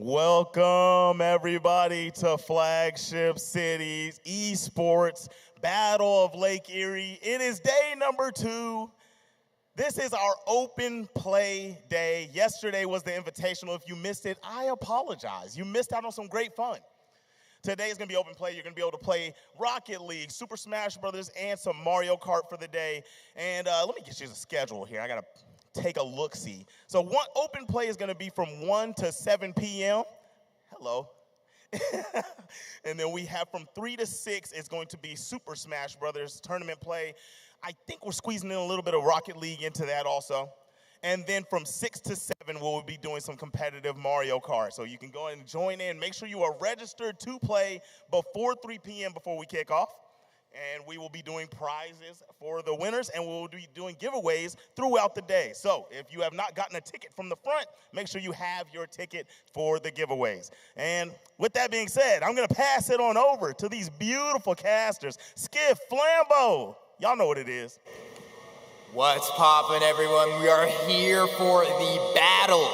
Welcome, everybody, to Flagship City's Esports Battle of Lake Erie. It is day number 2. This is our open play day. Yesterday was the invitational. If you missed it, I apologize. You missed out on some great fun. Today is going to be open play. You're going to be able to play Rocket League, Super Smash Brothers, and some Mario Kart for the day. And let me get you the schedule here. I got to take a look-see. So one open play is going to be from 1 to 7 p.m. Hello. And then we have from 3 to 6 is going to be Super Smash Brothers tournament play. I think we're squeezing in a little bit of Rocket League into that also. And then from 6 to 7, we'll be doing some competitive Mario Kart. So you can go and join in. Make sure you are registered to play before 3 p.m. before we kick off. And we will be doing prizes for the winners, and we'll be doing giveaways throughout the day. So if you have not gotten a ticket from the front, make sure you have your ticket for the giveaways. And with that being said, I'm going to pass it on over to these beautiful casters. Skiff, Flambeau, y'all know what it is. What's poppin', everyone? We are here for the Battle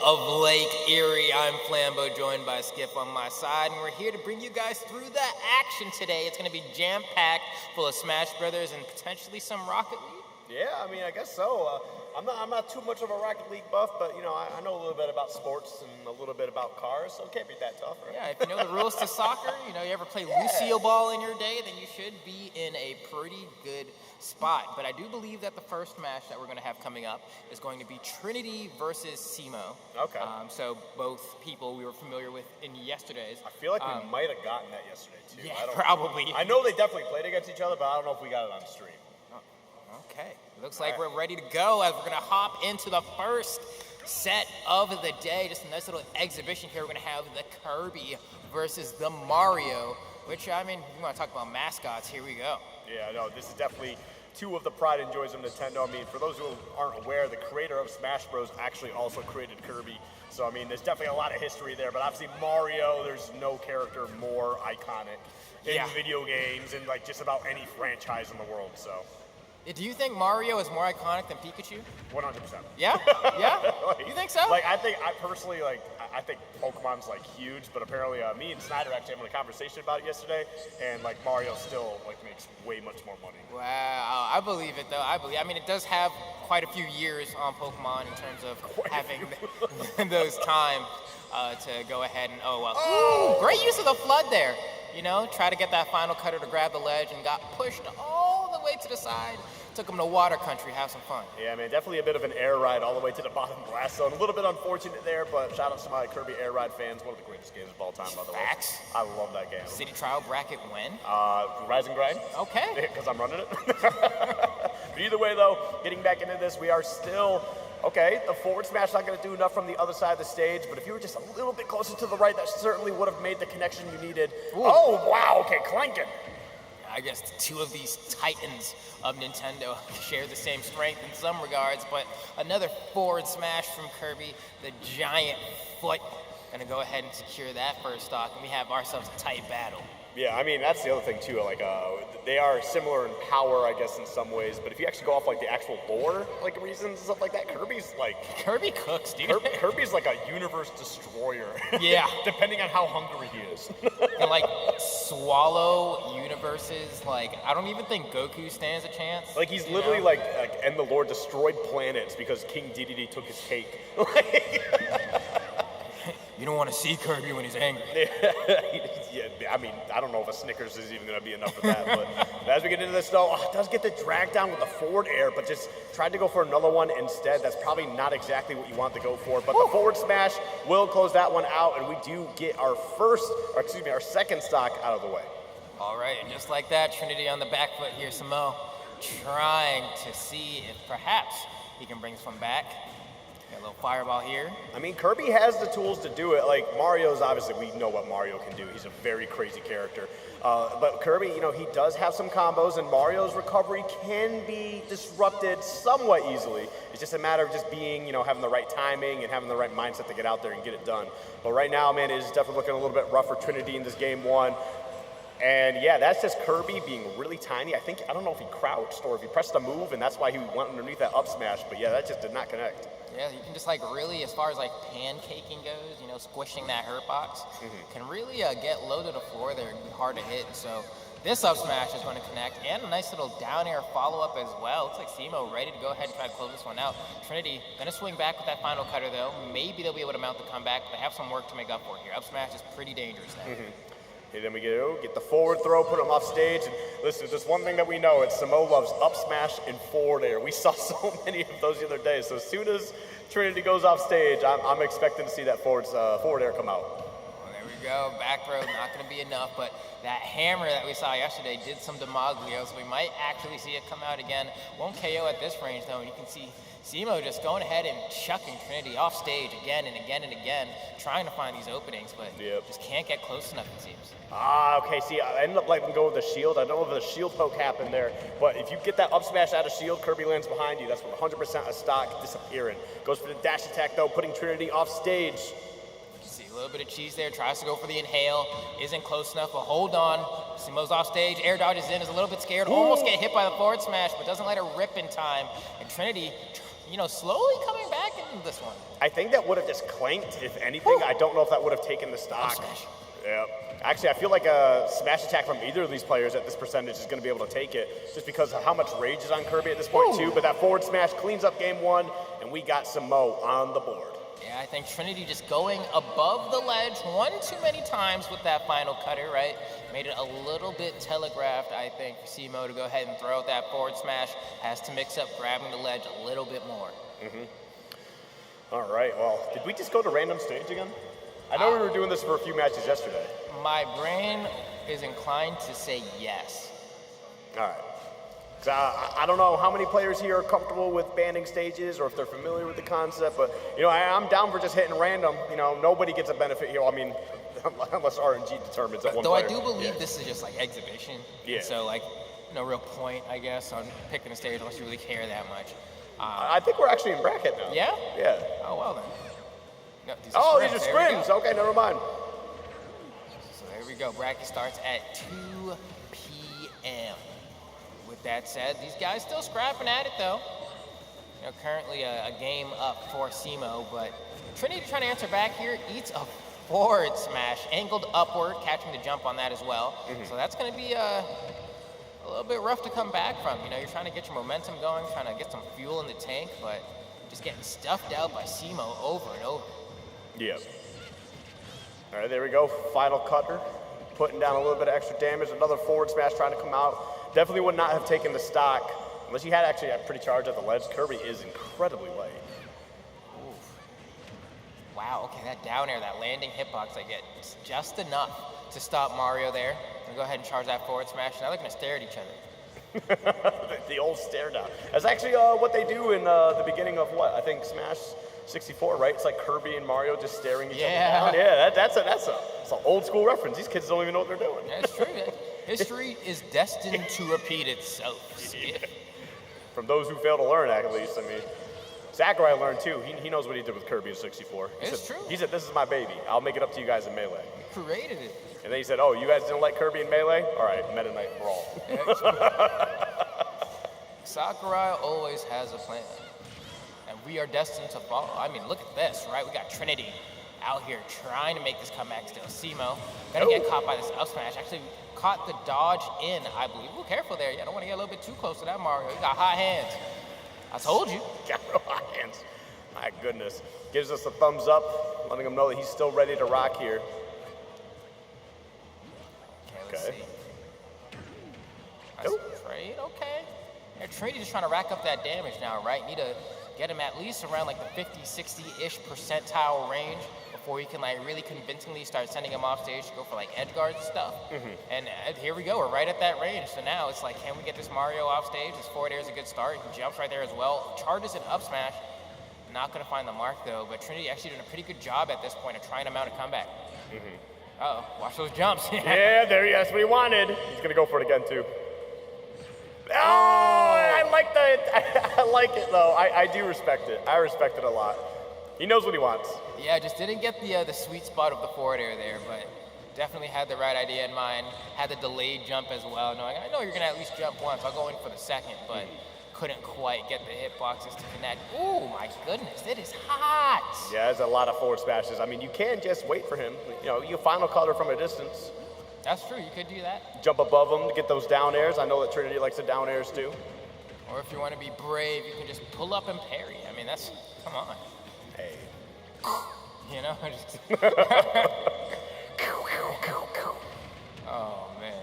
of Lake Erie. I'm Flambeau, joined by Skip on my side, and we're here to bring you guys through the action today. It's going to be jam-packed, full of Smash Brothers and potentially some Rocket League. Yeah, I mean, I guess so. I'm not too much of a Rocket League buff, but, you know, I know a little bit about sports and a little bit about cars, so it can't be that tough, right? Yeah, if you know the rules to soccer, you know, you ever play Lucille Ball in your day, then you should be in a pretty good spot. But I do believe that the first match that we're going to have coming up is going to be Trinity versus Simo. Okay. So both people we were familiar with in yesterday's. I feel like we might have gotten that yesterday, too. Yeah, probably. I know they definitely played against each other, but I don't know if we got it on stream. Okay, looks like we're ready to go as we're going to hop into the first set of the day. Just a nice little exhibition here. We're going to have the Kirby versus the Mario, which, I mean, we want to talk about mascots. Here we go. Yeah, no, this is definitely two of the pride and joys of Nintendo. I mean, for those who aren't aware, the creator of Smash Bros. Actually also created Kirby. So, I mean, there's definitely a lot of history there. But obviously, Mario, there's no character more iconic in video games and, like, just about any franchise in the world, so. Do you think Mario is more iconic than Pikachu? 100%. Yeah? Yeah? Like, you think so? Like, I think Pokemon's, like, huge, but apparently me and Snyder actually having a conversation about it yesterday, and, like, Mario still, like, makes way much more money. Wow, I believe it, though. I mean, it does have quite a few years on Pokemon in terms of having those times to go ahead and, ooh, great use of the FLUDD there. You know, try to get that final cutter to grab the ledge and got pushed all the way to the side. Took him to water country, have some fun. Yeah, man, definitely a bit of an air ride all the way to the bottom glass zone. A little bit unfortunate there, but shout out to my Kirby Air Ride fans. One of the greatest games of all time, by the way. Facts. I love that game. City Trial bracket when? Rise and Grind. Okay. Because I'm running it. But either way, though, getting back into this, we are still... Okay, the forward smash not going to do enough from the other side of the stage, but if you were just a little bit closer to the right, that certainly would have made the connection you needed. Ooh. Oh, wow, okay, clanking. I guess the two of these titans of Nintendo share the same strength in some regards, but another forward smash from Kirby, the giant foot. Gonna go ahead and secure that first stock, and we have ourselves a tight battle. Yeah, I mean, that's the other thing, too. Like, they are similar in power, I guess, in some ways. But if you actually go off, like, the actual lore, like, reasons and stuff like that, Kirby's, like... Kirby cooks, dude. Kirby's, like, a universe destroyer. Yeah. Depending on how hungry he is. And, like, swallow universes. Like, I don't even think Goku stands a chance. Like, he's literally, like, and the lore destroyed planets because King Dedede took his cake. You don't want to see Kirby when he's angry. Yeah, I mean, I don't know if a Snickers is even going to be enough of that. But as we get into this, though, it does get the drag down with the forward air, but just tried to go for another one instead. That's probably not exactly what you want to go for. But the forward smash will close that one out, and we do get our second stock out of the way. All right, and just like that, Trinity on the back foot here, Samo, trying to see if perhaps he can bring this one back. Got a little fireball here. I mean, Kirby has the tools to do it. Like, Mario's obviously, we know what Mario can do. He's a very crazy character. But Kirby, you know, he does have some combos, and Mario's recovery can be disrupted somewhat easily. It's just a matter of just being, you know, having the right timing and having the right mindset to get out there and get it done. But right now, man, it is definitely looking a little bit rough for Trinity in this game one. And yeah, that's just Kirby being really tiny. I don't know if he crouched or if he pressed a move, and that's why he went underneath that up smash. But yeah, that just did not connect. Yeah, you can just like really, as far as like pancaking goes, you know, squishing that hurt box, can really get low to the floor there and be hard to hit. So this up smash is going to connect, and a nice little down air follow up as well. Looks like Simo ready to go ahead and try to close this one out. Trinity going to swing back with that final cutter though. Maybe they'll be able to mount the comeback. They have some work to make up for here. Up smash is pretty dangerous now. And then we get the forward throw, put him off stage. And listen, just one thing that we know, it's Simo loves up smash and forward air. We saw so many of those the other day. So as soon as Trinity goes off stage, I'm expecting to see that forward air come out. Well, there we go. Back throw, not going to be enough, but that hammer that we saw yesterday did some Demaglio, so we might actually see it come out again. Won't KO at this range, though, and you can see Simo just going ahead and chucking Trinity off stage again and again and again, trying to find these openings, but just can't get close enough, it seems. Okay, see, I ended up letting him go with the shield. I don't know if the shield poke happened there, but if you get that up smash out of shield, Kirby lands behind you. That's 100% of stock disappearing. Goes for the dash attack, though, putting Trinity off stage. See a little bit of cheese there, tries to go for the inhale, isn't close enough, but hold on. Simo's off stage, air dodges in, is a little bit scared, almost get hit by the forward smash, but doesn't let her rip in time. And Trinity, you know, slowly coming back into this one. I think that would have just clanked, if anything. I don't know if that would have taken the stock. Smash. Yeah. Actually, I feel like a smash attack from either of these players at this percentage is going to be able to take it, just because of how much rage is on Kirby at this point, too. But that forward smash cleans up game one, and we got Simo on the board. Yeah, I think Trinity just going above the ledge one too many times with that final cutter, right? Made it a little bit telegraphed, I think, for Simo to go ahead and throw out that forward smash. Has to mix up grabbing the ledge a little bit more. All right, well, did we just go to random stage again? I know we were doing this for a few matches yesterday. My brain is inclined to say yes. All right. I don't know how many players here are comfortable with banding stages or if they're familiar with the concept, but, you know, I'm down for just hitting random. You know, nobody gets a benefit here. I mean, unless RNG determines that one Though player. I do believe this is just like exhibition. Yeah. So, like, no real point, I guess, on picking a stage unless you really care that much. I think we're actually in bracket now. Yeah? Yeah. Oh, well then. No, these These are scrims. Okay, never mind. So there we go. Bracket starts at 2 p.m. With that said, these guys still scrapping at it, though. You know, currently a game up for Simo, but Trinity trying to answer back here, eats a forward smash, angled upward, catching the jump on that as well. So that's going to be a little bit rough to come back from. You know, you're trying to get your momentum going, trying to get some fuel in the tank, but just getting stuffed out by Simo over and over. Yeah. All right, there we go. Final cutter, putting down a little bit of extra damage. Another forward smash trying to come out. Definitely would not have taken the stock unless you had actually a pretty charge at the ledge. Kirby is incredibly light. Oof. Wow, okay, that down air, that landing hitbox I get, it's just enough to stop Mario there. I'm gonna go ahead and charge that forward smash. Now they're gonna stare at each other. The old stare down. That's actually what they do in the beginning of what? I think Smash 64, right? It's like Kirby and Mario just staring each other down. Yeah, that's an old school reference. These kids don't even know what they're doing. That's true. History is destined to repeat itself. From those who fail to learn, at least. I mean, Sakurai learned too. He knows what he did with Kirby in 64. It's true. He said, "This is my baby. I'll make it up to you guys in Melee." He created it. And then he said, "Oh, you guys didn't like Kirby in Melee? All right, Meta Knight Brawl." Sakurai always has a plan, and we are destined to follow. I mean, look at this, right? We got Trinity out here trying to make this comeback still. Simo gonna get caught by this up smash. Actually caught the dodge in, I believe. Ooh, careful there. You don't want to get a little bit too close to that Mario. You got hot hands. I told you. Got real hot hands. My goodness. Gives us a thumbs up, letting him know that he's still ready to rock here. Let's see. Nice trade, okay. Yeah, Trinity just trying to rack up that damage now, right? Need to get him at least around like the 50, 60-ish percentile range before you can like really convincingly start sending him off stage to go for like edge guards and stuff. And here we go, we're right at that range. So now it's like, can we get this Mario off stage? His forward air is a good start. He jumps right there as well. Charges an up smash. Not gonna find the mark though, but Trinity actually doing a pretty good job at this point of trying to mount a comeback. Uh-oh, watch those jumps. Yeah, that's what he wanted. He's gonna go for it again too. Oh, I like that. I like it though. I do respect it. I respect it a lot. He knows what he wants. Yeah, just didn't get the sweet spot of the forward air there, but definitely had the right idea in mind. Had the delayed jump as well, knowing I know you're gonna at least jump once. I'll go in for the second, but couldn't quite get the hitboxes to connect. Ooh, my goodness, it is hot. Yeah, there's a lot of forward smashes. I mean, you can just wait for him. You know, you final color from a distance. That's true, you could do that. Jump above him to get those down airs. I know that Trinity likes the down airs too. Or if you want to be brave, you can just pull up and parry. I mean, that's, come on. Hey. You know, just oh man.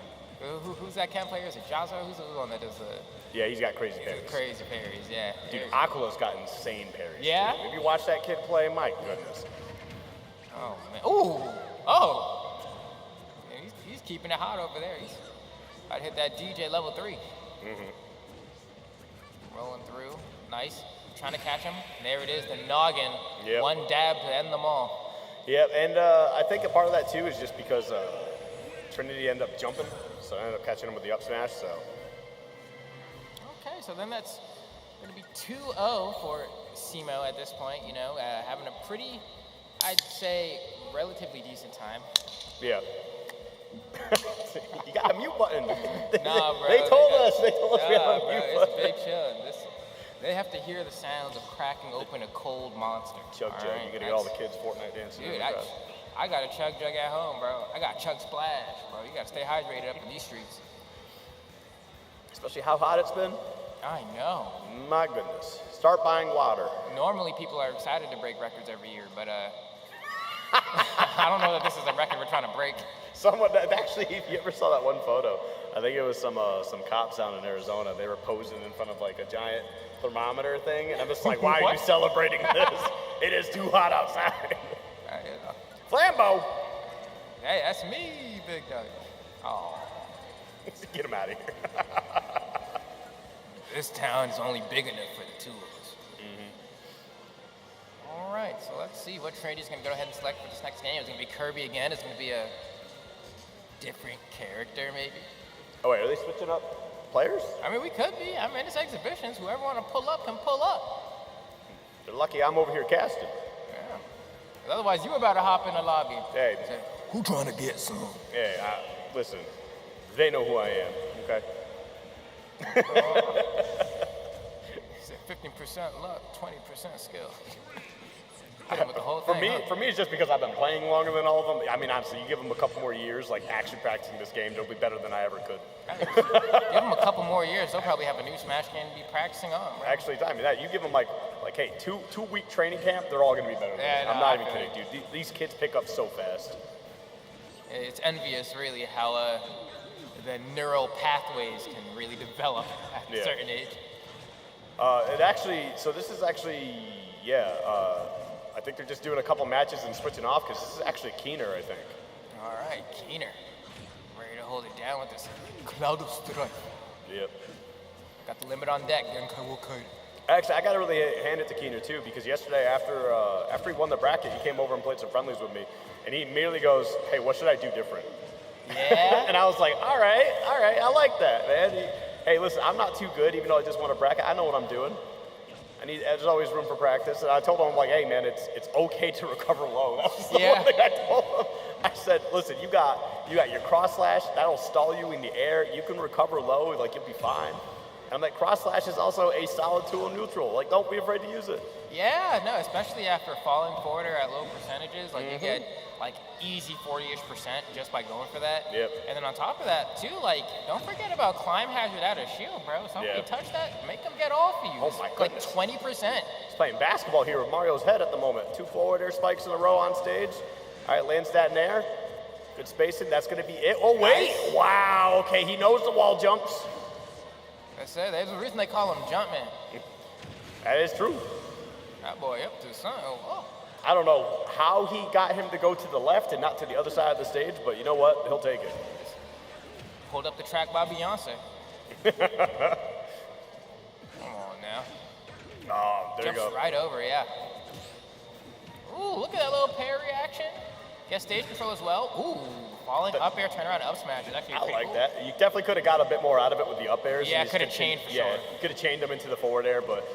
Who's that cam player? Is it Jazzo? Who's the one that does the... Yeah, he's got crazy parries. Crazy parries, yeah. Dude, Aquala's got insane parries. Yeah? Too. If you watch that kid play, my goodness. Oh, man. Ooh! Oh! Yeah, he's keeping it hot over there. He's about to hit that DJ level 3. Rolling through. Nice. Trying to catch him. There it is, the noggin. Yep. One dab to end them all. Yep, and I think a part of that too is just because Trinity ended up jumping, so I ended up catching him with the up smash, so. Okay, so then that's going to be 2-0 for Simo at this point, you know, having a pretty, I'd say, relatively decent time. Yeah. You got a mute button. Nah, bro. They told us we had a bro, mute it's button. big chillin'. They have to hear the sounds of cracking open a cold monster. Chug jug, right? you gotta get all the kids Fortnite dancing. Dude, I got a chug jug at home, bro. I got chug splash, bro. You gotta stay hydrated up in these streets. Especially how hot it's been. I know. My goodness. Start buying water. Normally people are excited to break records every year, but I don't know that this is a record we're trying to break. Someone that actually, if you ever saw that one photo, I think it was some cops down in Arizona. They were posing in front of like a giant thermometer thing, and I'm just like, why are you celebrating this? It is too hot outside. Flambo! Hey, that's me, big dog. Oh. Get him out of here. This town is only big enough for the two of us. All right, so let's see what Trinity's going to go ahead and select for this next game. It's going to be Kirby again. It's going to be a different character, maybe. Oh, wait, are they switching up players? I mean, we could be. I mean, it's exhibitions. Whoever want to pull up can pull up. They're lucky I'm over here casting. Yeah. Otherwise, you about to hop in the lobby. Hey. Say, who trying to get some? Hey, listen, they know who I am, okay? 15% luck, 20% skill. Hit him with the whole thing, For me, it's just because I've been playing longer than all of them. I mean, honestly, you give them a couple more years, like actually practicing this game, they'll be better than I ever could. Give them a couple more years, they'll probably have a new Smash game to be practicing on. Right? Actually, I mean, you give them like hey, two-week training camp, they're all going to be better than me. I'm not even kidding, dude. These kids pick up so fast. It's envious, really, how the neural pathways can really develop at a certain age. This is actually, I think they're just doing a couple matches and switching off because this is actually Keener, I think. All right, Keener. Ready to hold it down with this cloud of strife. Yep. Got the limit on deck. Actually, I got to really hand it to Keener, too, because yesterday after he won the bracket, he came over and played some friendlies with me, and he immediately goes, hey, what should I do different? Yeah? And I was like, all right, I like that, man. Hey, listen, I'm not too good, even though I just won a bracket. I know what I'm doing. There's always room for practice. And I told him, I'm like, hey, man, it's okay to recover low. That was the one thing I told him. I said, listen, you got your cross slash. That'll stall you in the air. You can recover low. Like, you'll be fine. And I'm like, cross slash is also a solid tool neutral. Like, don't be afraid to use it. Yeah, no, especially after falling forward or at low percentages. Like, you get, like, easy 40-ish% just by going for that. Yep. And then on top of that, too, like, don't forget about climb hazard out of shield, bro. Somebody touch that, make them get off of you. Oh, my goodness. Like 20%. He's playing basketball here with Mario's head at the moment. 2 forward air spikes in a row on stage. All right, lands that in air. Good spacing. That's going to be it. Oh, wait. Nice. Wow. Okay, he knows the wall jumps. That's it. There's a reason they call him Jumpman. That is true. That boy up to something. Oh. I don't know how he got him to go to the left and not to the other side of the stage, but you know what? He'll take it. Pulled up the track by Beyonce. Come on now. Oh, there Jumps you go. right over, yeah. Ooh, look at that little parry action. Gets stage control as well. Ooh, falling up air, turn around, up smash is actually pretty cool. That. You definitely could have got a bit more out of it with the up airs. Yeah, could have chained for sure. Yeah, you could have chained them into the forward air, but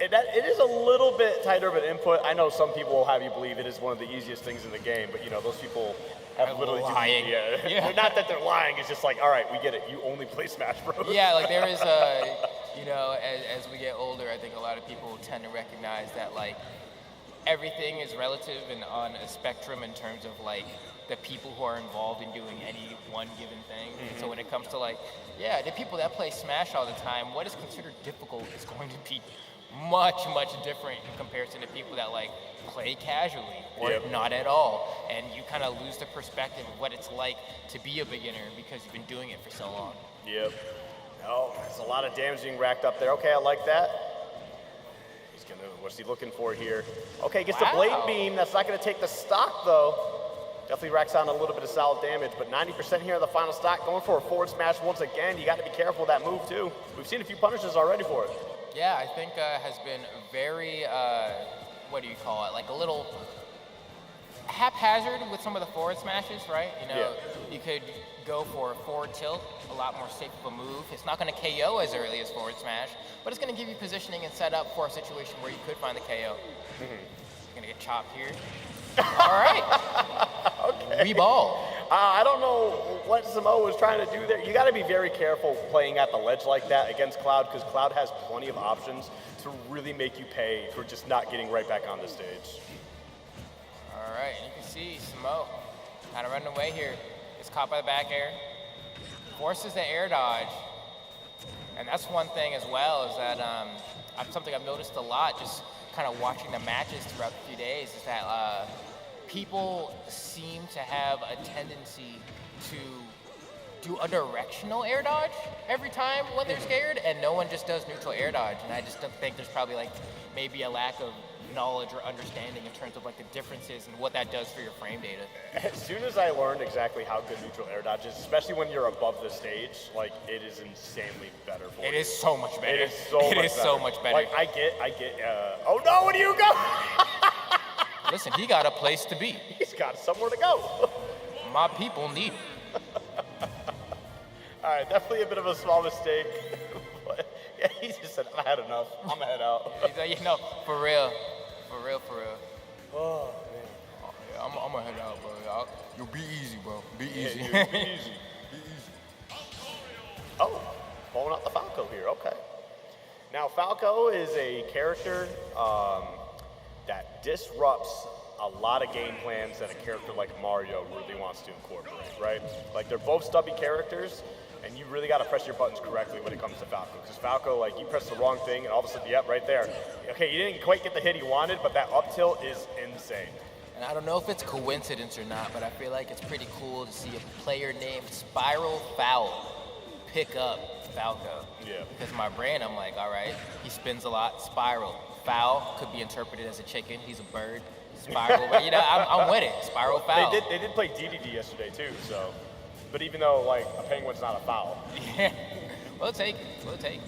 It is a little bit tighter of an input. I know some people will have you believe it is one of the easiest things in the game, but those people have literally lying. Yeah. Not that they're lying. It's just like, all right, we get it. You only play Smash Bros. Yeah, like there is a, as we get older, I think a lot of people tend to recognize that like everything is relative and on a spectrum in terms of like the people who are involved in doing any one given thing. Mm-hmm. So when it comes to like, the people that play Smash all the time, what is considered difficult is going to be much, much different in comparison to people that like play casually or not at all. And you kind of lose the perspective of what it's like to be a beginner because you've been doing it for so long. Yep. Oh, there's a lot of damage being racked up there. Okay, I like that. What's he looking for here? Okay, gets the Blade Beam. That's not going to take the stock, though. Definitely racks on a little bit of solid damage, but 90% here in the final stock. Going for a forward smash once again. You got to be careful with that move, too. We've seen a few punishes already for it. Yeah, I think has been very, what do you call it? Like a little haphazard with some of the forward smashes, right? You could go for a forward tilt, a lot more safe of a move. It's not going to KO as early as forward smash, but it's going to give you positioning and set up for a situation where you could find the KO. Mm-hmm. You're going to get chopped here. All right. Okay. We ball. I don't know what Samoa was trying to do there. You got to be very careful playing at the ledge like that against Cloud because Cloud has plenty of options to really make you pay for just not getting right back on the stage. All right, you can see Samoa kind of running away here. Gets caught by the back air. Forces the air dodge. And that's one thing as well is that something I've noticed a lot just kind of watching the matches throughout the few days is that people seem to have a tendency to do a directional air dodge every time when they're scared, and no one just does neutral air dodge. And I just don't think there's probably like maybe a lack of knowledge or understanding in terms of like the differences and what that does for your frame data. As soon as I learned exactly how good neutral air dodge is, especially when you're above the stage, like it is insanely better for you. It is so much better. It is so much better. Like I get, oh no, where do you go? Listen, he got a place to be. He's got somewhere to go. My people need him. All right, definitely a bit of a small mistake. But yeah, he just said, I had enough. I'm gonna head out. For real. Oh, man. Yeah, I'm gonna head out, bro. You'll be easy, bro. Be easy. Yeah, be easy. Oh, pulling out the Falco here. Okay. Now, Falco is a character that disrupts a lot of game plans that a character like Mario really wants to incorporate, right? Like, they're both stubby characters, and you really got to press your buttons correctly when it comes to Falco. Because Falco, like, you press the wrong thing, and all of a sudden, yep, right there. Okay, you didn't quite get the hit he wanted, but that up tilt is insane. And I don't know if it's coincidence or not, but I feel like it's pretty cool to see a player named Spiral Foul pick up Falco. Yeah. Because in my brain, I'm like, all right, he spins a lot, Spiral. Foul could be interpreted as a chicken. He's a bird. Spiral, but I'm with it. Spiral Foul. They did play DDD yesterday too, so. But even though like a penguin's not a foul. Yeah, we'll take it.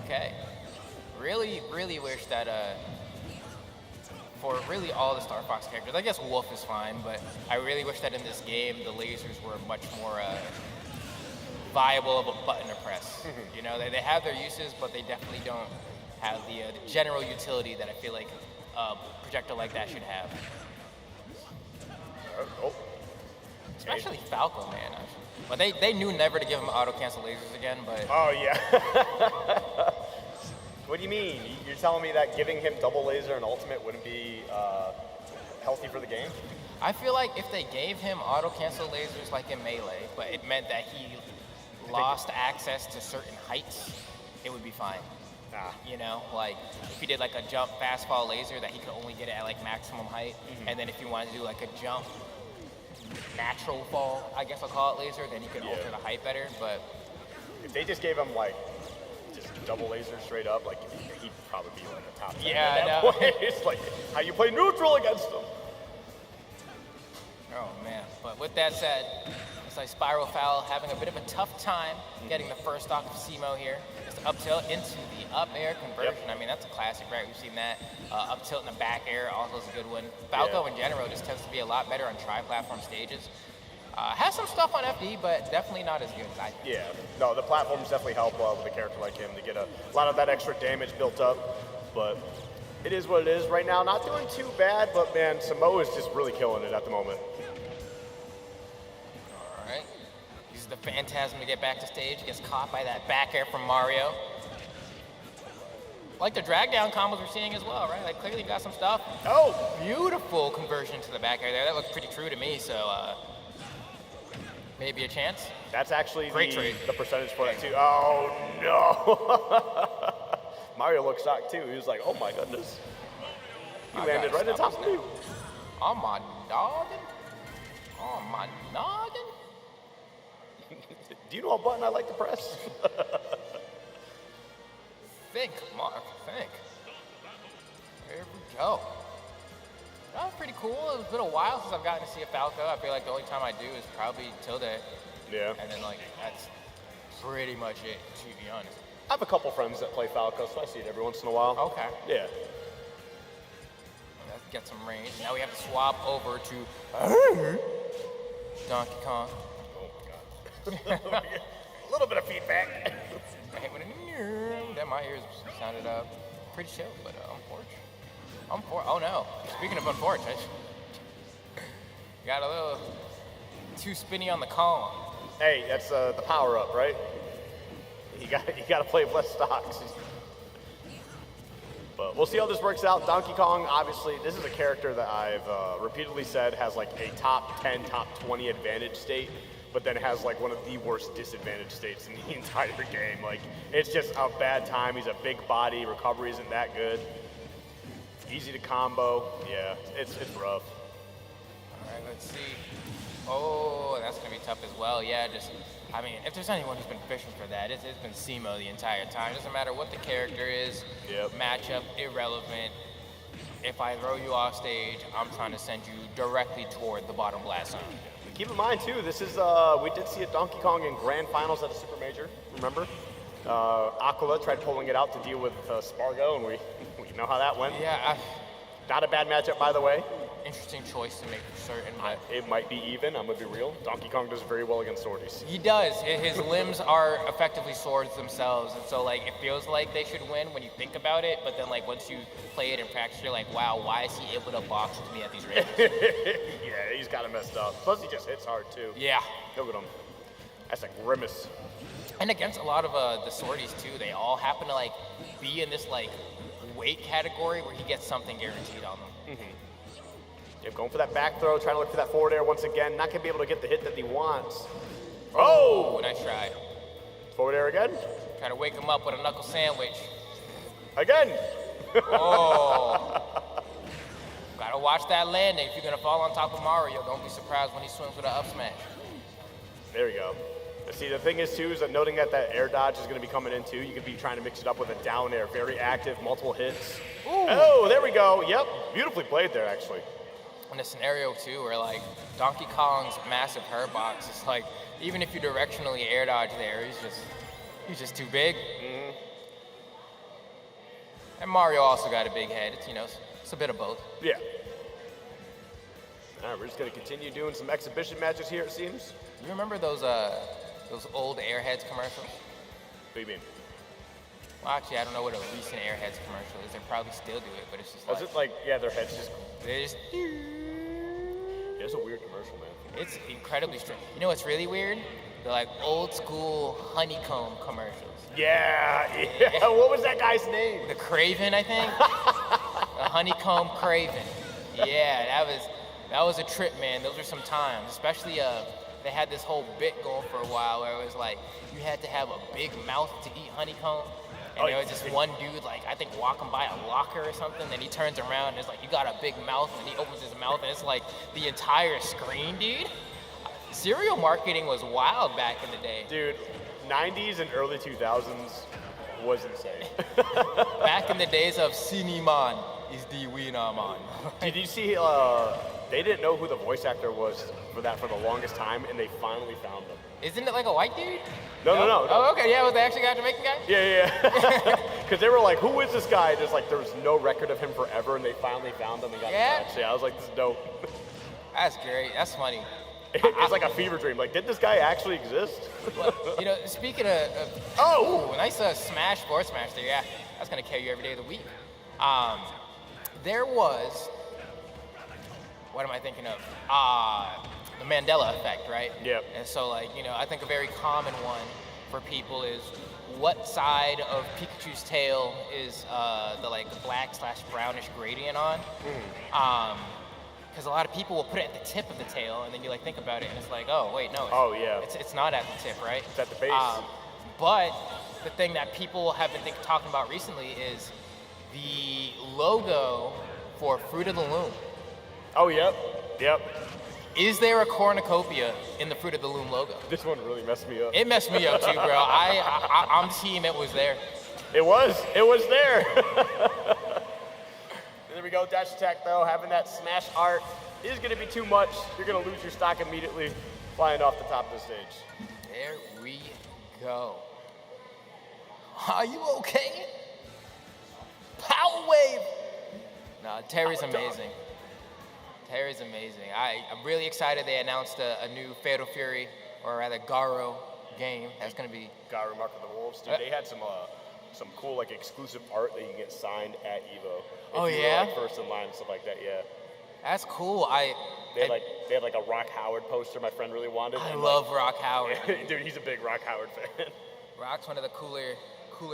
Okay. Really wish that for really all the Star Fox characters, I guess Wolf is fine, but I really wish that in this game the lasers were much more viable of a button to press. Mm-hmm. They have their uses, but they definitely don't have the general utility that I feel like a projectile like that should have. Oh. Especially Falco, man. But they knew never to give him auto-cancel lasers again, but... Oh, yeah. What do you mean? You're telling me that giving him double laser and ultimate wouldn't be healthy for the game? I feel like if they gave him auto-cancel lasers like in Melee, but it meant that he lost access to certain heights, it would be fine. Like if he did like a jump fast fall laser that he could only get at like maximum height, mm-hmm. and then if you wanted to do like a jump natural fall, I guess I'll call it laser, then he could alter the height better. But if they just gave him like just double laser straight up, like he'd probably be like a top 10 at that point. It's like how you play neutral against him. Oh man! But with that said, it's like Spiral Foul having a bit of a tough time getting the first stock of Simo here. Just up tilt into the up air conversion. Yep. I mean, that's a classic, right? We've seen that. Up tilt in the back air also is a good one. Falco in general just tends to be a lot better on tri-platform stages. Has some stuff on FD, but definitely not as good as I think. Yeah, no, the platforms definitely help with a character like him to get a lot of that extra damage built up, but it is what it is right now. Not doing too bad, but man, Samoa is just really killing it at the moment. All right. Uses the Phantasm to get back to stage. Gets caught by that back air from Mario. Like the drag down combos we're seeing as well, right? Like clearly got some stuff. Oh! Beautiful conversion to the back air there. That looked pretty true to me, so maybe a chance. That's actually Great the percentage for that too. Oh no! Mario looked shocked too. He was like, "Oh my goodness!" He landed right on top of me. On my noggin. On my noggin. Do you know what button I like to press? Think, Mark. Think. There we go. That was pretty cool. It's been a while since I've gotten to see a Falco. I feel like the only time I do is probably Tilde. Yeah. And then like that's pretty much it, to be honest. I have a couple friends that play Falco, so I see it every once in a while. Okay. Yeah. Let's get some range. Now we have to swap over to Donkey Kong. Oh my god. A little bit of feedback. That my ears sounded pretty chill, but oh no. Speaking of unfortunate, got a little too spinny on the Kong. Hey, that's the power up, right? You got to play with less stocks. But we'll see how this works out. Donkey Kong, obviously, this is a character that I've repeatedly said has like a top 10, top 20 advantage state, but then has like one of the worst disadvantage states in the entire game. Like, it's just a bad time. He's a big body. Recovery isn't that good. Easy to combo. Yeah, it's rough. All right, let's see. Oh, that's going to be tough as well. Yeah, I mean, if there's anyone who's been fishing for that, it's been Simo the entire time. It doesn't matter what the character is, matchup, irrelevant. If I throw you off stage, I'm trying to send you directly toward the bottom blast zone. Keep in mind, too, this is, we did see a Donkey Kong in Grand Finals at a Super Major, remember? Aquila tried pulling it out to deal with Spargo, and we know how that went. Yeah. Not a bad matchup, by the way. Interesting choice to make for certain. But it might be even, I'm going to be real. Donkey Kong does very well against swordies. He does. His limbs are effectively swords themselves. And so, like, it feels like they should win when you think about it. But then, like, once you play it in practice, you're like, wow, why is he able to box with me at these ranges? Yeah, he's got it messed up. Plus, he just hits hard, too. Yeah. Look at him. That's a grimace. And against a lot of the swordies, too, they all happen to, like, be in this, like, weight category where he gets something guaranteed on them. Mm-hmm. Yep, going for that back throw, trying to look for that forward air once again. Not going to be able to get the hit that he wants. Oh! Nice try. Forward air again. Try to wake him up with a knuckle sandwich. Again! Oh! Gotta watch that landing. If you're going to fall on top of Mario, don't be surprised when he swims with an up smash. There we go. See, the thing is, too, is that noting that air dodge is going to be coming in, too, you could be trying to mix it up with a down air. Very active, multiple hits. Ooh. Oh, there we go. Yep. Beautifully played there, actually. In a scenario, too, where, like, Donkey Kong's massive hurt box is, like, even if you directionally air dodge there, he's just too big. Mm-hmm. And Mario also got a big head. It's, it's a bit of both. Yeah. All right, we're just going to continue doing some exhibition matches here, it seems. You remember those old Airheads commercials? What do you mean? Well, actually, I don't know what a recent Airheads commercial is. They probably still do it, but it's just Was it like, yeah, their heads just... They just... It's a weird commercial, man. It's incredibly strange. You know what's really weird? They're like old school honeycomb commercials. Yeah. What was that guy's name? The Craven, I think. The honeycomb Craven. Yeah, that was a trip, man. Those were some times. Especially they had this whole bit going for a while where it was like you had to have a big mouth to eat honeycomb. And there was this one dude, like, I think walking by a locker or something, and he turns around and it's like, you got a big mouth, and he opens his mouth, and it's like the entire screen, dude. Cereal marketing was wild back in the day. Dude, 90s and early 2000s was insane. Back in the days of Cineman is the Wienerman. Did you see, they didn't know who the voice actor was for the longest time, and they finally found him. Isn't it like a white dude? No. Oh, okay, yeah, was they actually got a Jamaican guy? Yeah. Because they were like, who is this guy? There's like, there was no record of him forever, and they finally found him and got him. Yeah, I was like, this is dope. That's great. That's funny. It's like a fever dream. Like, did this guy actually exist? Well, speaking of nice Smash Forward Smash there. Yeah, that's gonna carry you every day of the week. There was, what am I thinking of? The Mandela effect, right? Yep. And so, I think a very common one for people is what side of Pikachu's tail is the black/brownish gradient on? Because a lot of people will put it at the tip of the tail, and then you think about it, and it's like, oh wait, no. It's not at the tip, right? It's at the base. But the thing that people have been talking about recently is the logo for Fruit of the Loom. Oh, yep. Is there a cornucopia in the Fruit of the Loom logo? This one really messed me up. It messed me up too, bro. I'm team it was there. It was there. There we go, dash attack though. Having that smash art is gonna be too much. You're gonna lose your stock immediately, flying off the top of the stage. There we go. Are you okay? Power wave. No, Terry's amazing. Terry's amazing. I'm really excited they announced a new Fatal Fury, or rather Garo game. That's gonna be Garo Mark of the Wolves. Dude, they had some cool exclusive art that you can get signed at EVO. Oh if you yeah? were, first in line and stuff like that, yeah. That's cool. They had a Rock Howard poster my friend really wanted. I love Rock Howard. Dude, he's a big Rock Howard fan. Rock's one of the cooler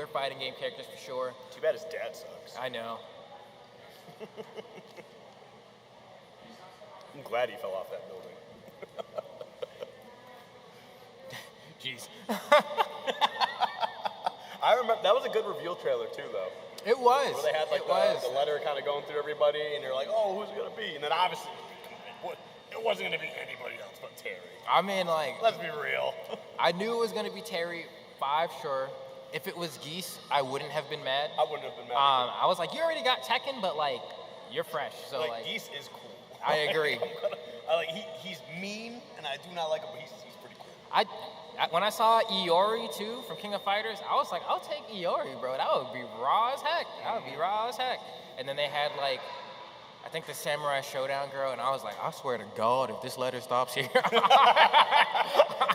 fighting game characters for sure. Too bad his dad sucks. I know. I'm glad he fell off that building. Jeez. I remember that was a good reveal trailer too, though. It was. Where they had the letter kind of going through everybody, and you're like, oh, who's it gonna be? And then obviously, it wasn't gonna be anybody else but Terry. I mean, let's be real. I knew it was gonna be Terry, 5 sure. If it was Geese, I wouldn't have been mad. I wouldn't have been mad. I was like, you already got Tekken, but you're fresh. So Geese is cool. I agree. He's mean, and I do not like him, but he's pretty cool. When I saw Iori too from King of Fighters, I was like, I'll take Iori, bro. That would be raw as heck. And then they had I think the Samurai Showdown girl, and I was like, I swear to God, if this letter stops here.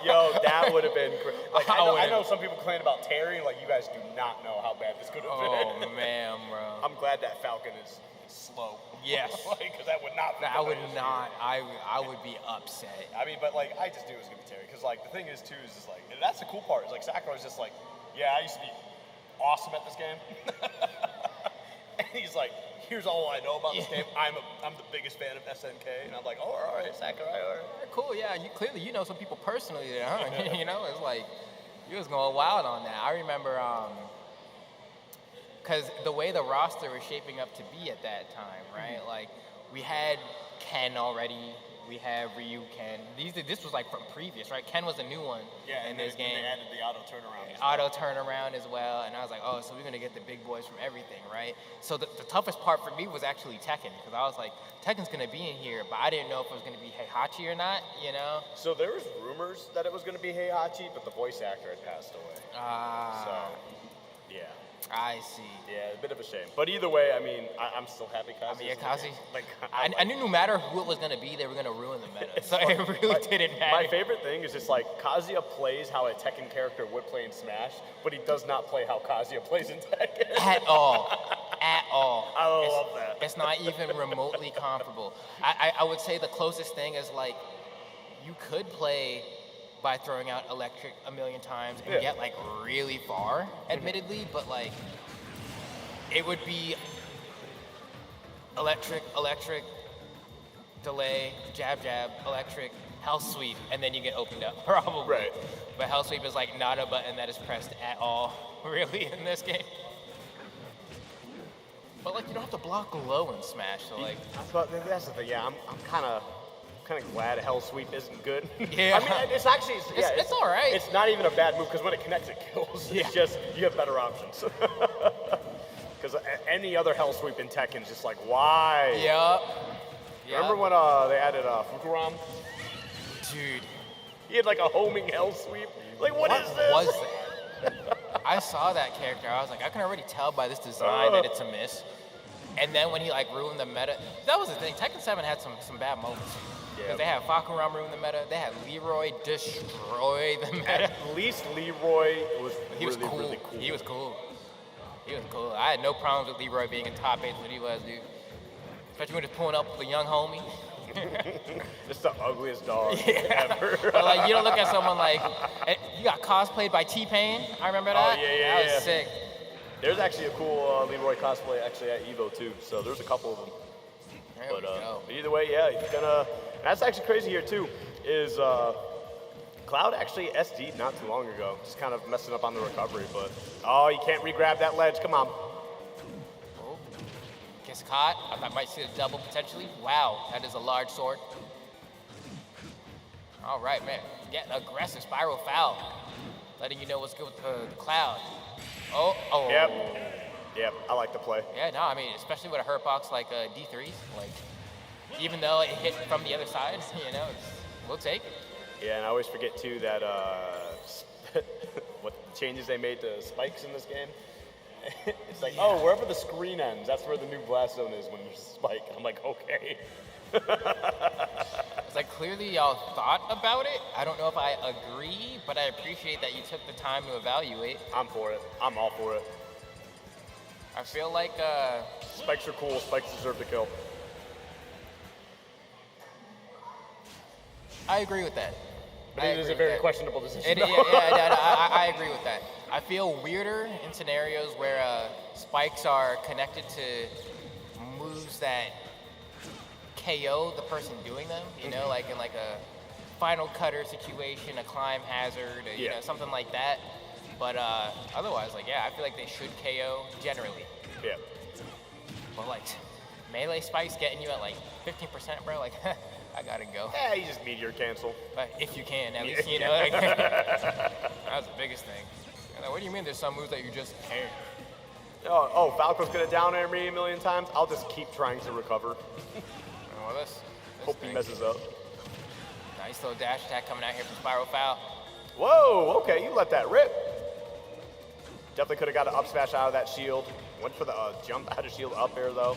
Yo, that would have been great. I know some people complain about Terry, you guys do not know how bad this could have been. Oh man, bro. I'm glad that Falcon is slow. Yes. Because that would not be I would not. I would be upset. I mean, but I just knew it was gonna be Terry. Because the thing is too is and that's the cool part. Is Sakurai's just yeah, I used to be awesome at this game. And he's like, here's all I know about this game. I'm the biggest fan of SNK, and I'm like, oh, all right, Sakurai, all right. Cool, yeah. You clearly know some people personally there, huh? It's you was going wild on that. I remember, because the way the roster was shaping up to be at that time, right? We had Ken already. We have Ryu, Ken. This was from previous, right? Ken was a new one in this game. And they added the auto turnaround as well. And I was like, oh, so we're going to get the big boys from everything, right? So the toughest part for me was actually Tekken, because I was like, Tekken's going to be in here, but I didn't know if it was going to be Heihachi or not, So there was rumors that it was going to be Heihachi, but the voice actor had passed away. Yeah. I see. Yeah, a bit of a shame. But either way, I'm still happy Kazi. Kazi. I knew no matter who it was going to be, they were going to ruin the meta. So it really didn't matter. My favorite thing is just Kazuya plays how a Tekken character would play in Smash, but he does not play how Kazuya plays in Tekken. At all. I love that. It's not even remotely comparable. I would say the closest thing is you could play by throwing out electric a million times and get really far, admittedly, but it would be electric, delay, jab, electric, hell sweep, and then you get opened up, probably. Right. But hell sweep is not a button that is pressed at all, really, in this game. But you don't have to block low in Smash, so But that's the thing. Yeah, I'm kind of glad Hell Sweep isn't good. Yeah. It's actually it's all right. It's not even a bad move because when it connects, it kills. Yeah. It's just you have better options. Because any other Hell Sweep in Tekken is just why? Yep. Remember when they added Fukuram? Dude. He had a homing Hell Sweep. What is this? Was that? I saw that character. I was like, I can already tell by this design that it's a miss. And then when he ruined the meta, that was the thing. Tekken 7 had some bad moments. Because they had Fakuramu in the meta. They had Leroy destroy the meta. At least Leroy was really cool. really cool. He was cool. He was cool. I had no problems with Leroy being in top 8 when he was, dude. Especially when he's pulling up with a young homie. Just the ugliest dog ever. But like, you don't look at someone like, you got cosplayed by T-Pain. I remember that. Oh, yeah. That was sick. There's actually a cool Leroy cosplay actually at Evo too. So there's a couple of them. There But we go. either way, yeah, he's gonna. That's actually crazy here too. Is Cloud actually SD'd not too long ago, just kind of messing up on the recovery. But you can't re-grab that ledge. Come on. Oh, gets caught. I might see a double potentially. Wow, that is a large sword. All right, man. Getting aggressive spiral foul, letting you know what's good with the Cloud. Oh. Yep, I like the play. Yeah, no, I mean, especially with a hurt box like D3, like, even though it hit from the other side, we'll take it. Yeah, and I always forget too that what changes they made to spikes in this game. It's like, wherever the screen ends, that's where the new blast zone is when you spike. I'm like, okay. It's like, clearly y'all thought about it. I don't know if I agree, but I appreciate that you took the time to evaluate. I'm for it. I'm all for it. I feel like spikes are cool. Spikes deserve to kill. I agree with that. But it is a very questionable decision. I agree with that. I feel weirder in scenarios where spikes are connected to moves that KO the person doing them. Like in like a final cutter situation, a climb hazard, something like that. But otherwise, I feel like they should KO generally. Yeah. But like, melee spikes getting you at like 15%, bro. Like, I gotta go. Yeah, you just meteor cancel. If you can, at least, Like, that's the biggest thing. What do you mean there's some moves that you just can't? Falco's gonna down air me a million times. I'll just keep trying to recover. Well, this Hope he messes up. Nice little dash attack coming out here from Spiral Foul. Whoa, okay, you let that rip. Definitely could have got an up smash out of that shield. Went for the jump out of shield up air though.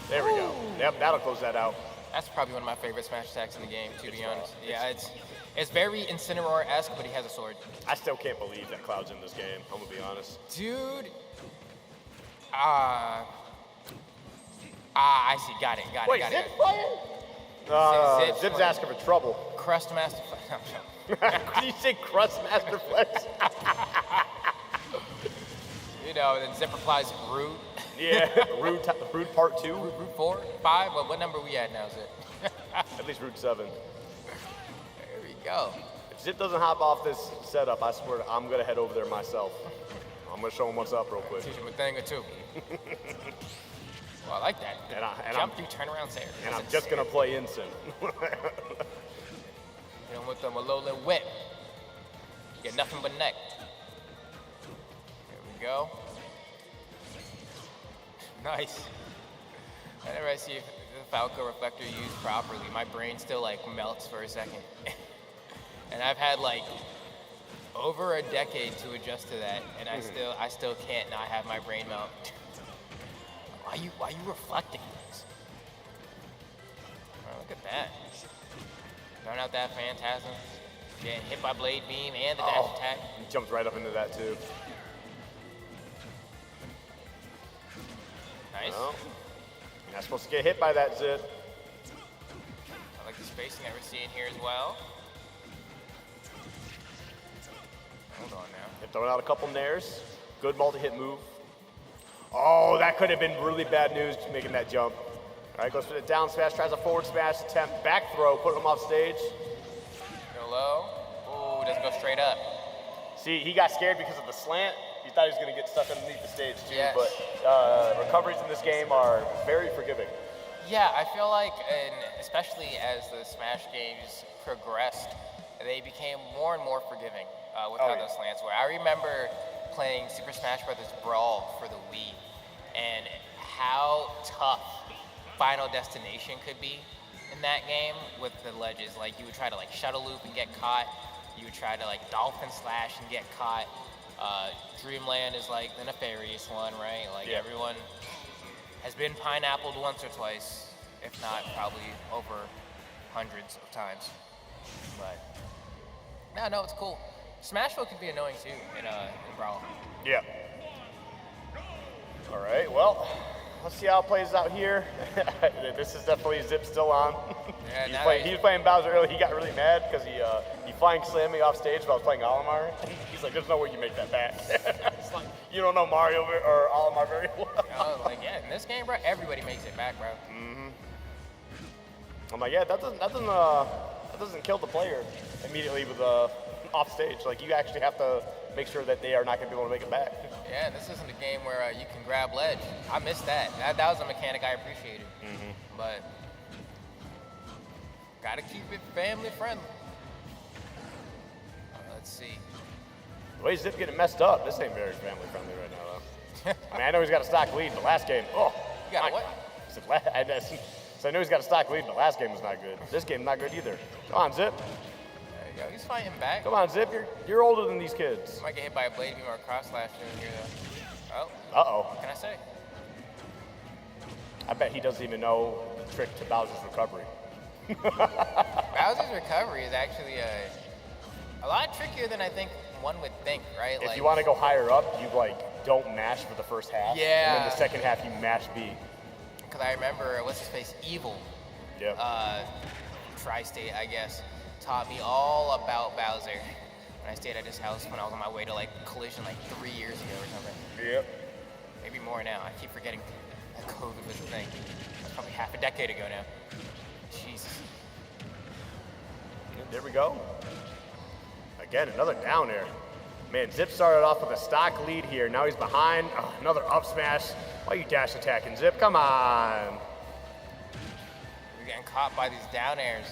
There we go. Yep, that'll close that out. That's probably one of my favorite smash attacks in the game, to be honest. Yeah, it's very Incineroar-esque, but he has a sword. I still can't believe that Cloud's in this game, I'm gonna be honest. Dude. I see. Got it. Wait, got Zip it. playing? Zip's asking for trouble. Crust Master. Did you say Crust Master Flex? Then Zip replies Root. Yeah, Rude Part 2. Root 4, 5. Well, what number are we at now, Zip? At least Root 7. There we go. If Zip doesn't hop off this setup, I swear I'm gonna head over there myself. I'm gonna show him what's up real quick. Teach him a thing or two. Well, I like that. Jump through, turn around, there. And I'm just gonna play Instant. Hit him with the Alolan Whip. You get nothing but neck. There we go. Nice. Whenever I see the Falco Reflector used properly, my brain still melts for a second. And I've had over a decade to adjust to that, and I still can't not have my brain melt. Why you reflecting this? Oh, look at that. Throwing out that Phantasm. Getting hit by Blade Beam and the dash attack. He jumped right up into that too. Nice. Well, you're not supposed to get hit by that, Zip. I like the spacing that we're seeing here as well. Hold on now. They're throwing out a couple nairs. Good multi-hit move. Oh, that could have been really bad news making that jump. All right, goes for the down smash, tries a forward smash attempt, back throw, put him off stage. Go low. Ooh, doesn't go straight up. See, he got scared because of the slant. He thought he was going to get stuck underneath the stage too, yes. But recoveries in this game are very forgiving. Yeah, I feel like, and especially as the Smash games progressed, they became more and more forgiving with how those slants were. I remember playing Super Smash Bros. Brawl for the Wii, and how tough Final Destination could be in that game with the ledges. Like, you would try to shuttle loop and get caught. You would try to Dolphin Slash and get caught. Dreamland is the nefarious one, right? Everyone has been pineappled once or twice, if not probably over hundreds of times. But no, it's cool. Smashville can be annoying too in Brawl. Yeah. All right, well, let's see how it plays out here. This is definitely Zip still on. Yeah, he was playing Bowser early. He got really mad because he flying slammed me off stage while I was playing Olimar. He's like, there's no way you make that back. It's like, you don't know Mario or Olimar very well. Like, yeah, in this game, bro, everybody makes it back, bro. Mm-hmm. I'm like, yeah, that doesn't kill the player immediately with off stage. Like, you actually have to make sure that they are not going to be able to make it back. Yeah, this isn't a game where you can grab ledge. I missed that. That was a mechanic I appreciated. Mm-hmm. But gotta keep it family friendly. Let's see. The way Zip getting messed up, this ain't very family friendly right now, though. I mean, I know he's got a stock lead, but last game, You got what? So I know he's got a stock lead, but last game was not good. This game not good either. Come on, Zip. There you go. He's fighting back. Come on, Zip. You're older than these kids. Might get hit by a blade beam or a cross slash in here, though. Oh. Uh-oh. What can I say? I bet he doesn't even know the trick to Bowser's recovery. Bowser's recovery is actually a lot trickier than I think one would think, right? If you want to go higher up, you don't mash for the first half. Yeah. And then the second half, you mash B. Because I remember, what's his face, Evil. Yep. Tri-State, I guess, taught me all about Bowser when I stayed at his house when I was on my way to Collision 3 years ago or something. Yep. Maybe more now. I keep forgetting that COVID was a thing. That's probably half a decade ago now. Jesus. There we go. Again, another down air. Man, Zip started off with a stock lead here. Now he's behind. Oh, another up smash. Why are you dash attacking, Zip? Come on. You're getting caught by these down airs.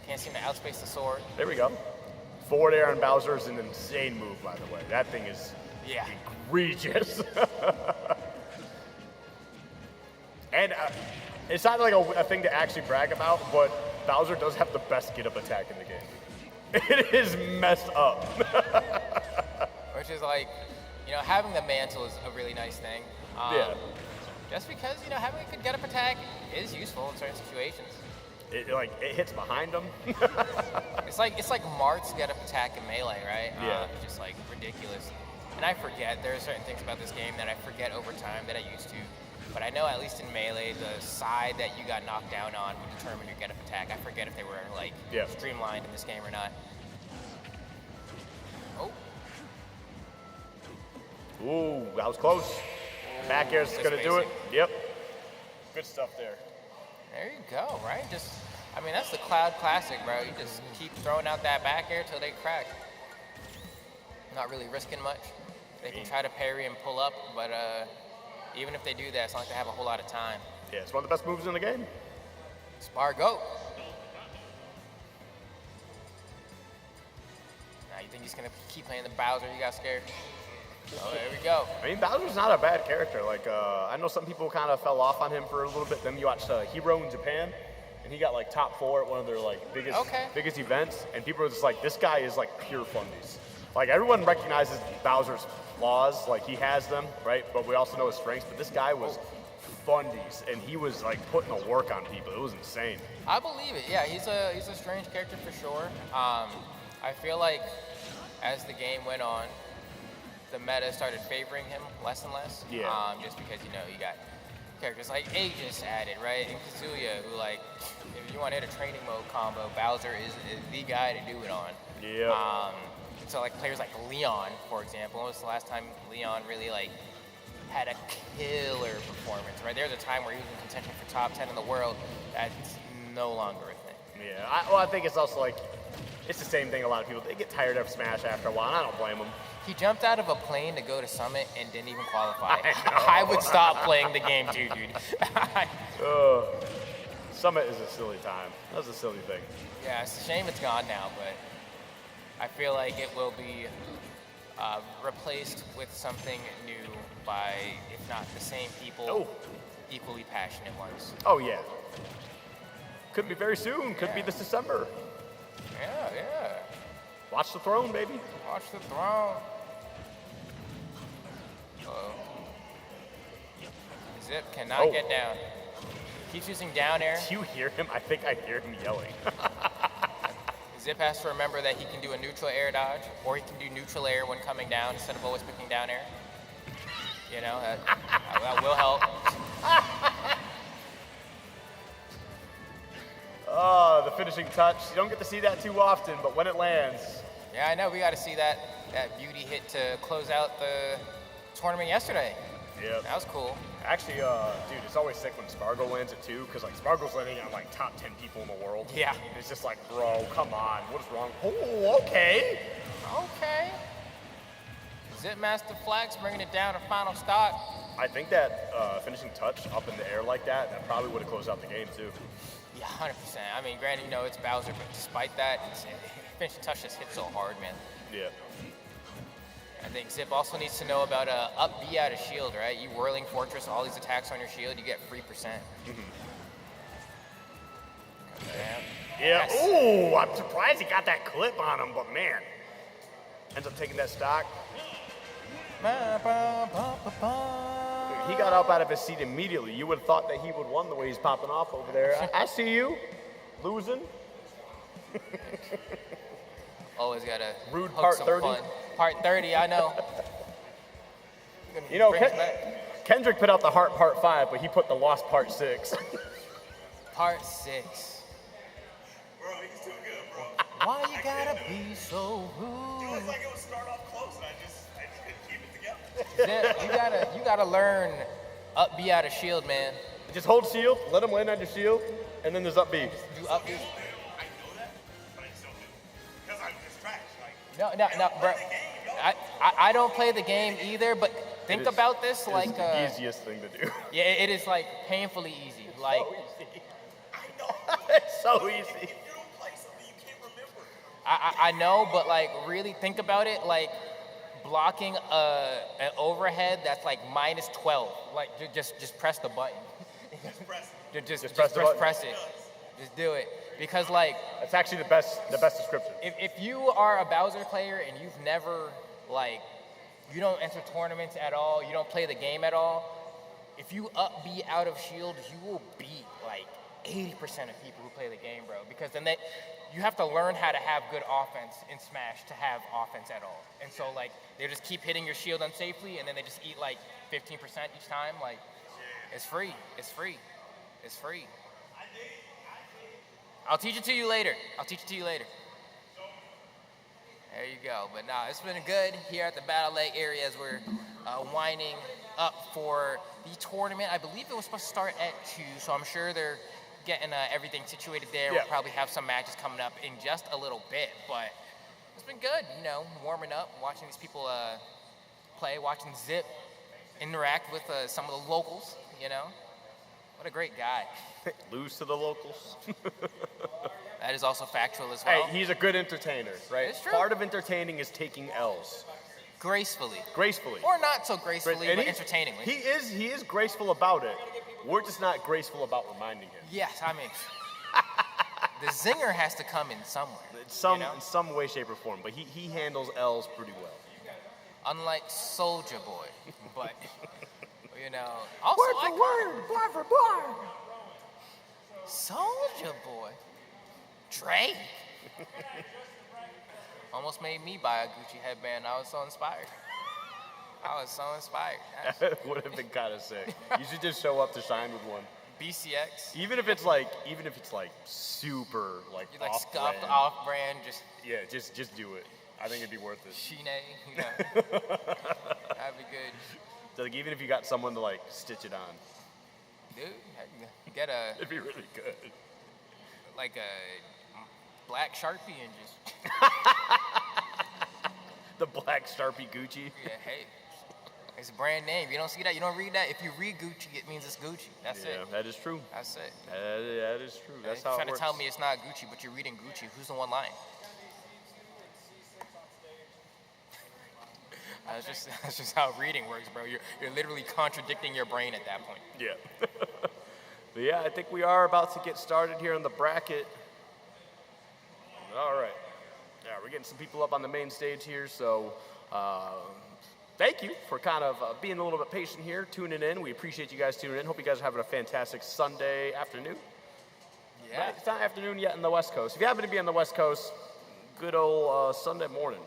Can't seem to outspace the sword. There we go. Forward air on Bowser is an insane move, by the way. That thing is egregious. And it's not a thing to actually brag about, but Bowser does have the best get-up attack in the game. It is messed up. Which is having the mantle is a really nice thing. Yeah. Just because, having a good get-up attack is useful in certain situations. It hits behind him. It's like Mart's get-up attack in Melee, right? Yeah. Just ridiculous. And I forget, there are certain things about this game that I forget over time that I used to. But I know at least in Melee, the side that you got knocked down on would determine your get-up attack. I forget if they were streamlined in this game or not. Oh. Ooh, that was close. Back air's gonna do it. Yep. Good stuff there. There you go, right? That's the Cloud Classic, bro. You just keep throwing out that back air till they crack. Not really risking much. They can try to parry and pull up, but even if they do that, it's not like they have a whole lot of time. Yeah, it's one of the best moves in the game. Spar, go. Now, you think he's going to keep playing the Bowser? You got scared? Oh, there we go. I mean, Bowser's not a bad character. I know some people kind of fell off on him for a little bit. Then you watched Hero in Japan, and he got top 4 at one of their biggest events. And people were just like, this guy is pure fundies. Everyone recognizes Bowser's flaws, he has them, right? But we also know his strengths. But this guy was fundies, and he was putting the work on people. It was insane. I believe it. Yeah, he's a strange character for sure. I feel like as the game went on, the meta started favoring him less and less. Yeah. Just because you got characters like Aegis added, right, and Kazuya, who if you want to hit a training mode combo, Bowser is the guy to do it on. Yeah. So players like Leon, for example, when was the last time Leon really had a killer performance, right? There was a time where he was in contention for top 10 in the world. That's no longer a thing. Yeah, I think it's also it's the same thing. A lot of people, they get tired of Smash after a while, and I don't blame them. He jumped out of a plane to go to Summit and didn't even qualify. I would stop playing the game too, dude. Summit is a silly time. That was a silly thing. Yeah, it's a shame it's gone now, but I feel like it will be replaced with something new by, if not the same people, equally passionate ones. Oh, yeah. Could be very soon. Could be this December. Yeah. Watch the throne, baby. Watch the throne. Uh-oh. Zip cannot get down. Keeps using down air. Do you hear him? I think I hear him yelling. Zip has to remember that he can do a neutral air dodge, or he can do neutral air when coming down instead of always picking down air. You know, that will help. Oh, the finishing touch. You don't get to see that too often, but when it lands. Yeah, I know. We got to see that beauty hit to close out the tournament yesterday. Yeah. That was cool. Actually, dude, it's always sick when Spargo lands it too, because like Spargo's landing on like top 10 people in the world. Yeah. And it's just like, bro, come on, what is wrong? Oh, okay. Okay. Zipmaster Flax bringing it down to final stock. I think that finishing touch up in the air like that probably would have closed out the game too. Yeah, 100%. I mean, granted, you know, it's Bowser, but despite that, finishing touch just hits so hard, man. Yeah. I think Zip also needs to know about up B out of shield, right? You whirling fortress, all these attacks on your shield, you get free percent. Yeah. Ooh, I'm surprised he got that clip on him, but man, ends up taking that stock. He got up out of his seat immediately. You would have thought that he would have won the way he's popping off over there. I see you losing. Always got to Rude hook part some 30. fun. Part 30, I know. You know, Kendrick put out the heart part 5, but he put the lost part 6. Part 6. Bro, he's too good, bro. Why you gotta be so rude? It was like it would start off close, and I just couldn't keep it together. Zip, you gotta learn up B out of shield, man. Just hold shield, let him land on your shield, and then there's up B. Do up B. I know that, but I just don't do it. Because I'm just trash. Like, No, bro. I don't play the game either, but think about this like It's the easiest thing to do. yeah, it is like painfully easy. Like I know. It's so easy. If you don't play something, you can't remember. I know, but like really think about it, like blocking an overhead that's like minus 12. Like just press the button. Just press it. Just press the button. press it. Just do it. Because like That's actually the best description. if you are a Bowser player and you've never like you don't enter tournaments at all, you don't play the game at all, if you up B out of shield, you will beat like 80% of people who play the game, bro. Because then you have to learn how to have good offense in Smash to have offense at all. And so like they just keep hitting your shield unsafely, and then they just eat like 15% each time. Like it's free. It's free. It's free. I'll teach it to you later. There you go. But nah, it's been good here at the Battle Lake area as we're winding up for the tournament. I believe it was supposed to start at 2, so I'm sure they're getting everything situated there. Yeah. We'll probably have some matches coming up in just a little bit, but it's been good, you know, warming up, watching these people play, watching Zip interact with some of the locals, you know. What a great guy. Lose to the locals. That is also factual as well. Hey, he's a good entertainer, right? It's true. Part of entertaining is taking L's. Gracefully. Or not so gracefully, And but he's- entertainingly. He is graceful about it. We're just not graceful about reminding him. Yes, I mean, the zinger has to come in somewhere. In some way, shape, or form. But he handles L's pretty well. Unlike Soldier Boy, but you know. Also, Bar for bar. Soldier Boy, Drake. Almost made me buy a Gucci headband. I was so inspired. That would have been kind of sick. You should just show up to Shine with one. BCX. Even if it's like super like You like off scuffed brand. off brand, just Yeah, just do it. I think it'd be worth it. Shine, you know. That'd be good. So, like, even if you got someone to like stitch it on, Dude, get a it'd be really good. like a black Sharpie and just The black Sharpie Gucci. yeah, hey. It's a brand name. You don't see that? You don't read that? If you read Gucci, it means it's Gucci. That's it. Yeah, that is true. That's it. That is true. That's If you're how it trying works. to tell me it's not Gucci, but you're reading Gucci, who's the one lying? That's just how reading works, bro. You're literally contradicting your brain at that point. Yeah. But yeah, I think we are about to get started here on the bracket. All right. Yeah, we're getting some people up on the main stage here, so thank you for kind of being a little bit patient here, tuning in. We appreciate you guys tuning in. Hope you guys are having a fantastic Sunday afternoon. Yeah. But it's not afternoon yet on the West Coast. If you happen to be on the West Coast, good old Sunday morning.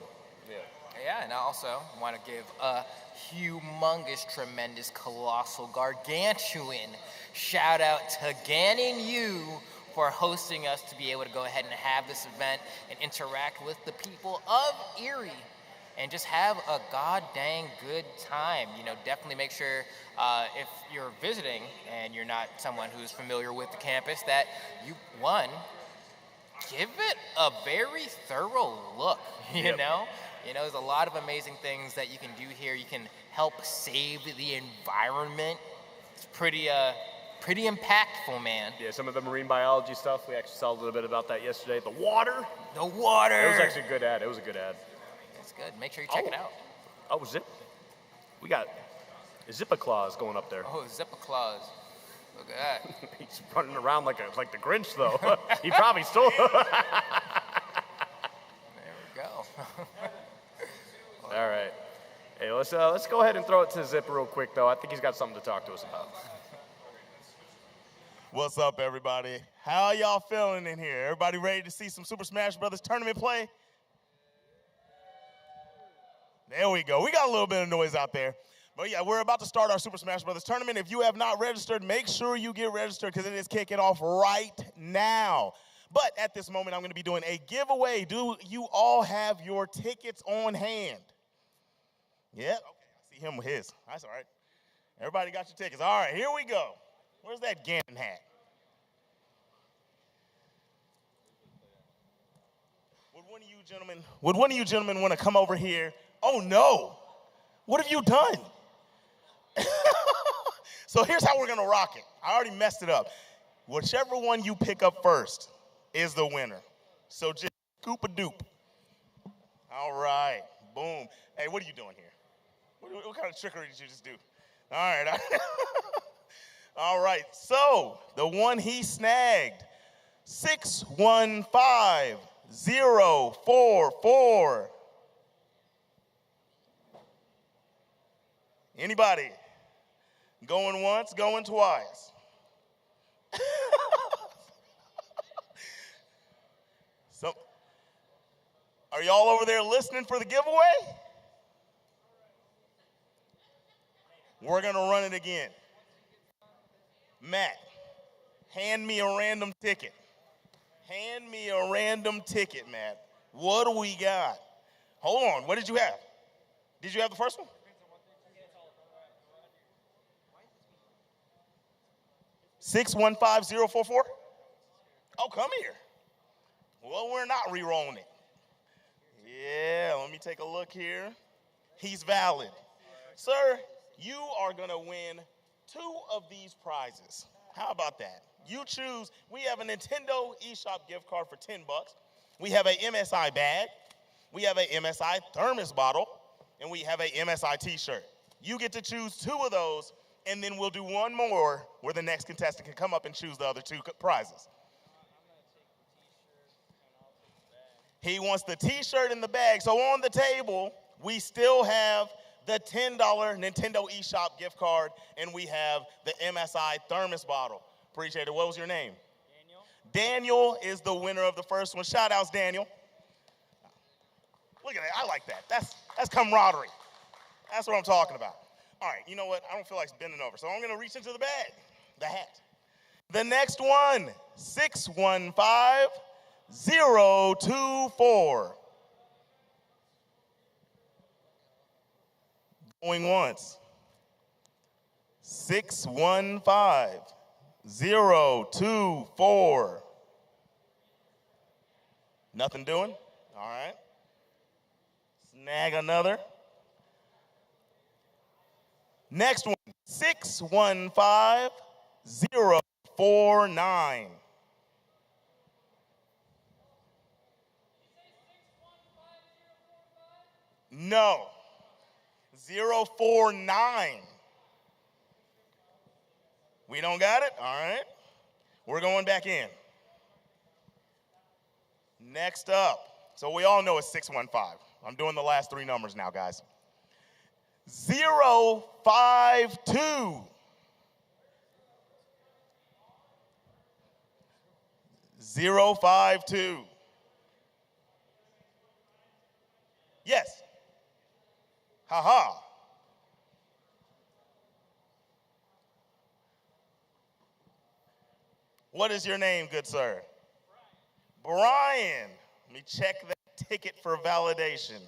Yeah, and I also want to give a humongous, tremendous, colossal, gargantuan shout out to Gannon for hosting us to be able to go ahead and have this event and interact with the people of Erie and just have a god dang good time. You know, definitely make sure if you're visiting and you're not someone who's familiar with the campus that you, give it a very thorough look, you know? You know, there's a lot of amazing things that you can do here. You can help save the environment. It's pretty impactful, man. Yeah, some of the marine biology stuff, we actually saw a little bit about that yesterday. The water. The water. It was actually a good ad. It was a good ad. It's good. Make sure you check it out. Oh, we got a Zipper Claus going up there. Oh, Zipper Claus. Look at that. He's running around like the Grinch, though. He probably stole. There we go. All right. Hey, let's go ahead and throw it to Zip real quick, though. I think he's got something to talk to us about. What's up, everybody? How y'all feeling in here? Everybody ready to see some Super Smash Brothers tournament play? There we go. We got a little bit of noise out there. But yeah, we're about to start our Super Smash Brothers tournament. If you have not registered, make sure you get registered because it is kicking off right now. But at this moment, I'm going to be doing a giveaway. Do you all have your tickets on hand? Yep. Okay, I see him with his. That's all right. Everybody got your tickets. All right, here we go. Where's that Gannon hat? Would one of you gentlemen want to come over here? Oh, no. What have you done? So here's how we're going to rock it. I already messed it up. Whichever one you pick up first is the winner. So just scoop-a-doop. All right. Boom. Hey, what are you doing here? What kind of trickery did you just do? All right. All right. So the one he snagged, 615044. Anybody? Going once, going twice. So, are y'all over there listening for the giveaway? We're going to run it again. Matt, hand me a random ticket. Hand me a random ticket, Matt. What do we got? Hold on. What did you have? Did you have the first one? 615044? Oh, come here. Well, we're not re-rolling it. Yeah, let me take a look here. He's valid. Sir, you are going to win 2 of these prizes. How about that? You choose. We have a Nintendo eShop gift card for $10. We have a MSI bag. We have a MSI thermos bottle. And we have a MSI t-shirt. You get to choose 2 of those, and then we'll do one more where the next contestant can come up and choose the other 2 prizes. He wants the t-shirt in the bag. So on the table, we still have the $10 Nintendo eShop gift card, and we have the MSI thermos bottle. Appreciate it. What was your name? Daniel is the winner of the first one. Shout outs, Daniel. Look at that. I like that. That's camaraderie. That's what I'm talking about. All right, you know what? I don't feel like bending over, so I'm going to reach into the bag, the hat. The next one, 615024. Going once. 615024. Nothing doing? All right. Snag another. Next one, 615049. No. 049. We don't got it? All right. We're going back in. Next up. So we all know it's 615. I'm doing the last 3 numbers now, guys. 052. 052. Yes. Ha. What is your name, good sir? Brian. Let me check that ticket for validation.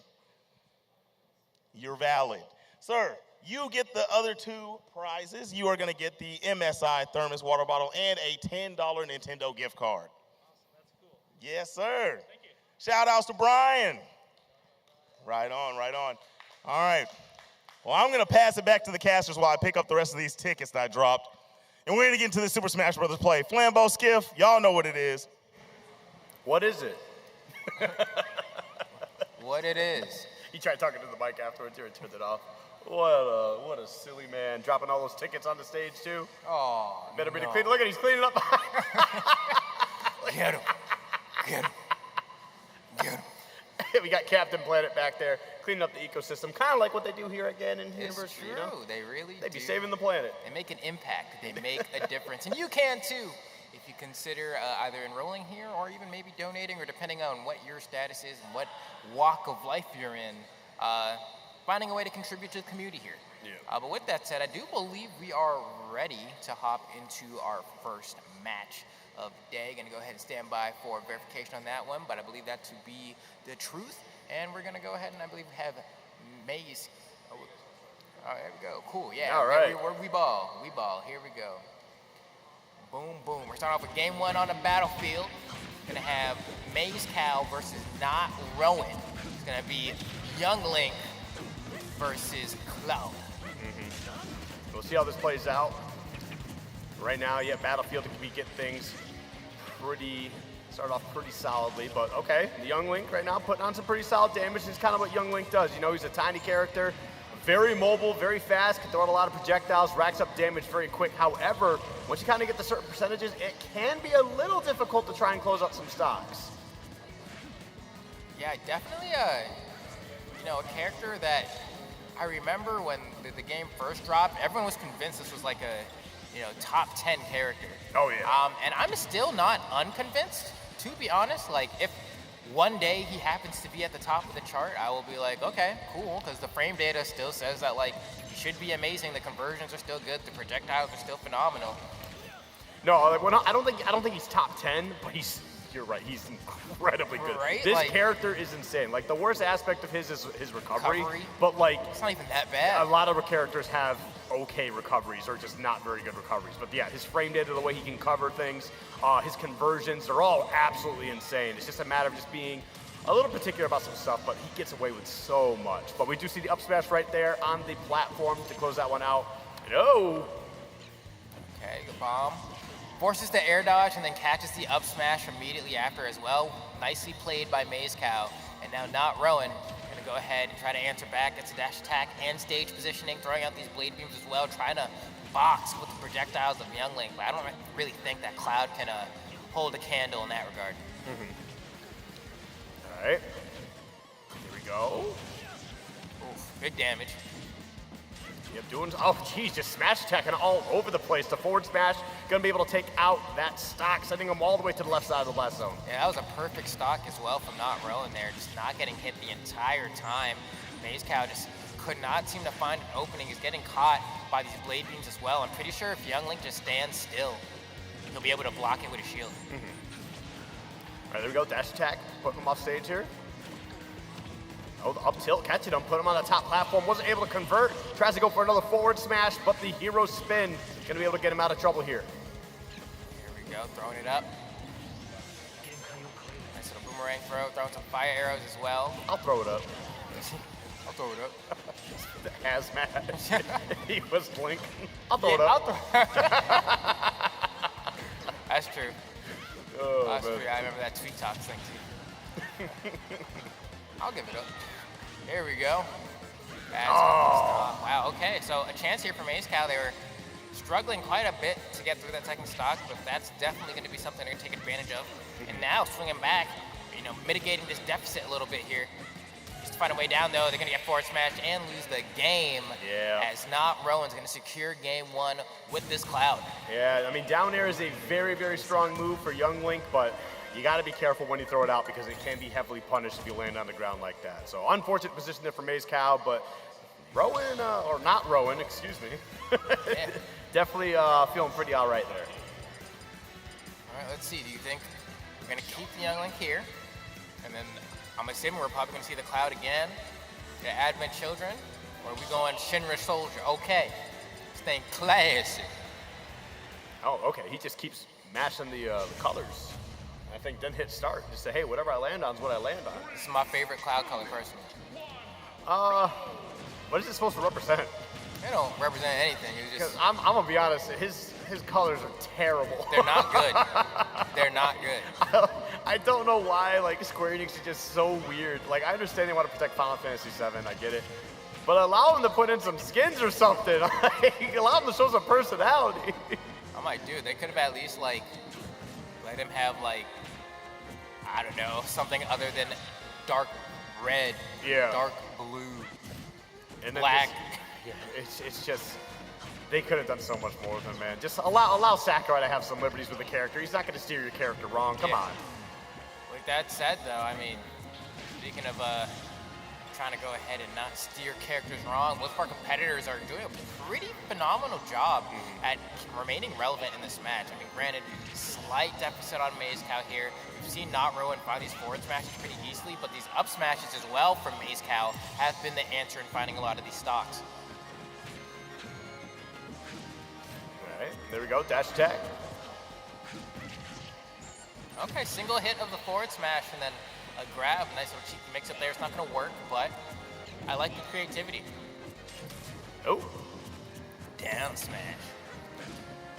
You're valid. Sir, you get the other two prizes. You are going to get the MSI thermos water bottle and a $10 Nintendo gift card. Awesome, that's cool. Yes, sir. Thank you. Shout outs to Brian. Right on. All right. Well, I'm going to pass it back to the casters while I pick up the rest of these tickets that I dropped. And we're going to get into the Super Smash Brothers play. Flambeau Skiff, y'all know what it is. What is it? What it is. He tried talking to the mic afterwards here and turned it off. What a silly man. Dropping all those tickets on the stage, too. Oh, Better be no. the clean. Look at he's cleaning up. Get him. Get him. Get him. We got Captain Planet back there cleaning up the ecosystem, kind of like what they do here at Gannon It's University. true. You know? They really They do. be saving the planet. They make an impact. They make a difference. And you can too, if you consider either enrolling here or even maybe donating, or depending on what your status is and what walk of life you're in, finding a way to contribute to the community here. Yeah. But with that said, I do believe we are ready to hop into our first match of the day. Going to go ahead and stand by for verification on that one, but I believe that to be the truth. And we're going to go ahead and I believe have Maze. Oh, all right, there we go. Cool, yeah. All right. We ball. Here we go. Boom, boom. We're starting off with game one on the battlefield. Gonna have Maze Cow versus Not Rowan. It's gonna be Young Link versus Cloud. We'll see how this plays out. Right now, yeah, Battlefield can be getting things start off pretty solidly, but okay. The Young Link right now putting on some pretty solid damage. It's kind of what Young Link does. You know, he's a tiny character, very mobile, very fast, can throw out a lot of projectiles, racks up damage very quick. However, once you kind of get to certain percentages, it can be a little difficult to try and close out some stocks. Yeah, definitely a character that I remember when the game first dropped, everyone was convinced this was like a top 10 character. Oh, yeah. And I'm still not unconvinced, to be honest. Like, if one day he happens to be at the top of the chart, I will be like, okay, cool, because the frame data still says that, like, he should be amazing. The conversions are still good. The projectiles are still phenomenal. No, like, I don't think he's top 10, but you're right, he's incredibly good. Right? This Like, character is insane. Like, the worst aspect of his is his recovery, Recovery? but like, It's not even that bad. a lot of characters have okay recoveries or just not very good recoveries. But yeah, his frame data, the way he can cover things, his conversions, they're all absolutely insane. It's just a matter of just being a little particular about some stuff, but he gets away with so much. But we do see the up smash right there on the platform to close that one out. No. Okay, the bomb. Forces the air dodge and then catches the up smash immediately after as well. Nicely played by Maze Cow. And now Not Rowan gonna go ahead and try to answer back. Gets a dash attack and stage positioning, throwing out these blade beams as well, trying to box with the projectiles of Young Link. But I don't really think that Cloud can hold a candle in that regard. All right. Here we go. Oof, good damage. Yep, doing, oh geez, just smash attacking all over the place. The forward smash, gonna be able to take out that stock, sending him all the way to the left side of the blast zone. Yeah, that was a perfect stock as well from Not Rowan there, just not getting hit the entire time. Maze Cow just could not seem to find an opening. He's getting caught by these blade beams as well. I'm pretty sure if Young Link just stands still, he'll be able to block it with a shield. All right, there we go, dash attack, putting him off stage here. Oh, the up tilt, catching him, put him on the top platform, wasn't able to convert, tries to go for another forward smash, but the hero spin, gonna be able to get him out of trouble here. Here we go, throwing it up. Nice little boomerang throw, throwing some fire arrows as well. I'll throw it up. I'll throw it up. The hazmat, he was Blink. I'll throw it Yeah, up. That's true. Oh, That's man. true. I remember that Tweet Talks thing too. I'll give it up. Here we go. That's wow, okay. So a chance here from Ace Cow. They were struggling quite a bit to get through that second stock, but that's definitely going to be something they're going to take advantage of. And now swinging back, mitigating this deficit a little bit here. Just find a way down, though. They're going to get forward smashed and lose the game. Yeah. As Not Rowan's going to secure game 1 with this Cloud. Yeah, I mean, down air is a very, very strong move for Young Link, but you got to be careful when you throw it out because it can be heavily punished if you land on the ground like that. So unfortunate position there for MazeCal, but Rowan, or not Rowan, excuse me. Yeah. Definitely feeling pretty all right there. All right, let's see. Do you think we're going to keep the Young Link here? And then I'm assuming we're probably going to see the Cloud again, the Advent Children, or are we going Shinra Soldier? Okay, staying classy. Oh, okay. He just keeps mashing the colors. I think then hit start. Just say, hey, whatever I land on is what I land on. This is my favorite Cloud color, personally. What is it supposed to represent? They don't represent anything. It's just, I'm gonna be honest. His colors are terrible. they're not good. They're not good. I don't know why. Like Square Enix is just so weird. Like I understand they want to protect Final Fantasy VII. I get it. But allow them to put in some skins or something. Like, allow them to show some personality. I'm like, dude, they could have at least like let him have like, I don't know, something other than dark red, Yeah. dark blue, And then black. It's just they could have done so much more with him, man. Just allow Sakurai to have some liberties with the character. He's not going to steer your character wrong. Come on. With that said, though, I mean, speaking of trying to go ahead and not steer characters wrong, both of our competitors are doing a pretty phenomenal job at remaining relevant in this match. I mean, granted, slight deficit on MazeCal here. We've seen Not Rowan find these forward smashes pretty easily, but these up smashes as well from MazeCal have been the answer in finding a lot of these stocks. All right, there we go. Dash attack. Okay, single hit of the forward smash and then a grab. Nice little cheeky mix up there. It's not going to work, but I like the creativity. Oh. Down smash.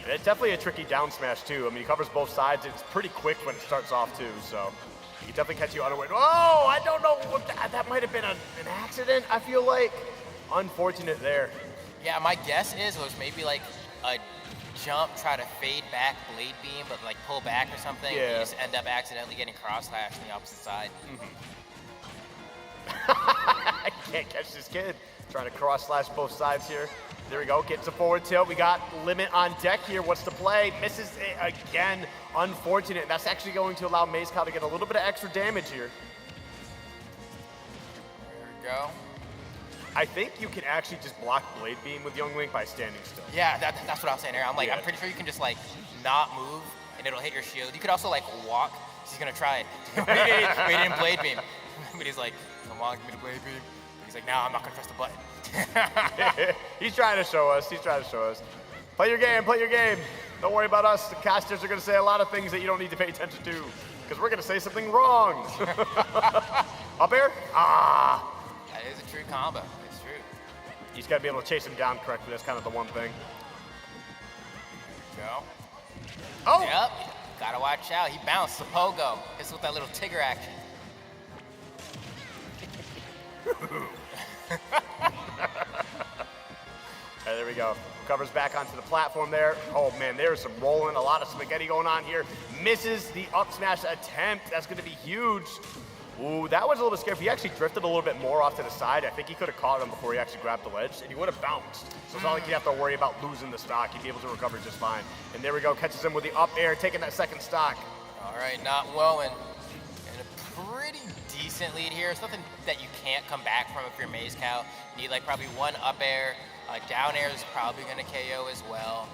It's definitely a tricky down smash, too. I mean, he covers both sides. It's pretty quick when it starts off, too, so he can definitely catch you unaware. Oh, I don't know. That might have been an accident, I feel like. Unfortunate there. Yeah, my guess is it was maybe like a jump, try to fade back blade beam, but like pull back or something. Yeah. And you just end up accidentally getting cross-slashed on the opposite side. I can't catch this kid. Trying to cross-slash both sides here. There we go. Gets a forward tilt. We got limit on deck here. What's the play? Misses it again. Unfortunate. That's actually going to allow MazeCal to get a little bit of extra damage here. There we go. I think you can actually just block Blade Beam with Young Link by standing still. Yeah, that's what I was saying there. I'm like, Yeah. I'm pretty sure you can just like not move and it'll hit your shield. You could also like walk. He's gonna try it. But he didn't blade beam. But he's like, come on, give me the blade beam. But he's like, no, I'm not gonna press the button. He's trying to show us. He's trying to show us. Play your game. Play your game. Don't worry about us. The casters are going to say a lot of things that you don't need to pay attention to because we're going to say something wrong. Up air? Ah. That is a true combo. It's true. You just got to be able to chase him down correctly. That's kind of the one thing. Go. Oh! Yep. Gotta watch out. He bounced the pogo. Hits with that little Tigger action. There we go. Covers back onto the platform there. Oh man, there's some rolling, a lot of spaghetti going on here. Misses the up smash attempt. That's going to be huge. Ooh, that was a little bit scary. If he actually drifted a little bit more off to the side, I think he could have caught him before he actually grabbed the ledge, and he would have bounced. So it's not like you have to worry about losing the stock. He'd be able to recover just fine. And there we go, catches him with the up air, taking that second stock. All right, Not Rowan in a pretty decent lead here. It's nothing that you can't come back from if you're MazeCal. You need like probably one up air. Down air is probably going to KO as well.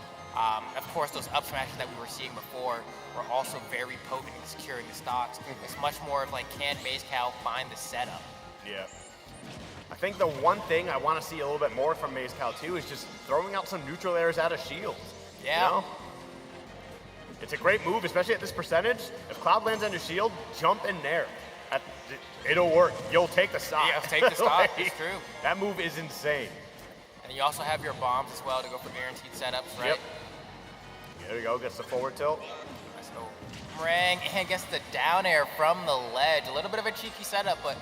Of course, those up smashes that we were seeing before were also very potent in securing the stocks. It's much more of like, can MazeCal find the setup? Yeah. I think the one thing I want to see a little bit more from MazeCal too is just throwing out some neutral airs out of shield. Yeah. You know? It's a great move, especially at this percentage. If Cloud lands on your shield, jump in there. It'll work. You'll take the stock. Yeah, take the stock. It's true. That move is insane. And you also have your bombs as well to go for guaranteed setups, right? Yep. There we go. Gets the forward tilt. Let's go. Meringue and gets the down air from the ledge. A little bit of a cheeky setup, but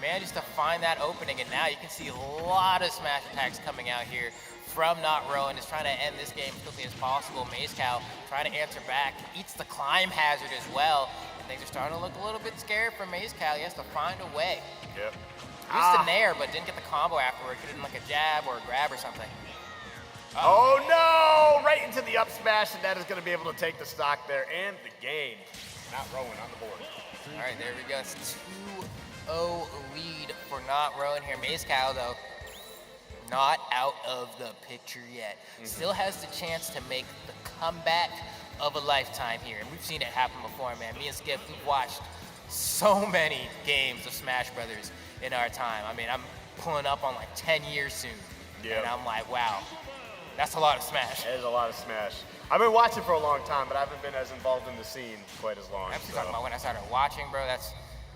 manages to find that opening. And now you can see a lot of smash attacks coming out here from Not Rowan. Just trying to end this game as quickly as possible. MazeCal trying to answer back. Eats the climb hazard as well. And things are starting to look a little bit scary for MazeCal. He has to find a way. Yep. Used to nair, but didn't get the combo afterward. Could have done like a jab or a grab or something. Oh no! Right into the up smash, and that is going to be able to take the stock there and the game. Not Rowan on the board. All right, there we go. It's 2-0 lead for Not Rowan here. Mezcal, though, not out of the picture yet. Still has the chance to make the comeback of a lifetime here. And we've seen it happen before, man. Me and Skip, we've watched so many games of Smash Brothers in our time. I mean, I'm pulling up on like 10 years soon. And I'm like, wow, that's a lot of Smash. That is a lot of Smash. I've been watching for a long time, but I haven't been as involved in the scene quite as long. I'm talking about when I started watching, bro.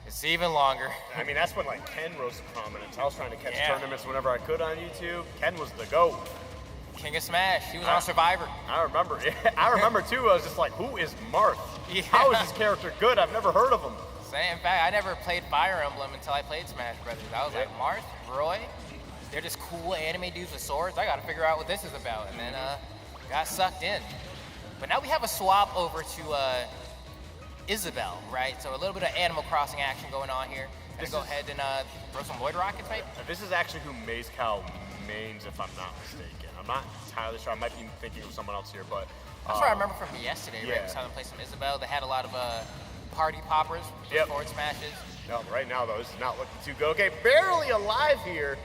It's even longer. I mean, that's when like Ken rose to prominence. I was trying to catch tournaments whenever I could on YouTube. Ken was the GOAT. King of Smash. He was on Survivor. I remember. I remember too. I was just like, who is Marth? Yeah. How is this character good? I've never heard of him. In fact, I never played Fire Emblem until I played Smash Brothers. I was like, Marth, Roy, they're just cool anime dudes with swords. I got to figure out what this is about. And then got sucked in. But now we have a swap over to Isabelle, right? So a little bit of Animal Crossing action going on here. Gonna go ahead and throw some Lloyd Rockets, maybe? This is actually who Mezcal mains, if I'm not mistaken. I'm not entirely sure. I might be thinking of someone else here, but... That's what I remember from yesterday, right? We saw them play some Isabelle. They had a lot of party poppers, forward smashes. No, right now, though, this is not looking too good. Okay, barely alive here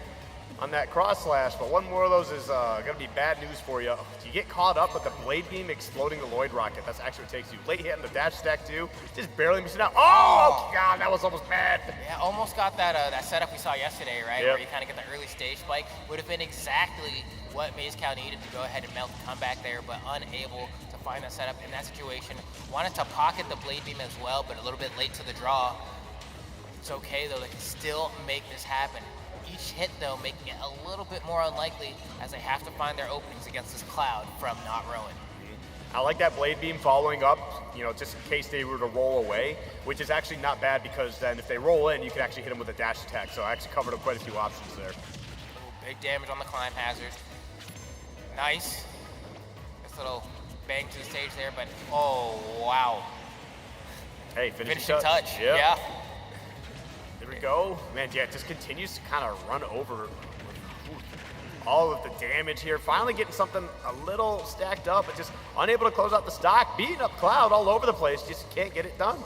on that cross slash, but one more of those is going to be bad news for you. You get caught up with the blade beam exploding the Lloyd Rocket. That's actually what it takes you. Late hit on the dash stack, too. Just barely missing out. Oh, God, that was almost bad. Yeah, almost got that setup we saw yesterday, right? Where you kind of get the early stage spike. Would have been exactly what Mezcal needed to go ahead and melt the comeback there, but unable to find that setup in that situation. Wanted to pocket the blade beam as well, but a little bit late to the draw. It's okay, though. They can still make this happen. Each hit, though, making it a little bit more unlikely as they have to find their openings against this Cloud from Not Rowan. I like that blade beam following up, just in case they were to roll away, which is actually not bad because then if they roll in, you can actually hit them with a dash attack. So I actually covered up quite a few options there. Ooh, big damage on the climb hazard. Nice. This little bang to the stage there, but oh, wow. Hey, finishing touch. Yeah. There we go. Man, yeah, it just continues to kind of run over all of the damage here. Finally getting something a little stacked up, but just unable to close out the stock. Beating up Cloud all over the place. Just can't get it done.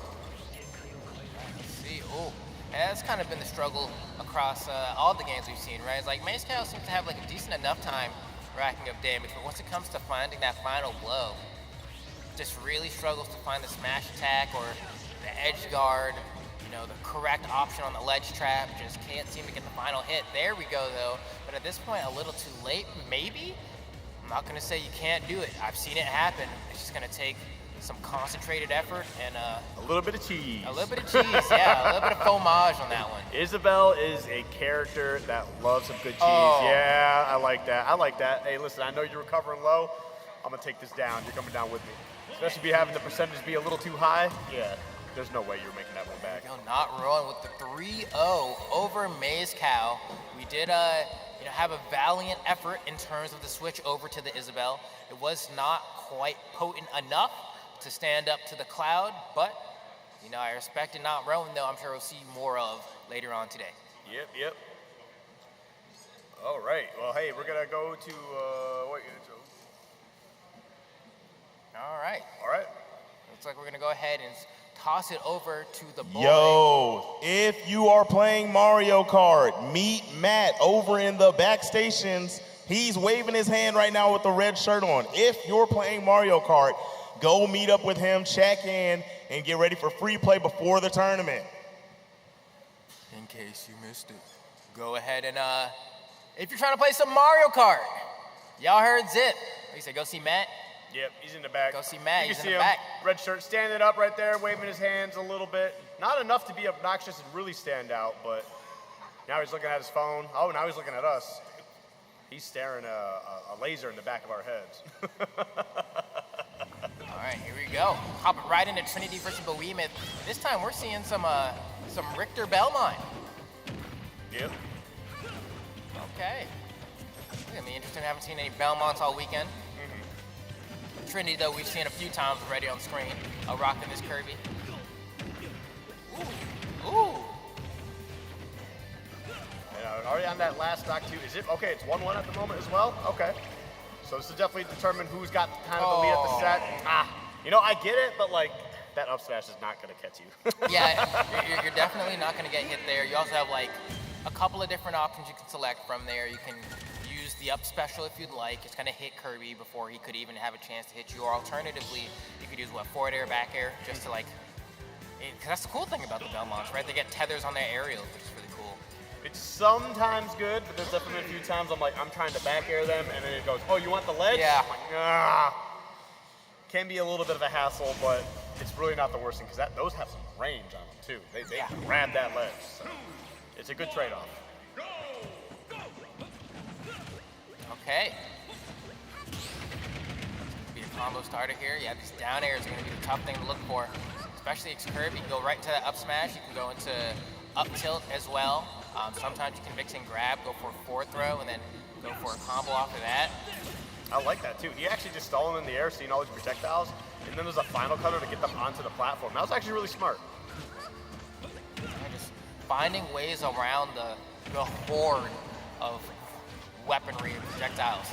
Let's see. Oh, that's kind of been the struggle across all the games we've seen, right? It's like Mezcal seems to have like a decent enough time racking up damage, but once it comes to finding that final blow, just really struggles to find the smash attack or the edge guard. The correct option on the ledge trap, just can't seem to get the final hit. There we go, though. But at this point, a little too late, maybe? I'm not going to say you can't do it. I've seen it happen. It's just going to take some concentrated effort and a little bit of cheese. A little bit of cheese, yeah. A little bit of fromage on that one. Isabelle is a character that loves some good cheese. Yeah, I like that. Hey, listen, I know you're recovering low. I'm going to take this down. You're coming down with me. Especially if you're having the percentage be a little too high. Yeah. There's no way you're making that one back. Not Rowan with the 3-0 over Mezcal. We did have a valiant effort in terms of the switch over to the Isabelle. It was not quite potent enough to stand up to the Cloud, but I respected Not Rowan, though. I'm sure we'll see more of later on today. Yep. All right. Well, hey, we're gonna go to All right. Looks like we're gonna go ahead and toss it over to the boy. Yo, if you are playing Mario Kart, meet Matt over in the back stations. He's waving his hand right now with the red shirt on. If you're playing Mario Kart, go meet up with him, check in, and get ready for free play before the tournament. In case you missed it, go ahead and, if you're trying to play some Mario Kart, y'all heard Zip. He said, go see Matt. Yep, he's in the back. Go see Matt, he's in the back. Red shirt standing up right there, waving his hands a little bit. Not enough to be obnoxious and really stand out, but now he's looking at his phone. Oh, now he's looking at us. He's staring a laser in the back of our heads. All right, here we go. Hopping right into Trinity versus Behemoth. This time we're seeing some Richter Belmont. Yep. Okay. It's gonna be interesting. I haven't seen any Belmonts all weekend. Trinity, though, we've seen a few times already on screen. Rocking this Kirby. Ooh. Already on that last stock too. Is it okay? It's 1-1 at the moment as well. Okay, so this will definitely determine who's got kind of the lead at the set. I get it, but like that up smash is not going to catch you. Yeah, you're definitely not going to get hit there. You also have like a couple of different options you can select from there. You can use the up special if you'd like. It's going to hit Kirby before he could even have a chance to hit you. Or alternatively, you could use forward air, back air, just to like. Because that's the cool thing about the Belmonts, right? They get tethers on their aerials, which is really cool. It's sometimes good, but there's definitely a few times I'm trying to back air them, and then it goes, oh, you want the ledge? Yeah. I'm like, can be a little bit of a hassle, but it's really not the worst thing, because those have some range on them, too. They grab that ledge, so it's a good trade-off. Okay. Be a combo starter here. Yeah, these down airs are going to be the tough thing to look for. Especially X-Curve, you can go right into that up smash. You can go into up tilt as well. Sometimes you can mix and grab, go for a forward throw, and then go for a combo after that. I like that too. He actually just stole them in the air, seeing all these projectiles, and then there's a final cutter to get them onto the platform. That was actually really smart. Just finding ways around the horde of weaponry and projectiles.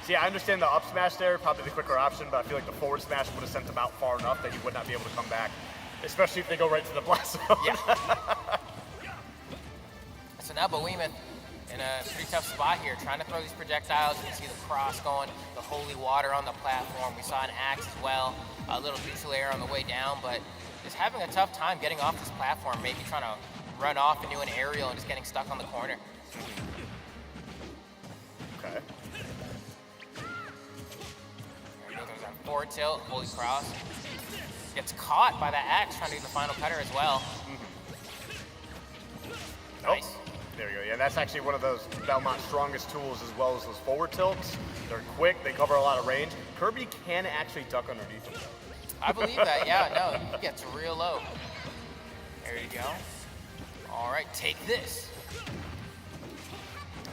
See, I understand the up smash there, probably the quicker option, but I feel like the forward smash would have sent them out far enough that you would not be able to come back, especially if they go right to the blast zone. Yeah. So now Behemoth in a pretty tough spot here, trying to throw these projectiles. You can see the cross going, the holy water on the platform. We saw an axe as well, a little neutral air on the way down, but just having a tough time getting off this platform, maybe trying to run off and do an aerial and just getting stuck on the corner. Okay. There we go, there's that forward tilt, holy cross. Gets caught by that axe trying to do the final cutter as well. Nice. Oh, there you go. Yeah, that's actually one of those Belmont's strongest tools, as well as those forward tilts. They're quick, they cover a lot of range. Kirby can actually duck underneath them. I believe that, yeah, no, he gets real low. There you go. All right, take this.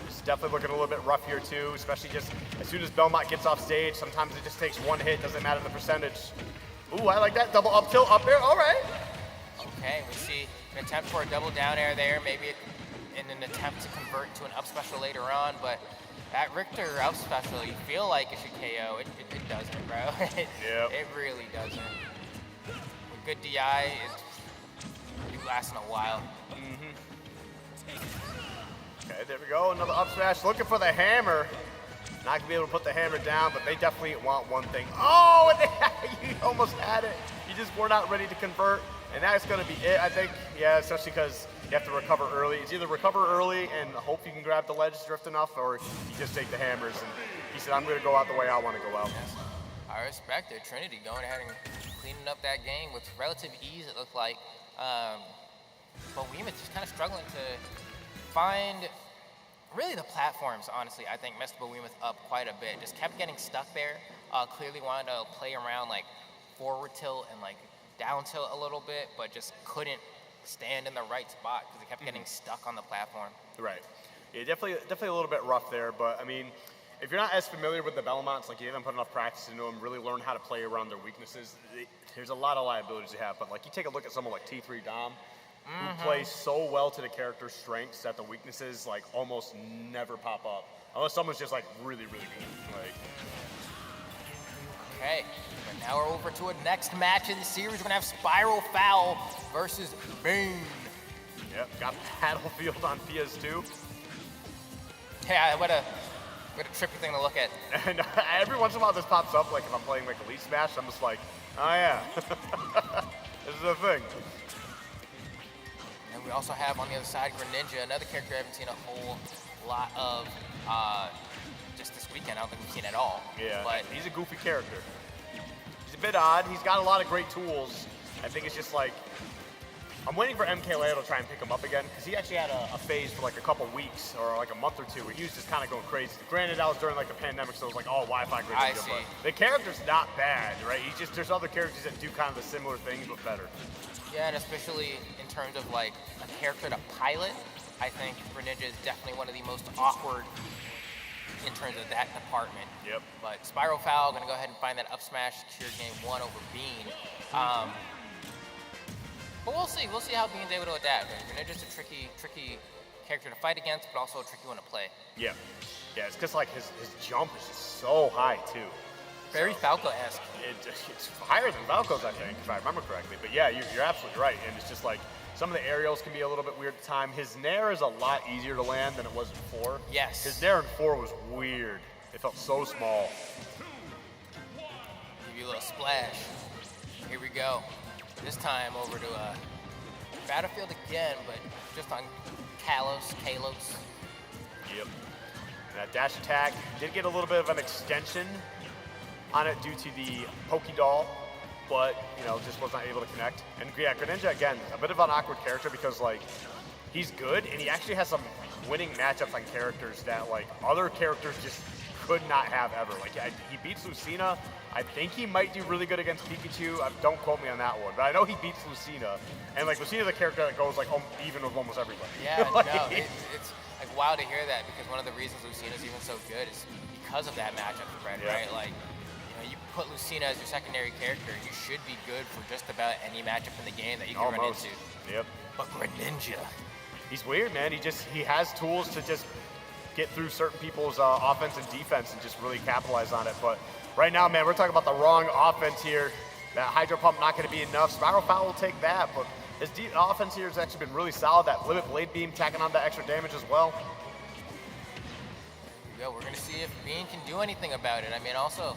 It's definitely looking a little bit rough here too, especially just as soon as Belmont gets off stage, sometimes it just takes one hit, doesn't matter the percentage. Ooh, I like that, double up tilt up there, all right. Okay, we see an attempt for a double down air there, maybe in an attempt to convert to an up special later on, but that Richter up special, you feel like it should KO. It doesn't, bro. It really doesn't. With good DI, it lasts in a while. Okay, there we go, another up smash, looking for the hammer. Not gonna be able to put the hammer down, but they definitely want one thing. Oh, and you almost had it. You just were not ready to convert, and that's gonna be it, I think. Yeah, especially because you have to recover early. It's either recover early and hope you can grab the ledge drift enough, or you just take the hammers. And he said, I'm gonna go out the way I wanna go out. Yes. I respect it. Trinity going ahead and cleaning up that game with relative ease, it looked like. But Weemuth just kind of struggling to find, really the platforms, honestly, I think messed Behemoth up quite a bit. Just kept getting stuck there. Clearly wanted to play around like forward tilt and like down tilt a little bit, but just couldn't stand in the right spot because it kept getting stuck on the platform. Right. Yeah, definitely a little bit rough there, but I mean, if you're not as familiar with the Belmonts, like you haven't put enough practice into them, really learn how to play around their weaknesses, there's a lot of liabilities you have, but like you take a look at someone like T3 Dom, who plays so well to the character's strengths that the weaknesses like almost never pop up, unless someone's just like really, really good. Like, okay, and now we're over to a next match in the series. We're gonna have Spiral Foul versus Bane. Yep, got Battlefield on PS2. Yeah, what a trippy thing to look at. And every once in a while this pops up, like if I'm playing like Elite Smash, I'm just like, oh yeah, this is a thing. And we also have on the other side Greninja, another character I haven't seen a whole lot of just this weekend. I don't think we've seen at all. Yeah, but he's a goofy character. He's a bit odd. He's got a lot of great tools. I think it's just like, I'm waiting for MKLeo to try and pick him up again, because he actually had a phase for like a couple weeks or like a month or two where he was just kind of going crazy. Granted, that was during like the pandemic, so it was like, oh, Wi-Fi Greninja. But the character's not bad, right? He's just, there's other characters that do kind of the similar things, but better. Yeah, and especially in terms of like a character to pilot, I think Greninja is definitely one of the most awkward in terms of that department. Yep. But Spiral Foul, gonna go ahead and find that up smash, secure game 1 over Bean. But we'll see how Bean's able to adapt. Greninja's a tricky character to fight against, but also a tricky one to play. Yeah. Yeah, it's because like his jump is just so high too. Very Falco-esque. It's higher than Valko's, I think, if I remember correctly. But yeah, you're absolutely right. And it's just like some of the aerials can be a little bit weird at the time. His Nair is a lot easier to land than it was in 4. Yes. His Nair in 4 was weird. It felt so small. Give you a little splash. Here we go. This time over to Battlefield again, but just on Kalos. Yep. That dash attack did get a little bit of an extension on it due to the Poké Doll, but just was not able to connect. And yeah, Greninja again, a bit of an awkward character because like he's good and he actually has some winning matchups on characters that like other characters just could not have ever. Like he beats Lucina. I think he might do really good against Pikachu. Don't quote me on that one, but I know he beats Lucina. And like Lucina's a character that goes like even with almost everybody. Yeah, like, no, it's like wild to hear that because one of the reasons Lucina's even so good is because of that matchup spread, right? Like you put Lucina as your secondary character, you should be good for just about any matchup in the game that you can run into. Yep. But Greninja, he's weird, man. He has tools to just get through certain people's offense and defense and just really capitalize on it. But right now, man, we're talking about the wrong offense here. That Hydro Pump not going to be enough. Spiral Foul will take that, but his offense here has actually been really solid. That Limit Blade Beam tacking on that extra damage as well. Yeah, we're going to see if Bean can do anything about it. I mean, also,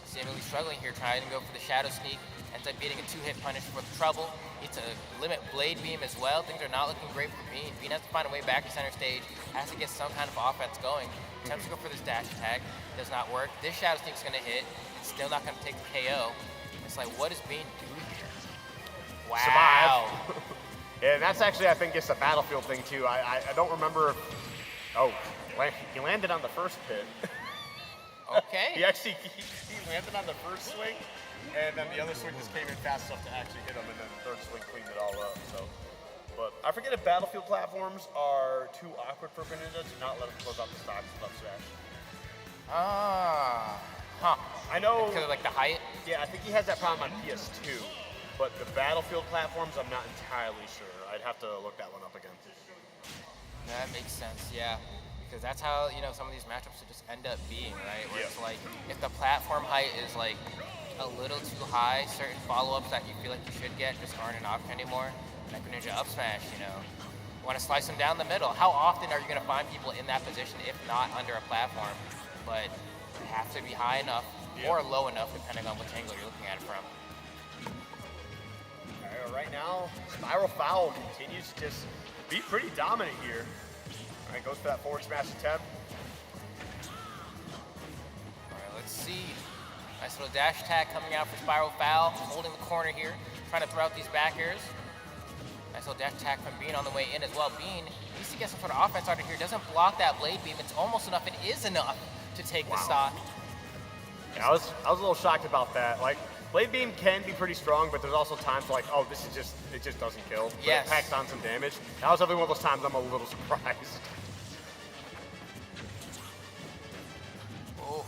seemingly struggling here, trying to go for the Shadow Sneak. Ends up beating a 2-hit punish for the trouble. It's a Limit Blade Beam as well. Things are not looking great for Bean. Bean has to find a way back to center stage, has to get some kind of offense going. Attempts to go for this dash attack, does not work. This Shadow Sneak's going to hit. It's still not going to take the KO. It's like, what does Bean do here? Wow. Survive. And that's actually, I think, just a Battlefield thing too. I don't remember. Oh, he landed on the first pit. Okay. he landed on the first swing, and then the other swing just came in fast enough to actually hit him, and then the third swing cleaned it all up. So, but I forget if Battlefield platforms are too awkward for Greninja to not let him close out the stocks with up smash. I know. Because of like the height. Yeah, I think he has that problem on PS2, but the Battlefield platforms, I'm not entirely sure. I'd have to look that one up again. That makes sense, yeah. Because that's how, some of these matchups would just end up being, right? Where it's like, if the platform height is like a little too high, certain follow-ups that you feel like you should get just aren't an option anymore. Like Greninja up smash, you want to slice them down the middle. How often are you going to find people in that position, if not under a platform? But it has to be high enough or low enough, depending on which angle you're looking at it from. Right now, Spiral Foul continues to just be pretty dominant here. All right, goes for that forward smash attempt. All right, let's see. Nice little dash attack coming out for Spiral Foul, holding the corner here, trying to throw out these back airs. Nice little dash attack from Bean on the way in as well. Bean needs to get some sort of offense out of here. Doesn't block that Blade Beam. It's almost enough. It is enough to take the stock. Yeah, I was a little shocked about that. Like, Blade Beam can be pretty strong, but there's also times like, oh, it just doesn't kill. But it packs on some damage. That was every one of those times I'm a little surprised. Oh.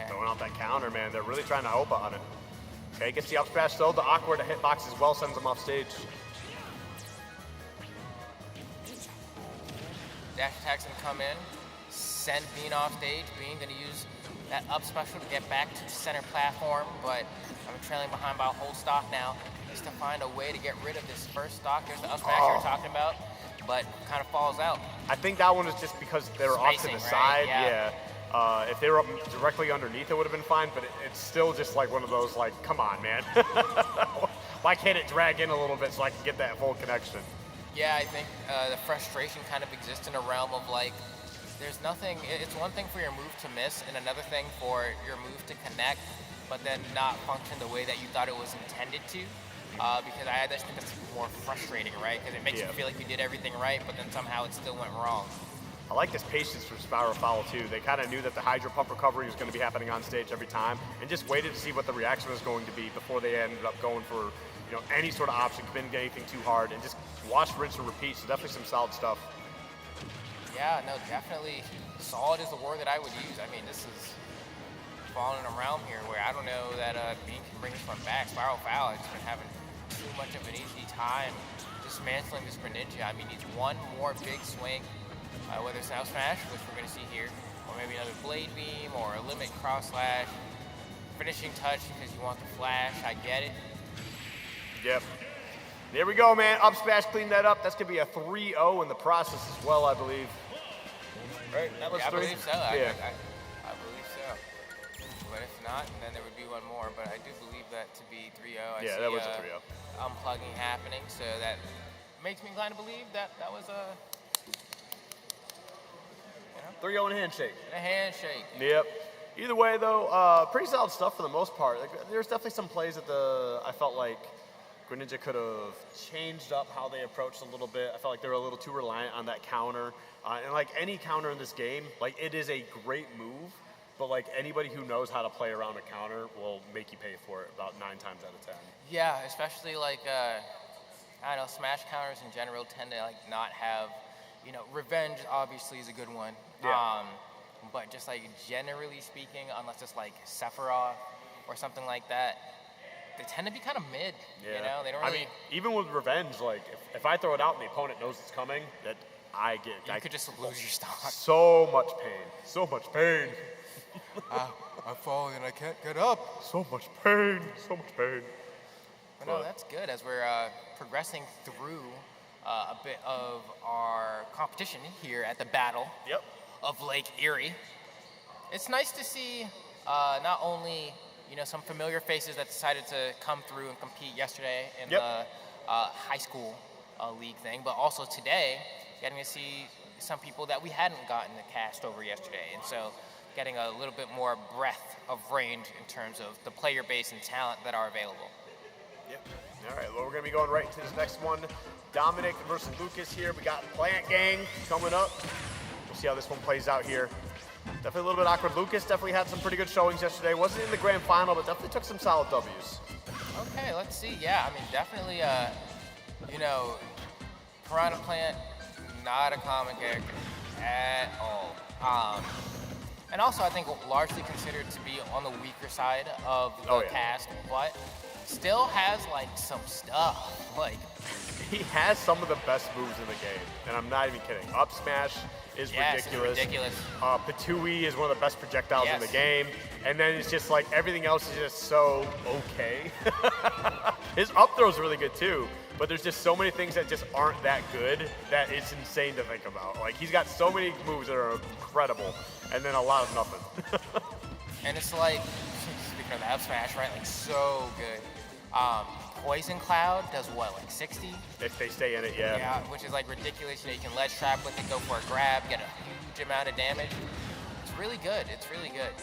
Throwing out that counter, man. They're really trying to hope on it. Okay, gets the up smash though. The awkward hitbox as well sends him off stage. Dash attacks gonna come in, send Bean off stage. Bean gonna use that up special to get back to the center platform, but I'm trailing behind by a whole stock now. Needs to find a way to get rid of this first stock. There's the up smash you were talking about, but kind of falls out. I think that one is just because they were off to the side. Yeah. If they were up directly underneath, it would have been fine, but it's still just like one of those, like, come on, man. Why can't it drag in a little bit so I can get that full connection? Yeah, I think the frustration kind of exists in a realm of like, there's nothing, it's one thing for your move to miss and another thing for your move to connect, but then not function the way that you thought it was intended to. Because I just think it's more frustrating, right? Because it makes you feel like you did everything right, but then somehow it still went wrong. I like this patience from Spiral Foul too. They kind of knew that the Hydro Pump recovery was going to be happening on stage every time, and just waited to see what the reaction was going to be before they ended up going for, any sort of option. Couldn't get anything too hard, and just wash, rinse, and repeat. So definitely some solid stuff. Yeah, no, definitely solid is the word that I would use. I mean, this is falling in a realm here where I don't know that Bean can bring this one back. Spiral Foul has been having too much of an easy time dismantling this Greninja. I mean, needs one more big swing, whether it's an out smash, which we're going to see here, or maybe another blade beam, or a limit cross slash, finishing touch because you want the flash. I get it. Yep. There we go, man. Up smash, clean that up. That's going to be a 3-0 in the process as well, I believe. Right? That was I 3? believe so. Yeah. I believe so. But if not, then there would be one more. But I do believe that to be 3-0. Yeah, that was a 3-0. Unplugging happening, so that makes me inclined to believe that that was a 3-0 and a handshake. a handshake. Yep. Either way, though, pretty solid stuff for the most part. Like, there's definitely some plays that I felt like Greninja could have changed up how they approached a little bit. I felt like they were a little too reliant on that counter. And like any counter in this game, like it is a great move, but like anybody who knows how to play around a counter will make you pay for it about 9 times out of 10. Yeah, especially like I don't know, smash counters in general tend to like not have, revenge obviously is a good one. Yeah. But just like generally speaking, unless it's like Sephiroth or something like that, they tend to be kind of mid. Yeah. They don't really. I mean, even with revenge, like if I throw it out and the opponent knows it's coming, that I get. You could just lose your stock. So much pain. So much pain. I'm falling and I can't get up. So much pain. So much pain. But no, that's good as we're progressing through a bit of our competition here at the Battle of Lake Erie. It's nice to see not only some familiar faces that decided to come through and compete yesterday in the high school league thing, but also today getting to see some people that we hadn't gotten to cast over yesterday, and so getting a little bit more breadth of range in terms of the player base and talent that are available. Yep. All right, well, we're going to be going right into this next one. Dominic versus Lucas here. We got Plant Gang coming up. We'll see how this one plays out here. Definitely a little bit awkward. Lucas definitely had some pretty good showings yesterday. Wasn't in the grand final, but definitely took some solid W's. Okay, let's see. Yeah, I mean, definitely, Piranha Plant, not a common character at all. And also, I think largely considered to be on the weaker side of the cast, but still has like some stuff. Like he has some of the best moves in the game, and I'm not even kidding. Up smash is ridiculous. It's ridiculous. Patui is one of the best projectiles in the game, and then it's just like everything else is just so okay. His up throw is really good too, but there's just so many things that just aren't that good that it's insane to think about. Like he's got so many moves that are incredible, and then a lot of nothing. And it's like, speaking of the up smash, right? Like so good. Poison Cloud does what, like 60? If they stay in it, yeah. Yeah, which is like ridiculous. You can ledge trap with it, go for a grab, get a huge amount of damage. It's really good. It's really good.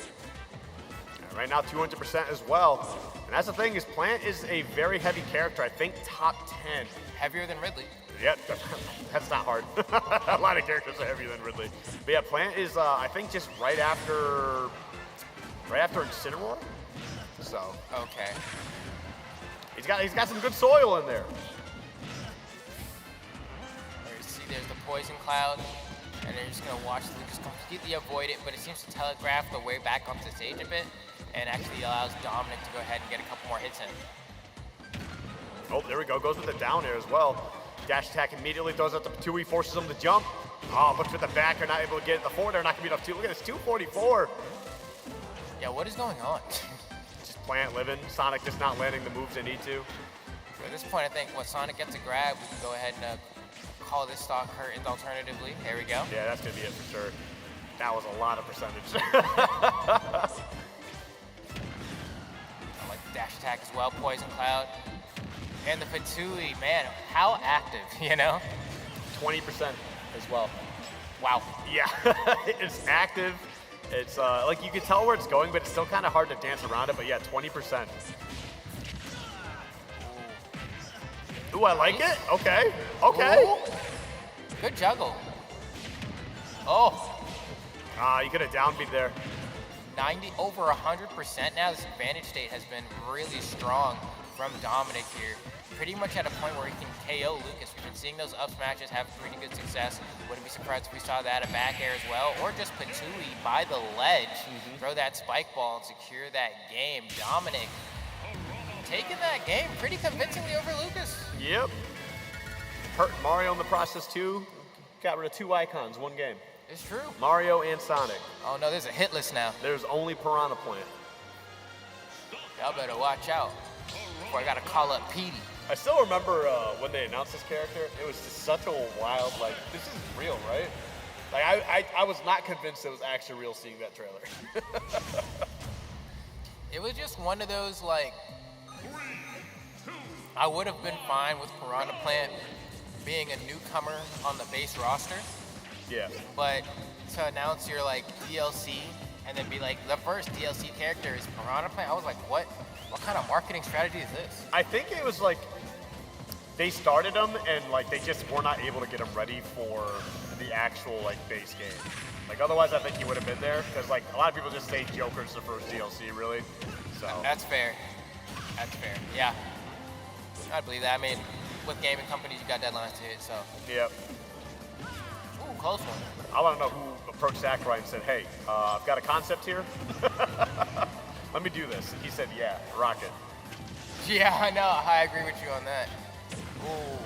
And right now, 200% as well. And that's the thing is, Plant is a very heavy character. I think top 10. Heavier than Ridley. Yep, that's not hard. A lot of characters are heavier than Ridley. But yeah, Plant is, I think, just right after Incineroar. So. Okay. He's got some good soil in there. See, there's the Poison Cloud, and they're just gonna watch Lucas completely avoid it, but it seems to telegraph the way back onto stage a bit, and actually allows Dominic to go ahead and get a couple more hits in. Oh, there we go. Goes with the down air as well. Dash attack immediately throws out the Patui, forces him to jump. Oh, looks with the back, they're not able to get it. The forward, they're not gonna be enough to. Look at this, 244. Yeah, what is going on? Plant living, Sonic just not landing the moves they need to. At this point, I think when Sonic gets a grab, we can go ahead and call this stock curtains alternatively. There we go. Yeah, that's going to be it for sure. That was a lot of percentage. I like the dash attack as well, Poison Cloud. And the Fatui, man, how active, 20% as well. Wow. Yeah, it's active. It's like you can tell where it's going, but it's still kind of hard to dance around it. But yeah, 20%. Ooh, I like it. Okay. Ooh. Good juggle. Oh. You could have downbeat there. 90 over 100% now. This advantage state has been really strong from Dominic here. Pretty much at a point where he can KO Lucas. We've been seeing those up smashes have pretty good success. Wouldn't be surprised if we saw that a back air as well, or just Patui by the ledge. Throw that spike ball and secure that game. Dominic taking that game pretty convincingly over Lucas. Yep. hurting Mario in the process too. Got rid of 2 icons, 1 game. It's true. Mario and Sonic. Oh no, there's a hit list now. There's only Piranha Plant. Y'all better watch out. Before I gotta call up Petey. I still remember when they announced this character. It was just such a wild, like, this is real, right? Like, I was not convinced it was actually real seeing that trailer. It was just one of those, like, I would have been fine with Piranha Plant being a newcomer on the base roster. Yeah. But to announce your, like, DLC and then be like, the first DLC character is Piranha Plant, I was like, what? What kind of marketing strategy is this? I think it was like they started them and like they just were not able to get them ready for the actual like base game. Like otherwise, I think he would have been there because like a lot of people just say Joker's the first DLC, really. So that's fair. That's fair. Yeah, I believe that. I mean, with gaming companies, you got deadlines to hit, so. Yep. Ooh, close one. I want to know who approached Sakurai and said, "Hey, I've got a concept here. Let me do this." And he said, "Yeah, rock it." Yeah, I know. I agree with you on that. Ooh,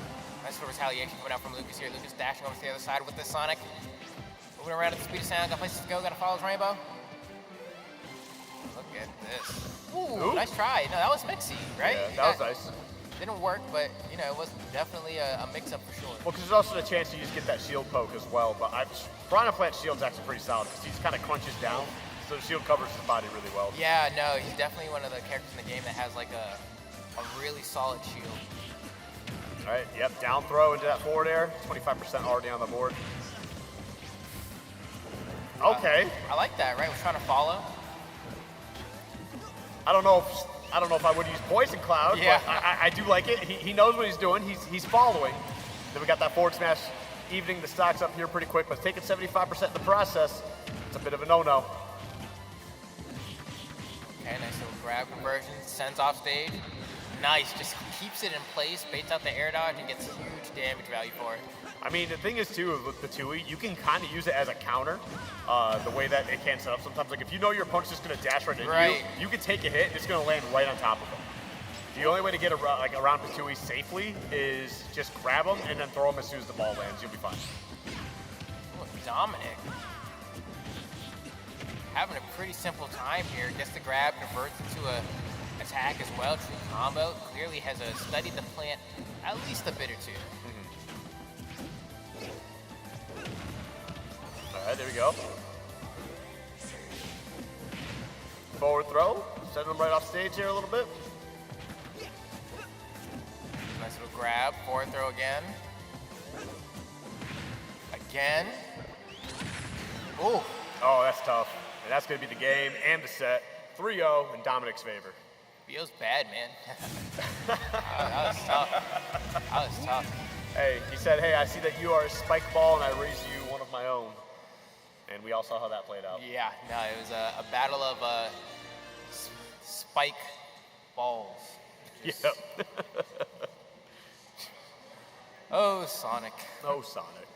nice little retaliation coming out from Lucas here. Lucas dashing over to the other side with the Sonic. Moving around at the speed of sound. Got places to go. Got to follow his rainbow. Look at this. Ooh, nice try. No, that was mixy, right? Yeah, that was nice. Didn't work, but, you know, it was definitely a mix-up for sure. Well, because there's also a chance you just get that shield poke as well. But Piranha Plant's shield's actually pretty solid because he kind of crunches down. So the shield covers his body really well. Yeah, no, he's definitely one of the characters in the game that has like a really solid shield. All right, yep, down throw into that forward air. 25% already on the board. Okay. I like that, right? We're trying to follow. I don't know if I would use Poison Cloud, Yeah. but I do like it. He knows what he's doing. He's following. Then we got that forward smash, evening the stocks up here pretty quick, but taking 75% in the process. It's a bit of a no-no. Okay, nice little grab conversion, sends off stage. Nice, just keeps it in place, baits out the air dodge, and gets huge damage value for it. I mean, the thing is, too, with the 2E, you can kind of use it as a counter, the way that it can set up sometimes. Like, if you know your opponent's just going to dash right into you, you can take a hit, and it's going to land right on top of him. The only way to get around the 2E safely is just grab him and then throw him as soon as the ball lands. You'll be fine. Ooh, Dominic. Having a pretty simple time here. Gets the grab, converts into a attack as well. True combo. Clearly has studied the plant at least a bit or two. All right, there we go. Forward throw. Send him right off stage here a little bit. Nice little grab. Forward throw again. Again. Ooh. Oh, that's tough. And that's going to be the game and the set. 3-0 in Dominic's favor. Feels bad, man. That was tough. That was tough. Hey, he said, "Hey, I see that you are a spike ball and I raise you one of my own." And we all saw how that played out. Yeah, no, it was a battle of spike balls. Yep. Oh, Sonic. Oh, Sonic.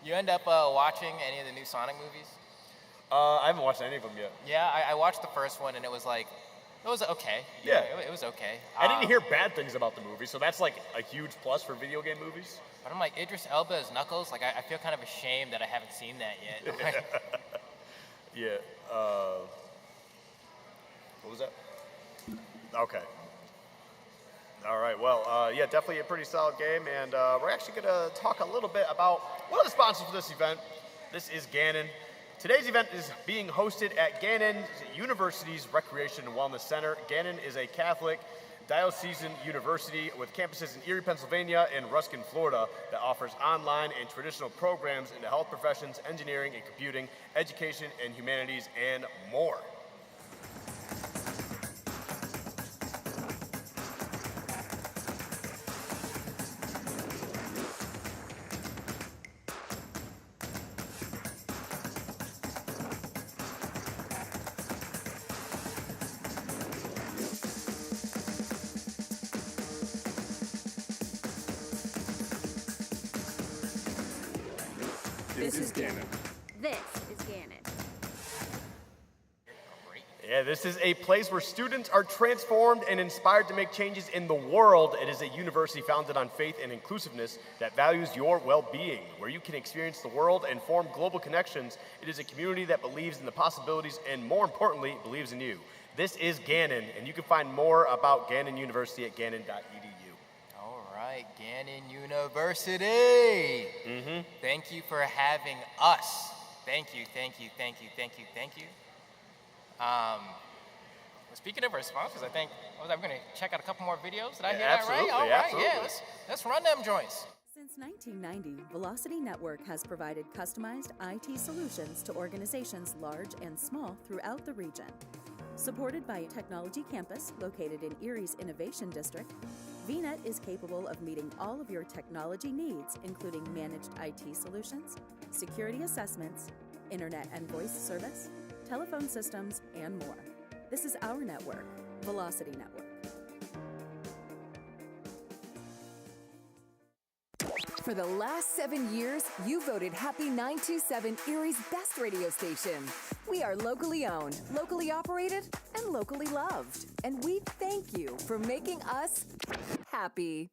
You end up watching any of the new Sonic movies? I haven't watched any of them yet. Yeah, I watched the first one and it was like, it was okay. Yeah. It was okay. I didn't hear bad things about the movie, so that's like a huge plus for video game movies. But I'm like, Idris Elba as Knuckles, like I feel kind of ashamed that I haven't seen that yet. Yeah. What was that? Okay. All right. Well, yeah, definitely a pretty solid game, and we're actually going to talk a little bit about one of the sponsors for this event. This is Gannon. Today's event is being hosted at Gannon University's Recreation and Wellness Center. Gannon is a Catholic diocesan university with campuses in Erie, Pennsylvania, and Ruskin, Florida, that offers online and traditional programs into health professions, engineering and computing, education and humanities, and more. This is Gannon. This is Gannon. Yeah, this is a place where students are transformed and inspired to make changes in the world. It is a university founded on faith and inclusiveness that values your well-being, where you can experience the world and form global connections. It is a community that believes in the possibilities and, more importantly, believes in you. This is Gannon, and you can find more about Gannon University at gannon.edu. All right, Gannon University. Thank you for having us. Thank you. Speaking of our sponsors, I think I'm going to check out a couple more videos. Did I hear that right? All right, absolutely. yeah, let's run them joints. Since 1990, Velocity Network has provided customized IT solutions to organizations large and small throughout the region. Supported by a technology campus located in Erie's Innovation District, VNet is capable of meeting all of your technology needs, including managed IT solutions, security assessments, internet and voice service, telephone systems, and more. This is our network, Velocity Network. For the last 7 years, you voted Happy 927 Erie's best radio station. We are locally owned, locally operated, and locally loved. And we thank you for making us happy.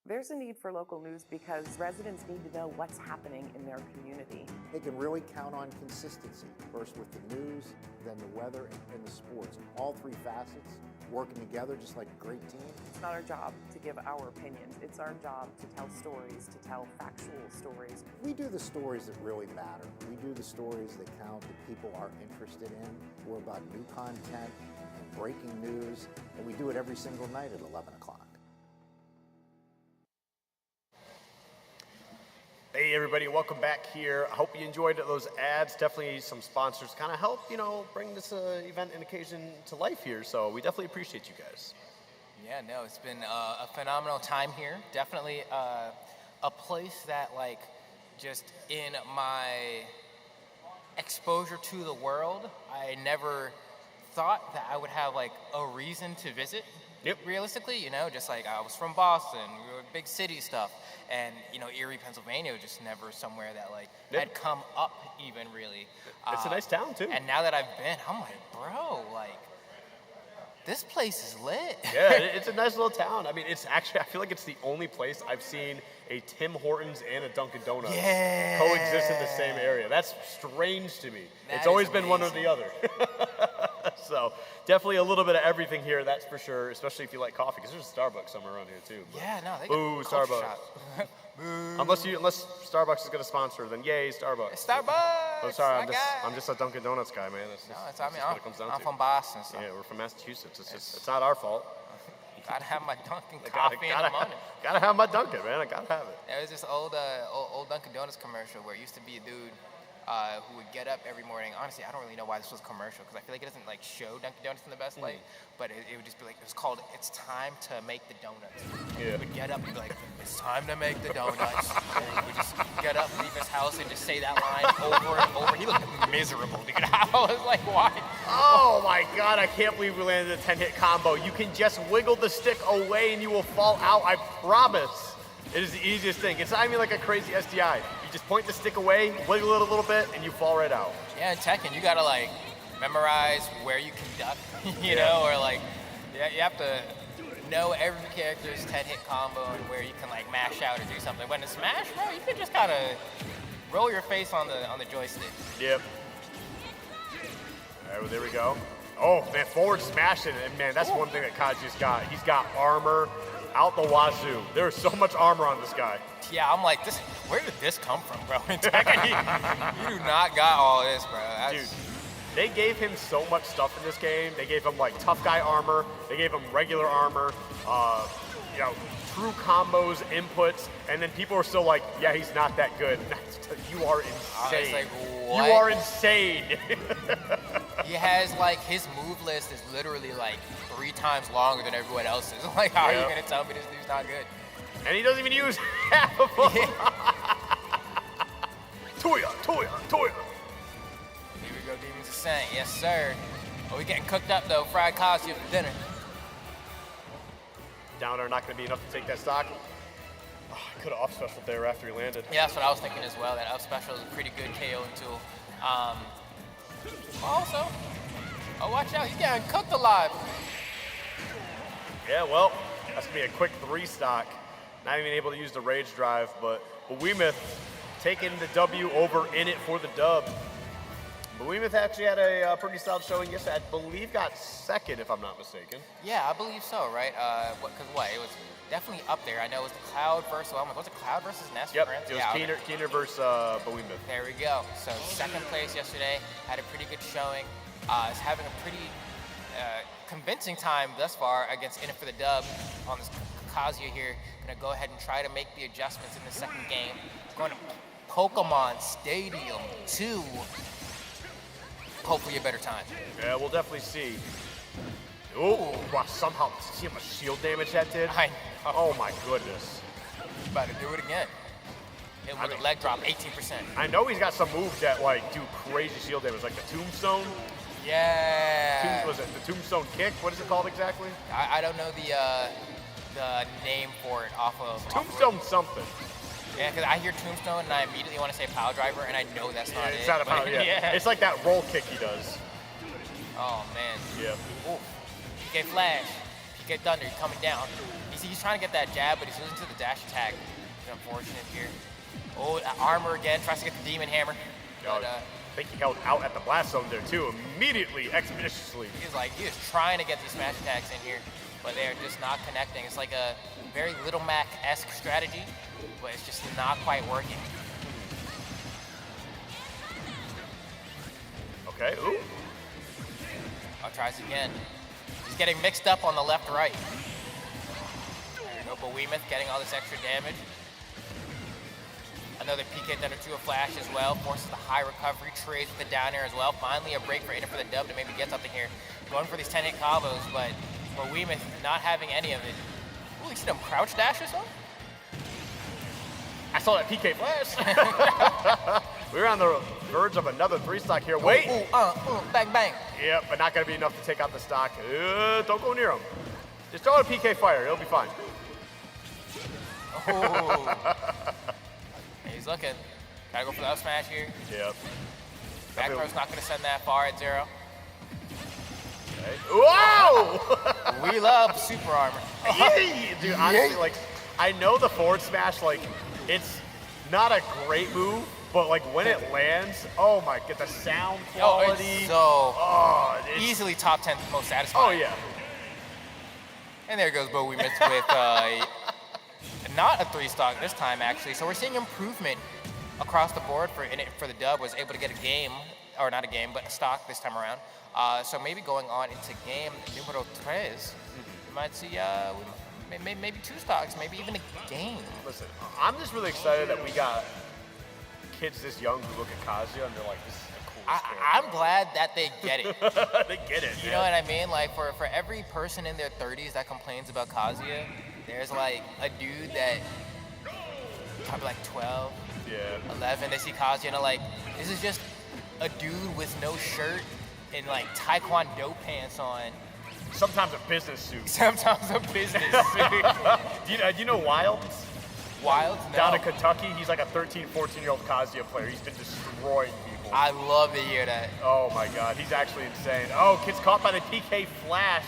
There's a need for local news because residents need to know what's happening in their community. They can really count on consistency, first with the news, then the weather, and the sports. All three facets working together just like a great team. It's not our job to give our opinions. It's our job to tell stories, to tell factual stories. We do the stories that really matter. We do the stories that count, that people are interested in. We're about new content and breaking news, and we do it every single night at 11 o'clock. Hey everybody, welcome back here. I hope you enjoyed those ads. Definitely some sponsors kind of help, bring this event and occasion to life here. So we definitely appreciate you guys. Yeah, no, it's been a phenomenal time here. Definitely a place that, just in my exposure to the world, I never thought that I would have, a reason to visit. Yep. Realistically, just I was from Boston, we were big city stuff, and Erie, Pennsylvania was just never somewhere that had come up even really. It's a nice town too. And now that I've been, I'm like, bro, this place is lit. Yeah, it's a nice little town. I mean, it's actually, I feel like it's the only place I've seen a Tim Hortons and a Dunkin' Donuts coexist in the same area. That's strange to me. It's always been one or the other. So definitely a little bit of everything here, that's for sure, especially if you like coffee, because there's a Starbucks somewhere around here too. But yeah, no, they boo, got Starbucks. Unless Starbucks is going to sponsor, then yay, Starbucks. Starbucks! I'm sorry, I'm just a Dunkin' Donuts guy, man. I'm from Boston, so. Yeah, we're from Massachusetts. It's not our fault. Gotta have my Dunkin' coffee in the morning. Gotta have my Dunkin', man. I gotta have it. There was this old Dunkin' Donuts commercial where it used to be a dude who would get up every morning. Honestly, I don't really know why this was commercial, because I feel like it doesn't show Dunkin' Donuts in the best light, but it would just be it was called "It's Time to Make the Donuts." Yeah. He would get up and be like, "It's time to make the donuts." And he would just get up, leave his house, and just say that line over and over. He looked miserable, dude. I was like, why? Oh my God, I can't believe we landed a 10-hit combo. You can just wiggle the stick away and you will fall out, I promise. It is the easiest thing. It's not even like a crazy SDI. You just point the stick away, wiggle it a little bit, and you fall right out. Yeah, in Tekken, you gotta memorize where you can duck, you know, or you have to know every character's 10-hit combo and where you can mash out or do something. When in Smash, bro, you can just kind of roll your face on the joystick. Yep. All right, well, there we go. Oh, man, forward smashing, and man, that's one thing that Kaji's got. He's got armor out the wazoo. There's so much armor on this guy. Yeah, I'm like, where did this come from, bro? In Tekken, you do not got all this, bro. Dude, they gave him so much stuff in this game. They gave him tough guy armor. They gave him regular armor. True combos, inputs, and then people are still like, yeah, he's not that good. You are insane. What? You are insane. He has his move list is literally 3 times longer than everyone else's. How are you gonna tell me this dude's not good? And he doesn't even use half of them. Toya. Here we go, Demons Ascent. Yes, sir. Oh, we getting cooked up though. Fried costume for dinner. Downer not going to be enough to take that stock. Oh, I could have off special there after he landed. Yeah, that's what I was thinking as well. That up special is a pretty good KOing tool. Also, oh, watch out, he's getting cooked alive. Yeah, well, that's going to be a quick 3-stock. Not even able to use the rage drive, but Weymouth taking the W over in it for the dub. But Weymouth actually had a pretty solid showing yesterday. I believe got second, if I'm not mistaken. Yeah, I believe so, right? Because it was definitely up there. I know it was the Cloud versus, was it Cloud versus Ness? Yep, it was Keener versus Weymouth. There we go. So second place yesterday, had a pretty good showing. Is having a pretty convincing time thus far against In It for the Dub on this Kazuya here. Gonna go ahead and try to make the adjustments in the second game. Going to Pokemon Stadium 2. Hopefully a better time. Yeah, we'll definitely see. Oh, wow, somehow, see how much shield damage that did? Oh my goodness. He's about to do it again. Hit with a leg drop, 18%. I know he's got some moves that do crazy shield damage, like the Tombstone. Yeah. Was it the Tombstone kick? What is it called exactly? I don't know the name for it off of Tombstone something. Yeah, because I hear Tombstone and I immediately want to say Power Driver, and I know that's not it. It's not a power, yeah. It's like that roll kick he does. Oh, man. Yeah. Ooh. PK Flash, PK Thunder coming down. He's trying to get that jab, but he's losing to the dash attack. It's unfortunate here. Oh, armor again, tries to get the Demon Hammer. But, I think he held out at the blast zone there, too, immediately, expeditiously. He is trying to get these smash attacks in here, but they're just not connecting. It's like a very Little Mac-esque strategy, but it's just not quite working. Okay, ooh. Oh, tries again. He's getting mixed up on the left-right. There you go, but Weymouth getting all this extra damage. Another PK Thunder 2 of Flash as well, forces the high recovery, trades with the down air as well. Finally a break for In It for the dub to maybe get something here. Going for these 10-hit combos, but Weymouth not having any of it. Ooh, you see them crouch dash or something? I saw that PK Flash. We're on the verge of another 3-stock here. Wait. Bang, bang. Yep, but not going to be enough to take out the stock. Don't go near him. Just throw a PK Fire. It'll be fine. Oh. He's looking. Gotta go for the up smash here. Yep. Back throw's not going to send that far at 0. Okay. Whoa! We love super armor. Dude, honestly, I know the forward smash, it's not a great move, but when it lands, oh my god, the sound quality. It's easily top 10 most satisfying. Oh yeah. And there goes Bo Weymouth with not a 3-stock this time actually. So we're seeing improvement across the board for In It for the dub. Was able to get a game, or not a game, but a stock this time around. So maybe going on into game numero 3, we might see maybe 2 stocks, maybe even a game. Listen, I'm just really excited that we got kids this young who look at Kazuya and they're like, this is the coolest character. I'm glad that they get it. They get it. You know what I mean? For every person in their 30s that complains about Kazuya, there's a dude that probably 12, 11, they see Kazuya and they're like, this is just a dude with no shirt and taekwondo pants on. Sometimes a business suit. Sometimes a business suit. Do you know Wild? Wild? No. Down in Kentucky, he's like a 13, 14-year-old Kazuya player. He's been destroying people. I love to hear that. Oh my god, he's actually insane. Oh, kid's caught by the PK Flash.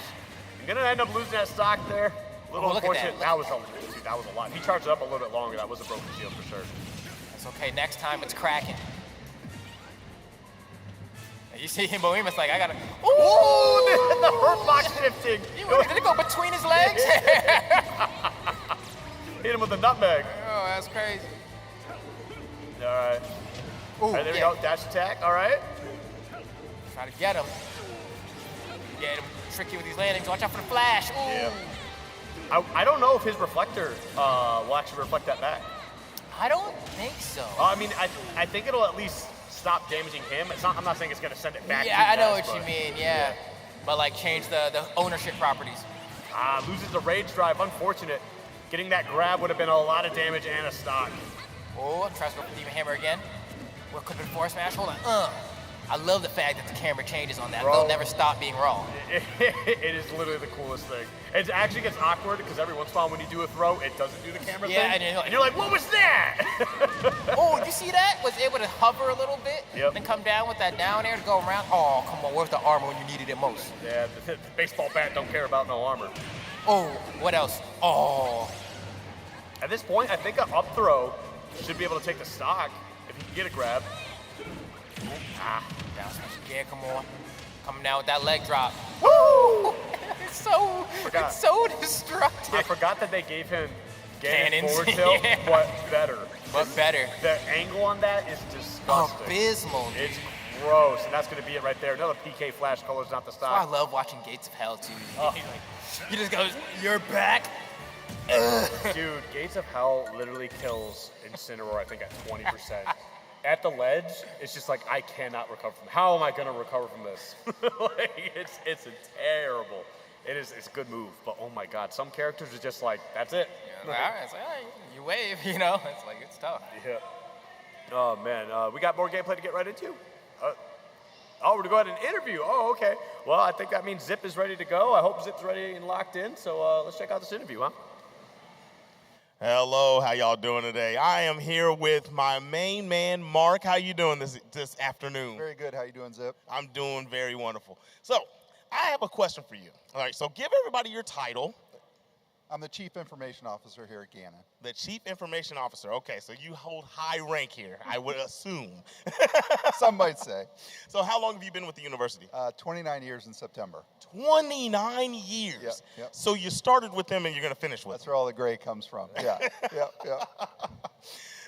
You're gonna end up losing that stock there. A little unfortunate. That was a lot. He charged up a little bit longer. That was a broken shield for sure. That's okay. Next time it's cracking. You see him, Bohemian's I gotta. Ooh, the hurt box shifting. Did it go between his legs? Hit him with the nutmeg. Oh, that's crazy. All right. Ooh, all right, there we go. Dash attack. All right. Try to get him. Get him tricky with these landings. Watch out for the flash. Ooh. Yeah. I don't know if his reflector will actually reflect that back. I don't think so. I mean, I think it'll at least stop damaging him. I'm not saying it's going to send it back. Yeah, I know what you mean, yeah. But change the ownership properties. Loses the rage drive, unfortunate. Getting that grab would have been a lot of damage and a stock. Oh, tries to go for Demon Hammer again. What could have been force smash? Hold on. I love the fact that the camera changes on that. Bro. They'll never stop being raw. It is literally the coolest thing. It actually gets awkward because every once in a while when you do a throw, it doesn't do the camera thing. And you're like, what was that? Oh, you see that? Was able to hover a little bit and come down with that down air to go around. Oh, come on, where's the armor when you needed it most? Yeah, the baseball bat don't care about no armor. Oh, what else? Oh. At this point, I think an up throw should be able to take the stock if he can get a grab. Down smash again, come on. Coming down with that leg drop. Woo! It's so destructive. I forgot that they gave him Gannon Gannon's, forward tilt, but better. But better. The angle on that is disgusting. Abysmal, dude. It's gross, and that's going to be it right there. Another PK flash colors, not the That's why I stock. love watching Gates of Hell, too. He just goes, you're back. Dude, Gates of Hell literally kills Incineroar, I think, at 20%. At the ledge, it's just like, I cannot recover from. How am I going to recover from this? Like, it's a terrible. It's a good move, but oh my God, some characters are just like, that's it. Yeah, all right, it's like, all right, you wave, you know. It's like, it's tough. Yeah. Oh man, we got more gameplay to get right into. Oh, we're gonna go ahead and interview. Oh, okay. Well, I think that means Zip is ready to go. I hope Zip's ready and locked in. So let's check out this interview, huh? Hello, how y'all doing today? I am here with my main man, Mark. How you doing this afternoon? Very good. How you doing, Zip? I'm doing very wonderful. So, I have a question for you. All right, so give everybody your title. I'm the Chief Information Officer here at Gannon. The Chief Information Officer. Okay, so you hold high rank here, I would assume. Some might say. So how long have you been with the university? 29 years in September. 29 years. Yep. So you started with them and you're going to finish with That's them. where all the gray comes from. Yeah, yeah.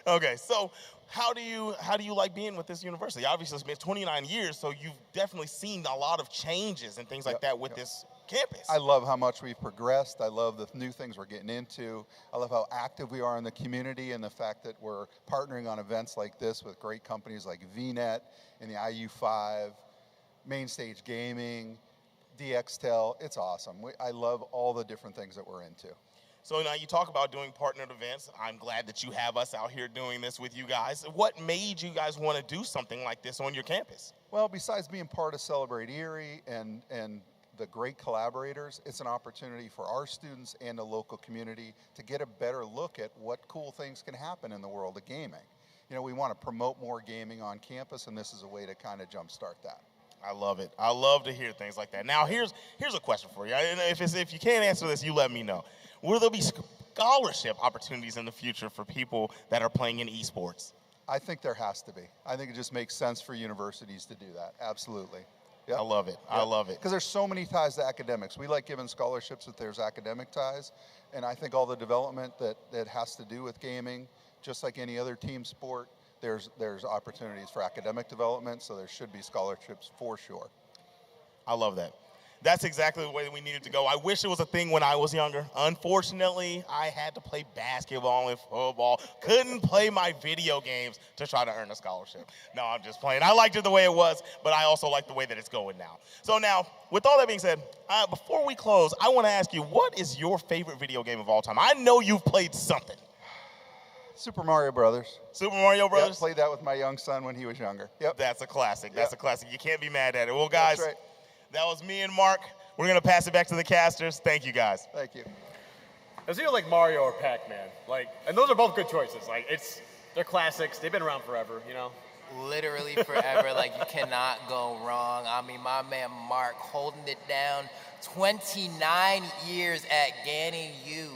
Okay, so how do you like being with this university? Obviously, it's been 29 years, so you've definitely seen a lot of changes and things like that with this campus. I love how much we've progressed. I love the new things we're getting into. I love how active we are in the community and the fact that we're partnering on events like this with great companies like VNet and the IU5, Mainstage Gaming, DXTEL. It's awesome. I love all the different things that we're into. So now you talk about doing partnered events. I'm glad that you have us out here doing this with you guys. What made you guys want to do something like this on your campus? Well, besides being part of Celebrate Erie and the great collaborators, it's an opportunity for our students and the local community to get a better look at what cool things can happen in the world of gaming. You know, we want to promote more gaming on campus, and this is a way to kind of jumpstart that. I love it. I love to hear things like that. Now, here's a question for you. And if you can't answer this, you let me know. Will there be scholarship opportunities in the future for people that are playing in esports? I think there has to be. I think it just makes sense for universities to do that. Absolutely. Yep. I love it. Yep. I love it. Because there's so many ties to academics. We like giving scholarships if there's academic ties. And I think all the development that has to do with gaming, just like any other team sport, there's opportunities for academic development, so there should be scholarships for sure. I love that. That's exactly the way that we needed to go. I wish it was a thing when I was younger. Unfortunately, I had to play basketball and football. Couldn't play my video games to try to earn a scholarship. No, I'm just playing. I liked it the way it was, but I also like the way that it's going now. So now, with all that being said, before we close, I want to ask you, what is your favorite video game of all time? I know you've played something. Super Mario Brothers. Super Mario Brothers? Yep, played that with my young son when he was younger. Yep. That's a classic. That's a classic. You can't be mad at it. Well, guys. That's right. That was me and Mark. We're going to pass it back to the casters. Thank you, guys. Thank you. It's either like Mario or Pac-Man. And those are both good choices. They're classics. They've been around forever, you know? Literally forever. You cannot go wrong. I mean, my man Mark holding it down. 29 years at Gannon U.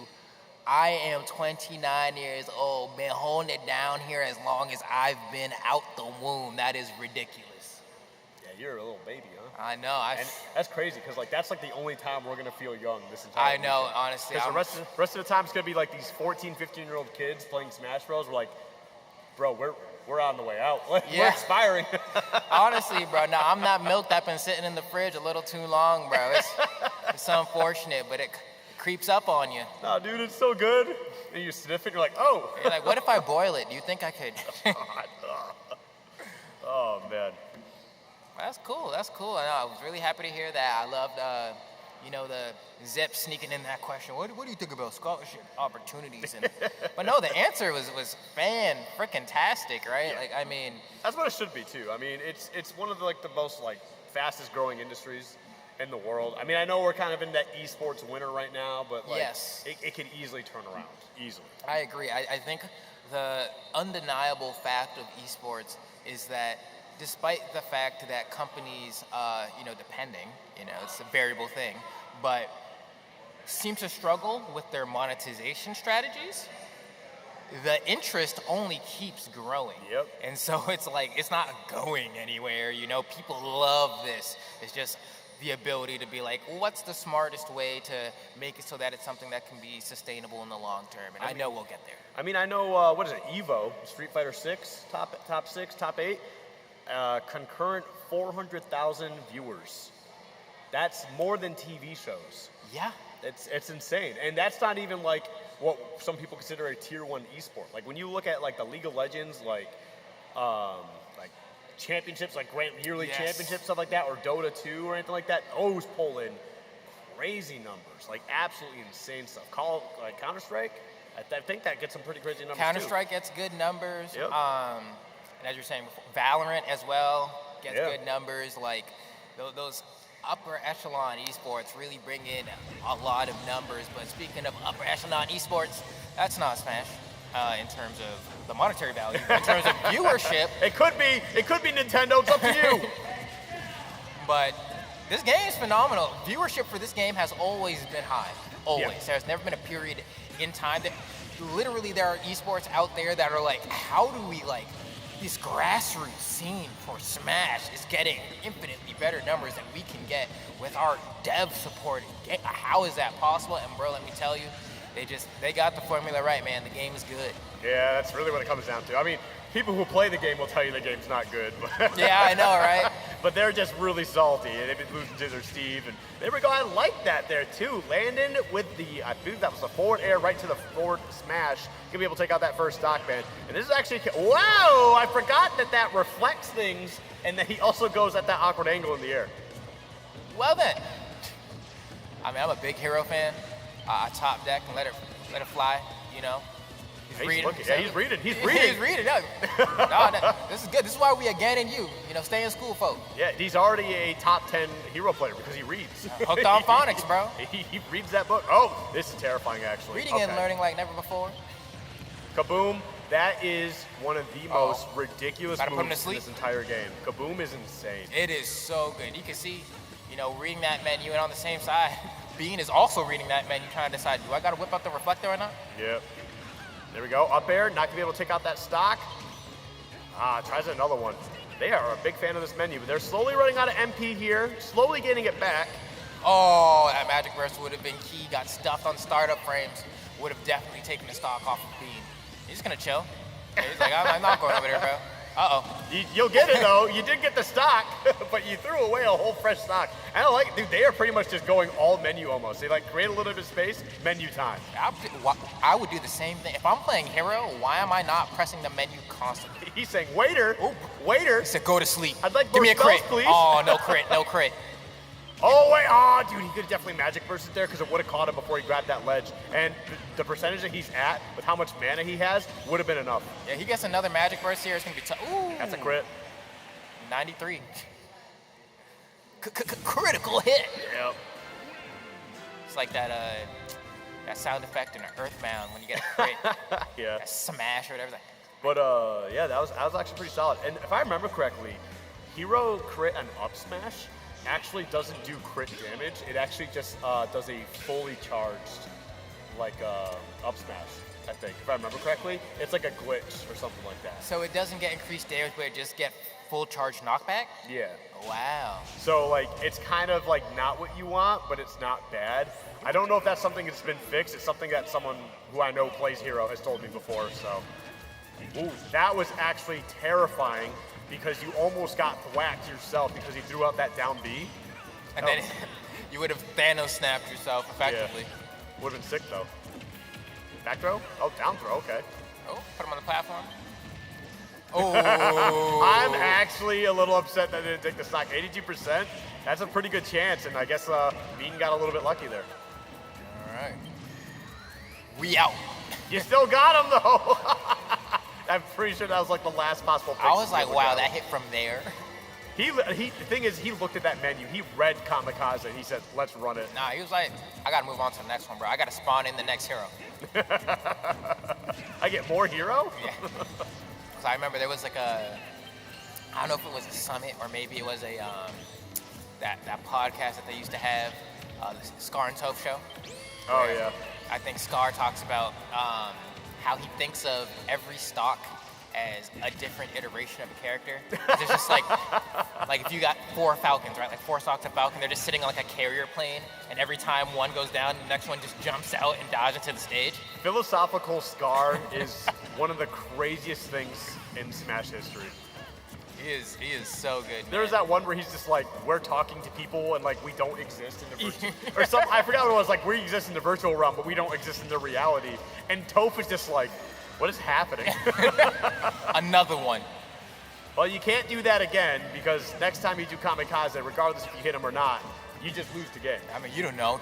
I am 29 years old. Been holding it down here as long as I've been out the womb. That is ridiculous. You're a little baby, huh? I know. And that's crazy, because that's the only time we're gonna feel young this entire I know, weekend. honestly. Because the rest of the time it's gonna be these 14, 15-year-old kids playing Smash Bros. We're like, bro, we're on the way out. We're expiring. Honestly, bro. No, I'm not milked. I've been sitting in the fridge a little too long, bro. It's unfortunate, but it creeps up on you. No, dude, it's so good. And you sniff it, you're like, oh. You're like, what if I boil it? Do you think I could? Oh, man. That's cool. That's cool. I was really happy to hear that. I loved, the Zip sneaking in that question. What do you think about scholarship opportunities? But no, the answer was fan-frickin-tastic, right? Yeah. Like, I mean, that's what it should be too. I mean, it's one of the most fastest growing industries in the world. I mean, I know we're kind of in that esports winter right now, but yes, it can easily turn around. Easily. I agree. I think the undeniable fact of esports is that despite the fact that companies, depending, it's a variable thing, but seem to struggle with their monetization strategies, the interest only keeps growing. Yep. And so it's not going anywhere, people love this. It's just the ability to be like, well, what's the smartest way to make it so that it's something that can be sustainable in the long term? And I know we'll get there. I mean, I know, what is it, EVO, Street Fighter 6, top 6, top 8, concurrent 400,000 viewers. That's more than TV shows. Yeah. It's insane. And that's not even what some people consider a tier 1 esport. Like when you look at the League of Legends, championships, yearly championships, stuff like that, or Dota 2 or anything like that, those pull in crazy numbers, absolutely insane stuff. Counter-Strike, I think that gets some pretty crazy numbers Counter-Strike gets good numbers. Yep. And as you're saying, Valorant as well gets good numbers. Those upper echelon esports really bring in a lot of numbers. But speaking of upper echelon esports, that's not Smash. In terms of the monetary value, in terms of viewership. It could be Nintendo, it's up to you. But this game is phenomenal. Viewership for this game has always been high, always. Yeah. There's never been a period in time that literally there are esports out there that are how do we this grassroots scene for Smash is getting infinitely better numbers than we can get with our dev supported game. How is that possible? And bro, let me tell you, they got the formula right, man. The game is good. Yeah, that's really what it comes down to. I mean, people who play the game will tell you the game's not good. But yeah, I know, right? But they're just really salty. They've been losing to their Steve. And there we go. I like that there, too. Landon with I believe that was the forward air right to the forward smash. Gonna be able to take out that first stock, man. And this is actually, wow! I forgot that reflects things and that he also goes at that awkward angle in the air. Well then. I mean, I'm a big Hero fan. Top deck and let it fly, He's reading. He's reading. He's reading. No, this is good. This is why we are Gannon you. Stay in school, folk. Yeah, he's already a top 10 hero player because he reads. Hooked on phonics, bro. He reads that book. Oh, this is terrifying, actually. Reading and learning like never before. Kaboom. That is one of the most ridiculous moves in in this entire game. Kaboom is insane. It is so good. You can see, reading that menu, and on the same side, Bean is also reading that menu, trying to decide, do I got to whip out the reflector or not? Yep. There we go. Up air, not going to be able to take out that stock. Tries another one. They are a big fan of this menu, but they're slowly running out of MP here, slowly getting it back. Oh, that Magic Burst would have been key. Got stuffed on startup frames. Would have definitely taken the stock off of Bean. He's just going to chill. He's like, I'm not going over there, bro. Uh-oh. You'll get it, though. You did get the stock, but you threw away a whole fresh stock. I don't like it. Dude, they are pretty much just going all menu almost. They create a little bit of space, menu time. I would do the same thing. If I'm playing Hero, why am I not pressing the menu constantly? He's saying, waiter, waiter. He said, go to sleep. I'd like Give me a crit. Spells, please. Oh, no crit, no crit. Oh, wait. Oh, dude, he could have definitely magic bursted there because it would have caught him before he grabbed that ledge. And the percentage that he's at with how much mana he has would have been enough. Yeah, he gets another magic burst here. It's going to be tough. Ooh. That's a crit. 93. Critical hit. Yep. It's like that sound effect in Earthbound when you get a crit. Yeah. That smash or whatever. But, yeah, that was actually pretty solid. And if I remember correctly, Hero crit and up smash actually doesn't do crit damage. It actually just does a fully charged, up smash, I think. If I remember correctly, it's like a glitch or something like that. So it doesn't get increased damage, but it just get full charge knockback? Yeah. Wow. So, it's kind of not what you want, but it's not bad. I don't know if that's something that's been fixed. It's something that someone who I know plays Hero has told me before, so. Ooh, that was actually terrifying because you almost got thwacked yourself because he threw out that down B. And then you would have Thanos snapped yourself effectively. Yeah. Would have been sick, though. Back throw? Oh, down throw, okay. Oh, put him on the platform. Oh. I'm actually a little upset that I didn't take the stock. 82%, that's a pretty good chance, and I guess Bean got a little bit lucky there. All right. We out. You still got him, though. I'm pretty sure that was like the last possible pick. I was like, wow, that hit from there. The thing is, he looked at that menu. He read Kamikaze, and he said, let's run it. Nah, he was like, I got to move on to the next one, bro. I got to spawn in the next hero. I get more hero? Yeah. Because I remember there was like I don't know if it was a summit or maybe it was a, that podcast that they used to have, the Scar and Toph show. Oh, yeah. I think Scar talks about how he thinks of every stock as a different iteration of a character. It's just like if you got 4 Falcons, right? Like 4 stocks of Falcon, they're just sitting on like a carrier plane, and every time one goes down, the next one just jumps out and dodges into the stage. Philosophical Scar is one of the craziest things in Smash history. He is so good. There's that one where he's just like, we're talking to people and like we don't exist in the virtual or something. I forgot what it was, like we exist in the virtual realm, but we don't exist in the reality. And Toph is just like, what is happening? Another one. Well, you can't do that again because next time you do Kamikaze, regardless if you hit him or not, you just lose the game. I mean, you don't know.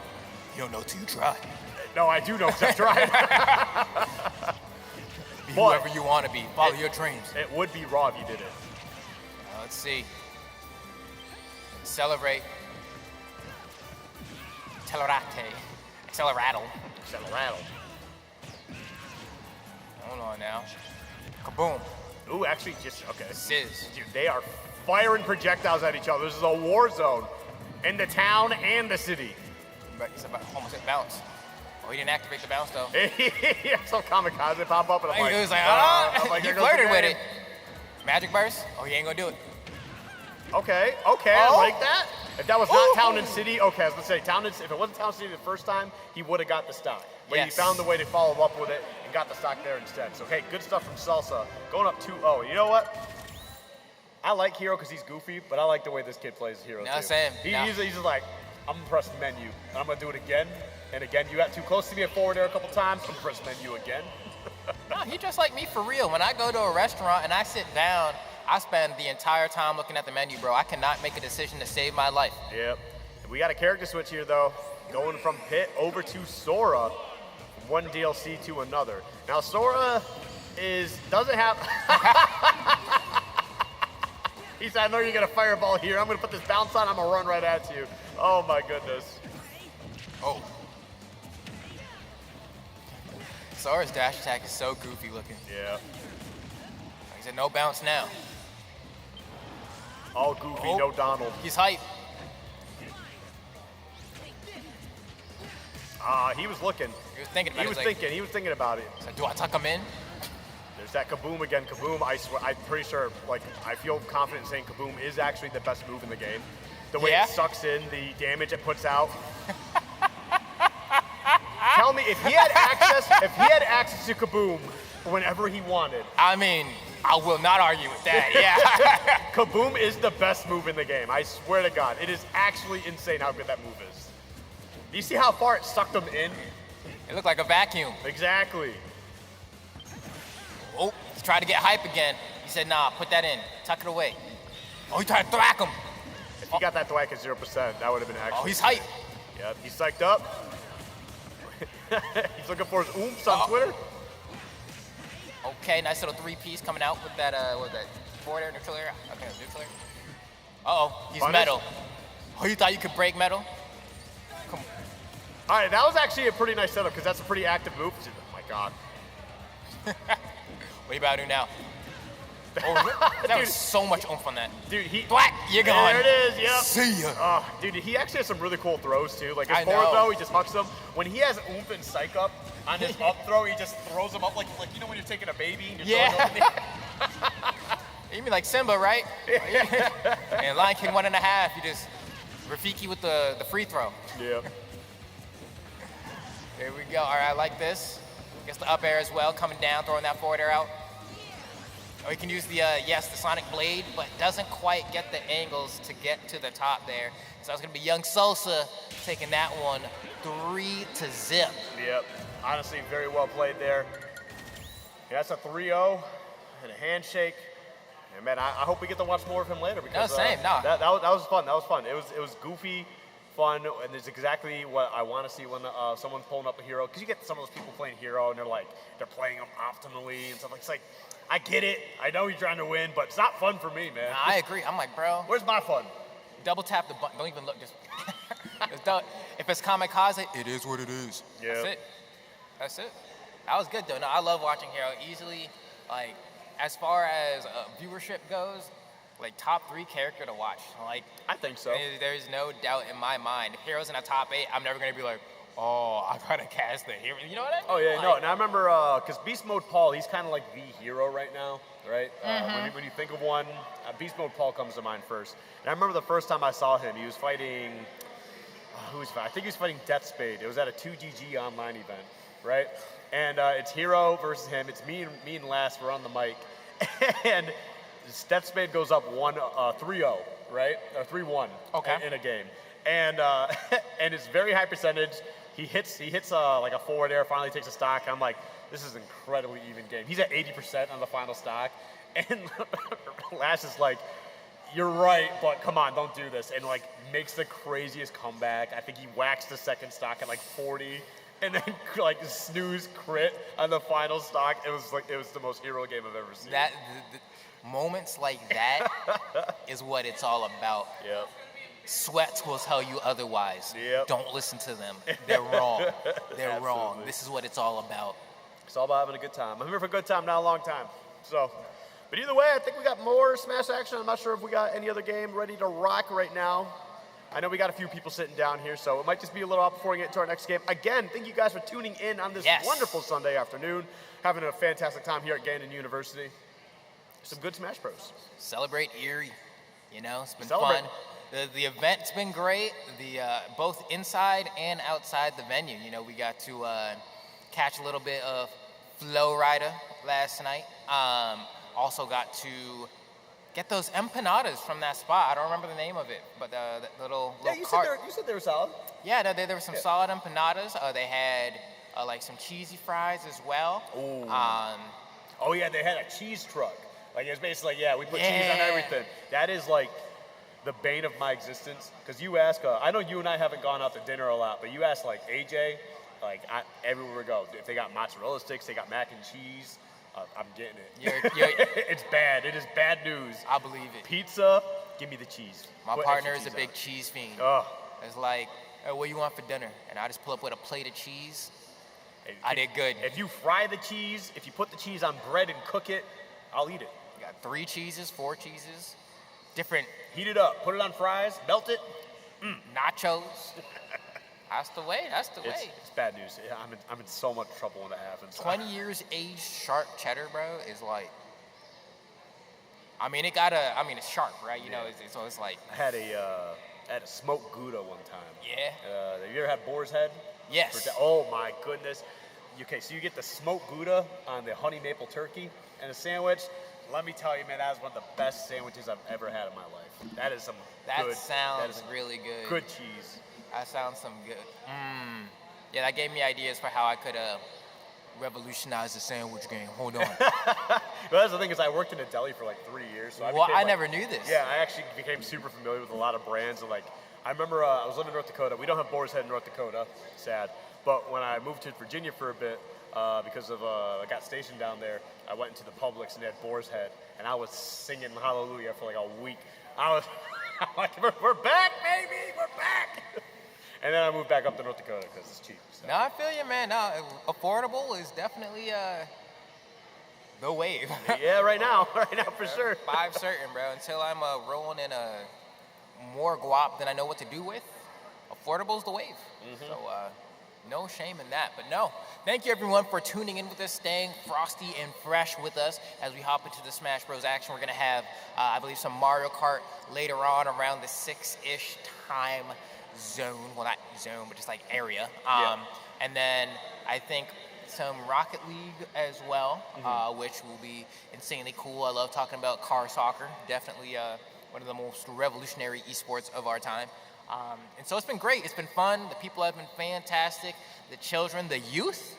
You don't know till you try. No, I do know because I tried. Be whoever you want to be. Follow your dreams. It would be raw if you did it. Let's see. Celebrate. Accelerate. Acceleraddle. Acceleraddle. Hold on now. Kaboom. Ooh, actually okay. Sizz. Dude, they are firing projectiles at each other. This is a war zone in the town and the city. But he's about almost at bounce. Oh, he didn't activate the bounce though. He had some Kamikaze pop up and I'm like, he was like, he there goes the flirted with game. it. Magic burst? Oh, he ain't gonna do it. Okay, I like that. If that was not Town and City, okay, I was gonna say if it wasn't Town and City the first time, he would have got the stock. But he found the way to follow up with it and got the stock there instead. So, hey, good stuff from Salsa. Going up 2-0. You know what? I like Hero because he's goofy, but I like the way this kid plays Hero too. Same. He's just like, I'm gonna press the menu, and I'm gonna do it again and again. You got too close to me at forward air a couple times, I'm gonna press menu again. No, he just like me for real. When I go to a restaurant and I sit down, I spend the entire time looking at the menu, bro. I cannot make a decision to save my life. Yep. We got a character switch here, though. Going from Pit over to Sora, one DLC to another. Now, Sora doesn't have... He said, I know you're going to fireball here. I'm going to put this bounce on. I'm going to run right at you. Oh, my goodness. Oh. Sora's dash attack is so goofy looking. Yeah. He said, no bounce now. All goofy, no Donald. He's hype. He was looking. He was thinking about it. He was thinking about it. So do I tuck him in? There's that Kaboom again. Kaboom, I swear, I'm pretty sure, I feel confident saying Kaboom is actually the best move in the game. The way it sucks in, the damage it puts out. Tell me, if he had access to Kaboom whenever he wanted. I mean, I will not argue with that, yeah. Kaboom is the best move in the game, I swear to God. It is actually insane how good that move is. Do you see how far it sucked him in? It looked like a vacuum. Exactly. Oh, he's trying to get hype again. He said, nah, put that in, tuck it away. Oh, he tried to thwack him. If he got that thwack at 0%, that would have been actually. Oh, he's hype. Yep, he's psyched up. He's looking for his oomph on Twitter. Okay, nice little 3-piece coming out with that, what was that, forward air, neutral air? Okay, neutral air. Uh-oh, he's metal. Oh, you thought you could break metal? Come on. All right, that was actually a pretty nice setup because that's a pretty active move. Oh, my God. What are you about to do now? Oh, that was so much oomph on that. Dude, Black, you're gone. There it is, yep. See ya. Dude, he actually has some really cool throws, too. Like, his forward throw, he just hucks them. When he has oomph and psych up on his up throw, he just throws them up like you know when you're taking a baby and you're throwing them in You mean like Simba, right? And Lion King 1.5, you just Rafiki with the free throw. Yeah. There we go. All right, I like this. Gets the up air as well, coming down, throwing that forward air out. Or he can use the, the Sonic Blade, but doesn't quite get the angles to get to the top there. So it's going to be Young Sosa taking that one 3-0. Yep. Honestly, very well played there. Yeah, that's a 3-0 and a handshake. And man, I hope we get to watch more of him later because same. No. That was fun. That was fun. It was goofy, fun, and it's exactly what I want to see when someone's pulling up a hero. Because you get some of those people playing hero and they're playing them optimally and stuff. It's like, I get it. I know you're trying to win, but it's not fun for me, man. Nah, I agree. I'm like, bro. Where's my fun? Double tap the button. Don't even look. Just if it's kamikaze, it is what it is. Yeah. That's it. That was good though. No, I love watching hero. Easily, like, as far as viewership goes, like top 3 character to watch. Like, I think so. There's no doubt in my mind. If Hero's in a top 8, I'm never gonna be like, oh, I gotta cast the hero. You know what I mean? Oh yeah, like, no. And I remember because Beast Mode Paul, he's kind of like the hero right now, right? When you think of one, Beast Mode Paul comes to mind first. And I remember the first time I saw him, he was fighting. Who was fighting? I think he was fighting Death Spade. It was at a 2GG online event, right? And it's Hero versus him. It's me and Last. We're on the mic, and Death Spade goes up 3-0, right? Or 3-1 in a game, and and it's very high percentage. He hits like a forward air. Finally takes a stock. I'm like, this is an incredibly even game. He's at 80% on the final stock, and Last is like, you're right, but come on, don't do this, and like makes the craziest comeback. I think he whacks the second stock at like 40. And then like snooze crit on the final stock. It was the most hero game I've ever seen. The moments like that is what it's all about. Yep. Sweats will tell you otherwise. Yep. Don't listen to them. They're wrong. They're wrong. This is what it's all about. It's all about having a good time. I'm here for a good time, not a long time. So, but either way, I think we got more Smash action. I'm not sure if we got any other game ready to rock right now. I know we got a few people sitting down here, so it might just be a little out before we get into our next game. Again, thank you guys for tuning in on this wonderful Sunday afternoon. Having a fantastic time here at Gannon University. Some good Smash Bros. Celebrate Erie. You know, it's been fun. The event's been great. Both inside and outside the venue. You know, we got to catch a little bit of Flow Rider last night. Also got to get those empanadas from that spot. I don't remember the name of it, but the little cart. You said they were solid. Yeah, no, there were some solid empanadas. They had like some cheesy fries as well. Ooh. Oh yeah, they had a cheese truck. Like, it's basically like, we put cheese on everything. That is like the bane of my existence. Because you ask, I know you and I haven't gone out to dinner a lot, but you ask like AJ, like everywhere we go, if they got mozzarella sticks, they got mac and cheese. I'm getting it. It's bad. It is bad news. I believe it. Pizza, give me the cheese. My partner is a big cheese fiend. Oh. It's like, hey, what do you want for dinner? And I just pull up with a plate of cheese. I did good. If you fry the cheese, if you put the cheese on bread and cook it, I'll eat it. You got 3 cheeses, 4 cheeses, different. Heat it up, put it on fries, melt it. Nachos. That's the way. That's the way. It's bad news. I'm in so much trouble when that happens. 20 years aged sharp cheddar, bro, is like. I mean, it's sharp, right? You know, so it's like. I had a smoked Gouda one time. Yeah. Have you ever had boar's head? Yes. Oh my goodness. Okay, so you get the smoked Gouda on the honey maple turkey and a sandwich. Let me tell you, man, that is one of the best sandwiches I've ever had in my life. That is some good. That sounds really good. Good cheese. That sounds some good. Yeah, that gave me ideas for how I could revolutionize the sandwich game. Hold on. Well, that's the thing is I worked in a deli for like 3 years. So I never knew this. Yeah, I actually became super familiar with a lot of brands. And like, I remember I was living in North Dakota. We don't have Boar's Head in North Dakota. Sad. But when I moved to Virginia for a bit, because of I got stationed down there, I went into the Publix and they had Boar's Head, and I was singing Hallelujah for like a week. I'm like, we're back, baby, we're back. And then I moved back up to North Dakota because it's cheap. So. No, I feel you, man. No, affordable is definitely the wave. Yeah, right now for sure. 5 certain, bro. Until I'm rolling in more guap than I know what to do with, affordable's the wave. Mm-hmm. So no shame in that. But no, thank you everyone for tuning in with us, staying frosty and fresh with us as we hop into the Smash Bros. Action. We're gonna have, I believe, some Mario Kart later on around the 6-ish time zone. Well, not zone, but just like area. And then I think some Rocket League as well, which will be insanely cool. I love talking about car soccer. Definitely one of the most revolutionary esports of our time. And so it's been great. It's been fun. The people have been fantastic. The children, the youth,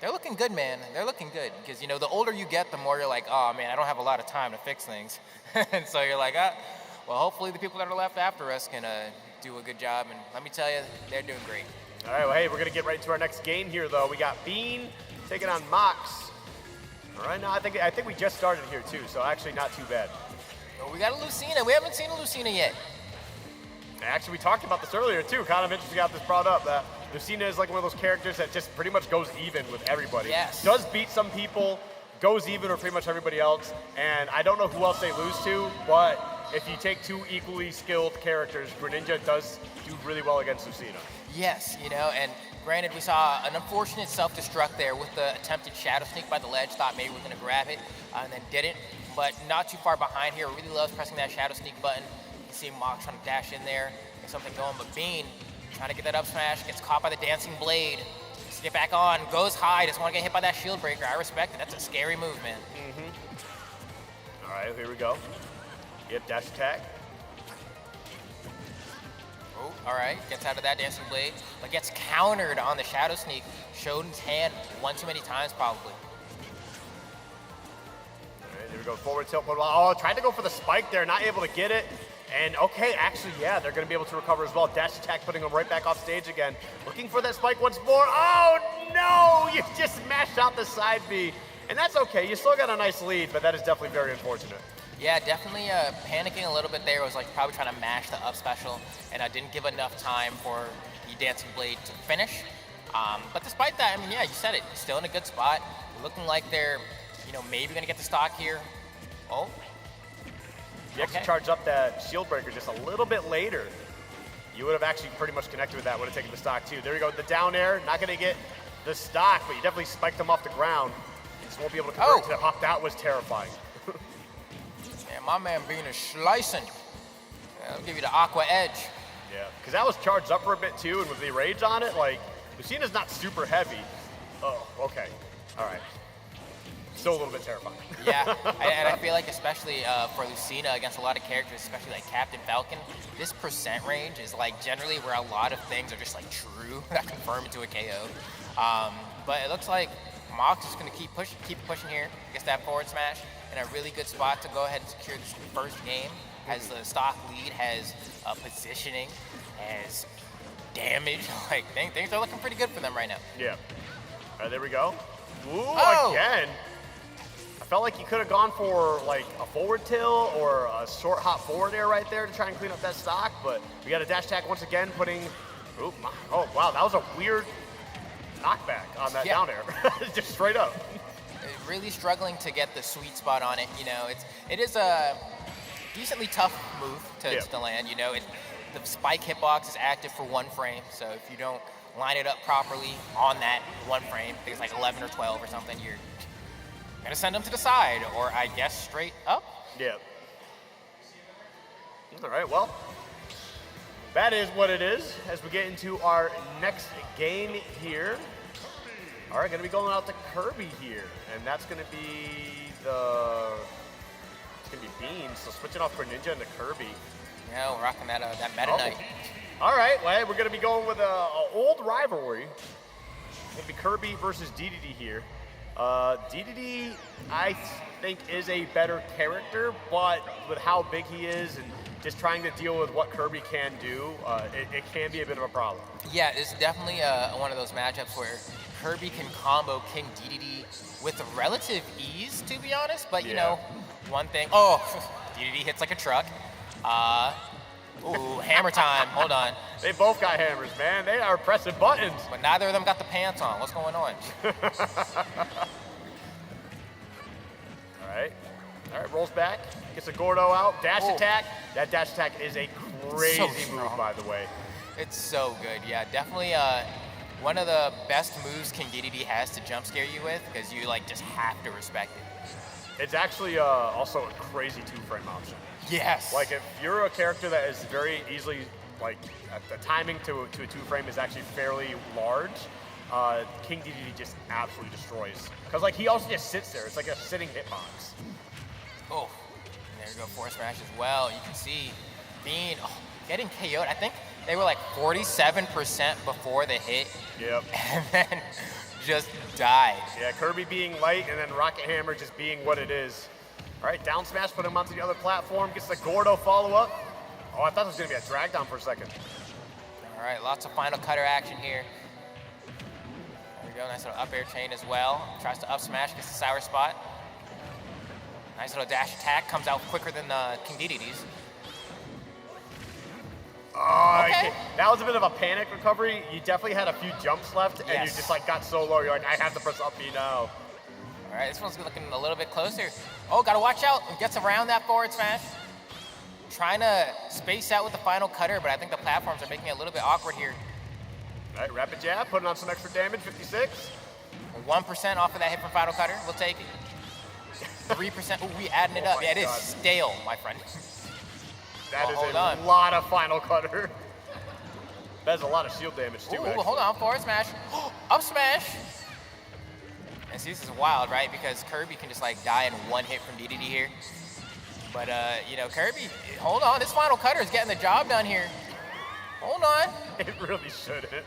They're looking good, man. They're looking good because, you know, the older you get, the more you're like, oh, man, I don't have a lot of time to fix things. And so you're like, well, hopefully the people that are left after us can do a good job. And let me tell you, they're doing great. All right, well, hey, we're going to get right into our next game here, though. We got Bean taking on Mox. All right, now I think we just started here, too, so actually not too bad. Well, we got a Lucina. We haven't seen a Lucina yet. Actually, we talked about this earlier, too. Kind of interesting to have this brought up. That Lucina is like one of those characters that just pretty much goes even with everybody. Yes. Does beat some people, goes even with pretty much everybody else, and I don't know who else they lose to, but if you take two equally skilled characters, Greninja does do really well against Lucina. Yes, you know, and granted, we saw an unfortunate self-destruct there with the attempted Shadow Sneak by the ledge. Thought maybe we were going to grab it, and then didn't. But not too far behind here. Really loves pressing that Shadow Sneak button. You can see Mox trying to dash in there, get something going. But Bean trying to get that up smash, gets caught by the Dancing Blade. Just get back on, goes high, doesn't want to get hit by that Shield Breaker. I respect it. That's a scary move, man. All right, here we go. Yep, dash attack. Oh, all right, gets out of that Dancing Blade, but gets countered on the Shadow Sneak. Showed his hand one too many times, probably. All right, there we go, forward tilt. Oh, tried to go for the spike there, not able to get it. And okay, actually, yeah, they're going to be able to recover as well. Dash attack, putting them right back off stage again. Looking for that spike once more. Oh, no! You just smashed out the side B. And that's okay. You still got a nice lead, but that is definitely very unfortunate. Yeah, definitely panicking a little bit there. Was like probably trying to mash the up special, and I didn't give enough time for the Dancing Blade to finish. But despite that, I mean, yeah, you said it. Still in a good spot. Looking like they're, you know, maybe going to get the stock here. Oh. You actually charged up that Shield Breaker just a little bit later. You would have actually pretty much connected with that, would have taken the stock too. There you go, the down air, not going to get the stock, but you definitely spiked them off the ground. You just won't be able to convert to the hop. That was terrifying. Man, my man Bean is slicing. I'll give you the Aqua Edge. Yeah, because that was charged up for a bit too, and with the rage on it, like, Lucina's not super heavy. Oh, okay, all right. Still a little bit terrifying. Yeah, and I feel like especially for Lucina against a lot of characters, especially like Captain Falcon, this percent range is like generally where a lot of things are just like true that confirm into a KO. But it looks like Mox is going to keep pushing here, gets that forward smash in a really good spot to go ahead and secure this first game. Has the stock lead, has positioning, has damage. Like things are looking pretty good for them right now. Yeah. All right, there we go. Ooh, again. I felt like you could have gone for like a forward tilt or a short hop forward air right there to try and clean up that stock, but we got a dash attack once again, putting, oh wow, that was a weird knockback on that down air, just straight up. Really struggling to get the sweet spot on it. You know, it is a decently tough move to land. You know, the spike hitbox is active for 1 frame, so if you don't line it up properly on that 1 frame, I think it's like 11 or 12 or something, you're gonna send them to the side, or I guess straight up. Yeah. All right, well, that is what it is as we get into our next game here. All right, gonna be going out to Kirby here, and that's gonna be Bean, so switching off Greninja into Kirby. Yeah, we're rocking that Meta Knight. All right, well, we're gonna be going with an old rivalry. It's gonna be Kirby versus DDD here. DDD, I think, is a better character, but with how big he is and just trying to deal with what Kirby can do, it can be a bit of a problem. Yeah, it's definitely one of those matchups where Kirby can combo King DDD with relative ease, to be honest. But, you know, one thing... Oh, DDD hits like a truck. Ooh, hammer time. Hold on. They both got hammers, man. They are pressing buttons. But neither of them got the pants on. What's going on? All right, rolls back. Gets a Gordo out. Dash attack. That dash attack is a crazy move, by the way. It's so good. Yeah, definitely one of the best moves King DDD has to jump scare you with, because you like just have to respect it. It's actually also a crazy 2-frame option. Yes. Like if you're a character that is very easily, like the timing to a 2-frame is actually fairly large, King DDD just absolutely destroys. Because like he also just sits there. It's like a sitting hitbox. Oh, there you go, forward smash as well. You can see Bean getting KO'd. I think they were like 47% before the hit. Yep. And then just died. Yeah, Kirby being light and then Rocket Hammer just being what it is. All right, down smash, put him onto the other platform, gets the Gordo follow-up. Oh, I thought it was gonna be a drag down for a second. All right, lots of final cutter action here. There we go, nice little up air chain as well. Tries to up smash, gets the sour spot. Nice little dash attack, comes out quicker than King DDD's. Oh, Okay. that was a bit of a panic recovery. You definitely had a few jumps left, and Yes. you just like got so low. You're like, I have to press up B now. All right, this one's looking a little bit closer. Oh, gotta watch out. Gets around that forward smash. Trying to space out with the final cutter, but I think the platforms are making it a little bit awkward here. All right, rapid jab, putting on some extra damage, 56. 1% off of that hit from final cutter. We'll take it. 3%. Ooh, we adding it Oh up. my Yeah, it is God. stale, my friend. That is hold a on. lot of final cutter. That's a lot of shield damage too, Ooh, actually. hold on. Forward smash. Up smash. And see, this is wild, right? Because Kirby can just like die in one hit from DDD here. But, you know, Kirby, hold on. This final cutter is getting the job done here. Hold on. It really shouldn't.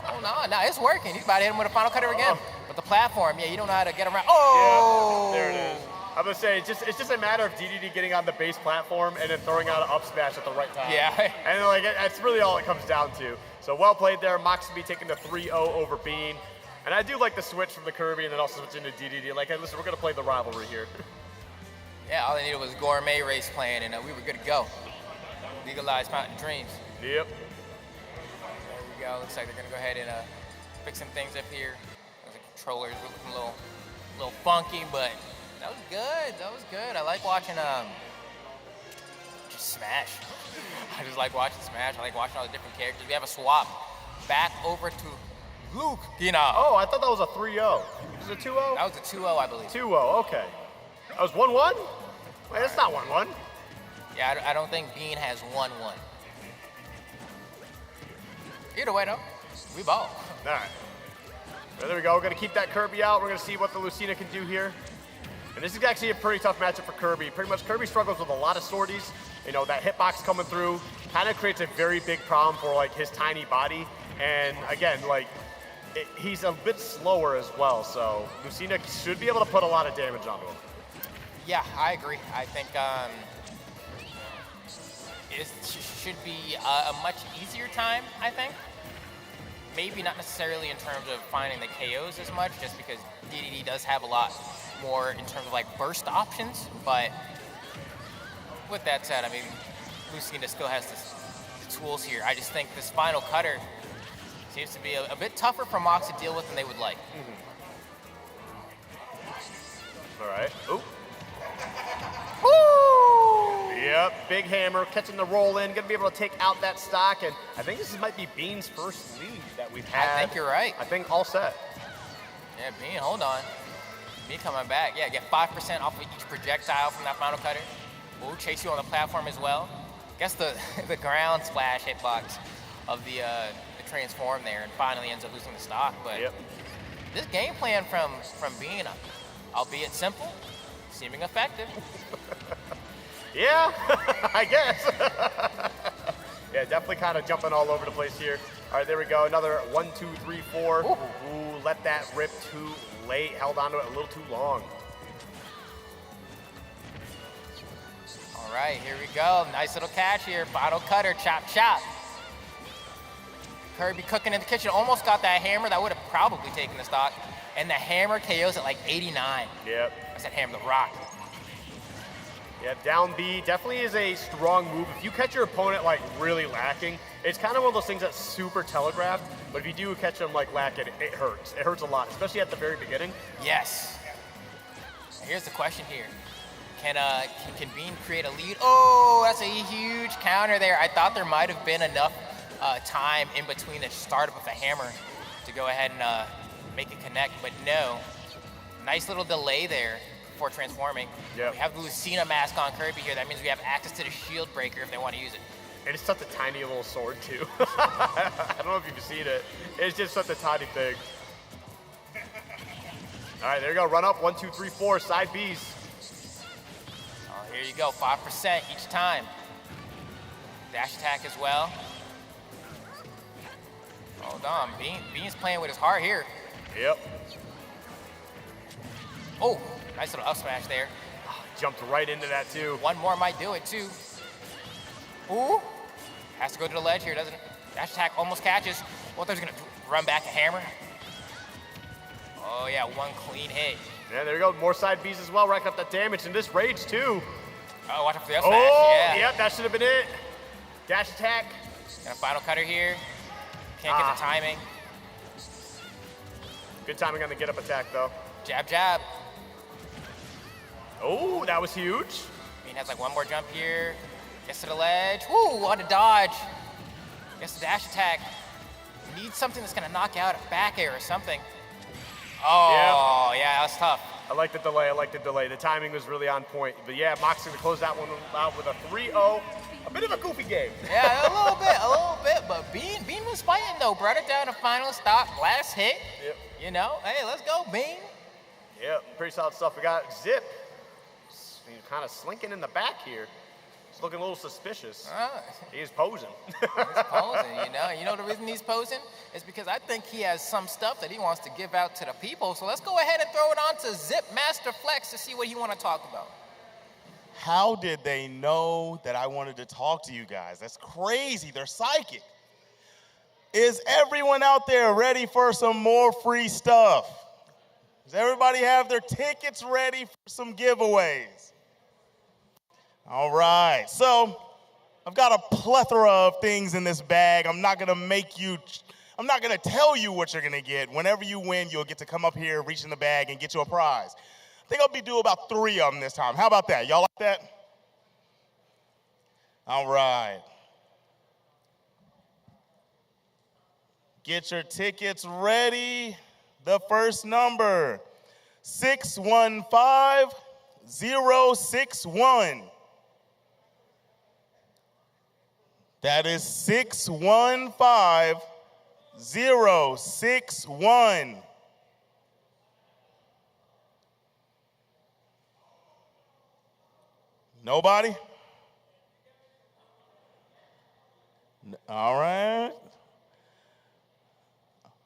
Hold on. Now it's working. He's about to hit him with a final cutter again. But the platform, yeah, you don't know how to get around. Oh! Yeah, there it is. I'm gonna say, it's just a matter of DDD getting on the base platform and then throwing out an up smash at the right time. Yeah. And like, that's really all it comes down to. So well played there. Moxie taking the 3-0 over Bean. And I do like the switch from the Kirby and then also switch into DDD. Like, hey, listen, we're gonna play the rivalry here. Yeah, all they needed was gourmet race playing, and we were good to go. Legalized Mountain Dreams. Yep. There we go. Looks like they're gonna go ahead and fix some things up here. The controllers looking a little funky, but that was good. That was good. I like watching just Smash. I just like watching Smash. I like watching all the different characters. We have a swap back over to Luke. You know. Oh, I thought that was a 3-0. Was it a 2-0? That was a 2-0, I believe. 2-0, okay. That was 1-1? Wait, that's not 1-1. Yeah, I don't think Bean has 1-1. Either way, though, we ball. All right. So there we go. We're going to keep that Kirby out. We're going to see what the Lucina can do here. And this is actually a pretty tough matchup for Kirby. Pretty much Kirby struggles with a lot of sorties. You know, that hitbox coming through kind of creates a very big problem for, like, his tiny body. And, again, like, he's a bit slower as well. So Lucina should be able to put a lot of damage onto him. Yeah, I agree. I think it should be a much easier time, I think. Maybe not necessarily in terms of finding the KOs as much, just because DDD does have a lot more in terms of like burst options. But with that said, I mean, Lucina still has the tools here. I just think this final cutter seems to be a bit tougher for Mox to deal with than they would like. All right. Ooh. Woo! Yep, big hammer, catching the roll in, gonna be able to take out that stock, and I think this might be Bean's first lead that we've had. I think you're right. I think all set. Yeah, Bean, hold on. Bean coming back. Yeah, get 5% off of each projectile from that final cutter. We'll chase you on the platform as well. Guess the ground splash hitbox of the transform there, and finally ends up losing the stock. But Yep. this game plan from Bean, albeit simple, seeming effective. Yeah, I guess. Yeah, definitely kind of jumping all over the place here. All right, there we go. Another 1, 2, 3, 4. Ooh. Ooh, let that rip too late. Held onto it a little too long. All right, here we go. Nice little catch here. Final cutter, chop, chop. Kirby cooking in the kitchen. Almost got that hammer. That would have probably taken the stock. And the hammer KOs at like 89. Yep. I said hammer, the rock. Yeah, down B definitely is a strong move. If you catch your opponent like really lacking, it's kind of one of those things that's super telegraphed. But if you do catch them like lacking, it hurts. It hurts a lot, especially at the very beginning. Yes. Here's the question here. Can Bean create a lead? Oh, that's a huge counter there. I thought there might have been enough time in between the startup of the hammer to go ahead and make it connect, but no. Nice little delay there before transforming. Yep. We have the Lucina mask on Kirby here. That means we have access to the shield breaker if they want to use it. And it's such a tiny little sword too. I don't know if you've seen it. It's just such a tiny thing. All right, there you go. Run up. 1, 2, 3, 4. Side Bs. Oh, here you go. 5% each time. Dash attack as well. Hold on, Bean's playing with his heart here. Yep. Oh, nice little up smash there. Jumped right into that too. One more might do it too. Ooh, has to go to the ledge here, doesn't it? Dash attack almost catches. Walter's gonna run back a hammer. Oh yeah, one clean hit. Yeah, there you go. More side Bs as well, racking up that damage. And this rage too. Oh, watch out for the up smash. Oh, Yeah. yep, that should have been it. Dash attack. Got a final cutter here. Can't get the timing. Good timing on the get up attack though. Jab, jab. Oh, that was huge. Bean has like one more jump here. Gets to the ledge. Woo, what a dodge. Gets the dash attack. Needs something that's gonna knock out a back air or something. Oh, yeah, that was tough. I like the delay. The timing was really on point. But yeah, Mox gonna close that one out with a 3-0. A bit of a goofy game. Yeah, a little bit. But Bean was fighting though. Brought it down to final stop, last hit. Yep. You know, hey, let's go, Bean. Yeah, pretty solid stuff. We got Zip. He's kind of slinking in the back here. He's looking a little suspicious. He's posing. He's posing, You know the reason he's posing is because I think he has some stuff that he wants to give out to the people. So let's go ahead and throw it on to Zip Master Flex to see what he want to talk about. How did they know that I wanted to talk to you guys? That's crazy. They're psychic. Is everyone out there ready for some more free stuff? Does everybody have their tickets ready for some giveaways? All right. So I've got a plethora of things in this bag. I'm not going to tell you what you're going to get. Whenever you win, you'll get to come up here, reach in the bag, and get you a prize. I think I'll be doing about 3 of them this time. How about that? Y'all like that? All right. Get your tickets ready. The first number, 615061. That is 615061. Nobody? All right.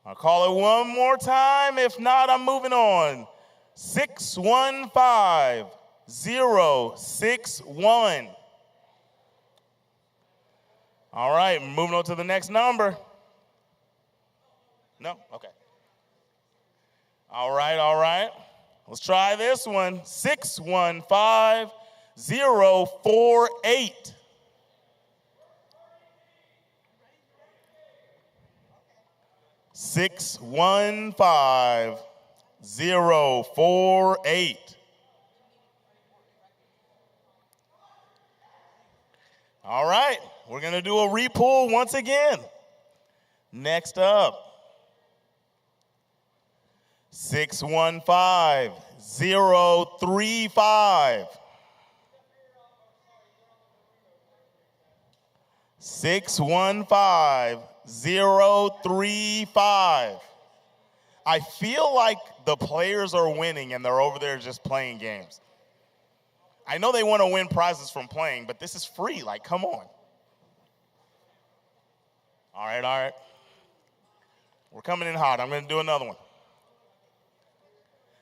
I'll call it one more time. If not, I'm moving on. 615061. All right, moving on to the next number. No? Okay. All right. Let's try this one. 615048. Six one 5048. All right, we're gonna do a repull once again. Next up, 615035. 615035. I feel like the players are winning and they're over there just playing games. I know they want to win prizes from playing, but this is free. Like, come on. All right. We're coming in hot. I'm going to do another one.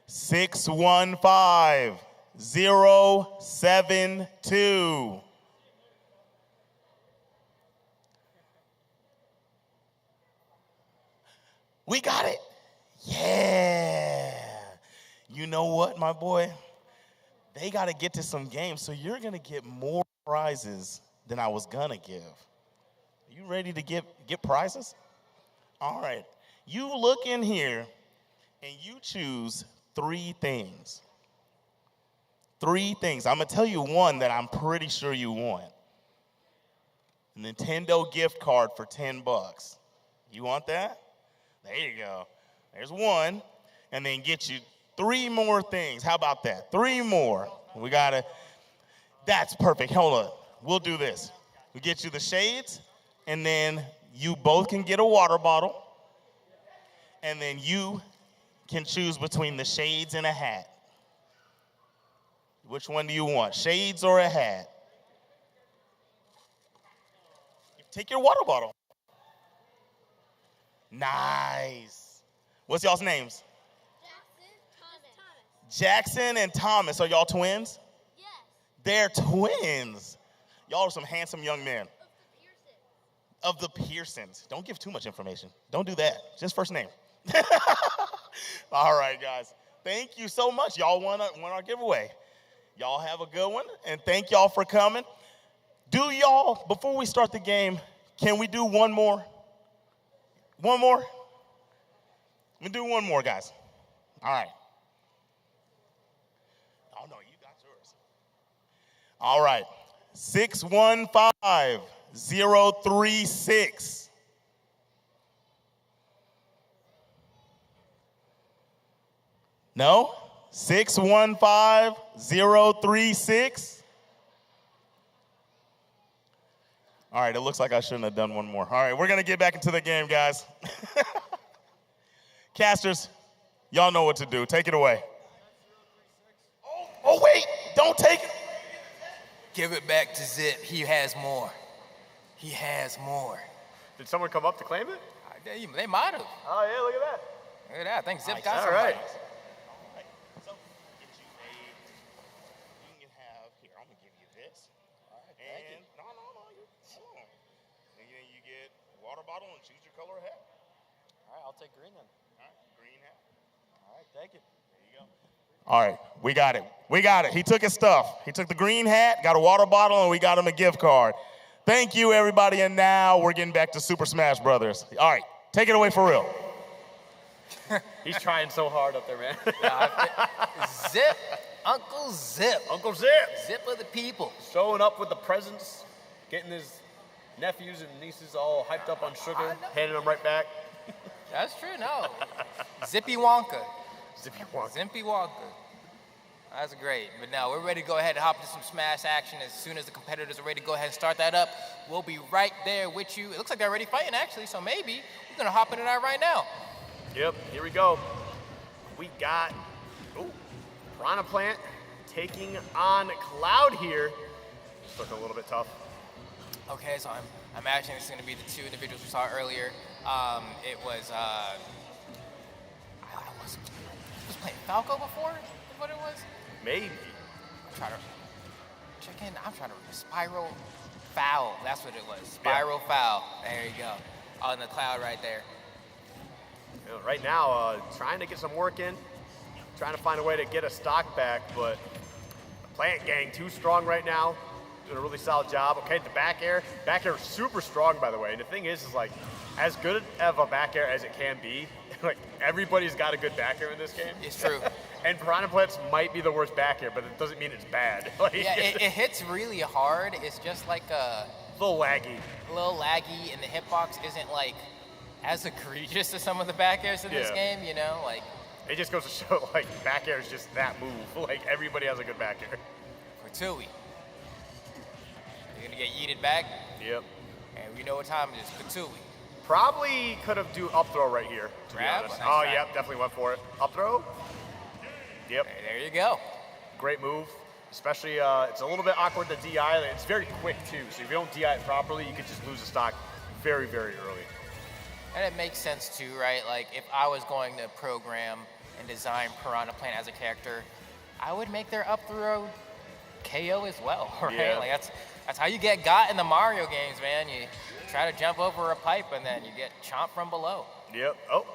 615072. We got it. Yeah. You know what, my boy? They got to get to some games, so you're going to get more prizes than I was going to give. Are you ready to get prizes? All right. You look in here, and you choose 3 things. 3 things. I'm going to tell you one that I'm pretty sure you want. A Nintendo gift card for $10. You want that? There you go. There's one. And then get you 3 more things. How about that? 3 more. We got to. That's perfect. Hold on. We'll do this. We get you the shades, and then you both can get a water bottle. And then you can choose between the shades and a hat. Which one do you want? Shades or a hat? Take your water bottle. Nice. What's y'all's names? Jackson and Thomas. Are y'all twins? Yes. They're twins. Y'all are some handsome young men. Of the Pearsons. Don't give too much information. Don't do that. Just first name. All right, guys. Thank you so much. Y'all won our giveaway. Y'all have a good one, and thank y'all for coming. Do y'all, before we start the game, can we do one more? One more? We'll do one more, guys. All right. Oh, no, you got yours. All right. 615036. No? 615036. All right, it looks like I shouldn't have done one more. All right, we're going to get back into the game, guys. Casters, y'all know what to do. Take it away. Oh, wait, don't take it. Give it back to Zip. He has more. He has more. Did someone come up to claim it? They might have. Oh, yeah, look at that. Look at that. I think Zip got All somebody. right. So, get you you can have, here, I'm going to give you this. All right, thank you. No, come on. And then you get a water bottle and choose your color of hat. All right, I'll take green then. All right, green hat. All right, thank you. There you go. All right, we got it. We got it. He took his stuff. He took the green hat, got a water bottle, and we got him a gift card. Thank you, everybody, and now we're getting back to Super Smash Brothers. All right, take it away for real. He's trying so hard up there, man. Zip. Uncle Zip. Uncle Zip. Zip of the people. Showing up with the presents, getting his nephews and nieces all hyped up on sugar, handing them right back. That's true, no. Zippy Wonka. Zippy Wonka. Zippy Wonka. That's great. But now we're ready to go ahead and hop into some Smash action as soon as the competitors are ready to go ahead and start that up. We'll be right there with you. It looks like they're already fighting, actually, so maybe we're going to hop into that right now. Yep, here we go. We got, Piranha Plant taking on Cloud here. It's looking a little bit tough. Okay, so I'm imagining this is going to be the two individuals we saw earlier. It was, I was playing Falco before, is what it was? Maybe. I'm trying to Spiral Foul, that's what it was. Spiral Foul, there you go. On the Cloud right there. You know, right now, trying to get some work in, trying to find a way to get a stock back, but the Plant Gang too strong right now. Doing a really solid job. Okay, the back air is super strong, by the way. And the thing is like, as good of a back air as it can be, like everybody's got a good back air in this game. It's true. And Piranha Plants might be the worst back air, but it doesn't mean it's bad. Like, yeah, it hits really hard. It's just like a little laggy, and the hitbox isn't like as egregious as some of the back airs in this game, you know, like. It just goes to show, like, back air is just that move. Like, everybody has a good back air. For Tui. You're gonna get yeeted back. Yep. And we know what time it is. Katui. Probably could have do up throw right here, to be honest. Nice grab. Yep, definitely went for it. Up throw. Yep. There you go. Great move. Especially, it's a little bit awkward to DI. It's very quick, too. So if you don't DI it properly, you could just lose a stock very, very early. And it makes sense, too, right? Like, if I was going to program and design Piranha Plant as a character, I would make their up throw KO as well, right? Yeah. Like, that's how you get got in the Mario games, man. You try to jump over a pipe, and then you get chomped from below. Yep. Oh,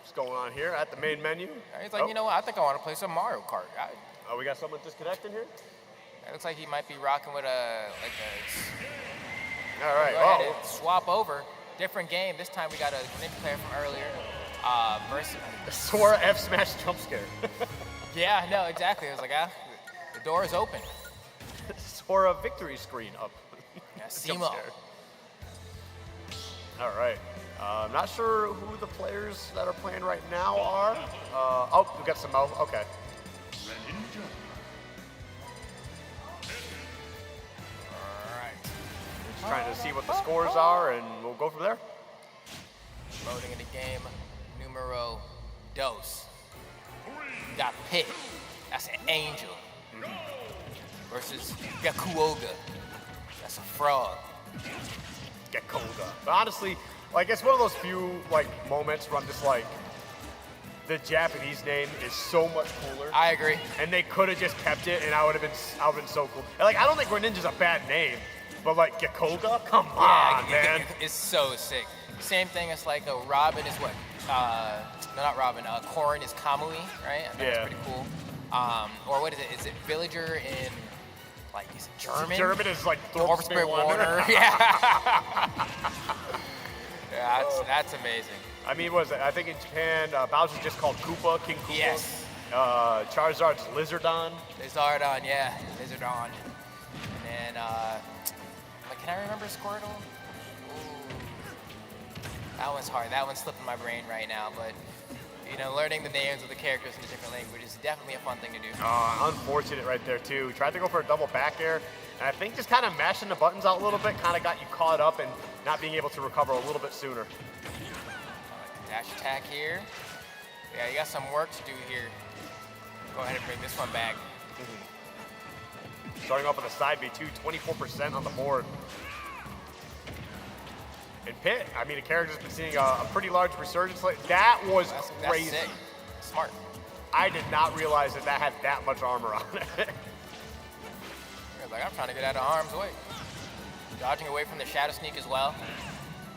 what's going on here at the main menu? He's like, you know what? I think I want to play some Mario Kart. Oh, we got someone disconnecting here? It looks like he might be rocking with a All right. Go ahead and swap over. Different game. This time we got a Ninja player from earlier. Versus Sora F Smash jump scare. Yeah, no, exactly. It was like, the door is open. Sora victory screen up. Yeah, Simo. All right. I'm not sure who the players that are playing right now are. We got Samo. Okay. Trying to see what the scores are, and we'll go from there. Loading into game numero dos. We got Pit. That's an angel. Versus Gekuoga. That's a frog. Gekuoga. But honestly, Like, it's one of those few, like, moments where I'm just like, the Japanese name is so much cooler. I agree. And they could have just kept it, and I would have been so cool. And, like, I don't think Greninja's a bad name, but like Gikoga, come on, man. It's so sick. Same thing as like a Robin is what? No, not Robin. Corrin is Kamui, right? I think that's pretty cool. Or what is it? Is it Villager in like is it German? German is like Orb Spirit Warner. Yeah. Yeah, that's amazing. I mean, what is it? I think in Japan, Bowser's just called Koopa, King Koopa. Yes. Charizard's Lizardon. Lizardon, yeah. Lizardon. And then, can I remember Squirtle? Ooh. That one's hard. That one's slipping my brain right now. But, you know, learning the names of the characters in a different language is definitely a fun thing to do. Unfortunate right there, too. Tried to go for a double back air. And I think just kind of mashing the buttons out a little bit kind of got you caught up and not being able to recover a little bit sooner. Dash attack here. Yeah, you got some work to do here. Go ahead and bring this one back. Starting off with a side B, too, 24% on the board. And Pitt, I mean, the character's been seeing a pretty large resurgence. That was crazy. That's sick. Smart. I did not realize that had that much armor on it. Like, I'm trying to get out of harm's way. Dodging away from the Shadow Sneak as well.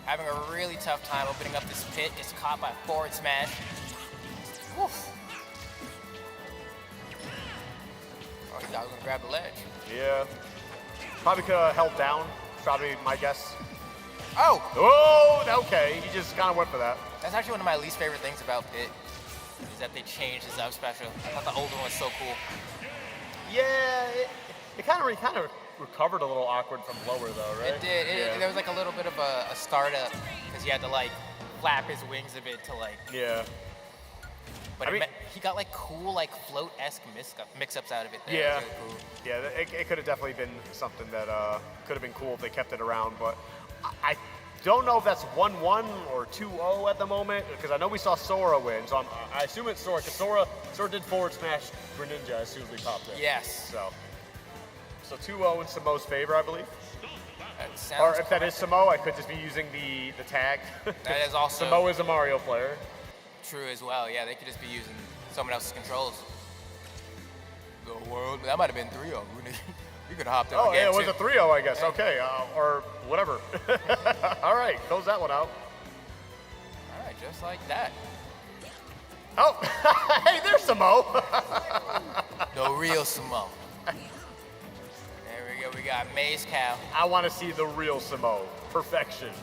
Having a really tough time opening up this pit. Gets caught by forward smash. Oof. Oh, he thought he was gonna grab the ledge. Yeah. Probably could have held down. Probably my guess. Oh! Oh, okay. He just kind of went for that. That's actually one of my least favorite things about Pit. Is that they changed his up special. I thought the old one was so cool. Yeah, it kind of recovered a little awkward from lower though, right? It did. Yeah. There was like a little bit of a startup because he had to like flap his wings a bit to like. Yeah. But he got like cool like float-esque mix-ups out of it. There. Yeah. It was really cool. Yeah, it could have definitely been something that could have been cool if they kept it around, but I don't know if that's 1-1 or 2-0 at the moment because I know we saw Sora win, so I assume it's Sora because Sora did forward smash Greninja as soon as we popped in. Yes. So 2-0 in Samoa's favor, I believe. Or if that is Samoa, I could just be using the tag. That is also Samoa is a Mario player. True as well. Yeah, they could just be using someone else's controls. The world. That might have been 3-0. We could have hopped in. Oh, yeah, it was too. a 3-0, I guess. Okay, or whatever. All right, close that one out. All right, just like that. Oh, hey, there's Samoa. The real Samoa. There we go. We got Maze Cow. I want to see the real Samoa. Perfection.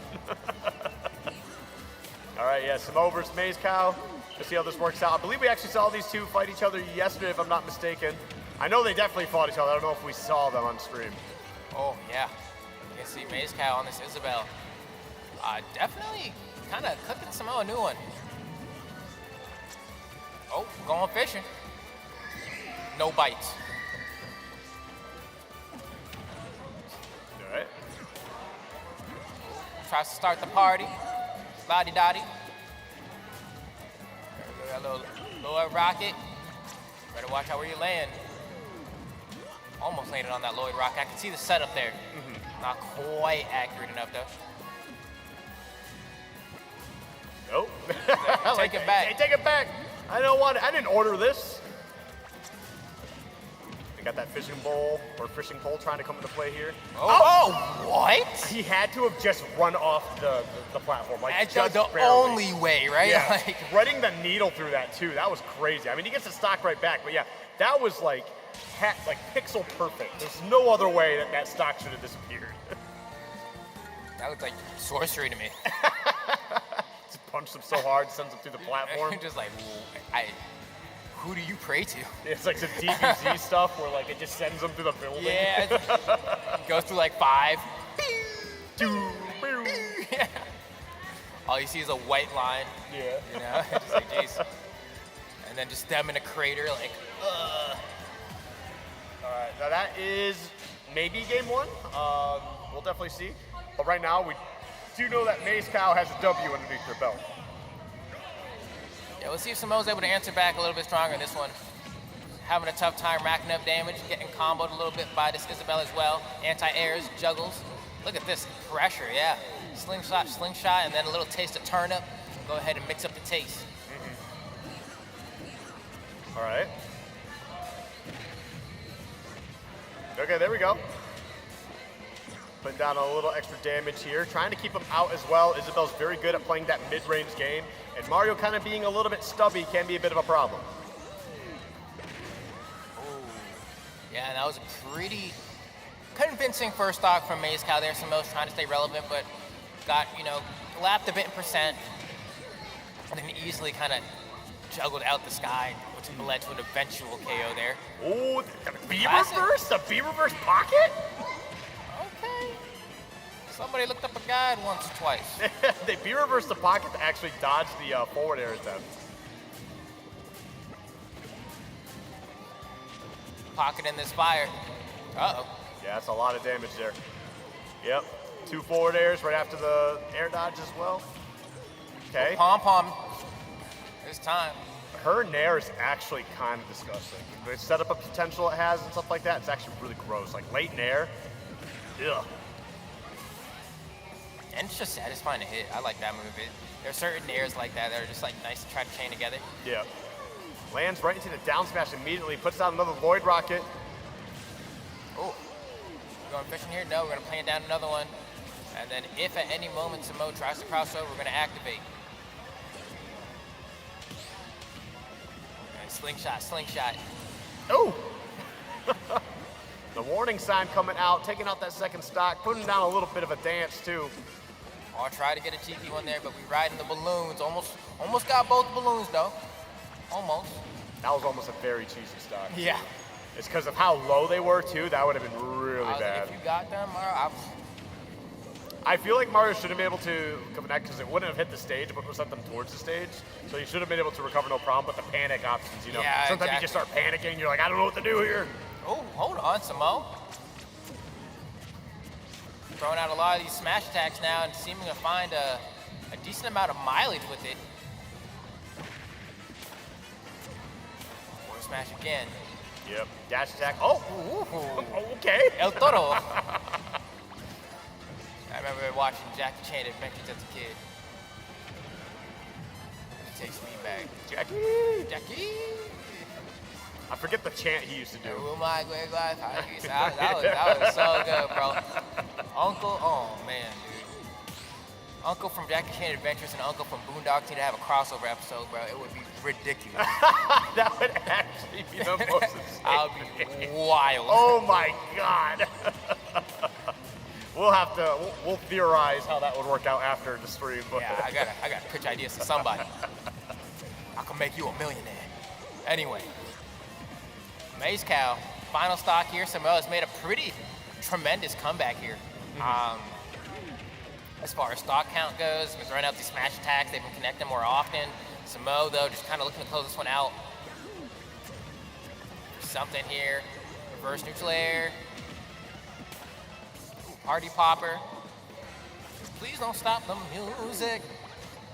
All right, yeah, Samoa versus Maze Cow. Let's see how this works out. I believe we actually saw these two fight each other yesterday, if I'm not mistaken. I know they definitely fought each other. I don't know if we saw them on stream. Oh, yeah. You can see Maze Cow on this Isabel. Definitely kind of cooking Samoa a new one. Oh, going fishing. No bites. All right. Tries to start the party. Lottie-dottie. Got a little Lloyd Rocket. Better watch out where you land. Almost landed on that Lloyd Rocket. I can see the setup there. Not quite accurate enough, though. Nope. Take it back. Hey, take it back. I don't want it. I didn't order this. They got that fishing bowl or fishing pole trying to come into play here. Oh, what? He had to have just run off the platform. Like That's the only way, right? Yeah. Like, Threading the needle through that too. That was crazy. I mean, he gets the stock right back, but yeah, that was like pixel perfect. There's no other way that stock should have disappeared. that looked like sorcery to me. Just punched him so hard, sends him through the platform. Just like, who do you pray to? It's like some DBZ stuff where like it just sends them through the building. Yeah, goes through like 5. Yeah. All you see is a white line. Yeah. You know, just like, jeez. And then just them in a crater, like, ugh. All right, now that is maybe game 1. We'll definitely see. But right now, we do know that Maze Cow has a W underneath their belt. Yeah, we'll see if Samoa's able to answer back a little bit stronger in this one. Having a tough time racking up damage, getting comboed a little bit by this Isabel as well. Anti-airs, juggles. Look at this pressure, yeah. slingshot, and then a little taste of turnip. Go ahead and mix up the taste. All right. Okay, there we go. Putting down a little extra damage here. Trying to keep him out as well. Isabel's very good at playing that mid-range game. And Mario kind of being a little bit stubby can be a bit of a problem. Yeah, that was a pretty convincing first stock from Maze Cow there. Samoa's trying to stay relevant, but got, lapped a bit in percent. And then easily kind of juggled out the sky, which led to an eventual KO there. Oh, the B-reverse? The B-reverse pocket? Okay. Somebody looked up a guide once or twice. They B-reversed the pocket to actually dodge the forward air attempt. Pocket in this fire. Uh-oh. Yeah, that's a lot of damage there. Yep. 2 forward airs right after the air dodge as well. Okay. Pom-pom. This time. Her nair is actually kind of disgusting. The setup of potential it has and stuff like that, it's actually really gross. Like late nair, ugh. And it's just satisfying to hit. I like that move. There are certain nairs like that are just like nice to try to chain together. Yeah. Lands right into the down smash immediately, puts out another Lloyd Rocket. Oh, going fishing here? No, we're gonna plan down another one. And then if at any moment Samoa tries to cross over, we're gonna activate. And slingshot. Oh! The warning sign coming out, taking out that second stock, putting down a little bit of a dance too. I'll try to get a cheeky one there, but we riding the balloons. Almost got both balloons though. Almost. That was almost a very cheesy stock. Yeah. It's because of how low they were too. That would have been really bad. Like, if you got them, I feel like Mario should have been able to connect because it wouldn't have hit the stage, but sent them towards the stage. So he should have been able to recover no problem. But the panic options, Yeah, sometimes exactly. you just start panicking. You're like, I don't know what to do here. Oh, hold on, Samoa. Throwing out a lot of these smash attacks now and seeming to find a decent amount of mileage with it. Forward smash again. Yep. Dash attack. Oh. Ooh. Okay. El Toro. I remember watching Jackie Chan Adventures as a kid. He takes me back. Jackie. I forget the chant he used to do. Oh my great life. That was so good, bro. Uncle, oh man, dude. Uncle from Jackie Chan Adventures and Uncle from Boondocks need to have a crossover episode, bro. It would be ridiculous. That would actually be the most insane. That would be wild. Oh my God. We'll theorize how that would work out after the stream. But Yeah, I gotta pitch ideas to somebody. I can make you a millionaire. Anyway, Maze Cow, final stock here. Samoa has made a pretty tremendous comeback here. As far as stock count goes, he's running out these smash attacks. They've been connecting more often. Samoa, though, just kind of looking to close this one out. Something here. Reverse neutral air. Party popper. Please don't stop the music.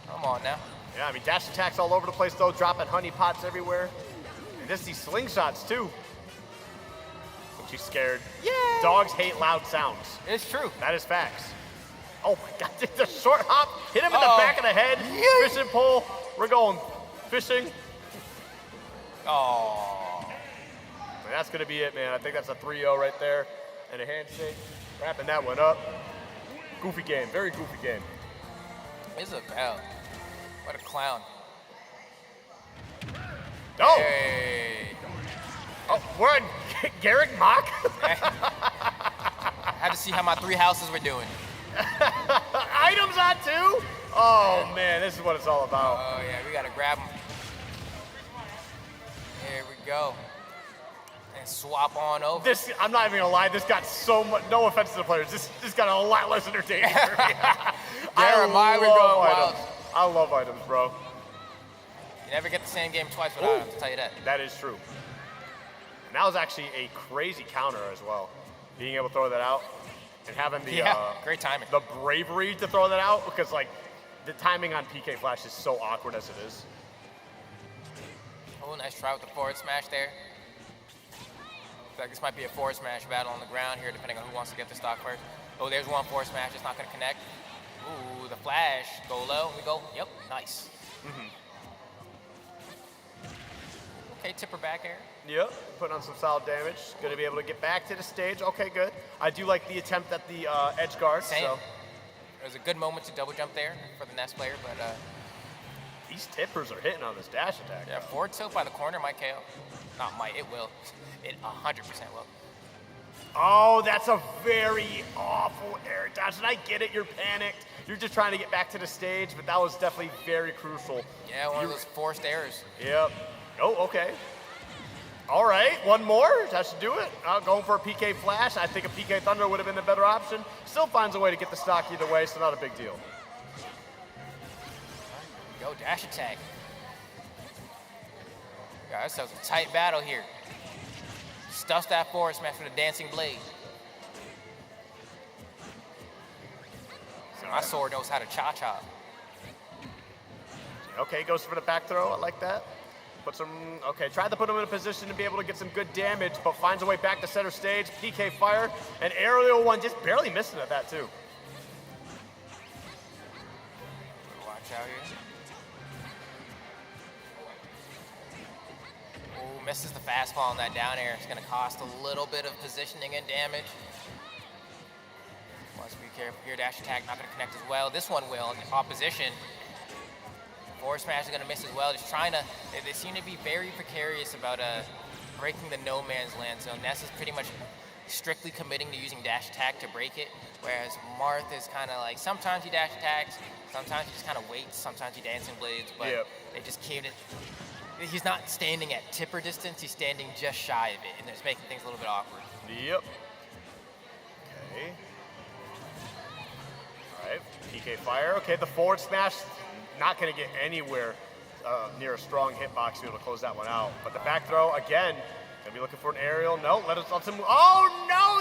Come on now. Yeah, I mean, dash attacks all over the place, though, dropping honey pots everywhere. And just these slingshots, too. But she's scared. Yeah. Dogs hate loud sounds. It's true. That is facts. Oh, my God. The short hop hit him in the back of the head. Yeah. Fishing pole. We're going fishing. Oh. And that's going to be it, man. I think that's a 3-0 right there. And a handshake. Wrapping that one up. Goofy game. Very goofy game. Isabel. What a clown. Oh! Hey. Oh, we're on Garrick Mock? I had to see how my 3 houses were doing. Items on 2? Oh, man. This is what it's all about. Oh, yeah. We got to grab them. Here we go. And swap on over. This, I'm not even gonna lie, this got so much, no offense to the players, this got a lot less entertaining for me. I love items, bro. You never get the same game twice without them, I'll tell you that. That is true. And that was actually a crazy counter as well. Being able to throw that out and having the great timing. The bravery to throw that out, because like the timing on PK Flash is so awkward as it is. Oh, nice try with the forward smash there. Looks like this might be a forward smash battle on the ground here, depending on who wants to get the stock first. Oh, there's one forward smash, it's not gonna connect. Ooh, the flash. Go low. We go. Yep. Nice. Okay, tipper back air. Yep, putting on some solid damage. Going to be able to get back to the stage. Okay, good. I do like the attempt at the edge guard. Same. So. It was a good moment to double jump there for the Nest player, but These tippers are hitting on this dash attack. yeah, forward tilt by the corner might KO. Not might, it will. It 100% will. Oh, that's a very awful air dodge. And I get it, you're panicked. You're just trying to get back to the stage, but that was definitely very crucial. Yeah, one of those forced errors. Yep. Oh, okay. All right, one more. That should do it. Going for a PK Flash. I think a PK Thunder would have been the better option. Still finds a way to get the stock either way, so not a big deal. Go dash attack. Guys, that was a tight battle here. Stuffs that forward smash with a dancing blade. So my sword knows how to cha-cha. Okay, goes for the back throw. I like that. Tried to put him in a position to be able to get some good damage, but finds a way back to center stage. PK fire, and aerial one just barely missing at that too. Watch out here. Ooh, misses the fastball on that down air. It's gonna cost a little bit of positioning and damage. Must be careful here. Dash attack not gonna connect as well. This one will in opposition. Forward smash is gonna miss as well. Just trying to, they seem to be very precarious about breaking the no man's land zone. Ness is pretty much strictly committing to using dash attack to break it, whereas Marth is kind of like, sometimes he dash attacks, sometimes he just kind of waits, sometimes he dancing blades, but they just keep it. He's not standing at tipper distance, he's standing just shy of it, and it's making things a little bit awkward. Yep. Okay. All right, PK fire. Okay, the forward smash, not going to get anywhere near a strong hitbox to be able to close that one out. But the back throw, again, going to be looking for an aerial. No, let him move. Oh, no!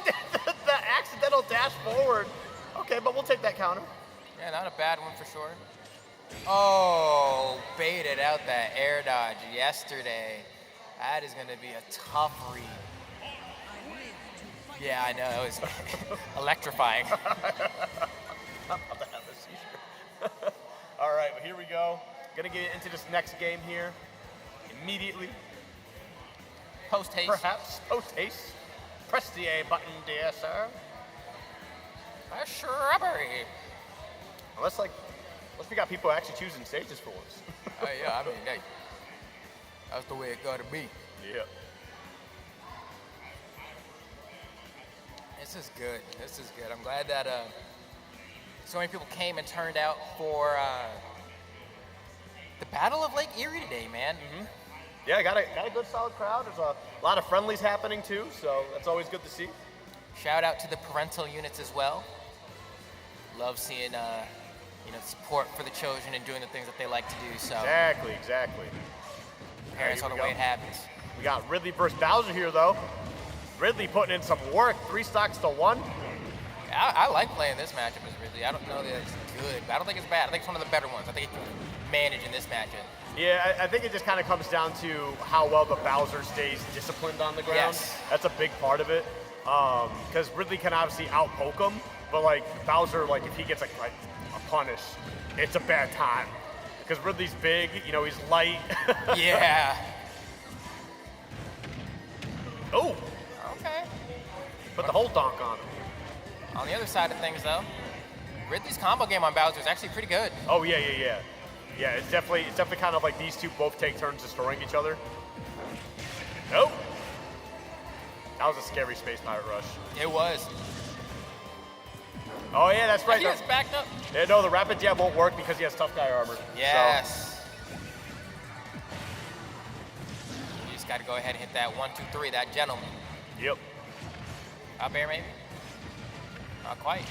the accidental dash forward. Okay, but we'll take that counter. Yeah, not a bad one for sure. Oh, baited out that air dodge yesterday. That is going to be a tough read. Yeah, I know. It was electrifying. All right, well, here we go. Gonna get into this next game here immediately. Post haste. Perhaps post haste. Press the A button, dear sir. A shrubbery. Unless we got people actually choosing stages for us. Oh yeah, I mean, hey, that's the way it gotta be. Yeah. This is good. This is good. I'm glad that so many people came and turned out for the Battle of Lake Erie today, man. Mm-hmm. Yeah, got a good solid crowd. There's a lot of friendlies happening too, so that's always good to see. Shout out to the parental units as well. Love seeing support for the children and doing the things that they like to do. So exactly. Parents are the way it happens. We got Ridley versus Bowser here though. Ridley putting in some work. 3 stocks to 1. I like playing this matchup as Ridley. I don't know that it's good, but I don't think it's bad. I think it's one of the better ones. I think it can manage in this matchup. Yeah, I think it just kind of comes down to how well the Bowser stays disciplined on the ground. Yes. That's a big part of it. Because Ridley can obviously out-poke him, but Bowser, if he gets a punish, it's a bad time. Because Ridley's big, he's light. Yeah. Oh. Okay. Put the whole donk on him. On the other side of things, though, Ridley's combo game on Bowser is actually pretty good. Oh yeah. Yeah, it's definitely kind of like these two both take turns destroying each other. Nope. That was a scary Space Pirate Rush. It was. Oh yeah, that's right. He is backed up. Yeah, no, the rapid jab won't work because he has tough guy armor. Yes. So. You just got to go ahead and hit that 1, 2, 3, that gentleman. Yep. Up air maybe? Not quite.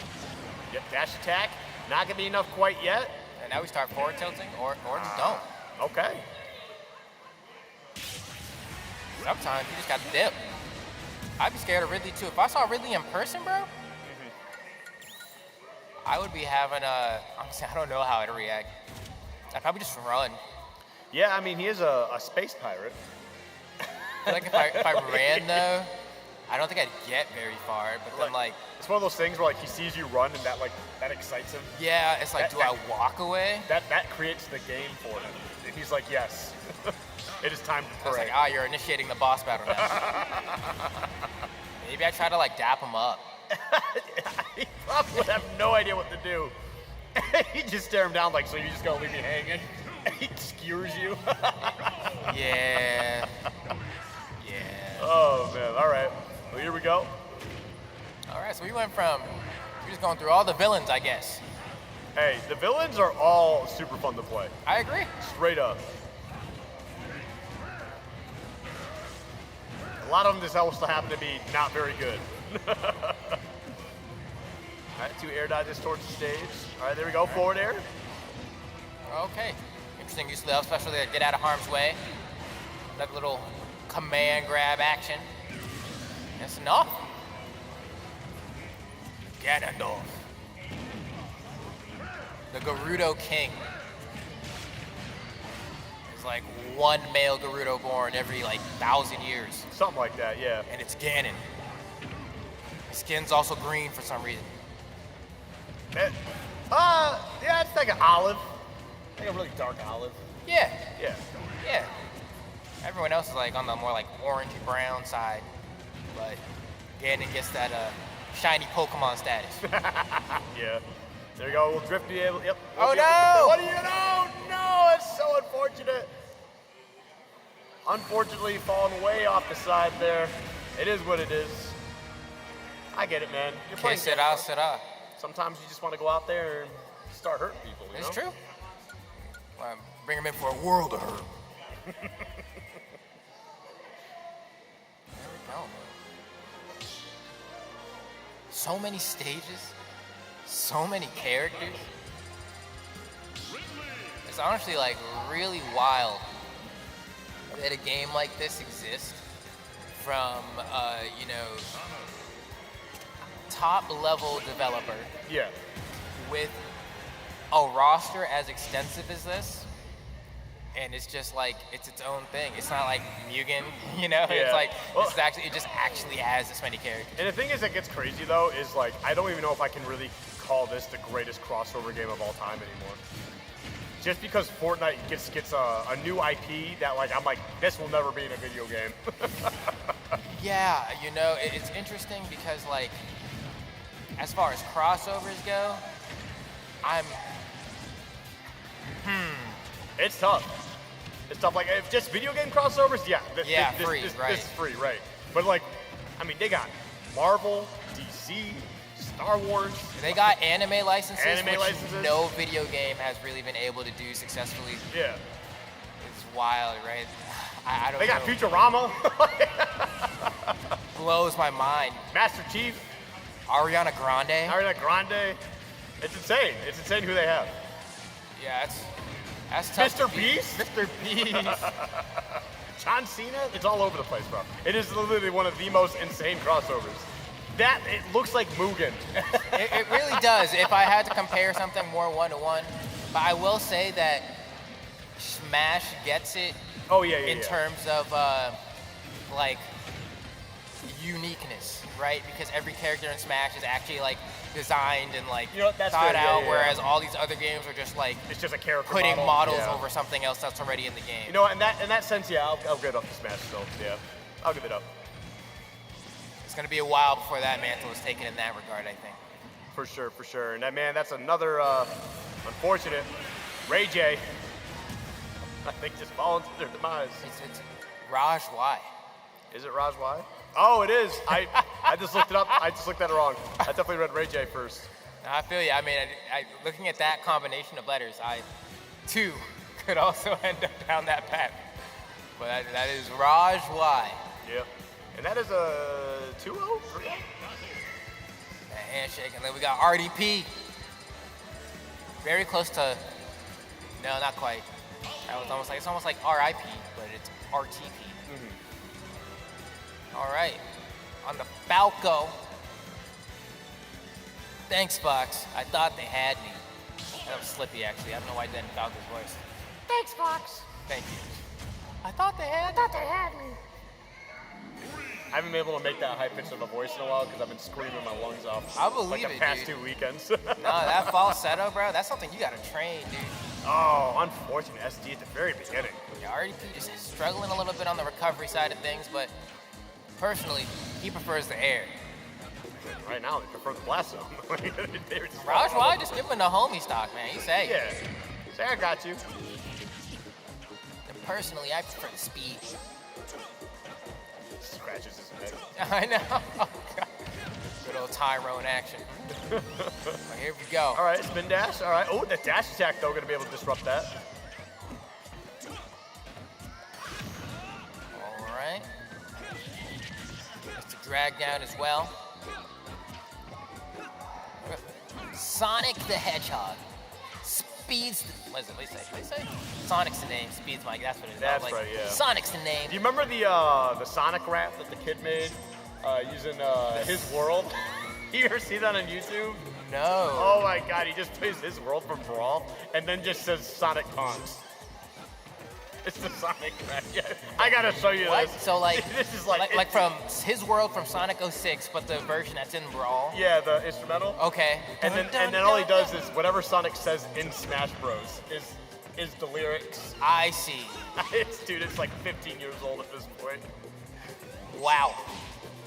Yep, dash attack. Not gonna be enough quite yet. And now we start forward tilting or just don't. Okay. Sometimes you just got to dip. I'd be scared of Ridley too. If I saw Ridley in person, bro, I would be having honestly, I don't know how I'd react. I'd probably just run. Yeah, I mean, he is a space pirate. Like if I ran though, I don't think I'd get very far, but then like it's one of those things where like he sees you run and that excites him. Yeah, it's like, do I walk away? That creates the game for him. And he's like, yes, it is time to It's parade. like, you're initiating the boss battle now. Maybe I try to like dap him up. He probably would have no idea what to do. He just stare him down like, so you're just gonna leave me hanging? He skewers you. Yeah. Oh man, all right. Well, here we go. All right, so we're just going through all the villains, I guess. Hey, the villains are all super fun to play. I agree. Straight up. A lot of them just also happen to be not very good. All right, 2 air dodges towards the stage. All right, there we go, forward air. Okay. Interesting use of the special there. Get out of harm's way. That little command grab action. That's enough. Gannon. The Gerudo King. There's like one male Gerudo born every like 1,000 years. Something like that, yeah. And it's Gannon. His skin's also green for some reason. Yeah, it's like an olive. Like a really dark olive. Yeah. Yeah. Yeah. Everyone else is like on the more like orangey brown side, but Gannon gets that shiny Pokemon status. Yeah. There you go. We'll drift you able. Yep. Oh no! What do you know? No, it's so unfortunate. Unfortunately, falling way off the side there. It is what it is. I get it, man. You're playing. Será. Sometimes you just want to go out there and start hurting people. You It's know? true. Well, bring him in for a world of hurt. There we go. So many stages, so many characters. It's honestly like really wild that a game like this exists from top level developer. Yeah. With a roster as extensive as this, and it's just like it's its own thing. It's not like Mugen, Yeah. It's like Well, it just actually has this many characters. And the thing is that gets crazy though is like I don't even know if I can really call this the greatest crossover game of all time anymore. Just because Fortnite gets a new IP that like I'm like this will never be in a video game. Yeah, it's interesting because like as far as crossovers go, It's tough. It's tough. Like if just video game crossovers, yeah. Free, right. This is free, right? But like, I mean, they got Marvel, DC, Star Wars. They got anime licenses, which licenses. no video game has really been able to do successfully. Yeah. It's wild, right? I don't know. They got Futurama. Blows my mind. Master Chief. Ariana Grande. It's insane. It's insane who they have. Yeah, that's tough. Mr. Beast. John Cena. It's all over the place, bro. It is literally one of the most insane crossovers. It looks like Mugen. It really does. If I had to compare something more one-to-one, but I will say that Smash gets it. Oh yeah. In terms of like uniqueness, right? Because every character in Smash is actually like designed and like that's thought fair, out, yeah. whereas all these other games are just like it's just a character putting model. models Yeah. over something else that's already in the game. In that sense, yeah, I'll give it up to Smash still. Yeah, I'll give it up. It's gonna be a while before that mantle is taken in that regard, I think. For sure. And that's another unfortunate Ray J. I think just falling to their demise. It's Raj Y. Is it Raj Y? Oh, it is. I just looked it up. I just looked at it wrong. I definitely read Ray J first. I feel you. I mean, looking at that combination of letters, I too could also end up down that path. But that is Raj Y. Yep. And that is a 2-0? 3-0? Handshake, and then we got RDP. Very close to, no, not quite. It's almost like RIP, but it's RTP. All right, on the Falco. Thanks, Fox. I thought they had me. That was Slippy, actually. I don't know why I didn't Falco's voice. Thanks, Fox. Thank you. I thought they had me. I haven't been able to make that high pitch of a voice in a while because I've been screaming my lungs off. I believe like the it, past dude. 2 weekends. No, that falsetto, bro, that's something you gotta train, dude. Oh, unfortunate SD at the very beginning. Yeah, RDP just struggling a little bit on the recovery side of things, but personally, he prefers the air. Right now, they prefer the blast zone. Raj, why just give him the homie stock, man? You say. Yeah. Say I got you. And personally, I prefer the speed. Scratches his head. I know. Oh, God. Good old Tyrone action. Well, here we go. All right, spin dash. All right. Oh, the dash attack, though, going to be able to disrupt that. All right. Just a drag down as well. Sonic the Hedgehog. Speeds. What is it? What do you say? Sonic's the name. Speeds Mike. That's what it is. That's like, right, yeah. Sonic's the name. Do you remember the Sonic rap that the kid made using his world? You ever see that on YouTube? No. Oh my God, he just plays his world from Brawl and then just says Sonic taunts. It's the Sonic rap. Yeah, I gotta show you What? this. So like, this is like from his world from Sonic 06, but the version that's in Brawl. Yeah, the instrumental. Okay. And then all he does is whatever Sonic says in Smash Bros. is the lyrics. I see. Dude, it's like 15 years old at this point. Wow.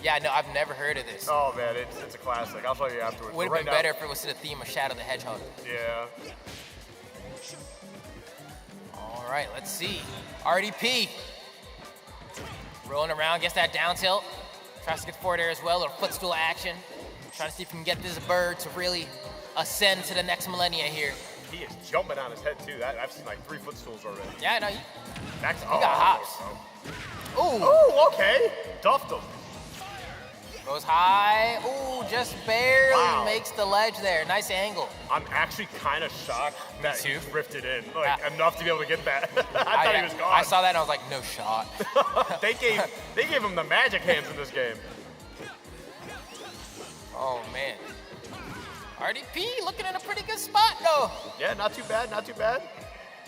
Yeah, no, I've never heard of this. Oh man, it's a classic. I'll show you afterwards. Would have But been better if it was to the theme of Shadow the Hedgehog. Yeah. All right, let's see. RDP. Rolling around, gets that down tilt. Tries to get forward air as well, or footstool action. Trying to see if he can get this bird to really ascend to the next millennia here. He is jumping on his head too. I've seen like 3 footstools already. Yeah, no, he Got hops. Ooh. Ooh, okay. Duffed him. Goes high. Ooh, just barely Wow. makes the ledge there. Nice angle. I'm actually kind of shocked that he too. drifted in, enough to be able to get that. I thought he was gone. I saw that and I was like, no shot. they gave him the magic hands in this game. Oh man. RDP looking in a pretty good spot though. Yeah, not too bad, not too bad.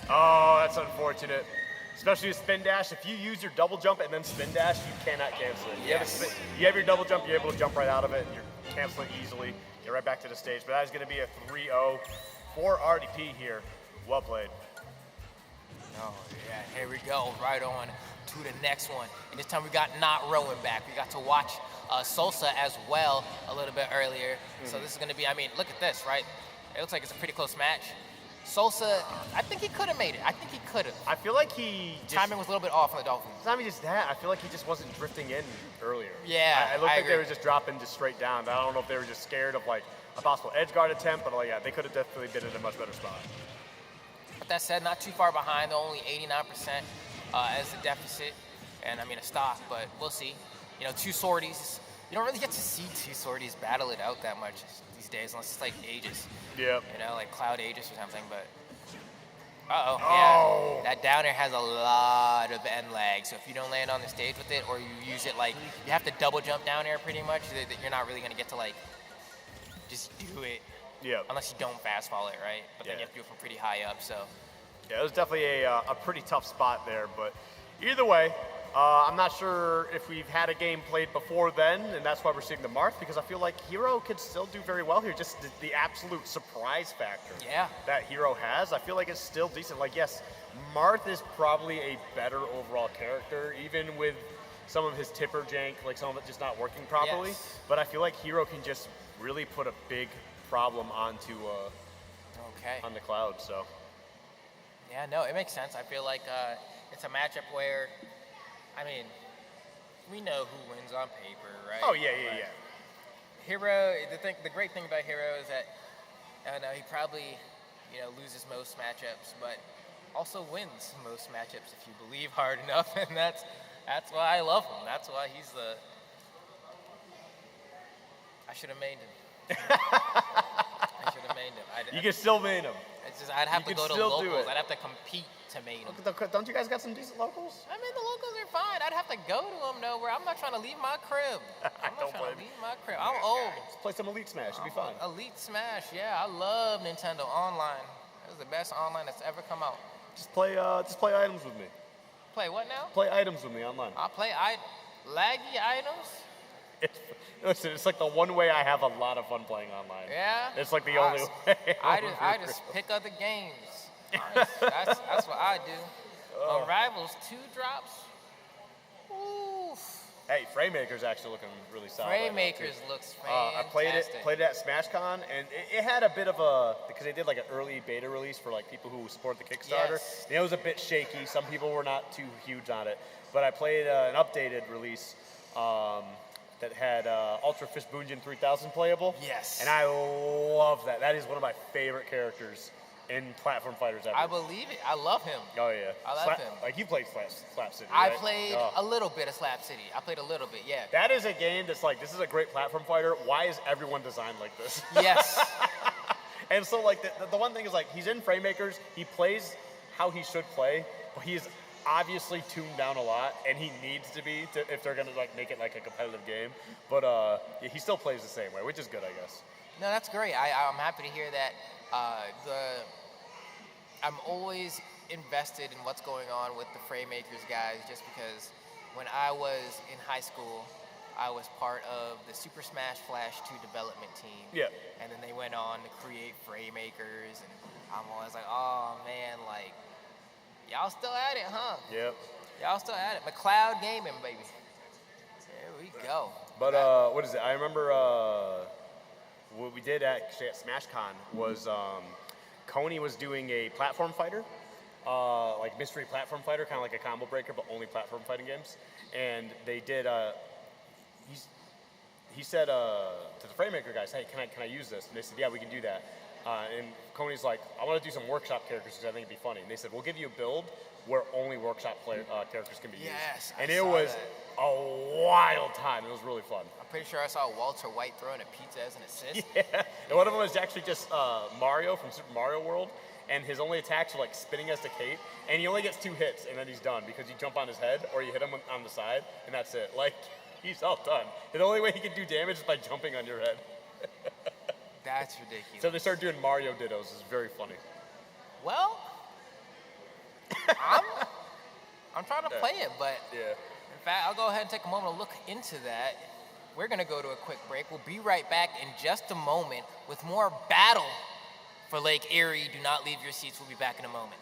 Oh, that's unfortunate. Especially with spin dash. If you use your double jump and then spin dash, you cannot cancel it. You have your double jump, you're able to jump right out of it, and you're canceling easily. Get right back to the stage. But that is going to be a 3-0 for RDP here. Well played. Oh yeah, here we go. Right on to the next one. And this time we got not Rowan back. We got to watch Salsa as well a little bit earlier. So this is going to be, I mean, look at this, right? It looks like it's a pretty close match. Salsa, I think he could have made it. I think he could have. I feel like he timing was a little bit off on the Dolphins. It's not even just that. I feel like he just wasn't drifting in earlier. Yeah, I looked like agree. they were just dropping just straight down. I don't know if they were just scared of like a possible edge guard attempt, but yeah, they could have definitely been in a much better spot. But that said, not too far behind, only 89% as the deficit, and I mean a stock, but we'll see. You know, 2 sorties. You don't really get to see 2 sorties battle it out that much these days, unless it's like Aegis. Yeah. You know, like Cloud Aegis or something, but. Yeah. That down air has a lot of end lag, so if you don't land on the stage with it, or you use it like, you have to double jump down air pretty much, that you're not really gonna get to like, just do it. Yeah. Unless you don't fast fall it, right? But then you have to do it from pretty high up, so. Yeah, it was definitely a pretty tough spot there, but either way, I'm not sure if we've had a game played before then, and that's why we're seeing the Marth, because I feel like Hero could still do very well here. Just the absolute surprise factor that Hero has, I feel like it's still decent. Like, yes, Marth is probably a better overall character, even with some of his tipper jank, like some of it just not working properly. Yes. But I feel like Hero can just really put a big problem onto on the Cloud, so. Yeah, no, it makes sense. I feel like it's a matchup where, I mean, we know who wins on paper, right? Oh, yeah. Hero, the great thing about Hero is that, I know he probably, loses most matchups, but also wins most matchups if you believe hard enough, and that's why I love him. That's why he's the. I should have made him. You can still main him. It's just I'd have to go to locals. I'd have to compete to main him. Don't you guys got some decent locals? I mean, the locals are fine. I'd have to go to them though, where I'm not trying to leave my crib. I'm not trying to leave my crib. I'm old. Let's play some Elite Smash. It'll be fun. Elite Smash, yeah. I love Nintendo Online. It's the best online that's ever come out. Just play items with me. Play what now? Play items with me online. I'll play Laggy items? Listen, it's like the one way I have a lot of fun playing online. Yeah. It's like the only way. I just pick other games. That's what I do. Rivals 2 drops. Oof. Hey, Framemaker's actually looking really solid. Framemaker's looks fantastic. I played it at SmashCon, and it had a bit of a, because they did like an early beta release for like people who support the Kickstarter. Yes. And it was a bit shaky. Some people were not too huge on it, but I played an updated release that had Ultra Fist Bunjin 3000 playable. Yes. And I love that. That is one of my favorite characters in platform fighters ever. I believe it. I love him. Oh yeah. I love him. Like you played Slap City, I right? played a little bit of Slap City. I played a little bit, yeah. That is a game that's like, this is a great platform fighter. Why is everyone designed like this? Yes. And so like the one thing is like, he's in Framemakers, he plays how he should play, but he's obviously tuned down a lot, and he needs to be if they're gonna like make it like a competitive game. But he still plays the same way, which is good, I guess. No, that's great. I'm happy to hear that. I'm always invested in what's going on with the Framemakers guys, just because when I was in high school, I was part of the Super Smash Flash 2 development team. Yeah. And then they went on to create Framemakers, and I'm always like, oh man, like, y'all still at it, huh? Yep. Y'all still at it. McLeod Gaming, baby. There we go. But what is it? I remember what we did actually at SmashCon was Coney was doing a platform fighter, like mystery platform fighter, kind of like a combo breaker, but only platform fighting games. And they did. He said to the Framemaker guys, "Hey, can I use this?" And they said, "Yeah, we can do that." And Coney's like, "I want to do some workshop characters because I think it'd be funny." And they said, "We'll give you a build where only workshop characters can be used." Yes, and I it saw was that. a wild time. It was really fun. I'm pretty sure I saw Walter White throwing a pizza as an assist. Yeah, and one of them was actually just Mario from Super Mario World, and his only attacks are like spinning as to Kate, and he only gets 2 hits, and then he's done because you jump on his head or you hit him on the side, and that's it. Like, he's all done. And the only way he can do damage is by jumping on your head. That's ridiculous. So they started doing Mario dittos. It's very funny. Well, I'm trying to play it, but in fact, I'll go ahead and take a moment to look into that. We're going to go to a quick break. We'll be right back in just a moment with more battle for Lake Erie. Do not leave your seats. We'll be back in a moment.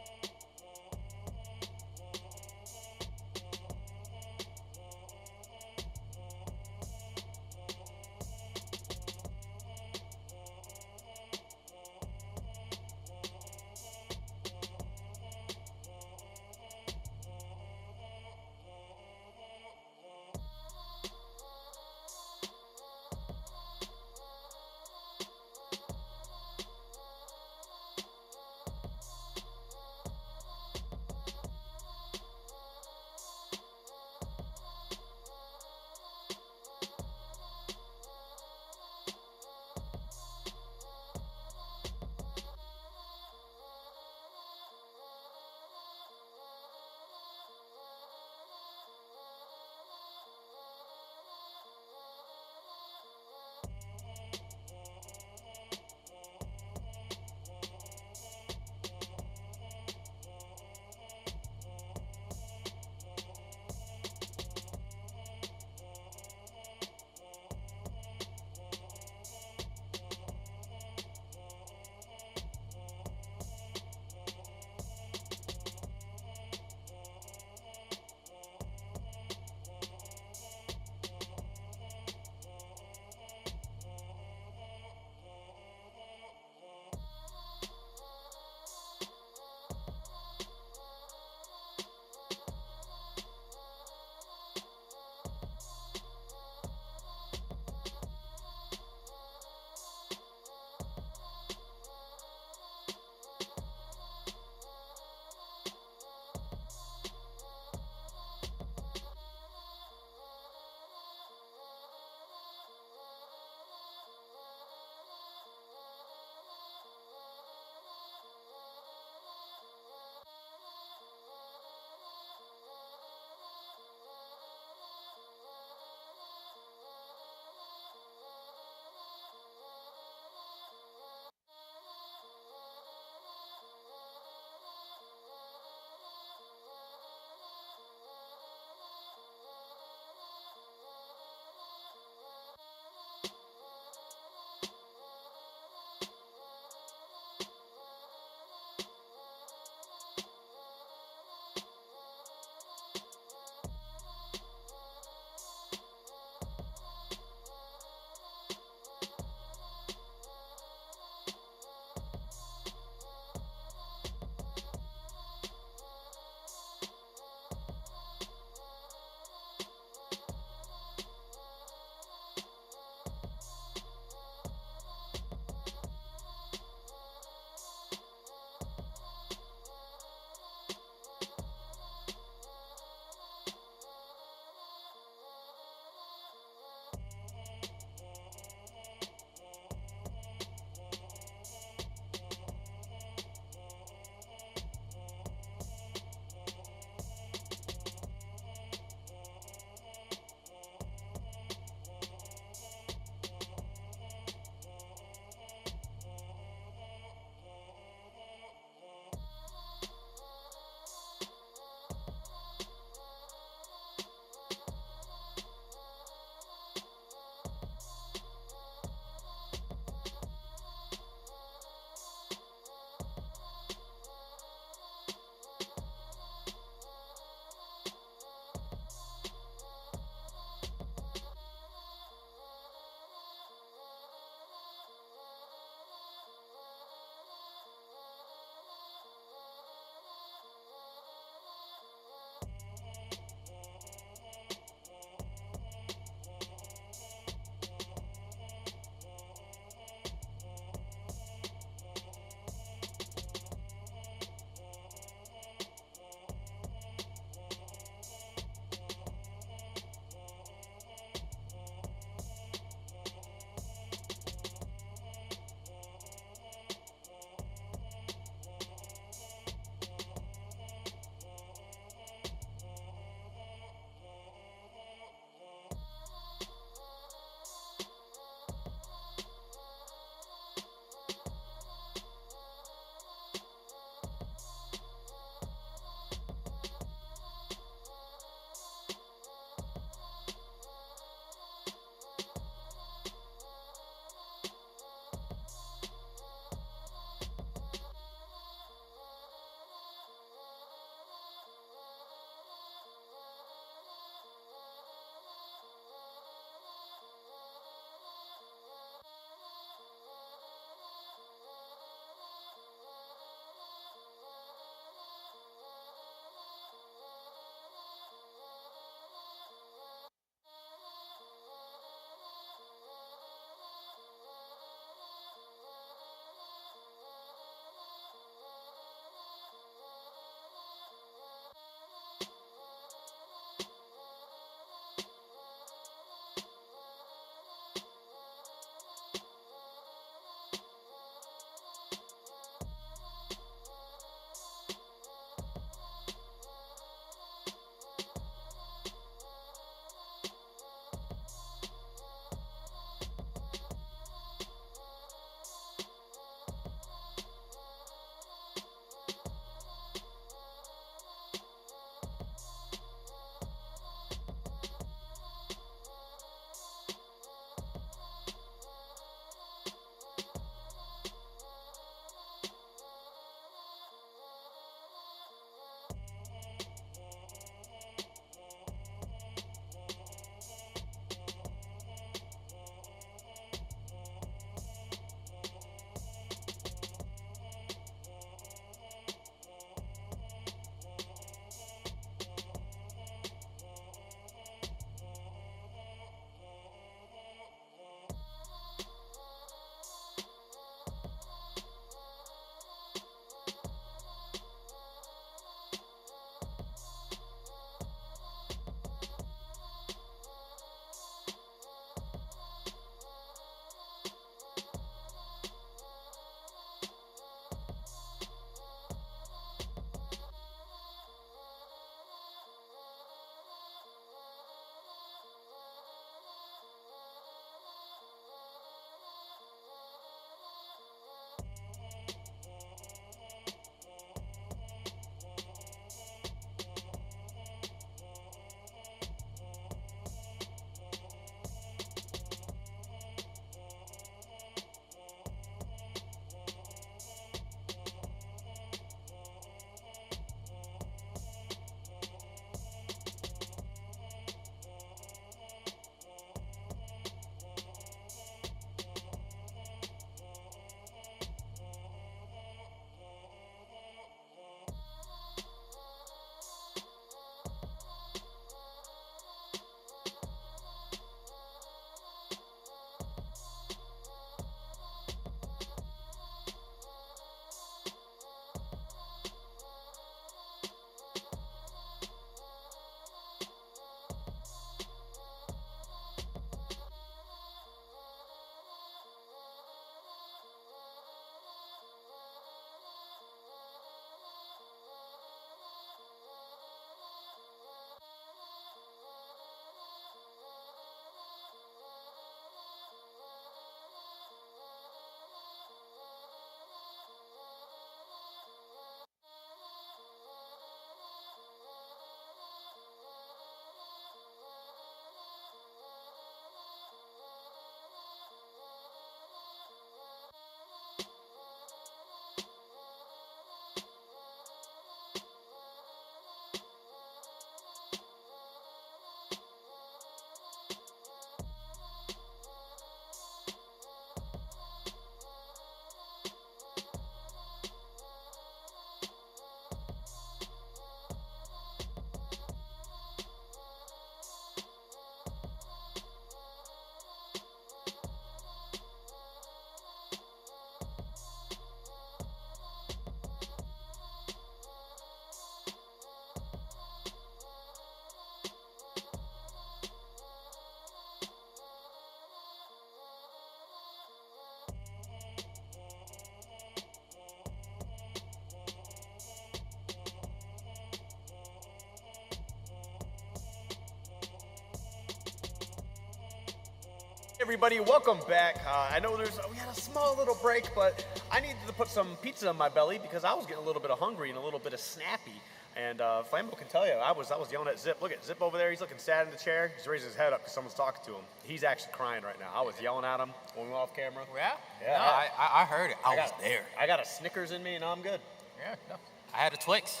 Everybody, welcome back. I know we had a small little break, but I needed to put some pizza in my belly because I was getting a little bit of hungry and a little bit of snappy. And Flambo can tell you, I was yelling at Zip. Look at Zip over there. He's looking sad in the chair. He's raising his head up because someone's talking to him. He's actually crying right now. I was yelling at him when we were off camera. Yeah? Yeah. No, I heard it. I was there. I got a Snickers in me, and I'm good. Yeah, no. I had a Twix.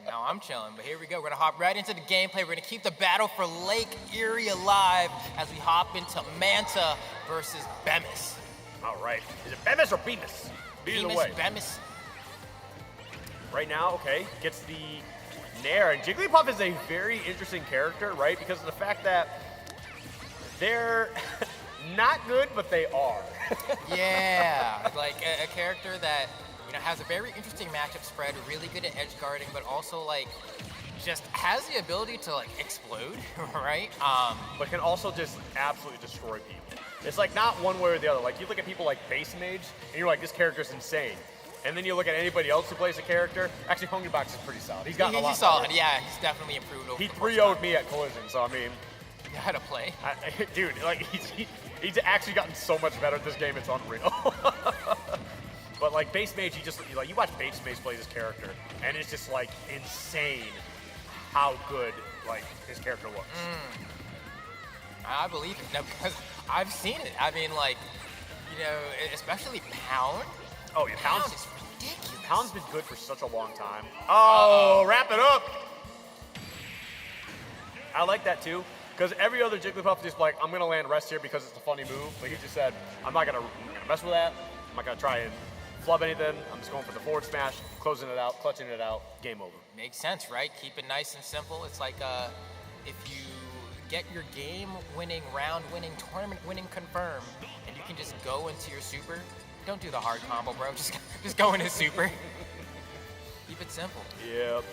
Now I'm chilling, but here we go. We're gonna hop right into the gameplay. We're gonna keep the battle for Lake Erie alive as we hop into Manta versus Bemis. All right. Is it Bemis or Bemis? Either way. Bemis. Right now, okay, gets the Nair. And Jigglypuff is a very interesting character, right? Because of the fact that they're not good, but they are. Yeah, like a character that, you know, has a very interesting matchup spread, really good at edge guarding, but also like just has the ability to like explode, right? But can also just absolutely destroy people. It's like not one way or the other. Like you look at people like Base Mage, and you're like, this character's insane. And then you look at anybody else who plays a character. Actually, Hungrybox is pretty solid. He's gotten a lot He's solid, better. yeah. He's definitely improved over. He 3-0'd me at Collision, so I mean, You had to play. dude, like he's actually gotten so much better at this game. It's unreal. But like Base Mage, you watch Base Mage play this character, and it's just like insane how good like his character looks. I believe it, no, because I've seen it. I mean, like, you know, especially Pound. Oh yeah, Pound is ridiculous. Pound's been good for such a long time. Oh, wrap it up. I like that too, because every other Jigglypuff is just like, I'm gonna land rest here because it's a funny move. But he just said, I'm not gonna mess with that. I'm not gonna try and flub anything. I'm just going for the forward smash, closing it out, clutching it out, game over. Makes sense, right? Keep it nice and simple. It's like if you get your game-winning, round-winning, tournament-winning confirm, and you can just go into your super. Don't do the hard combo, bro. Just go into super. Keep it simple. Yep.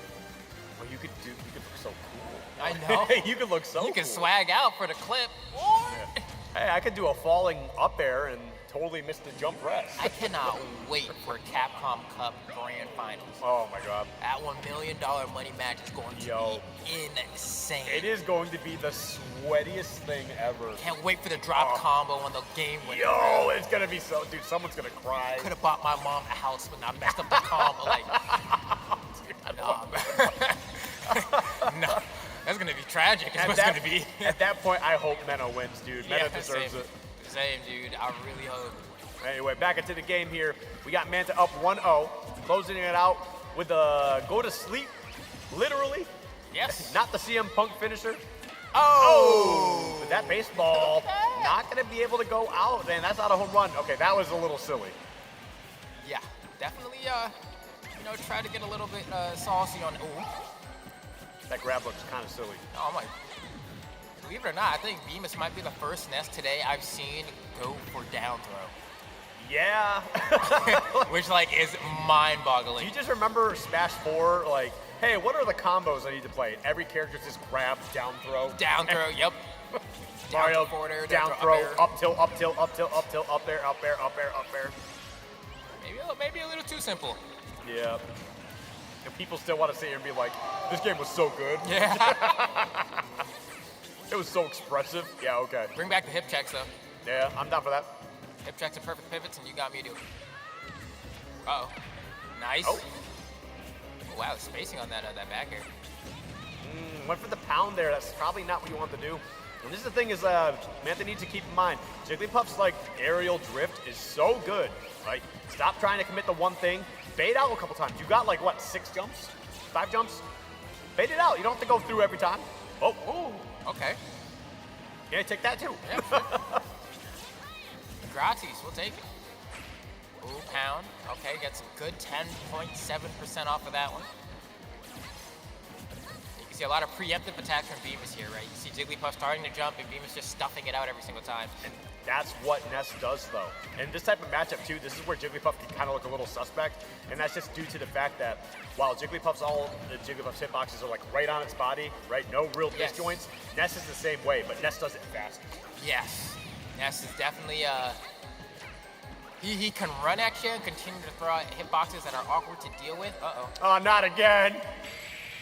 Well, you could look so cool. I know. You could look so cool. You can swag out for the clip. Yeah. Hey, I could do a falling up air and totally miss the jump rest. I cannot wait for Capcom Cup Grand Finals. Oh my god. That $1 million money match is going to be insane. It is going to be the sweatiest thing ever. Can't wait for the drop combo on the game winner. Yo, it's gonna be so, dude, someone's gonna cry. Could have bought my mom a house when I messed up the combo. Like, nah, man. No, that's gonna be tragic. It's gonna be. At that point, I hope Mena wins, dude. Mena deserves it. Same, dude. I really hope. Anyway, back into the game here. We got Manta up 1-0, closing it out with a go to sleep, literally. Yes. Not the CM Punk finisher. Oh! But that baseball not going to be able to go out, man. That's not a home run. Okay, that was a little silly. Yeah, definitely, you know, try to get a little bit saucy on. Ooh. That grab looks kind of silly. Oh, my. Believe it or not, I think Bemis might be the first Nest today I've seen go for down throw. Yeah. Which, like, is mind-boggling. Do you just remember Smash 4, like, hey, what are the combos I need to play? Every character just grab, down throw. Down throw, yep. Mario, forward air, down throw, up tilt, up tilt, up tilt, up tilt, up there, up there, up there, up there. Maybe a little too simple. Yeah. And people still want to sit here and be like, this game was so good. Yeah. It was so expressive. Yeah, okay. Bring back the hip checks, though. Yeah, I'm down for that. Hip checks and perfect pivots, and you got me to do it. Uh-oh. Nice. Oh. Wow, spacing on that back air. Went for the pound there. That's probably not what you want to do. And this is the thing is, Mantha needs to keep in mind, Jigglypuff's like aerial drift is so good. Right? Stop trying to commit to one thing. Bait out a couple times. You got like what, 6 jumps? 5 jumps? Bait it out. You don't have to go through every time. Oh, Okay. yeah, take that too. Yeah, sure. Gratis, we'll take it. Ooh, pound. Okay, gets a good 10.7% off of that one. You can see a lot of preemptive attacks from Bemis here, right? You see Jigglypuff starting to jump and Bemis just stuffing it out every single time. And that's what Ness does, though. And this type of matchup, too, this is where Jigglypuff can kind of look a little suspect. And that's just due to the fact that while Jigglypuff's hitboxes are like right on its body, right? No real disjoints. Ness is the same way, but Ness does it fast. Yes. Ness is definitely, he can run at you and continue to throw out hitboxes that are awkward to deal with. Uh-oh. Oh, not again.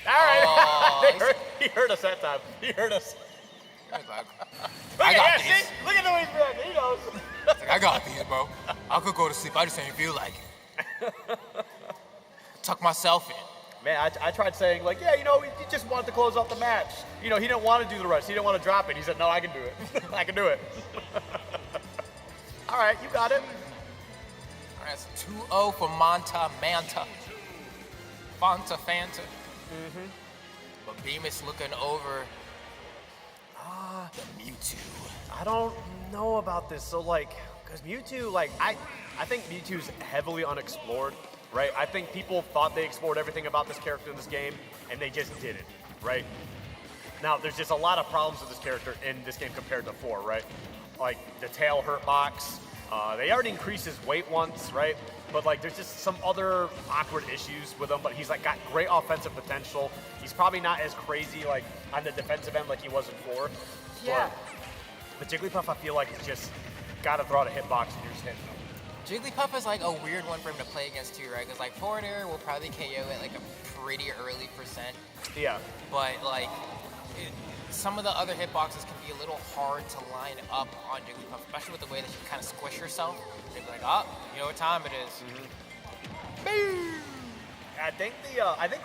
All right. Oh, he heard us that time. He heard us. He's like, Look I got at these. Look at the way he's reacting. He knows. He's like, I got these, bro. I could go to sleep. I just ain't feel like it. Tuck myself in. Man, I tried saying, like, yeah, he just wanted to close out the match. He didn't want to do the rush. He didn't want to drop it. He said, no, I can do it. I can do it. All right, you got it. All right, it's 2-0 for Manta. Fanta. Mm-hmm. But Bemis looking over. Mewtwo. I don't know about this. So, because Mewtwo, I think Mewtwo's heavily unexplored, right? I think people thought they explored everything about this character in this game, and they just didn't, right? Now, there's just a lot of problems with this character in this game compared to 4, right? Like, the tail hurt box. They already increased his weight once, right? But, there's just some other awkward issues with him, but he's, got great offensive potential. He's probably not as crazy, on the defensive end like he was in 4. Yeah. But Jigglypuff, I feel like he's just got to throw out a hitbox and you're just hitting him. Jigglypuff is a weird one for him to play against too, right? Because forward air will probably KO at a pretty early percent. Yeah. But some of the other hitboxes can be a little hard to line up on Jigglypuff, especially with the way that you kind of squish yourself. They'd be like, oh, you know what time it is. Boom! I think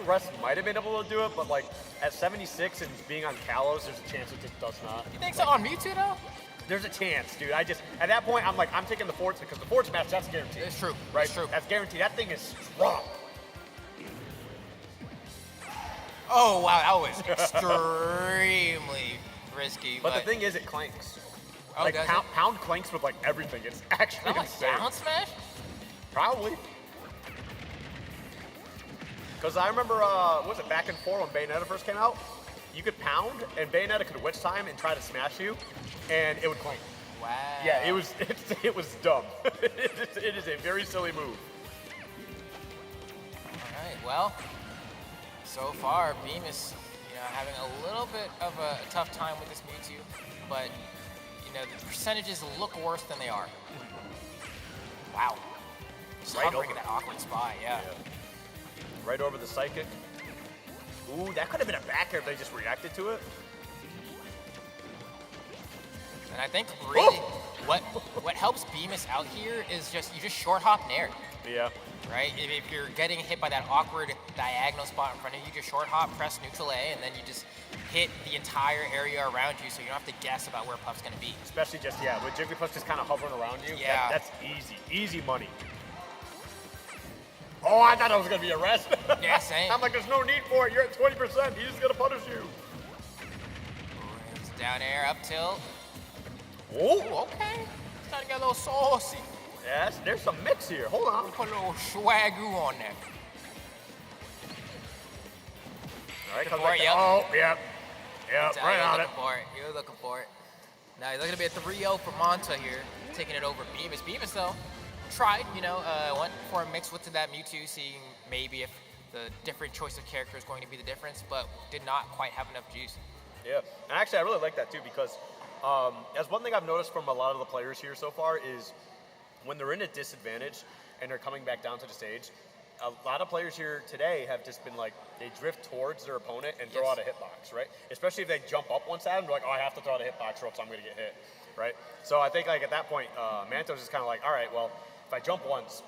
Russ might have been able to do it, but at 76 and being on Kalos, there's a chance it just does not. You think so on Mewtwo though? There's a chance, dude. At that point, I'm taking the Forts because the Forts match, that's guaranteed. It's true. Right? It's true. That's guaranteed. That thing is strong. Oh, wow, that was extremely risky. But the thing is, it clanks. Oh, pound clanks with everything. It's actually insane. Down smash? Probably. Because I remember, what was it, back in 4 when Bayonetta first came out? You could pound, and Bayonetta could witch time and try to smash you, and it would clank. Wow. Yeah, it was dumb. It is a very silly move. All right, well, so far, Bemis, having a little bit of a tough time with this Mewtwo, but, the percentages look worse than they are. Wow. Just hovering in that awkward spot, yeah. Right over the Psychic. Ooh, that could have been a back air if they just reacted to it. And I think really what helps Bemis out here is you just short hop Nair. Yeah. Right? If you're getting hit by that awkward diagonal spot in front of you, just short hop, press neutral A, and then you just hit the entire area around you so you don't have to guess about where Puff's gonna be. Especially with Jigglypuff just kind of hovering around you. Yeah. That's easy. Easy money. Oh, I thought it was going to be a rest. Yeah, same. I'm like, there's no need for it. You're at 20%. He's just going to punish you. It's down air, up tilt. Oh, okay. Starting to get a little saucy. Yes, there's some mix here. Hold on. Put a little swagoo on there. All right, Looking for it, yep. Oh, yep. Yep, right on it. You're looking for it. Now you're looking to be a 3-0 for Manta here, taking it over Bemis. Bemis, though, tried, went for a mix with that Mewtwo, seeing maybe if the different choice of character is going to be the difference, but did not quite have enough juice. Yeah, and actually I really like that too because as one thing I've noticed from a lot of the players here so far is when they're in a disadvantage and they're coming back down to the stage, a lot of players here today have just been they drift towards their opponent and throw out a hitbox, right? Especially if they jump up one side and they're like, oh, I have to throw out a hitbox or else I'm going to get hit, right? So I think at that point, Mantos is kind of all right, well, if I jump once,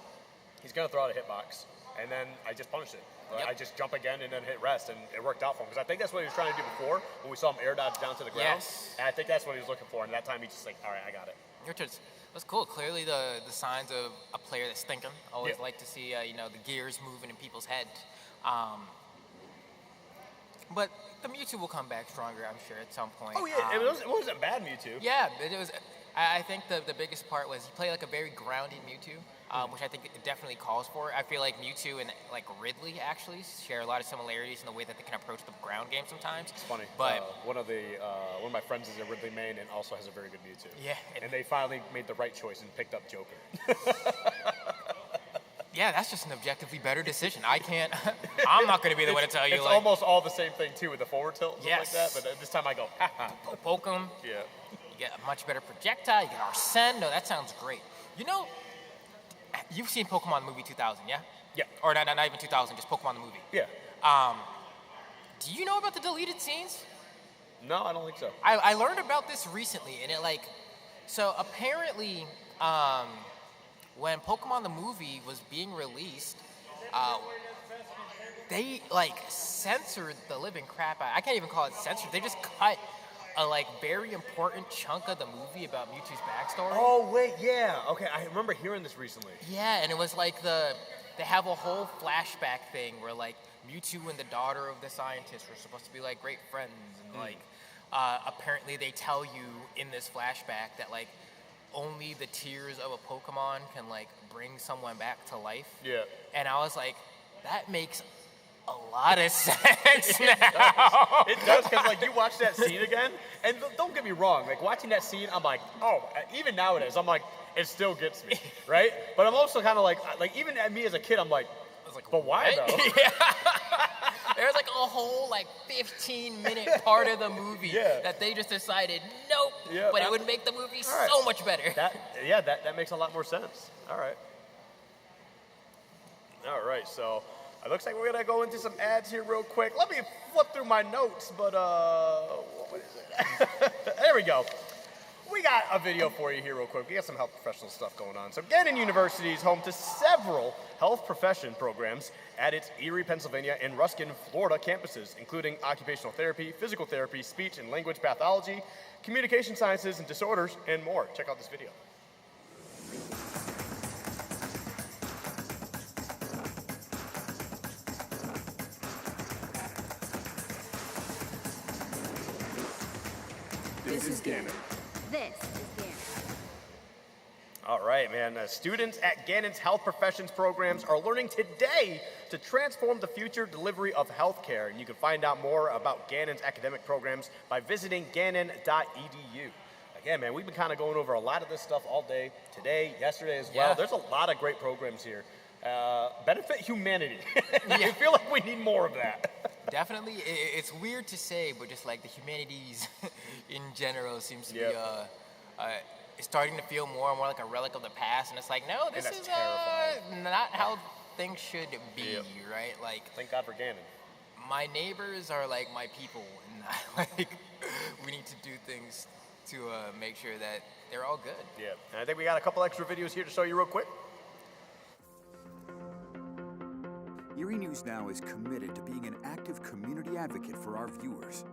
he's going to throw out a hitbox, and then I just punish it. I just jump again and then hit rest, and it worked out for him. Because I think that's what he was trying to do before when we saw him air dodge down to the ground. Yes. And I think that's what he was looking for, and that time he just all right, I got it. That's cool. Clearly the signs of a player that's thinking. Always like to see, the gears moving in people's heads. But the Mewtwo will come back stronger, I'm sure, at some point. Oh, yeah. It wasn't bad Mewtwo. Yeah, it was. I think the biggest part was he played a very grounded Mewtwo, which I think it definitely calls for. I feel like Mewtwo and Ridley actually share a lot of similarities in the way that they can approach the ground game sometimes. It's funny, but one of my friends is a Ridley main and also has a very good Mewtwo. Yeah, and they finally made the right choice and picked up Joker. Yeah, that's just an objectively better decision. I'm not going to be the one to tell you. It's almost all the same thing too with the forward tilt, yes, like that. But this time I go, ha ha. Poke him. Yeah. You get a much better projectile. You get Arsene. No, that sounds great. You've seen Pokemon the movie 2000, yeah? Yeah. Or not even 2000, just Pokemon the movie. Yeah. Do you know about the deleted scenes? No, I don't think so. I learned about this recently, and so apparently, when Pokemon the movie was being released, they censored the living crap out. I can't even call it censored. They just cut a very important chunk of the movie about Mewtwo's backstory. Oh wait, yeah. Okay, I remember hearing this recently. Yeah, and it was they have a whole flashback thing where Mewtwo and the daughter of the scientist were supposed to be great friends, and apparently they tell you in this flashback that only the tears of a Pokemon can bring someone back to life. Yeah. And I was like, that makes a lot of sense now. It does, because you watch that scene again, and don't get me wrong, watching that scene, I'm like, oh, even nowadays, I'm like, it still gets me, right? But I'm also kind of like even at me as a kid, I'm like, but why though? Yeah. There's a whole 15-minute part of the movie that they just decided, nope, but it would make the movie so much better. That makes a lot more sense. All right, so it looks like we're gonna go into some ads here real quick. Let me flip through my notes, but what is it? There we go. We got a video for you here real quick. We got some health professional stuff going on. So Gannon University is home to several health profession programs at its Erie, Pennsylvania, and Ruskin, Florida campuses, including occupational therapy, physical therapy, speech and language pathology, communication sciences and disorders, and more. Check out this video. This is Gannon. This is Gannon. All right, man. Students at Gannon's Health Professions programs are learning today to transform the future delivery of healthcare. And you can find out more about Gannon's academic programs by visiting gannon.edu. Again, man, we've been kind of going over a lot of this stuff all day, today, yesterday as well. Yeah. There's a lot of great programs here. Benefit humanity. I feel like we need more of that. Definitely. It's weird to say, but just the humanities in general seems to be it's starting to feel more and more like a relic of the past. And it's no, this is not how things should be, right? Thank God for Gannon. My neighbors are my people, and we need to do things to make sure that they're all good. Yeah, and I think we got a couple extra videos here to show you real quick. Erie News Now is committed to being an active community advocate for our viewers.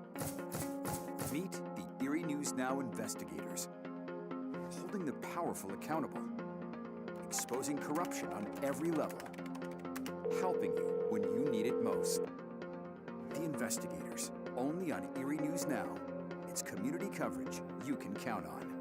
Meet the Erie News Now investigators, holding the powerful accountable, exposing corruption on every level, helping you when you need it most. The investigators, only on Erie News Now. It's community coverage you can count on.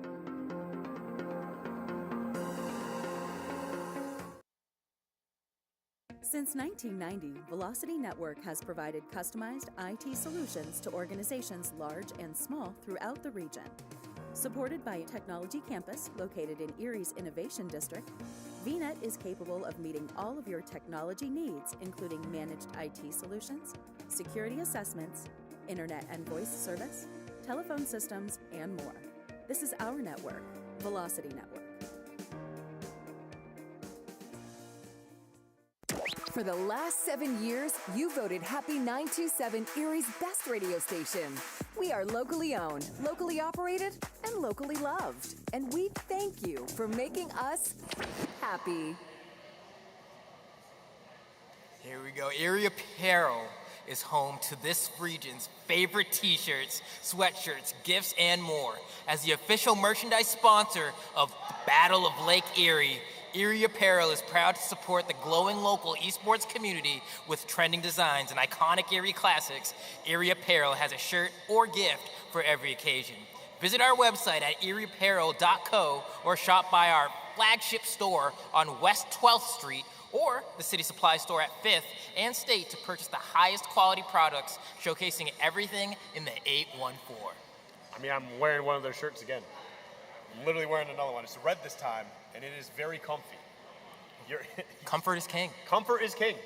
Since 1990, Velocity Network has provided customized IT solutions to organizations large and small throughout the region. Supported by a technology campus located in Erie's Innovation District, VNet is capable of meeting all of your technology needs, including managed IT solutions, security assessments, internet and voice service, telephone systems, and more. This is our network, Velocity Network. For the last 7 years, you voted Happy 927 Erie's best radio station. We are locally owned, locally operated, and locally loved. And we thank you for making us happy. Here we go. Erie Apparel is home to this region's favorite t-shirts, sweatshirts, gifts, and more. As the official merchandise sponsor of the Battle of Lake Erie, Erie Apparel is proud to support the glowing local esports community with trending designs and iconic Erie classics. Erie Apparel has a shirt or gift for every occasion. Visit our website at erieapparel.co or shop by our flagship store on West 12th Street or the City Supply Store at 5th and State to purchase the highest quality products, showcasing everything in the 814. I mean, I'm wearing one of their shirts again. I'm literally wearing another one. It's red this time, and it is very comfy. Comfort is king. Comfort is king.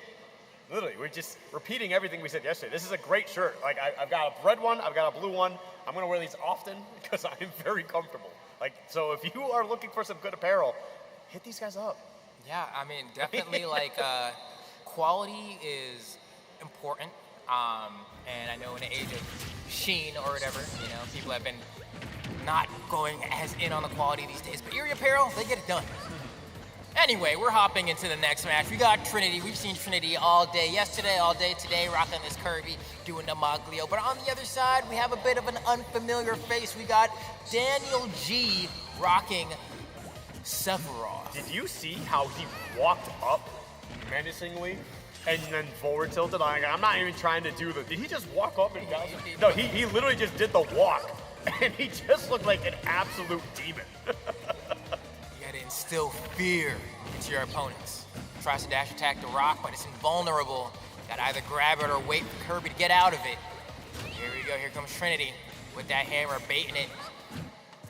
Literally, we're just repeating everything we said yesterday. This is a great shirt. I've got a red one, I've got a blue one. I'm gonna wear these often because I'm very comfortable. So if you are looking for some good apparel, hit these guys up. Yeah, I mean, definitely quality is important. And I know in the age of sheen or whatever. You know, people have been not going as in on the quality these days, but Erie Apparel, they get it done. Anyway, we're hopping into the next match. We got Trinity. We've seen Trinity all day yesterday, all day today, rocking this Kirby, doing the Moglio. But on the other side, we have a bit of an unfamiliar face. We got Daniel G rocking Sephiroth. Did you see how he walked up menacingly and then forward tilted? Like, I'm not even trying to do the. Did he just walk up and down? No, he literally just did the walk, and he just looked like an absolute demon. You gotta instill fear into your opponents. Tries to dash attack the rock, but it's invulnerable. Gotta either grab it or wait for Kirby to get out of it. Here we go. Here comes Trinity with that hammer, baiting it.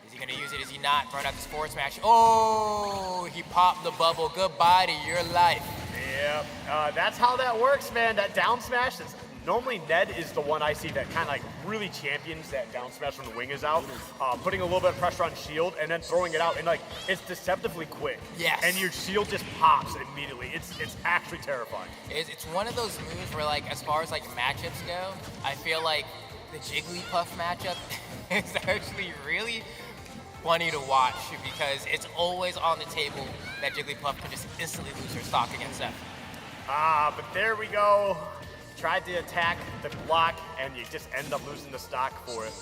Is he gonna use it? Is he not? Throwing out this forward smash. Oh, he popped the bubble. Goodbye to your life. Yep, that's how that works, man. That down smash is normally Ned is the one I see that kind of like really champions that down smash when the wing is out, putting a little bit of pressure on shield and then throwing it out, and like it's deceptively quick. Yes. And your shield just pops immediately. It's actually terrifying. It's one of those moves where, like, as far as like matchups go, I feel like the Jigglypuff matchup is actually really funny to watch because it's always on the table that Jigglypuff can just instantly lose her stock against them. But there we go. Tried to attack the block, and you just end up losing the stock for it.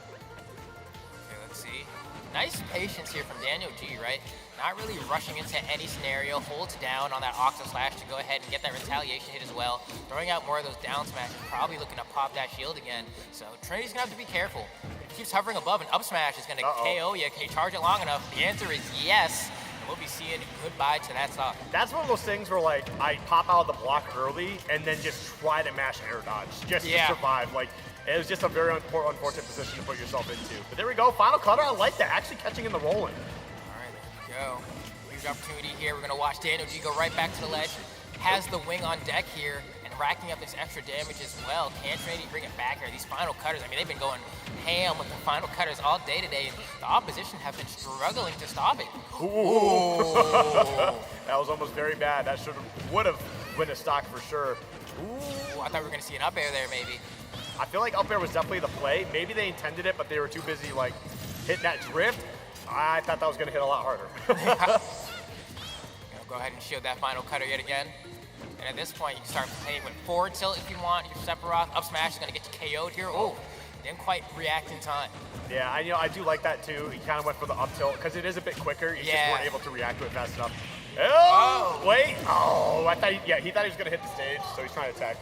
Okay, let's see. Nice patience here from Daniel G, right? Not really rushing into any scenario. Holds down on that Octo Slash to go ahead and get that retaliation hit as well. Throwing out more of those down smashes, probably looking to pop that shield again. So Trinity's gonna have to be careful. If he keeps hovering above, an up smash is gonna KO you. Can you charge it long enough? The answer is yes. We'll be seeing goodbye to that stock. That's one of those things where, like, I pop out of the block early and then just try to mash air dodge just to survive. Like, it was just a very unfortunate position to put yourself into. But there we go, final cutter. I like that. Actually catching in the rolling. All right, there we go. Huge opportunity here. We're gonna watch Daniel G go right back to the ledge. Has the wing on deck here and racking up this extra damage as well. Can Trinity bring it back here? These final cutters, I mean, they've been going ham with the final cutters all day today, and the opposition have been struggling to stop it. Ooh. That was almost very bad. That would have win a stock for sure. Ooh, I thought we were gonna see an up air there maybe. I feel like up air was definitely the play. Maybe they intended it, but they were too busy like hitting that drift. I thought that was gonna hit a lot harder. Go ahead and shield that final cutter yet again. And at this point, you can start playing with forward tilt if you want. Your Sephiroth up smash is gonna get you KO'd here. Oh, didn't quite react in time. Yeah, I do like that too. He kind of went for the up tilt because it is a bit quicker. You just weren't able to react to it fast enough. Oh, wait. Oh, I thought he thought he was gonna hit the stage, so he's trying to attack.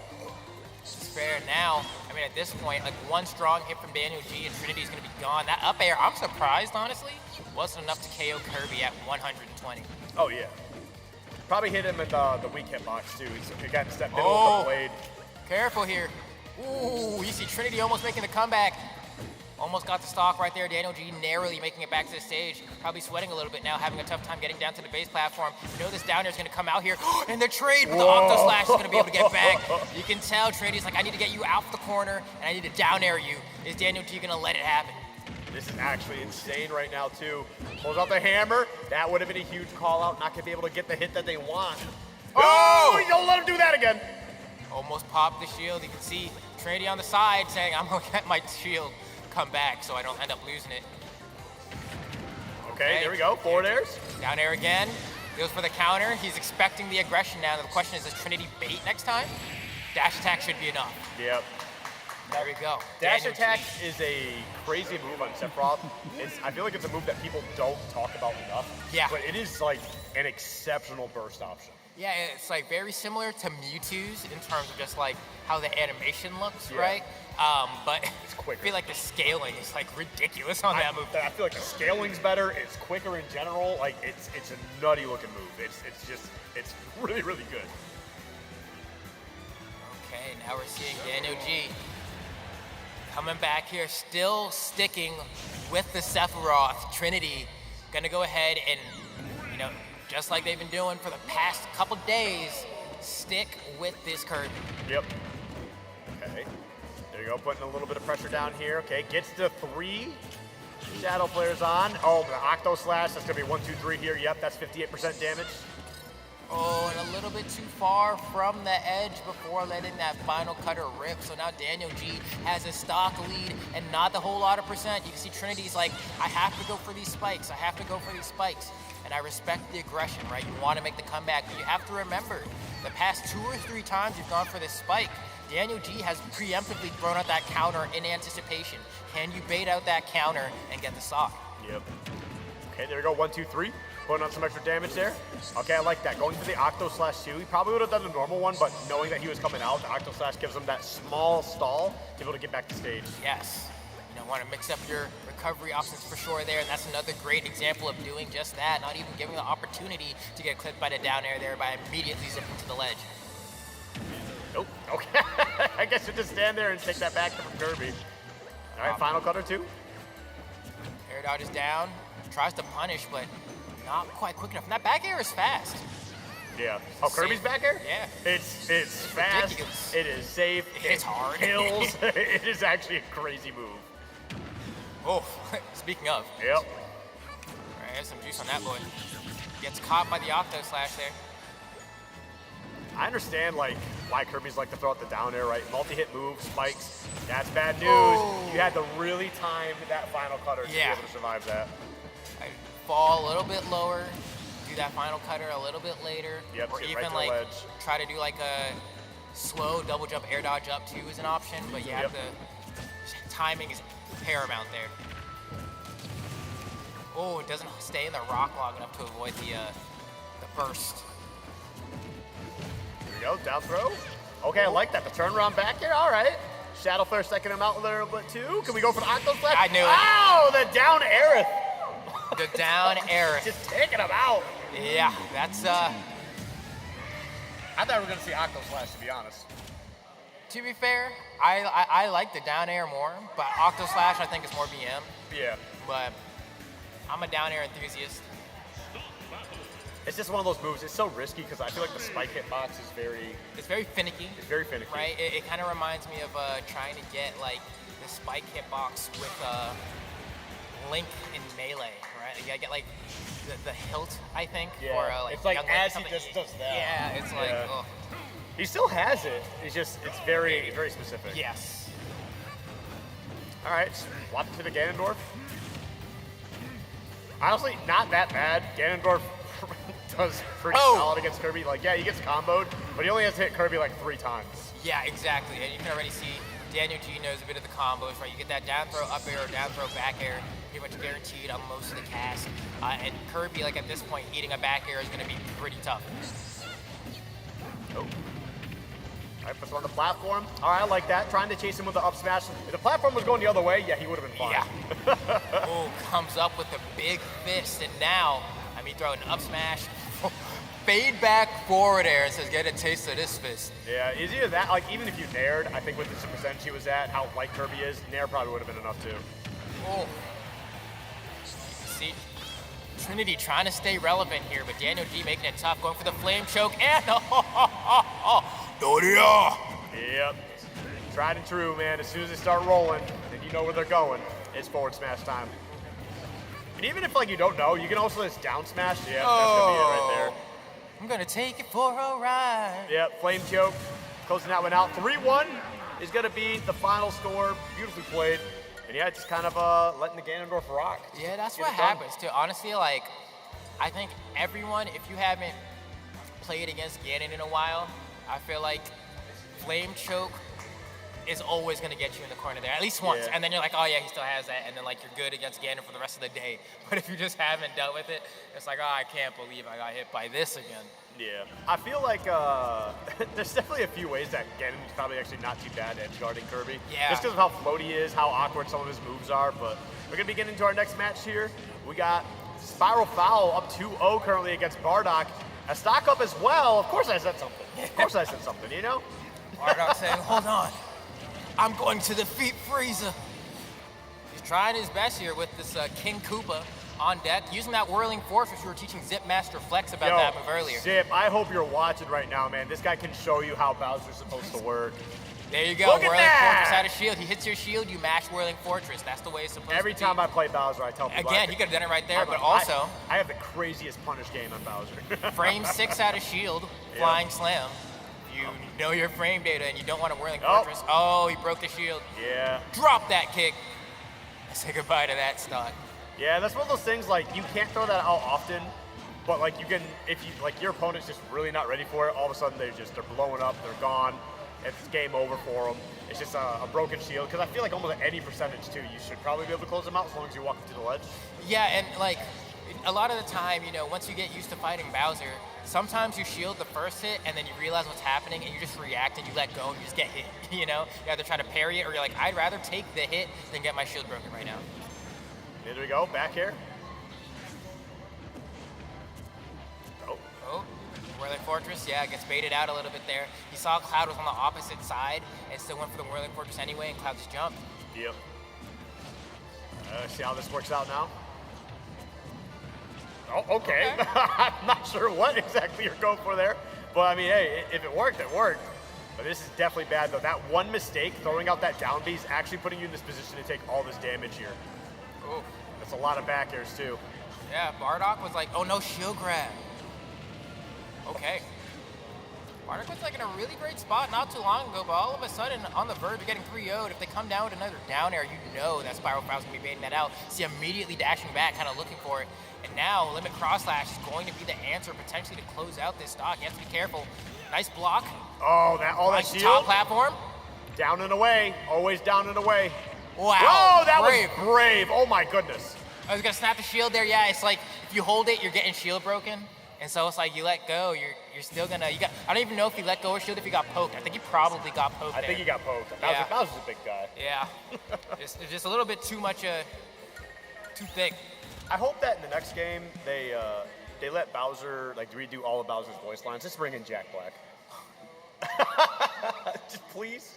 It's fair now. I mean, at this point, like one strong hit from Daniel G and Trinity's gonna be gone. That up air, I'm surprised, honestly, wasn't enough to KO Kirby at 120. Oh yeah. Probably hit him in the weak hitbox too. He got stepped in with the blade. Careful here. Ooh, you see Trinity almost making the comeback. Almost got the stock right there. Daniel G narrowly making it back to the stage. Probably sweating a little bit now, having a tough time getting down to the base platform. You know this down air is gonna come out here. And the trade with the Octo Slash is gonna be able to get back. You can tell Trinity's like, I need to get you out the corner and I need to down air you. Is Daniel G gonna let it happen? This is actually insane right now too. Pulls out the hammer. That would have been a huge call out. Not gonna be able to get the hit that they want. Oh, don't let him do that again. Almost popped the shield. You can see Trinity on the side saying, I'm gonna get my shield come back so I don't end up losing it. Okay, there we go. Forward airs. Down air again. Goes for the counter. He's expecting the aggression now. The question is, does Trinity bait next time? Dash attack should be enough. Yep. There we go. Dash attack is a crazy move on Sephiroth. I feel like it's a move that people don't talk about enough. Yeah. But it is like an exceptional burst option. Yeah, it's like very similar to Mewtwo's in terms of just like how the animation looks, right? But it's quicker. I feel like the scaling is like ridiculous on that move. I feel like the scaling's better. It's quicker in general. Like it's a nutty looking move. It's really, really good. Okay, now we're seeing Daniel G coming back here, still sticking with the Sephiroth. Trinity gonna go ahead and, you know, just like they've been doing for the past couple days, stick with this Kirby. Yep. Okay. There you go, putting a little bit of pressure down here. Okay, gets to 3 Shadow players on. Oh, the Octo Slash, that's gonna be 1, 2, 3 here. Yep, that's 58% damage. Oh, and a little bit too far from the edge before letting that final cutter rip. So now Daniel G has a stock lead and not the whole lot of percent. You can see Trinity's like, I have to go for these spikes. I have to go for these spikes. And I respect the aggression, right? You want to make the comeback, but you have to remember, the past 2 or 3 times you've gone for this spike, Daniel G has preemptively thrown out that counter in anticipation. Can you bait out that counter and get the stock? Yep. Okay, there we go, 1, 2, 3. Putting on some extra damage there. Okay, I like that. Going for the Octo Slash too. He probably would have done the normal one, but knowing that he was coming out, the Octo Slash gives him that small stall to be able to get back to stage. Yes. You know, want to mix up your recovery options for sure there, and that's another great example of doing just that, not even giving the opportunity to get clipped by the down air there by immediately zipping to the ledge. Nope. Okay. I guess you just stand there and take that back from Kirby. All right, final cutter two. Air dodge is down. Tries to punish, but not quite quick enough. And that back air is fast. Yeah. Oh, Kirby's back air? Yeah. It's fast. Ridiculous. It is safe. It hits hard. Kills. It is actually a crazy move. Oh, speaking of. Yep. All right, there's some juice on that boy. Gets caught by the Octo Slash there. I understand like why Kirby's like to throw out the down air, right? Multi-hit move, spikes. That's bad news. Oh. You had to really time that final cutter to be able to survive that. I fall a little bit lower, do that final cutter a little bit later, Yep, or get even right to like the ledge. try to do like a slow double jump air dodge up too is an option, but you have to, timing is paramount there. Oh, it doesn't stay in the rock long enough to avoid the burst. Here we go, down throw. Okay, I like that. The turnaround back here, all right. Shadow Flare second him out a little bit too. Can we go for the Octo Slash? I knew it. Oh, the down air. The down air. Just taking him out. Yeah, that's I thought we were gonna see Octo Slash, to be honest. To be fair, I like the down air more, but Octo Slash I think is more BM. Yeah. But I'm a down air enthusiast. It's just one of those moves. It's so risky because I feel like the spike hitbox is very... It's very finicky. It's very finicky. Right? It kind of reminds me of trying to get like the spike hitbox with Link in Melee, right? You gotta get like the hilt, I think. Yeah. Or, like, it's like Young as Link, he just does that. Yeah, it's like, ugh. He still has it. It's just, it's very, very specific. Yes. All right, swap it to the Ganondorf. Honestly, not that bad. Ganondorf does pretty solid against Kirby. Like, yeah, he gets comboed, but he only has to hit Kirby like 3 times. Yeah, exactly. And you can already see Daniel G knows a bit of the combos, right? You get that down throw, up air, or down throw, back air, pretty much guaranteed on most of the cast. And Kirby, like at this point, eating a back air is going to be pretty tough. Oh. All right, puts him on the platform. All right, I like that. Trying to chase him with the up smash. If the platform was going the other way, yeah, he would have been fine. Yeah. Oh, comes up with a big fist, and now, I mean, throw an up smash, fade back forward air, and says, get a taste of this fist. Yeah, is either that, like, even if you nared, I think with the percentage he was at, how light Kirby is, nair probably would have been enough too. Oh. See, Trinity trying to stay relevant here, but Daniel G making it tough, going for the flame choke, and Yep. Tried and true, man. As soon as they start rolling, and you know where they're going, it's forward smash time. And even if, like, you don't know, you can also just down smash. Yeah, that's gonna be it right there. I'm gonna take it for a ride. Yep, flame choke, closing that one out. 3-1 is gonna be the final score. Beautifully played. And yeah, just kind of letting the Ganondorf rock. Yeah, that's what happens too. Honestly, like, I think everyone, if you haven't played against Gannon in a while, I feel like flame choke is always going to get you in the corner there, at least once. Yeah. And then you're like, oh yeah, he still has that. And then like you're good against Gannon for the rest of the day. But if you just haven't dealt with it, it's like, oh, I can't believe I got hit by this again. Yeah. I feel like there's definitely a few ways that Gannon's probably actually not too bad at guarding Kirby. Yeah. Just because of how floaty he is, how awkward some of his moves are. But we're going to be getting into our next match here. We got Spiral Foul up 2-0 currently against Bardock. A stock up as well. Of course I said something. Of course I said something, you know? Bardock saying, hold on. I'm going to defeat Frieza. He's trying his best here with this King Koopa on deck, using that whirling force, which we were teaching Zip Master Flex about that move earlier. Zip, I hope you're watching right now, man. This guy can show you how Bowser's supposed to work. There you go. Look at Whirling that. Fortress out of shield. He hits your shield, you mash Whirling Fortress. That's the way it's supposed to be. Every time I play Bowser, I tell people. Again, you could have done it right there, but also. I have the craziest punish game on Bowser. Frame 6 out of shield, flying slam. You know your frame data and you don't want a Whirling Fortress. Oh, he broke the shield. Yeah. Drop that kick. Say goodbye to that stock. Yeah, that's one of those things, like, you can't throw that out often, but, like, you can, if you, like, your opponent's just really not ready for it, all of a sudden they're blowing up, they're gone. It's game over for them. It's just a broken shield. Because I feel like almost at any percentage, too, you should probably be able to close them out as long as you walk up to the ledge. Yeah, and, like, a lot of the time, you know, once you get used to fighting Bowser, sometimes you shield the first hit, and then you realize what's happening, and you just react, and you let go, and you just get hit, you know? You either try to parry it, or you're like, I'd rather take the hit than get my shield broken right now. Here we go, back here. Oh, Whirling Fortress, yeah, gets baited out a little bit there. He saw Cloud was on the opposite side and still went for the Whirling Fortress anyway, and Cloud just jumped. Yep. See how this works out now? Oh, okay. I'm not sure what exactly you're going for there, but I mean, hey, if it worked, it worked. But this is definitely bad, though. That one mistake, throwing out that down B, is actually putting you in this position to take all this damage here. Ooh. That's a lot of back airs, too. Yeah, Bardock was like, oh no, shield grab. Okay. Bardock was like in a really great spot not too long ago, but all of a sudden, on the verge of getting 3-0'd, if they come down with another down air, you know that Spiral Crowd's gonna be baiting that out. See, immediately dashing back, kind of looking for it. And now, Limit Cross Slash is going to be the answer potentially to close out this stock. You have to be careful. Nice block. Oh, that shield. Top platform. Down and away. Always down and away. Wow. Whoa, that brave. was brave. Oh my goodness. I was gonna snap the shield there. Yeah, it's like if you hold it, you're getting shield broken. And so it's like you let go, you're still gonna, I don't even know if he let go or shield if he got poked. I think he probably got poked I think he got poked. Yeah. Bowser's a big guy. Yeah. just a little bit too much, too thick. I hope that in the next game, they let Bowser, like, redo all of Bowser's voice lines. Just bring in Jack Black. Just please.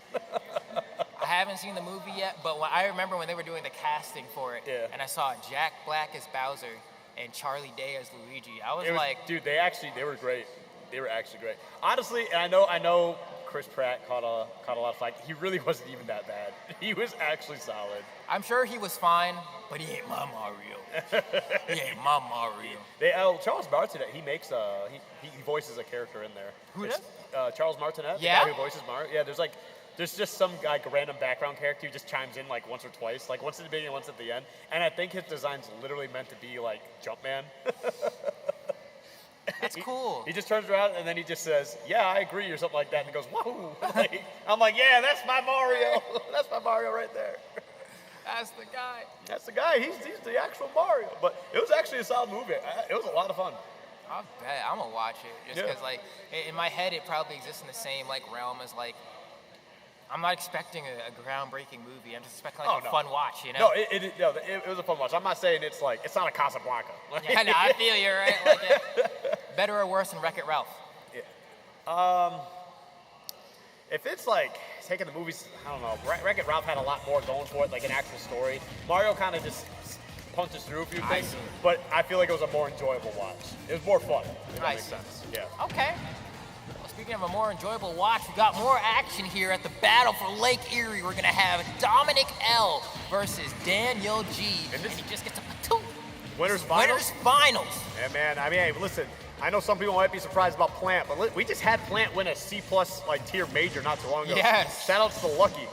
I haven't seen the movie yet, but I remember when they were doing the casting for it, and I saw Jack Black as Bowser and Charlie Day as Luigi. I was like, dude, they were great. They were actually great. Honestly, and I know Chris Pratt caught a lot of flack. He really wasn't even that bad. He was actually solid. I'm sure he was fine, but he ain't my Mario. He ain't my Mario. Charles Martinet, he makes he voices a character in there. Who does? Charles Martinet, Yeah? the guy who voices Mario. Yeah, there's just some like random background character who just chimes in like once or twice, like once at the beginning and once at the end. And I think his design's literally meant to be like Jumpman. That's cool. He just turns around and then he just says, "Yeah, I agree," or something like that, and he goes, "Whoa!" I'm like, "Yeah, that's my Mario. That's my Mario right there." That's the guy. That's the guy. He's the actual Mario. But it was actually a solid movie. It was a lot of fun. I bet I'm gonna watch it just because, like, in my head, it probably exists in the same like realm as like. I'm not expecting a groundbreaking movie. I'm just expecting like a fun watch, you know? No, it was a fun watch. I'm not saying it's a Casablanca. Yeah, no, I feel you, right? Like, better or worse than Wreck-It Ralph? Yeah. If it's like taking the movies, I don't know. Wreck-It Ralph had a lot more going for it, like an actual story. Mario kind of just punches through a few things, but I feel like it was a more enjoyable watch. It was more fun. If that makes sense. Yeah. Okay. Speaking of a more enjoyable watch, we got more action here at the Battle for Lake Erie. We're going to have Dominic L. versus Daniel G. And he just gets a Winners Finals? Winners Finals. Yeah, man. I mean, hey, listen, I know some people might be surprised about Plant, but we just had Plant win a C+ like tier major not too long ago. Yes. Shout outs to Lucky.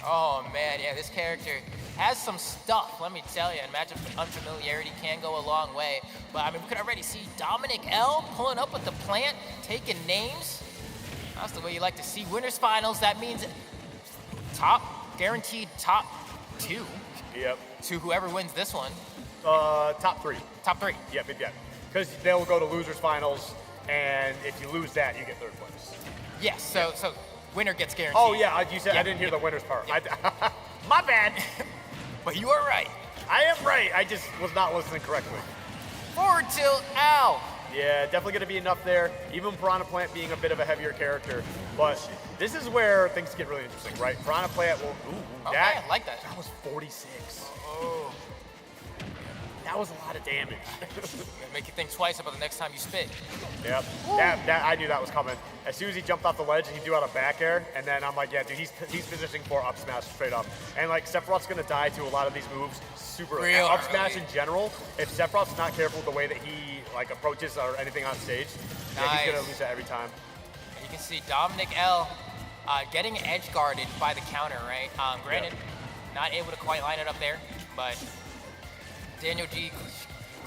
Oh, man, yeah, this character has some stuff, let me tell you, and matchup unfamiliarity can go a long way. But, I mean, we could already see Dominic L. pulling up with the Plant, taking names. That's the way you like to see Winners Finals. That means guaranteed top 2. Yep. To whoever wins this one. Top 3. Top 3. Yep. Because they'll go to Losers Finals, and if you lose that, you get 3rd place. Yes, so winner gets guaranteed. Oh, yeah, you said I didn't hear the winner's part. My bad. But you are right. I am right. I just was not listening correctly. Forward tilt out. Yeah, definitely going to be enough there. Even Piranha Plant being a bit of a heavier character. But this is where things get really interesting, right? Piranha Plant will... I like that. That was 46. Oh. That was a lot of damage. Make you think twice about the next time you spit. Yep. That I knew that was coming. As soon as he jumped off the ledge, he threw out a back air, and then I'm like, yeah, dude, he's positioning for up smash straight up. And like Sephiroth's gonna die to a lot of these moves super Real up smash early. in general. If Sephiroth's not careful with the way that he like approaches or anything on stage, yeah, he's gonna lose that every time. And you can see Dominic L getting edge guarded by the counter, right? Granted, not able to quite line it up there, but Daniel G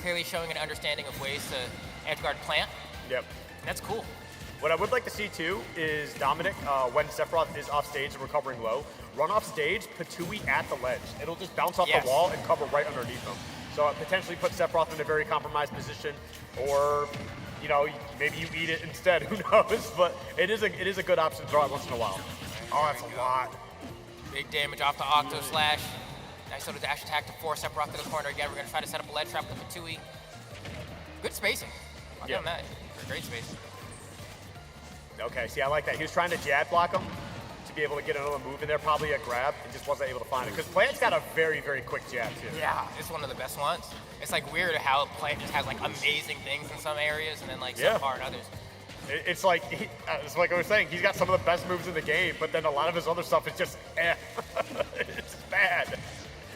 clearly showing an understanding of ways to edge guard plant. Yep. And that's cool. What I would like to see too is Dominic, when Sephiroth is off stage and recovering low, run off stage, Patui at the ledge. It'll just bounce off the wall and cover right underneath him. So it potentially puts Sephiroth in a very compromised position, or you know, maybe you eat it instead. Who knows? But it is a good option to throw out once in a while. Oh, that's a lot. Big damage off the Octo Slash. Nice little dash attack to force Sephiroth to the corner again. We're gonna try to set up a ledge trap with Patui. Good spacing. I'll give him that. Great spacing. Okay, see, I like that. He was trying to jab block him to be able to get another move in there, probably a grab, and just wasn't able to find it. Because Plant's got a very, very quick jab, too. Yeah, it's one of the best ones. It's like weird how Plant just has like amazing things in some areas and then like subpar in others. It's like I was saying, he's got some of the best moves in the game, but then a lot of his other stuff is just it's bad.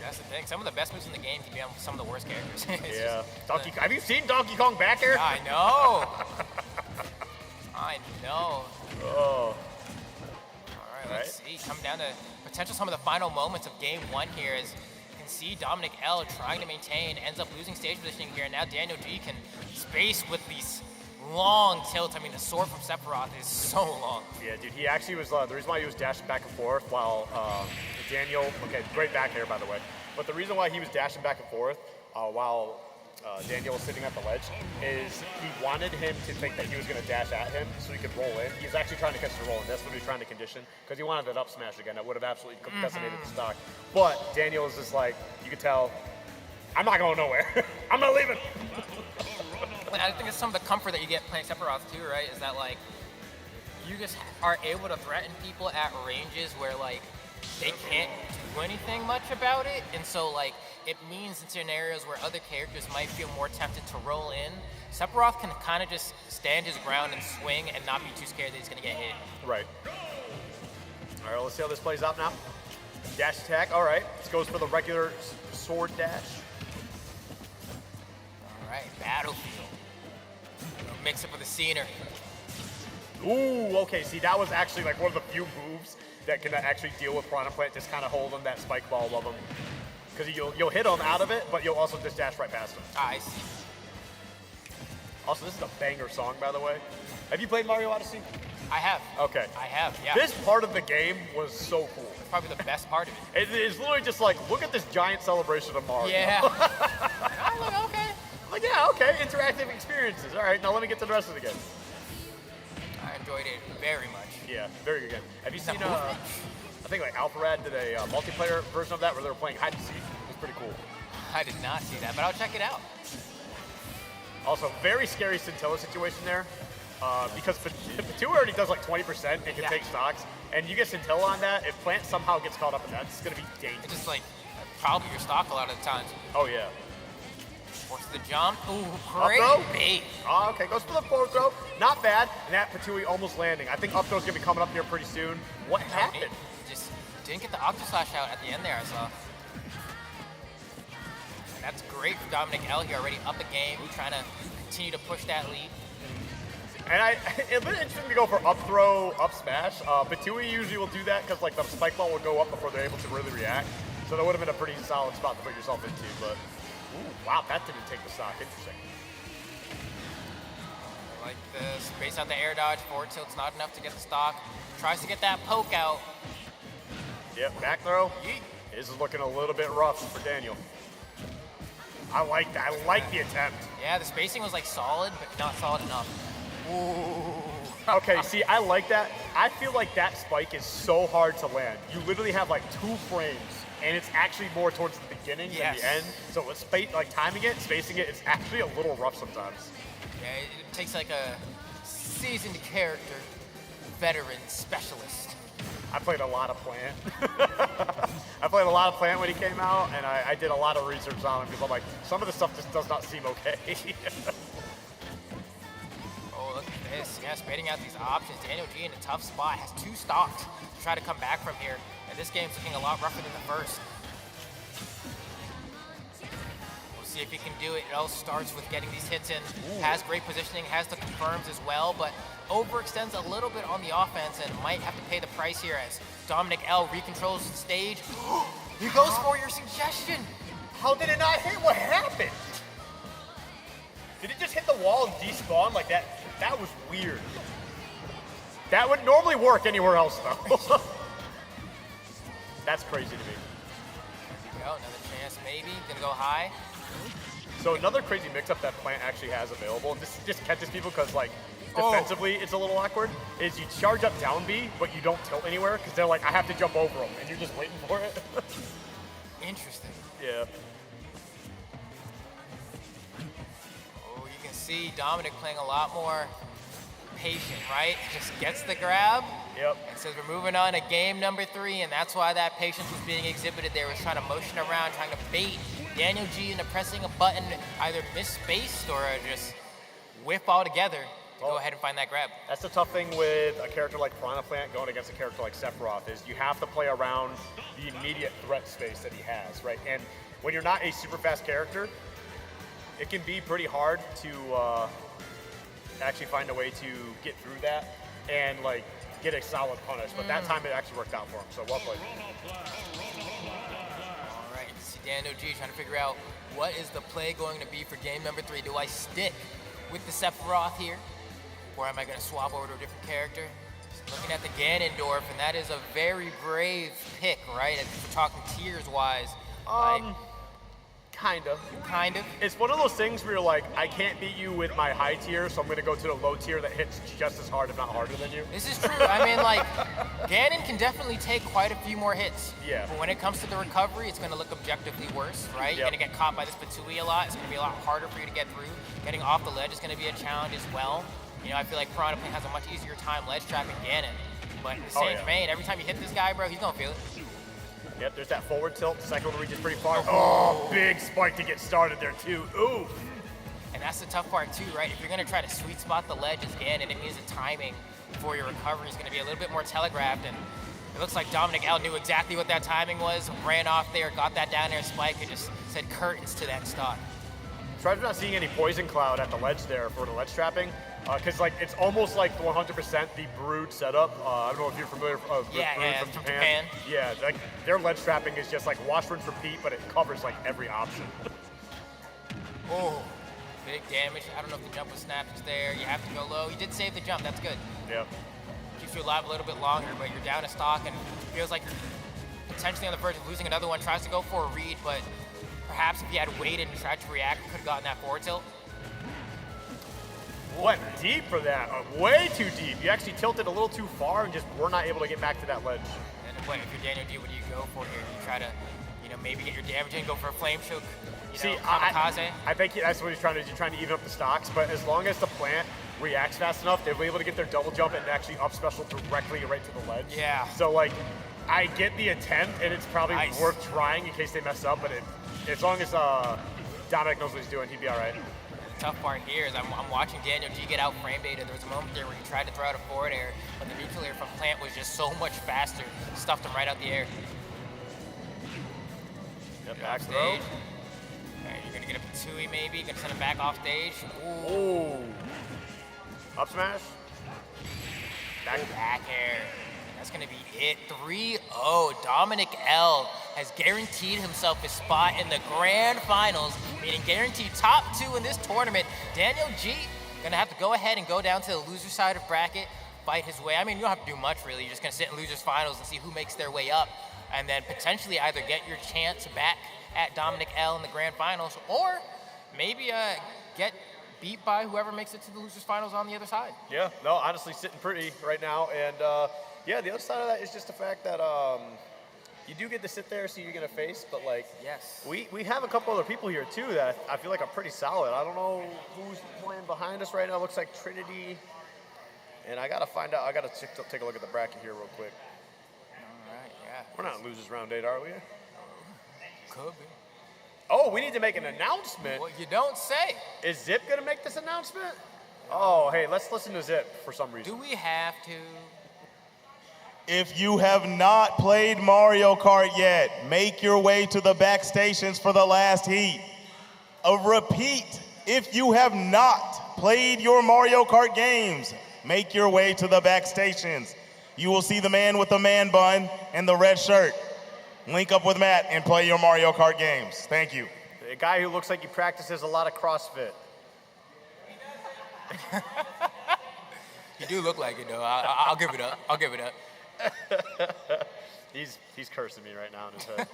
That's the thing. Some of the best moves in the game can be on some of the worst characters. Yeah. Have you seen Donkey Kong back air? I know. I know. Oh. All right, let's see. Coming down to potential some of the final moments of game one here as you can see Dominic L trying to maintain, ends up losing stage positioning here. Now Daniel G can space with these long tilts. I mean, the sword from Sephiroth is so long. Yeah, dude, he actually was, the reason why he was dashing back and forth while Daniel, okay, great back air, by the way. But the reason why he was dashing back and forth while Daniel was sitting at the ledge is he wanted him to think that he was going to dash at him so he could roll in. He was actually trying to catch the roll in. That's what he was trying to condition because he wanted that up smash again. That would have absolutely decimated the stock. But Daniel is just like, you could tell, I'm not going nowhere. I'm not leaving. I think it's some of the comfort that you get playing Sephiroth too, right? Is that like you just are able to threaten people at ranges where like they can't do anything much about it, and so like it means in scenarios where other characters might feel more tempted to roll in, Sephiroth can kind of just stand his ground and swing and not be too scared that he's gonna get hit. Right. All right, let's see how this plays out now. Dash attack. All right, this goes for the regular sword dash. All right, Battlefield. Mix it with a scener. Ooh, okay, see, that was actually like one of the few moves that can actually deal with Piranha Plant, just kind of hold him that spike ball above him. Because you'll hit him out of it, but you'll also just dash right past him. I see. Also, this is a banger song, by the way. Have you played Mario Odyssey? I have. Okay. I have, yeah. This part of the game was so cool. It's probably the best part of it. It's literally just like, look at this giant celebration of Mario. Yeah. Okay. Like, yeah, okay, interactive experiences. All right, now let me get to the rest of the game. I enjoyed it very much. Yeah, very good game. Have you seen, I think like Alpharad did a multiplayer version of that where they were playing hide and seek. It was pretty cool. I did not see that, but I'll check it out. Also, very scary Scintilla situation there. Because Patui already does like 20% and can take stocks. And you get Scintilla on that, if Plant somehow gets caught up in that, it's going to be dangerous. It's just like probably your stock a lot of the times. Oh, yeah. Force the jump. Ooh, Up great throw? bait. Oh, okay, goes for the forward throw. Not bad. And that Patui almost landing. I think up throw's going to be coming up here pretty soon. What happened? Just didn't get the Octo Slash out at the end there, I saw. And that's great for Dominic L. He already up a game, trying to continue to push that lead. And it's been interesting to go for up throw, up smash. Patui usually will do that because like the spike ball will go up before they're able to really react. So that would have been a pretty solid spot to put yourself into. But ooh, wow, that didn't take the stock. Interesting. Like the space out the air dodge, forward tilt's not enough to get the stock. Tries to get that poke out. Yep, back throw. Yeet. This is looking a little bit rough for Daniel. I like that. I like the attempt. Yeah, the spacing was like solid, but not solid enough. Ooh. Okay, see, I like that. I feel like that spike is so hard to land. You literally have like 2 frames, and it's actually more towards the beginning than the end. So with like timing it, spacing it, it's actually a little rough sometimes. Yeah, it takes like a seasoned character, veteran, specialist I played a lot of Plant. I played a lot of Plant when he came out, and I did a lot of research on him because I'm like, some of the stuff just does not seem okay. Oh, look at this. Yeah, spreading out these options. Daniel G in a tough spot. Has 2 stocks to try to come back from here. And this game's looking a lot rougher than the first. We'll see if he can do it. It all starts with getting these hits in. Ooh. Has great positioning, has the confirms as well, but overextends a little bit on the offense and might have to pay the price here as Dominic L recontrols the stage. He goes for your suggestion. How did it not hit? What happened? Did it just hit the wall and despawn like that? That was weird. That would normally work anywhere else, though. That's crazy to me. There we go, another chance maybe. Gonna go high. So another crazy mix-up that Plant actually has available, and this just catches people because, like, defensively it's a little awkward, is you charge up down B, but you don't tilt anywhere because they're like, I have to jump over them, and you're just waiting for it. Interesting. Yeah. Oh, you can see Dominic playing a lot more patient, right? Just gets the grab. Yep. And says we're moving on to game number 3, and that's why that patience was being exhibited there, was trying to motion around, trying to bait Daniel G into pressing a button, either misspaced or just whiff altogether to go ahead and find that grab. That's the tough thing with a character like Piranha Plant going against a character like Sephiroth, is you have to play around the immediate threat space that he has, right? And when you're not a super fast character, it can be pretty hard to actually find a way to get through that and like get a solid punish. But that time it actually worked out for him, so well played. All right, you can see Daniel G trying to figure out what is the play going to be for game number 3. Do I stick with the Sephiroth here, or am I going to swap over to a different character? Just looking at the Ganondorf, and that is a very brave pick, right? If we're talking tiers-wise. Kind of. Kind of? It's one of those things where you're like, I can't beat you with my high tier, so I'm going to go to the low tier that hits just as hard, if not harder than you. This is true. I mean, like, Gannon can definitely take quite a few more hits. Yeah. But when it comes to the recovery, it's going to look objectively worse, right? You're going to get caught by this Patui a lot. It's going to be a lot harder for you to get through. Getting off the ledge is going to be a challenge as well. You know, I feel like Piranha Plant has a much easier time ledge trapping Gannon. But in the same vein, every time you hit this guy, bro, he's going to feel it. Yep, there's that forward tilt. Second one reaches pretty far. Oh, big spike to get started there, too. Ooh. And that's the tough part, too, right? If you're going to try to sweet spot the ledge as Gannon, it means the timing for your recovery is going to be a little bit more telegraphed. And it looks like Dominic L knew exactly what that timing was, ran off there, got that down there spike, and just said curtains to that stock. Try not seeing any poison cloud at the ledge there for the ledge trapping. Because like it's almost like 100% the Brood setup. I don't know if you're familiar with Brood from Japan. Yeah, like their ledge trapping is just like wash, rinse, repeat, but it covers like every option. Oh, big damage. I don't know if the jump was snapped just there. You have to go low. You did save the jump. That's good. Yeah. Keeps you alive a little bit longer, but you're down a stock and it feels like you're potentially on the verge of losing another one. Tries to go for a read, but perhaps if you had waited and tried to react, you could have gotten that forward tilt. Went deep for that, way too deep. You actually tilted a little too far and just were not able to get back to that ledge. And if you're Daniel G, what do you go for here? You try to, maybe get your damage in, go for a flame choke, kamikaze? I think that's what he's trying to do. He's trying to even up the stocks, but as long as the plant reacts fast enough, they'll be able to get their double jump and actually up special directly right to the ledge. Yeah. So, like, I get the intent, and it's probably worth trying in case they mess up, but as long as Dominic knows what he's doing, he'd be all right. Tough part here is I'm watching Daniel G get out frame baited. There was a moment there where he tried to throw out a forward air, but the neutral air from Plant was just so much faster, stuffed him right out the air. Yep, back stage. All right, you're gonna get a Patui maybe, gonna send him back off stage. Ooh. Up smash. Back air. That's gonna be it. 3-0. Dominic L has guaranteed himself a spot in the grand finals, meaning guaranteed top 2 in this tournament. Daniel G gonna have to go ahead and go down to the loser side of bracket, fight his way. I mean, you don't have to do much really. You're just gonna sit in losers finals and see who makes their way up, and then potentially either get your chance back at Dominic L in the grand finals, or maybe get beat by whoever makes it to the losers finals on the other side. Yeah, no, honestly sitting pretty right now, and yeah, the other side of that is just the fact that you do get to sit there, see who you're going to face, but like, yes, we have a couple other people here too that I feel like are pretty solid. I don't know who's playing behind us right now. It looks like Trinity, and I got to find out. I got to take a look at the bracket here real quick. We're not in losers round 8, are we? Could be. Oh, we need to make an announcement. Well, you don't say. Is Zip going to make this announcement? Oh, hey, let's listen to Zip for some reason. Do we have to? If you have not played Mario Kart yet, make your way to the back stations for the last heat. A repeat, if you have not played your Mario Kart games, make your way to the back stations. You will see the man with the man bun and the red shirt. Link up with Matt and play your Mario Kart games. Thank you. A guy who looks like he practices a lot of CrossFit. You do look like it, though. I'll give it up. I'll give it up. He's cursing me right now in his head.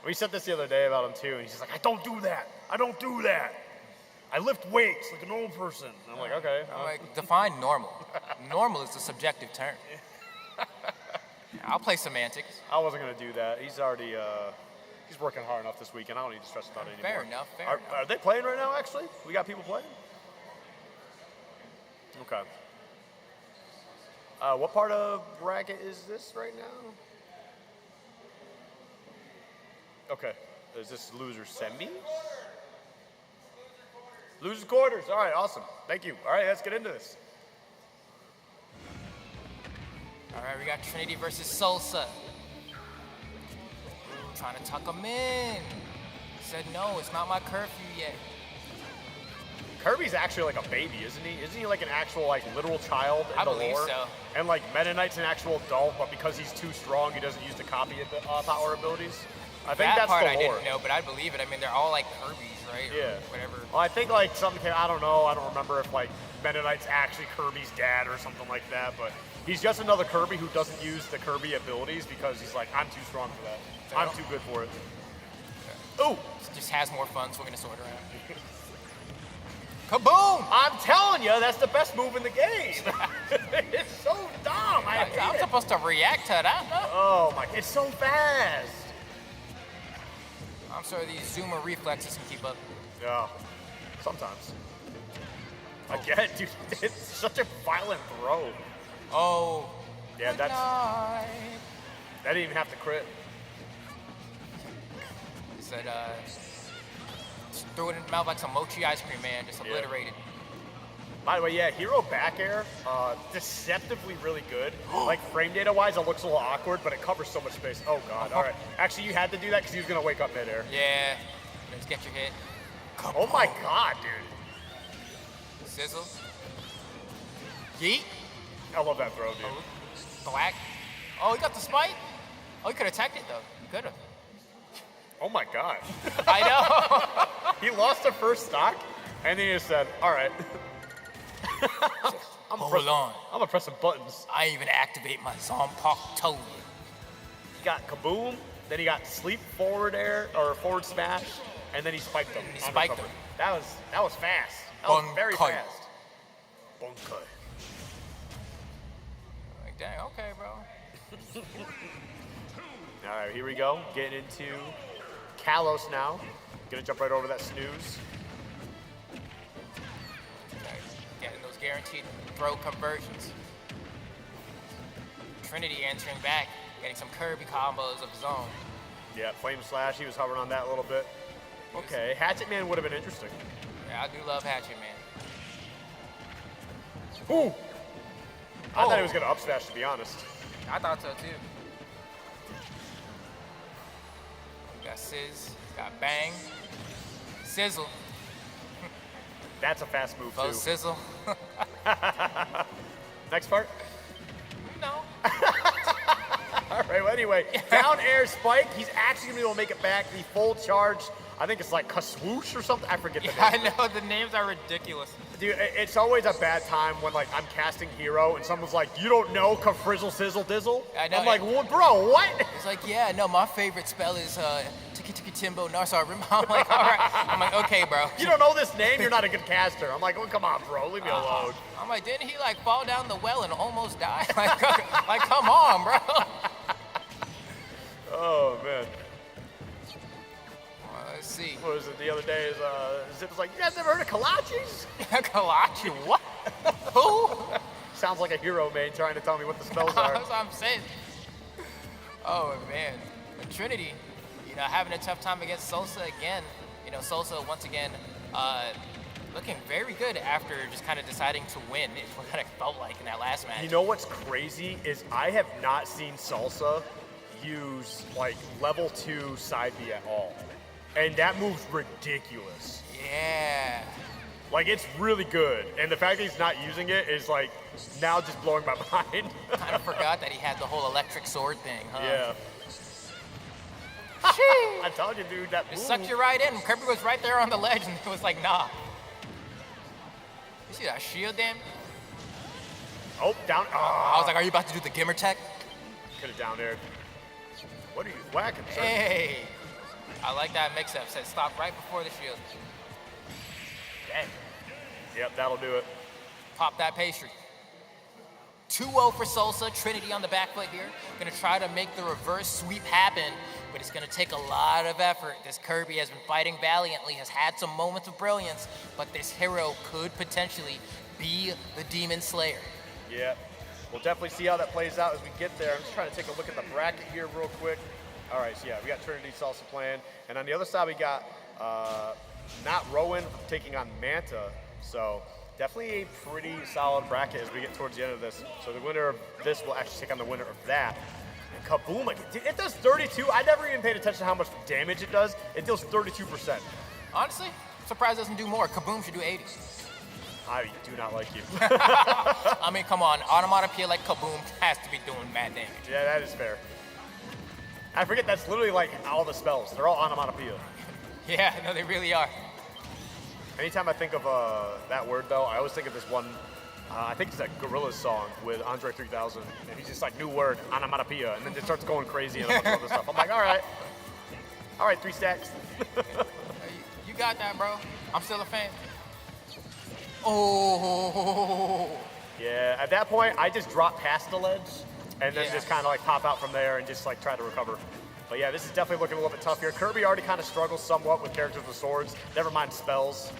We said this the other day about him too, and he's just like, I don't do that. I don't do that. I lift weights like a normal person. And I'm like, okay. I'm like, define normal. Normal is a subjective term. I'll play semantics. I wasn't gonna do that. He's already he's working hard enough this weekend. I don't need to stress about it anymore. Fair enough. Are they playing right now? Actually, we got people playing. Okay. What part of bracket is this right now? Okay. Is this loser semis? Losers quarters. All right, awesome. Thank you. All right, let's get into this. All right, we got Trinity versus Salsa. Trying to tuck him in. Said no, it's not my curfew yet. Kirby's actually like a baby, isn't he? Isn't he like an actual like literal child in I the believe lore? so. And like Meta Knight's an actual adult, but because he's too strong, he doesn't use the copy power abilities. I think That that's part the I lore. didn't know, but I believe it. I mean, they're all like Kirby's, right? Or Yeah. whatever. Well, I think like something came, I don't know. I don't remember if like Meta Knight's actually Kirby's dad or something like that, but he's just another Kirby who doesn't use the Kirby abilities because he's like, I'm too strong for that. I'm too good for it. Ooh! Just has more fun swinging a sword around. Kaboom! I'm telling you, that's the best move in the game. It's so dumb. I hate I'm it. supposed to react to that, huh? Oh my, it's so fast. I'm sure these zoomer reflexes can keep up. Yeah, sometimes. Again, dude, it's such a violent throw. Oh. Yeah, That didn't even have to crit. said, just threw it in the mouth like some mochi ice cream, man. Just obliterated. By the way, yeah, hero back air, deceptively really good. Like frame data wise, it looks a little awkward, but it covers so much space. Oh god, all right. Actually, you had to do that because he was gonna wake up midair. Yeah. Let's get your hit. Oh my god, dude. Sizzle. Yeet. I love that throw, dude. Black. Oh, he got the spike? Oh, he could have attacked it though. He could have. Oh my god. I know. He lost the first stock, and then he just said, all right. Hold on. I'm gonna press some buttons. I even activate my Zompark Toad. He got kaboom, then he got sleep forward air or forward smash, and then he spiked him. He spiked him. That was fast. That was very Bunkai. fast. Bunkai. Like, dang, okay, bro. All right, here we go. Getting into Kalos now. Gonna jump right over that snooze. Getting those guaranteed throw conversions. Trinity entering back, getting some Kirby combos of his own. Yeah, Flame Slash, he was hovering on that a little bit. Okay, Hatchet Man would have been interesting. Yeah, I do love Hatchet Man. Ooh! I thought he was gonna up smash, to be honest. I thought so too. Got Sizz, got Bang, Sizzle. That's a fast move Oh, too. Sizzle. Next part? No. All right, well, anyway, down air spike. He's actually gonna be able to make it back. The full charge, I think it's like Kaswoosh or something. I forget the name. I know, the names are ridiculous. Dude, it's always a bad time when like I'm casting hero and someone's like, you don't know Kafrizzle Sizzle Dizzle? I know. I'm like, well, bro, what? It's like, yeah, no, my favorite spell is Tiki Tiki Timbo Narsarim. I'm like, all right. I'm like, okay, bro. You don't know this name, you're not a good caster. I'm like, oh, come on, bro, leave me alone. I'm like, didn't he like fall down the well and almost die? like come on, bro. Oh, man. Let's see. What was it the other day? Zip was like, you guys ever heard of Kalachi's? Kalachi, what? Who? Sounds like a hero main trying to tell me what the spells are. That's what I'm saying. Oh, man. Trinity, having a tough time against Sosa again. Sosa once again looking very good after just kind of deciding to win. It's what it felt like in that last match. You know what's crazy is I have not seen Salsa use like level 2 side B at all. And that move's ridiculous. Yeah. Like, it's really good. And the fact that he's not using it is like now just blowing my mind. Kind of forgot that he had the whole electric sword thing, huh? Yeah. I told you, dude, that It move. sucked you right in. Kirby was right there on the ledge, and it was like, nah. You see that shield damage? Oh, down. I was like, are you about to do the Gimmer tech? Could have down there. What are you whacking, sir? Hey. I like that mix-up. Said stop right before the shield. Dang. Yep, that'll do it. Pop that pastry. 2-0 for Salsa. Trinity on the back foot here. Gonna try to make the reverse sweep happen, but it's gonna take a lot of effort. This Kirby has been fighting valiantly, has had some moments of brilliance, but this hero could potentially be the Demon Slayer. Yeah, we'll definitely see how that plays out as we get there. I'm just trying to take a look at the bracket here real quick. All right, so yeah, we got Trinity Salsa playing, and on the other side we got Not Rowan taking on Manta. So definitely a pretty solid bracket as we get towards the end of this. So the winner of this will actually take on the winner of that. And kaboom, it does 32. I never even paid attention to how much damage it does. It deals 32%. Honestly, I'm surprised it doesn't do more. Kaboom should do 80. I do not like you. I mean, come on. Onomatopoeia like Kaboom has to be doing mad damage. Yeah, that is fair. I forget that's literally like all the spells. They're all onomatopoeia. Yeah, no, they really are. Anytime I think of that word, though, I always think of this one, I think it's that Gorillaz song with Andre 3000, and he's just like, new word, onomatopoeia, and then it starts going crazy and a bunch of other stuff. I'm like, all right, 3 stacks. You got that, bro. I'm still a fan. Oh. Yeah, at that point, I just drop past the ledge, and then just kind of like pop out from there and just like try to recover. But yeah, this is definitely looking a little bit tough here. Kirby already kind of struggles somewhat with characters with swords, never mind spells.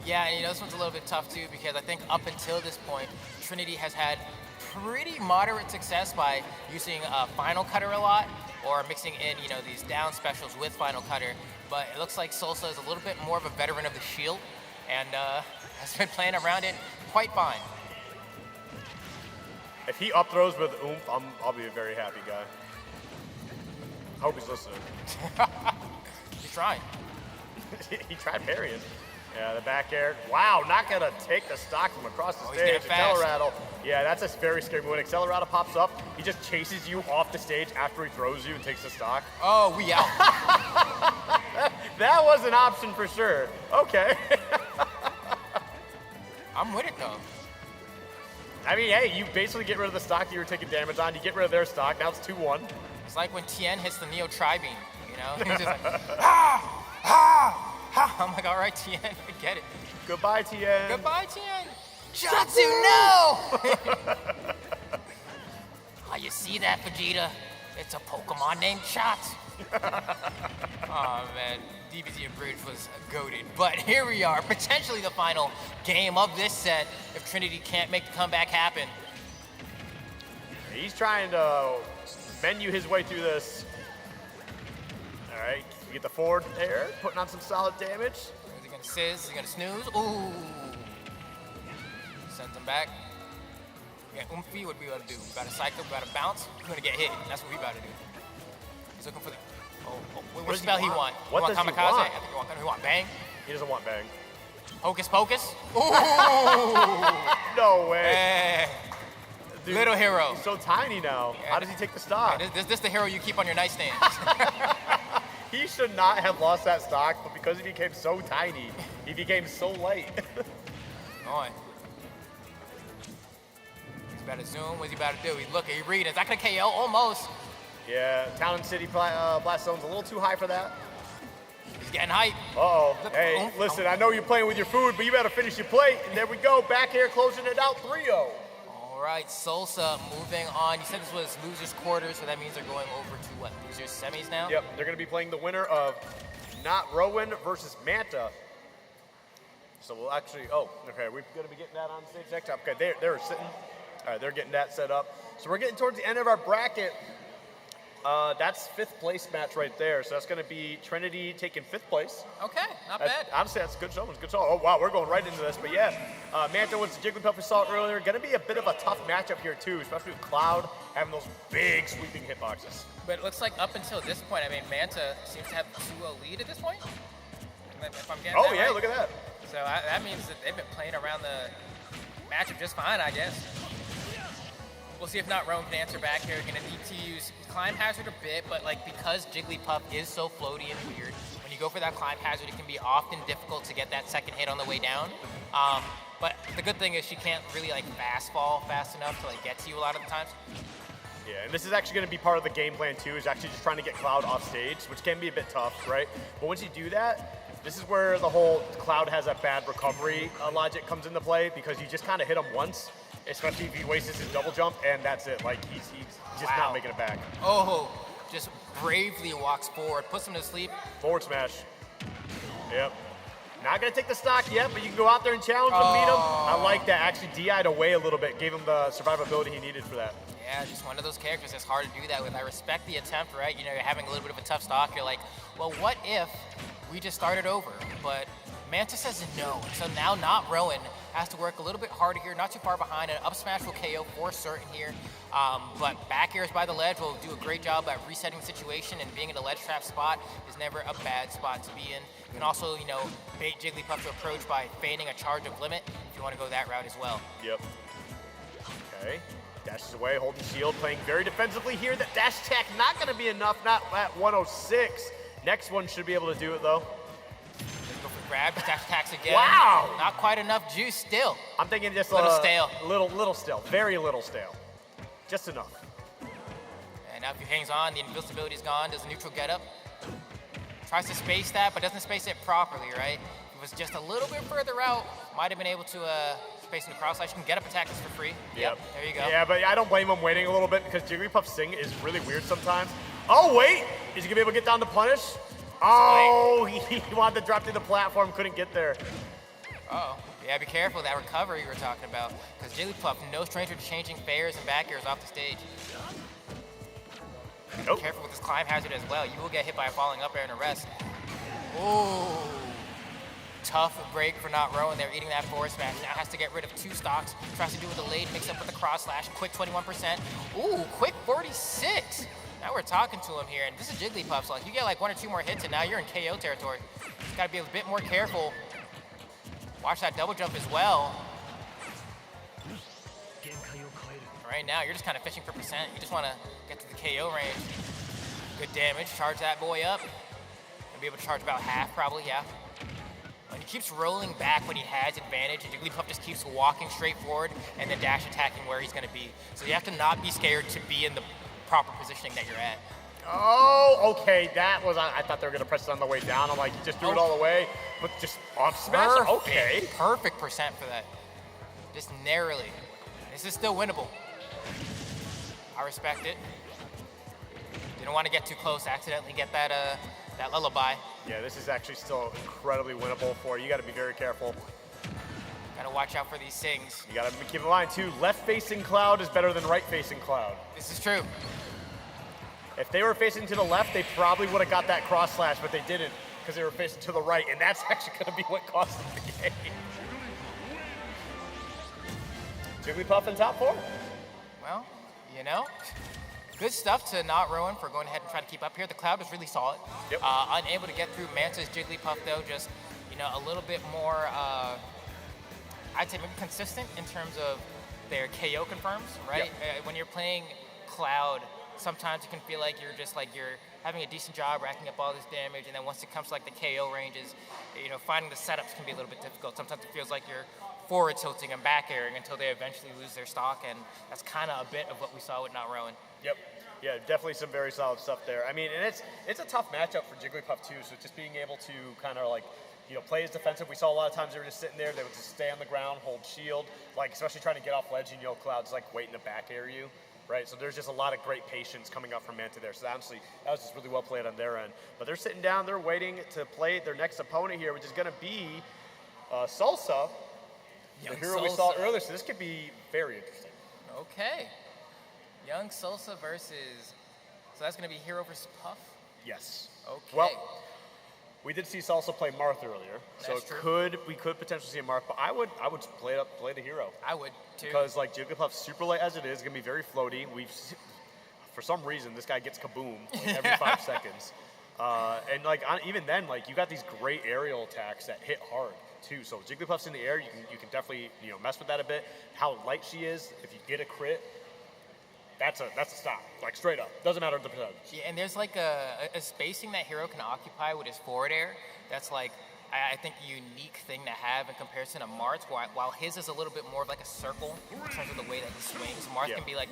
Yeah, and this one's a little bit tough too, because I think up until this point, Trinity has had pretty moderate success by using Final Cutter a lot, or mixing in, these down specials with Final Cutter. But it looks like Salsa is a little bit more of a veteran of the shield, and has been playing around it quite fine. If he up throws with oomph, I'll be a very happy guy. I hope he's listening. He's trying. He tried parrying. Yeah, the back air. Wow, not gonna take the stock from across the stage. Accelerado. Yeah, that's a very scary move. When Accelerado pops up, he just chases you off the stage after he throws you and takes the stock. Oh, we out. That was an option for sure. Okay. I'm with it though. I mean, hey, you basically get rid of the stock that you were taking damage on. You get rid of their stock. Now it's 2-1. It's like when Tien hits the Neo Tri-Beam, He's just like, ah, ah, ah. I'm like, all right, Tien, I get it. Goodbye, Tien. Goodbye, Tien. Jatsu, no! Oh, you see that, Vegeta? It's a Pokemon named Shots. Oh, man. DBZ and Bridge was goated. But here we are, potentially the final game of this set if Trinity can't make the comeback happen. He's trying to menu his way through this. All right, you get the forward air, putting on some solid damage. Is he gonna sizz? Is he gonna snooze? Ooh. Sends him back. Yeah, Oomphy, what we gotta do? We gotta cycle, we gotta bounce. We're gonna get hit. That's what we gotta do. He's looking for the. What spell he want? What does he kamikaze? want? I think he want bang. He doesn't want bang. Hocus pocus. Ooh. No way. Dude, little hero. He's so tiny now. Yeah. How does he take the stock? Yeah, this the hero you keep on your nightstand. He should not have lost that stock, but because he became so tiny, he became so light. On. He's about to zoom. What's he about to do? He's looking. He's reading. Is that gonna KO? Almost. Yeah, Town and City Blast Zone's a little too high for that. He's getting hype. Uh-oh. Hey, listen, I know you're playing with your food, but you better finish your plate. And there we go. Back here, closing it out, 3-0. All right, Salsa moving on. You said this was losers quarters, so that means they're going over to what? Losers semis now? Yep, they're going to be playing the winner of Not Rowan versus Manta. So we'll actually, okay, we're going to be getting that on stage next time. Okay, they're sitting. All right, they're getting that set up. So we're getting towards the end of our bracket. That's 5th place match right there. So that's going to be Trinity taking 5th place. Okay, not bad. Honestly, that's a good show. It's a good show. Oh, wow, we're going right into this. But yeah, Manta wins the Jigglypuff we saw earlier. Going to be a bit of a tough matchup here, too, especially with Cloud having those big sweeping hitboxes. But it looks like up until this point, I mean, Manta seems to have a 2-0 lead at this point. If I'm getting that right. Look at that. So that means that they've been playing around the matchup just fine, I guess. We'll see if not Rowan can answer back here. Gonna need to use Climb Hazard a bit, but like because Jigglypuff is so floaty and weird, when you go for that Climb Hazard, it can be often difficult to get that second hit on the way down. But the good thing is she can't really like fast fall fast enough to like get to you a lot of the times. Yeah, and this is actually going to be part of the game plan too, is actually just trying to get Cloud off stage, which can be a bit tough, right? But once you do that, this is where the whole Cloud has a bad recovery logic comes into play, because you just kind of hit him once, especially if he wastes his double jump, and that's it. Like, he's just not making it back. Oh, just bravely walks forward, puts him to sleep. Forward smash. Yep. Not going to take the stock yet, but you can go out there and challenge him, beat him. I like that. Actually, DI'd away a little bit, gave him the survivability he needed for that. Yeah, just one of those characters that's hard to do that with. I respect the attempt, right? You know, you're having a little bit of a tough stock. You're like, well, what if we just started over? But Manta says no. So now not Rowan has to work a little bit harder here, not too far behind. An up smash will KO for certain here. But back airs by the ledge will do a great job at resetting the situation, and being in a ledge trap spot is never a bad spot to be in. You can also, you know, bait Jigglypuff to approach by feigning a charge of limit if you want to go that route as well. Yep. Okay. Dashes away, holding shield, playing very defensively here. That dash attack not going to be enough, not at 106. Next one should be able to do it, though. Go for grab, dash attacks again. Wow! Not quite enough juice still. I'm thinking just a little stale. Little stale, very little stale. Just enough. And now if he hangs on, the invincibility's gone, does a neutral get up. Tries to space that, but doesn't space it properly, right? If it was just a little bit further out, might have been able to space in the cross slash. You can get up attackers for free. Yep. There you go. Yeah, but I don't blame him waiting a little bit, because Jigglypuff's Sing is really weird sometimes. Oh, wait! Is he gonna be able to get down to punish? Oh, he wanted to drop through the platform, couldn't get there. Uh-oh. Yeah, be careful of that recovery you were talking about, because Jigglypuff, no stranger to changing fairs and back airs off the stage. Nope. Be careful with this Climb Hazard as well. You will get hit by a falling up air and a rest. Ooh. Tough break for not Rowan there, eating that forward smash. Now has to get rid of 2 stocks. Tries to do a delayed mix up with the cross slash. Quick 21%. Ooh, quick 46. Now we're talking to him here, and this is Jigglypuff, so like you get like 1 or 2 more hits, and now you're in KO territory. Just gotta be a bit more careful. Watch that double jump as well. Right now, you're just kind of fishing for percent. You just want to get to the KO range. Good damage. Charge that boy up. And be able to charge about half, probably, yeah. And he keeps rolling back when he has advantage, and Jigglypuff just keeps walking straight forward and then dash attacking where he's going to be. So you have to not be scared to be in the proper positioning that you're at. Oh, okay, that was, I thought they were going to press it on the way down. I'm like, you just threw it all the way, but just off smash? Okay. Perfect percent for that. Just narrowly. This is still winnable. I respect it. Didn't want to get too close, accidentally get that that lullaby. Yeah, this is actually still incredibly winnable for you. You got to be very careful. Got to watch out for these things. You got to keep in mind, too, left-facing Cloud is better than right-facing Cloud. This is true. If they were facing to the left, they probably would have got that cross slash, but they didn't because they were facing to the right, and that's actually going to be what cost them the game. Jigglypuff in top 4. Well, you know, good stuff to not Rowan for going ahead and trying to keep up here. The Cloud was really solid. Yep. Unable to get through Manta's Jigglypuff, though, just, you know, a little bit more, I'd say maybe consistent in terms of their KO confirms, right? Yep. When you're playing Cloud, sometimes it can feel like you're having a decent job racking up all this damage, and then once it comes to like the KO ranges, you know, finding the setups can be a little bit difficult. Sometimes it feels like you're forward tilting and back airing until they eventually lose their stock, and that's kind of a bit of what we saw with not Rowan. Yep. Yeah, definitely some very solid stuff there. I mean, and it's a tough matchup for Jigglypuff too. So just being able to kind of like, you know, play as defensive. We saw a lot of times they were just sitting there. They would just stay on the ground, hold shield, like especially trying to get off ledge, and you know, Cloud's like waiting to back air you. Right, so there's just a lot of great patience coming up from Manta there. So honestly, that was just really well played on their end. But they're sitting down, they're waiting to play their next opponent here, which is going to be Salsa, the hero we saw earlier. So this could be very interesting. Okay, Young Salsa versus So that's going to be Hero versus Puff? Yes. Okay. Well, we did see Salsa play Marth earlier, so That's true. we could potentially see a Marth, but I would play the Hero. I would, too. Because, like, Jigglypuff's super light as it is, going to be very floaty. For some reason, this guy gets kaboom like, every 5 seconds. And, like, even then, like, you got these great aerial attacks that hit hard, too. So Jigglypuff's in the air, you can definitely, mess with that a bit. How light she is, if you get a crit, that's a stop, like, straight up. Doesn't matter the percentage. Yeah, and there's, like, a spacing that Hero can occupy with his forward air that's, like, I think a unique thing to have in comparison to Marth's, while his is a little bit more of like a circle in terms of the way that he swings. Marth can be like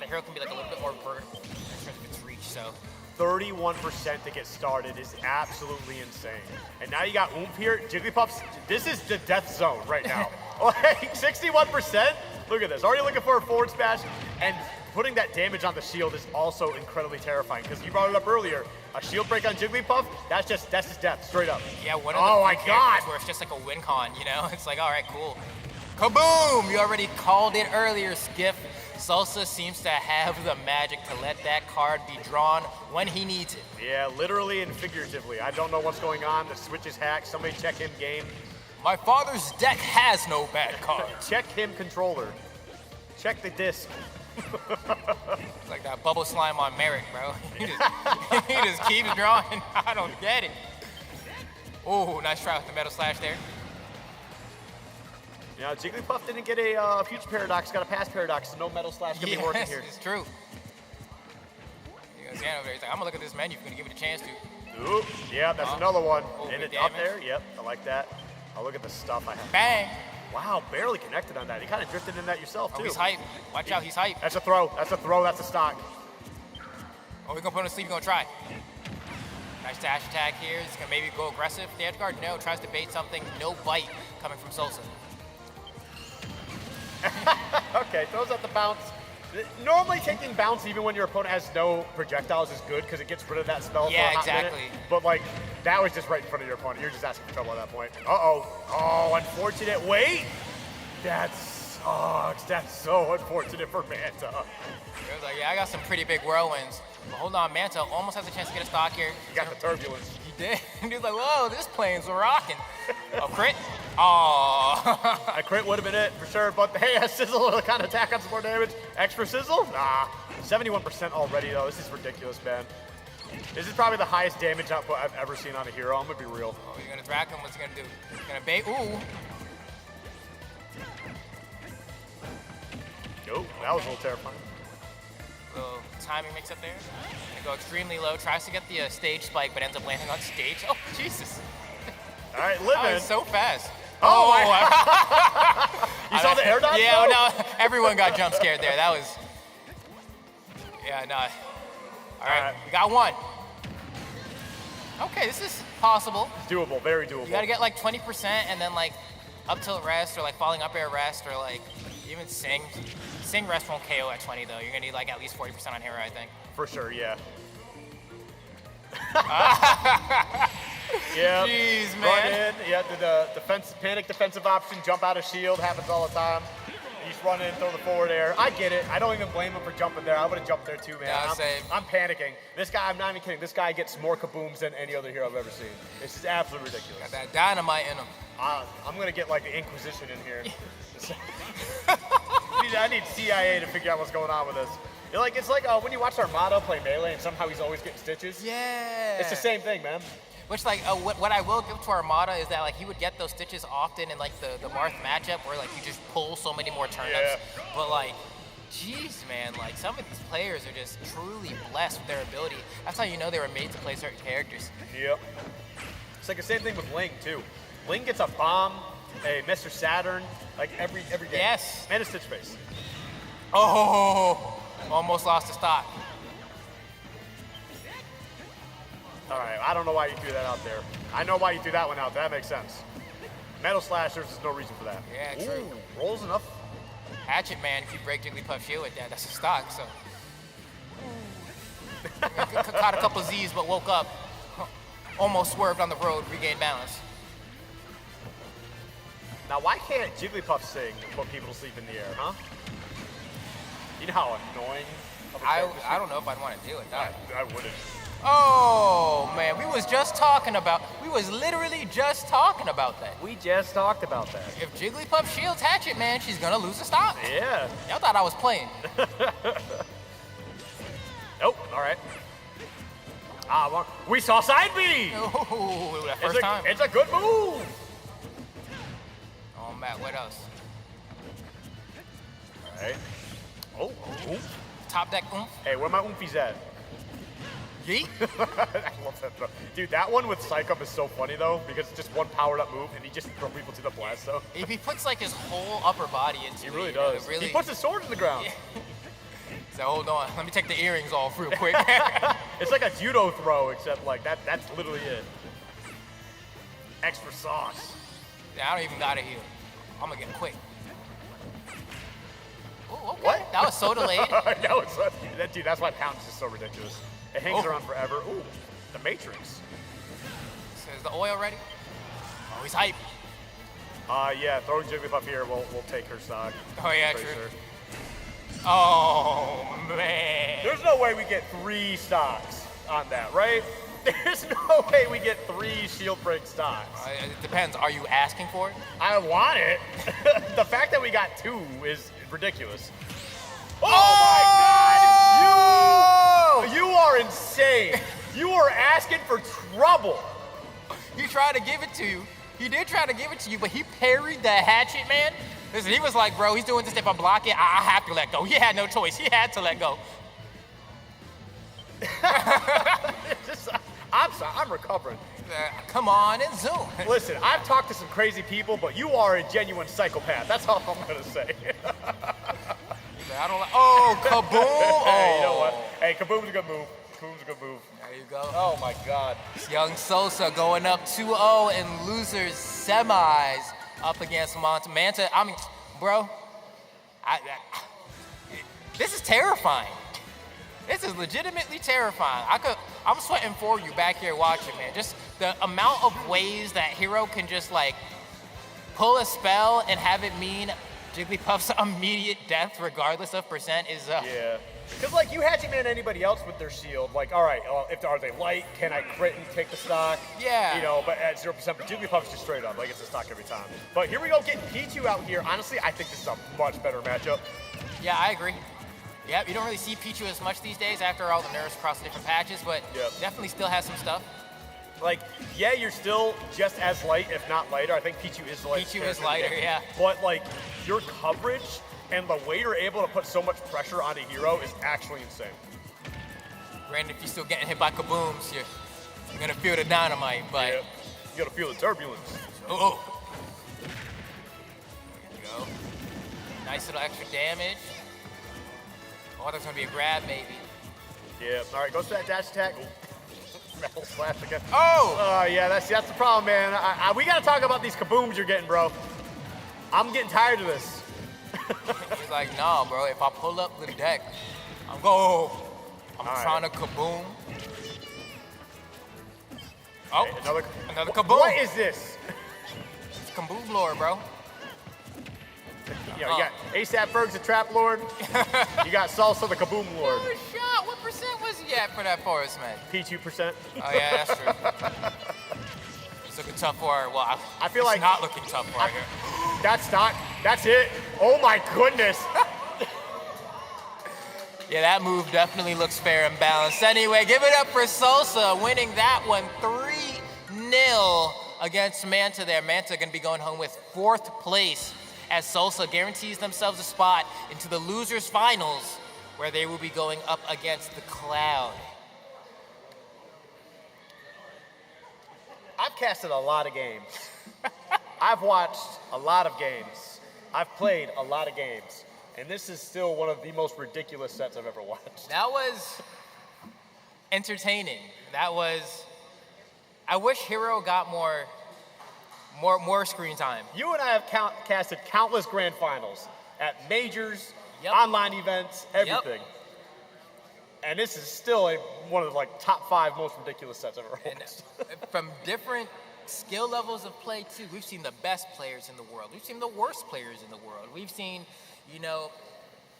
Hero can be like a little bit more vertical in terms of its reach. So 31% to get started is absolutely insane. And now you got Oomph here. Jigglypuff's, this is the death zone right now. Like 61%. Look at this. Already looking for a forward smash, and putting that damage on the shield is also incredibly terrifying because you brought it up earlier. A shield break on Jigglypuff, that's just death, straight up. Yeah, one of the my God, where it's just like a win con, It's like, all right, cool. Kaboom! You already called it earlier, Skiff. Salsa seems to have the magic to let that card be drawn when he needs it. Yeah, literally and figuratively. I don't know what's going on. The Switch is hacked. Somebody check him game. My father's deck has no bad cards. Check him controller. Check the disc. It's like that bubble slime on Merrick, bro. He just keeps drawing. I don't get it. Oh, nice try with the Metal Slash there. Jigglypuff didn't get a Future Paradox, got a Past Paradox, so no Metal Slash gonna be working here. It's true. He's over there. He's like, I'm gonna look at this menu if you're gonna give me the chance to. Ooh, yeah, that's another one. And it's up damage. there, yep, I like that. I'll look at the stuff I have. Bang! Wow, barely connected on that. You kind of drifted in that yourself, too. Oh, he's hype. Watch out, he's hype. That's a throw, that's a stock. Oh, we're gonna put him to sleep, we're gonna try. Nice dash attack here. He's gonna maybe go aggressive. The edge guard, no, tries to bait something. No bite coming from Salsa. Okay, throws out the bounce. Normally taking bounce even when your opponent has no projectiles is good because it gets rid of that spell for a hot minute. But like, that was just right in front of your opponent. You're just asking for trouble at that point. Oh, unfortunate. Wait! That sucks. That's so unfortunate for Manta. He was like, yeah, I got some pretty big whirlwinds. But hold on, Manta almost has a chance to get a stock here. He got the turbulence. He did. He was like, whoa, this plane's rocking. A crit? Oh. A crit would have been it for sure, but hey, a sizzle to kind of attack on some more damage. Extra sizzle? Nah. 71% already, though. This is ridiculous, man. This is probably the highest damage output I've ever seen on a hero. I'm going to be real. Oh, you're going to track him. What's he going to do? He's going to bait. Ooh. Nope, that was a little terrifying. Little timing mix up there. Gonna go extremely low. Tries to get the stage spike, but ends up landing on stage. Oh, Jesus. All right, living. Oh, he's so fast. Oh, you saw the air dodge? Yeah, no, everyone got jump scared there. That was. Yeah, no. All right, we got one. Okay, this is possible. It's doable, very doable. You gotta get like 20% and then like up tilt rest or like falling up air rest or like even sing. Sing rest won't KO at 20 though. You're gonna need like at least 40% on hero, I think. For sure, yeah. Yeah. Jeez, man. Run in. Yeah, the panic defensive option, jump out of shield, happens all the time. You just run in, throw the forward air. I get it. I don't even blame him for jumping there. I would have jumped there too, man. Yeah, same. I'm panicking. This guy, I'm not even kidding. This guy gets more kabooms than any other hero I've ever seen. This is absolutely ridiculous. Got that dynamite in him. I'm gonna get like the Inquisition in here. I need CIA to figure out what's going on with this. It's like when you watch Armada play Melee and somehow he's always getting stitches. Yeah. It's the same thing, man. Which like what I will give to Armada is that like he would get those stitches often in like the Marth matchup where like you just pull so many more turnips. Yeah. But like, geez, man, like some of these players are just truly blessed with their ability. That's how you know they were made to play certain characters. Yep. It's like the same thing with Ling too. Ling gets a bomb, a Mr. Saturn, like every game. Yes. And a Stitch Face. Oh, almost lost the stock. All right, I don't know why you threw that out there. I know why you threw that one out. That makes sense. Metal Slashers, there's no reason for that. Yeah, true. Ooh, rolls enough. Hatchet Man, if you break Jigglypuff's shield with that, that's a stock, so. Caught a couple Z's, but woke up. Almost swerved on the road, regained balance. Now, why can't Jigglypuff sing and put people to sleep in the air, huh? You know how annoying I don't know if I'd want to do it. No. I wouldn't. Oh man, we was literally just talking about that. We just talked about that. If Jigglypuff shields Hatchet, man, she's gonna lose a stock. Yeah. Y'all thought I was playing. Nope. All right. We saw side B. Ooh, that first time. It's a good move. Oh Matt, what else? All right. Oh. Top deck oomph. Hey, where my oomfies at? Yeet. I love that throw. Dude, that one with Psych Up is so funny though, because it's just one powered up move and he just throws people to the blast though. If he puts like his whole upper body into He it, really you know, does. it really... He puts his sword in the ground. Yeah. So hold on, let me take the earrings off real quick. It's like a judo throw, except like that's literally it. Extra sauce. Yeah, I don't even gotta heal. I'm gonna get quick. Ooh, okay. What? That was so delayed. Dude, that's why Pound is just so ridiculous. It hangs around forever. Ooh, the Matrix. So is the oil ready? Oh, he's hype. Yeah, throwing Jigglypuff here will take her stock. Oh yeah, Pretty true. sure. Oh man. There's no way we get 3 stocks on that, right? There's no way we get 3 shield break stocks. It depends. Are you asking for it? I want it. The fact that we got 2 is ridiculous. Oh my God! You are insane. You are asking for trouble. He tried to give it to you. He did try to give it to you, but he parried the Hatchet, man. Listen, he was like, bro, he's doing this. If I block it, I have to let go. He had no choice. He had to let go. I'm sorry, I'm recovering. Come on and zoom. Listen, I've talked to some crazy people, but you are a genuine psychopath. That's all I'm gonna say. I don't like. Oh, kaboom! Hey, you know what? Hey, kaboom's a good move. Kaboom's a good move. There you go. Oh my God. Young Sosa going up 2-0 in losers semis up against Manta. I mean, bro, this is terrifying. This is legitimately terrifying. I'm sweating for you back here watching, man. Just the amount of ways that Hero can just like pull a spell and have it mean Jigglypuff's immediate death regardless of percent is Yeah. Because like you Hatchet Man anybody else with their shield, like all right, are they light? Can I crit and take the stock? Yeah. You know, but at 0%, but Jigglypuff's just straight up, like it's a stock every time. But here we go, getting Pichu out here. Honestly, I think this is a much better matchup. Yeah, I agree. Yeah, you don't really see Pichu as much these days after all the nerfs across the different patches, but definitely still has some stuff. Like, yeah, you're still just as light, if not lighter. I think Pichu is the lightest. Pichu is lighter, yeah. But like, your coverage and the way you're able to put so much pressure on a hero is actually insane. Granted, if you're still getting hit by kabooms, you're gonna feel the dynamite, but... Yeah. You gotta feel the turbulence. Oh. There you go. Nice little extra damage. Oh, there's gonna be a grab, maybe. Yeah, all right, goes to that dash attack. Metal slash again. Oh! Yeah, that's the problem, man. We gotta talk about these kabooms you're getting, bro. I'm getting tired of this. He's like, nah, bro, if I pull up the deck, I'm trying to kaboom. Oh, Hey, another kaboom. What is this? It's kaboom lore, bro. You know, you got ASAP Ferg's the Trap Lord. You got Salsa the Kaboom Lord. Oh, shot. What percent was he at for that Forest Man? P2%. Oh, yeah, that's true. It's looking tough for her. Well, I feel it's like not looking tough for her here. That's not. That's it. Oh my goodness. Yeah, that move definitely looks fair and balanced. Anyway, give it up for Salsa winning that one 3-0 against Manta there. Manta going to be going home with 4th place as Salsa guarantees themselves a spot into the losers finals where they will be going up against the Cloud. I've casted a lot of games. I've watched a lot of games. I've played a lot of games. And this is still one of the most ridiculous sets I've ever watched. That was entertaining. I wish Hero got more screen time. You and I have casted countless grand finals at majors, online events, everything. And this is still one of the top 5 most ridiculous sets I've ever watched. From different skill levels of play too, we've seen the best players in the world. We've seen the worst players in the world. We've seen,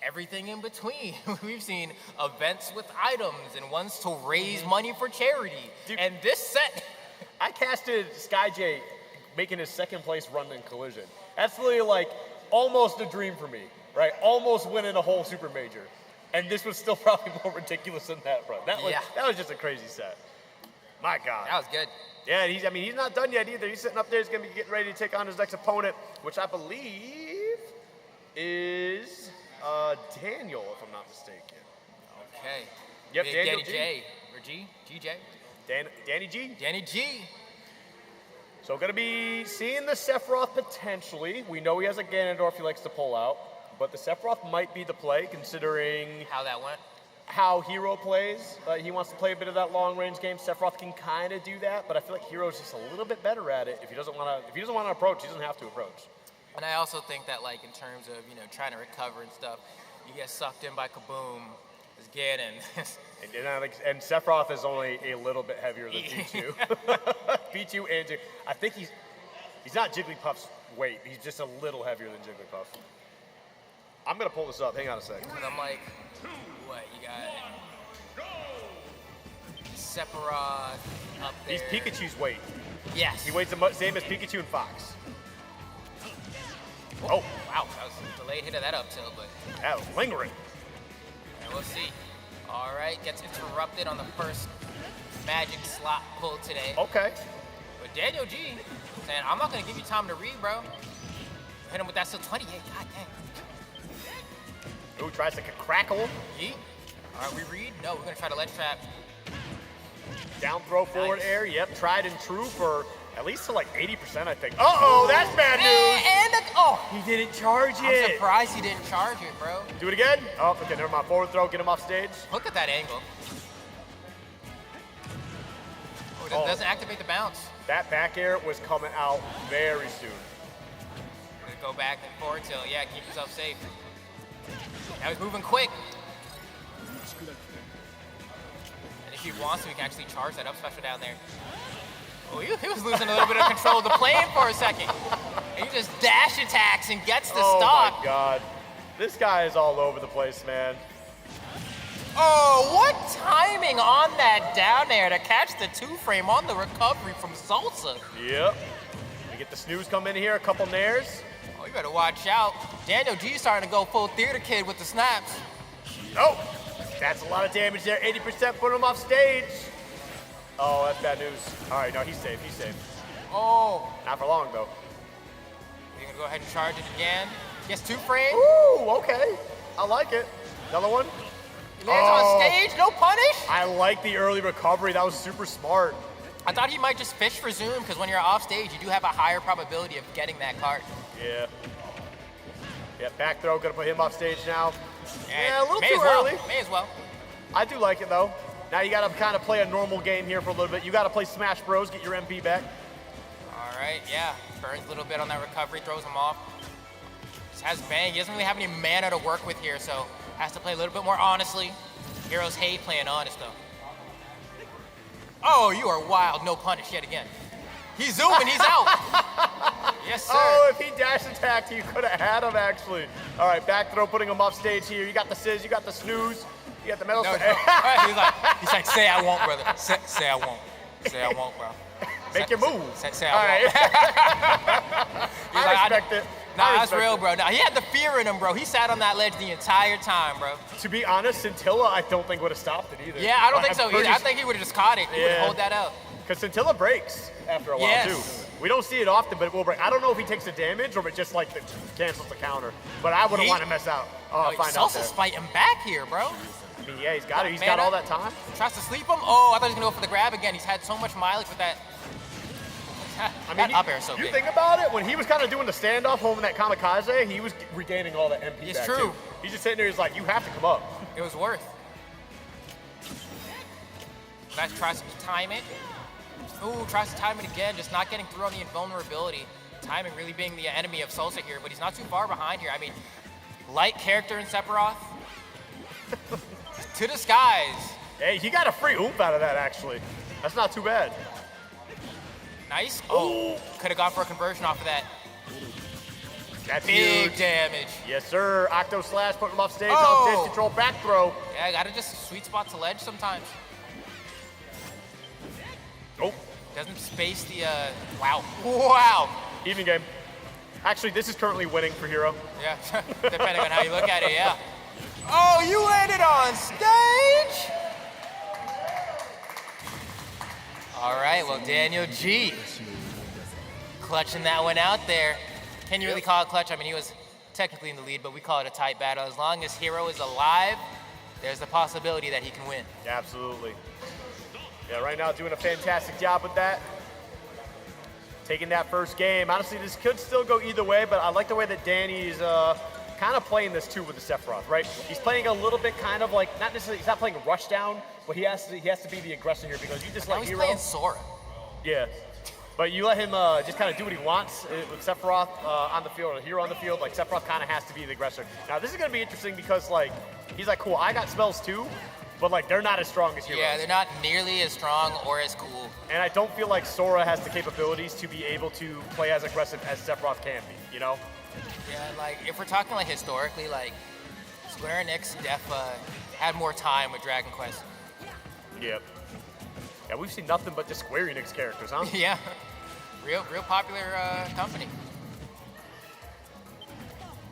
everything in between. We've seen events with items and ones to raise money for charity. Dude, and this set... I casted SkyJ making his second place run in Collision. That's really like almost a dream for me, right? Almost winning a whole super major. And this was still probably more ridiculous than that run. That was just a crazy set. My God. That was good. Yeah, he's not done yet either. He's sitting up there. He's going to be getting ready to take on his next opponent, which I believe is Daniel, if I'm not mistaken. Okay. Yep, Daniel Danny J. Or G? GJ? Danny G? Danny G. So going to be seeing the Sephiroth potentially. We know he has a Ganondorf he likes to pull out, but the Sephiroth might be the play considering how that went. How Hero plays. He wants to play a bit of that long-range game. Sephiroth can kind of do that, but I feel like Hero's just a little bit better at it. If he doesn't want to approach, he doesn't have to approach. And I also think that, like, in terms of, trying to recover and stuff, you get sucked in by Kaboom, it's Gannon. and Sephiroth is only a little bit heavier than Pichu. Pichu and Jigglypuff. I think he's not Jigglypuff's weight. He's just a little heavier than Jigglypuff. I'm going to pull this up. Hang on a second. Because I'm like, what, you got Sephiroth up there. He's Pikachu's weight. Yes. He weighs the same as Pikachu and Fox. Oh, wow. That was a delayed hit of that up tilt, but... That was lingering. And we'll see. All right, gets interrupted on the first magic slot pull today. Okay. But Daniel G saying, I'm not going to give you time to read, bro. Hit him with that still 28. God dang. Ooh, tries to crackle. Yeet. All right, we read. No, we're going to try to ledge trap. Down throw forward air. Yep, tried and true for at least to like 80%, I think. Uh-oh, that's bad news. He didn't charge it. I'm surprised he didn't charge it, bro. Do it again. Oh, okay, never mind. Forward throw, get him off stage. Look at that angle. Oh, it doesn't activate the bounce. That back air was coming out very soon. Go back and forward till, keep yourself safe. Now he's moving quick. And if he wants to, he can actually charge that up special down there. Oh, he was losing a little bit of control of the plane for a second. And he just dash attacks and gets the stock. Oh my God. This guy is all over the place, man. Oh, what timing on that down there to catch the 2-frame on the recovery from Salsa. Yep. We get the snooze come in here, a couple nairs. Oh, you better watch out. Daniel G starting to go full theater kid with the snaps. Oh, that's a lot of damage there. 80% put him off stage. Oh, that's bad news. All right, no, he's safe, he's safe. Oh. Not for long, though. You're gonna go ahead and charge it again. Gets 2-frame. Ooh, okay. I like it. Another one. He lands on stage, no punish. I like the early recovery. That was super smart. I thought he might just fish for zoom because when you're off stage, you do have a higher probability of getting that card. Yeah. Yeah, back throw, gonna put him off stage now. And a little too early. May as well. I do like it, though. Now you gotta kind of play a normal game here for a little bit. You gotta play Smash Bros, get your MP back. All right, yeah. Burns a little bit on that recovery, throws him off. Just has bang. He doesn't really have any mana to work with here, so has to play a little bit more honestly. Heroes hate playing honest, though. Oh, you are wild. No punish yet again. He's zooming. He's out. Yes, sir. Oh, if he dash attacked, you could have had him, actually. All right, back throw, putting him off stage here. You got the sizz, you got the snooze, you got the metal. No, he's like, say I won't, brother. Say I won't. Say I won't, bro. Make your move. Say I won't. I respect it. Nah, that's real, bro. Nah, he had the fear in him, bro. He sat on that ledge the entire time, bro. To be honest, Scintilla, I don't think would have stopped it either. Yeah, I don't think so either. I think he would have just caught it. He would hold that out. Because Scintilla breaks after a while, too. We don't see it often, but it will break. I don't know if he takes the damage or if it just, like, cancels the counter. But I wouldn't want to mess out. Oh, find out there. Salsa's fighting back here, bro. I mean, yeah, he's got it. He's got all that time. Tries to sleep him. Oh, I thought he was going to go for the grab again. He's had so much mileage with that. I mean, up air so you big. think about it, when he was kind of doing the standoff home in that kamikaze, he was regaining all that MP It's back, true. too. He's just sitting there, he's like, you have to come up. It was worth. Guys tries to time it. Ooh, tries to time it again, just not getting through on the invulnerability. Timing really being the enemy of Salsa here, but he's not too far behind here. I mean, light character in Sephiroth. To the skies. Hey, he got a free oomph out of that, actually. That's not too bad. Nice. Oh, could have gone for a conversion off of that. That's big huge. damage. Yes, sir. Octo slash, putting him off stage. Oh. Off stage control, back throw. Yeah, I gotta just sweet spot to ledge sometimes. Oh. Doesn't space the, wow. Wow. Even game. Actually, this is currently winning for Hero. Yeah, depending on how you look at it, yeah. Oh, you landed on stage? All right, well, Daniel G. clutching that one out there. Can you really call it clutch? I mean, he was technically in the lead, but we call it a tight battle. As long as Hero is alive, there's the possibility that he can win. Yeah, absolutely. Yeah, right now doing a fantastic job with that. Taking that first game. Honestly, this could still go either way, but I like the way that Danny's kind of playing this too with the Sephiroth, right? He's playing a little bit kind of like, not necessarily, he's not playing rush down, but he has to be the aggressor here because you just let he's Hero. playing Sora. Yeah. But you let him just kind of do what he wants with Sephiroth on the field or Hero on the field. Like, Sephiroth kind of has to be the aggressor. Now, this is going to be interesting because, like, he's like, cool, I got spells too, but, like, they're not as strong as Hero. Yeah, they're not nearly as strong or as cool. And I don't feel like Sora has the capabilities to be able to play as aggressive as Sephiroth can be, you know? Yeah, like, if we're talking, like, historically, like, Square Enix had more time with Dragon Quest. Yep. Yeah, we've seen nothing but just Square Enix characters, huh? Yeah. Real popular company.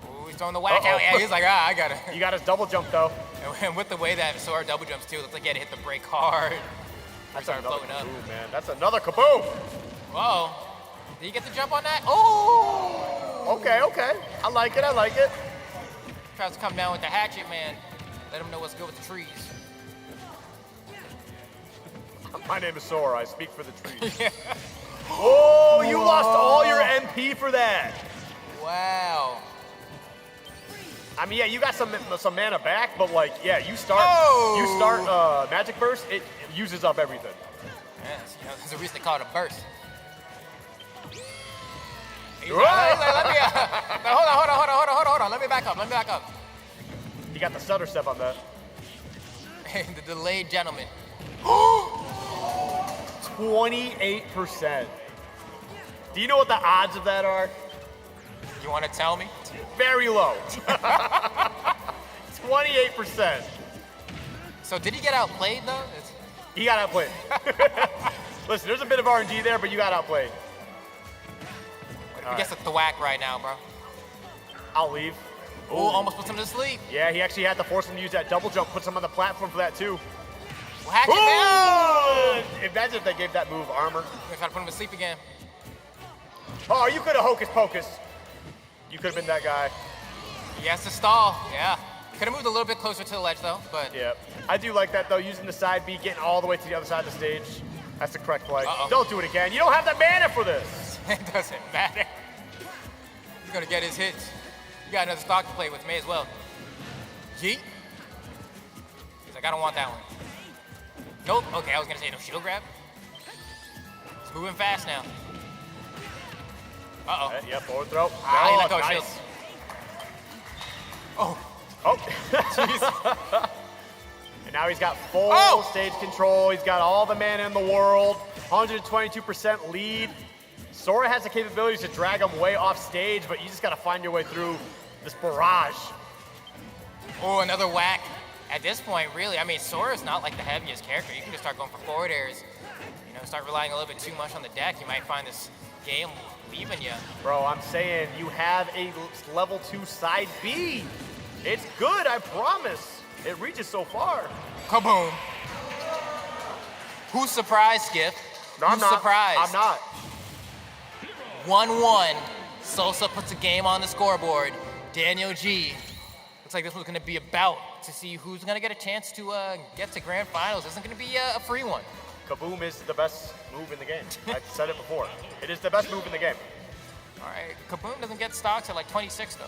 Ooh, he's throwing the whack out. Yeah, he's like, I got it. You got his double jump, though. And with the way that Sora double jumps, too, it looks like he had to hit the brake hard. That's started another floating up. kaboom, man. That's another kaboom. Whoa. Did you get the jump on that? Oh! Okay. I like it. Tries to come down with the hatchet, man. Let him know what's good with the trees. My name is Sora. I speak for the trees. Oh, you lost all your MP for that. Wow. I mean, yeah, you got some mana back, but like, yeah, you start Magic Burst, it uses up everything. Yes, you know, there's a reason they call it a burst. He's Whoa! like, let me, hold on, let me back up. You got the stutter step on that. The delayed gentleman. 28%. Do you know what the odds of that are? You want to tell me? Very low. 28%. So did he get outplayed though? He got outplayed. Listen, there's a bit of RNG there, but you got outplayed. He gets a thwack right now, bro. I'll leave. Ooh, almost puts him to sleep. Yeah, he actually had to force him to use that double jump, puts him on the platform for that too. Hatchet, man! Imagine if they gave that move armor. We're trying to put him to sleep again. Oh, you could have hocus pocus. You could have been that guy. He has to stall, yeah. Could have moved a little bit closer to the ledge though, but. Yeah, I do like that though, using the side B, getting all the way to the other side of the stage. That's the correct play. Don't do it again. You don't have the mana for this. It doesn't matter. He's gonna get his hits. You got another stock to play with, may as well. G? He's like, I don't want that one. Nope, okay, I was gonna say no shield grab. It's moving fast now. Uh-oh. Yeah, forward throw. He let go of shield. Oh. Jeez. And now he's got full stage control. He's got all the mana in the world. 122% lead. Sora has the capabilities to drag him way off stage, but you just got to find your way through this barrage. Oh, another whack. At this point, really, I mean, Sora's not like the heaviest character. You can just start going for forward airs. You know, start relying a little bit too much on the deck. You might find this game leaving you. Bro, I'm saying you have a level 2 side B. It's good, I promise. It reaches so far. Kaboom. Who's surprised, Skip? No, I'm not. Surprised? I'm not. 1-1. Sosa puts a game on the scoreboard. Daniel G. Looks like this one's going to be a bout to see who's going to get a chance to get to grand finals. This isn't going to be a free one. Kaboom is the best move in the game. I've said it before. It is the best move in the game. All right, Kaboom doesn't get stocks at like 26 though.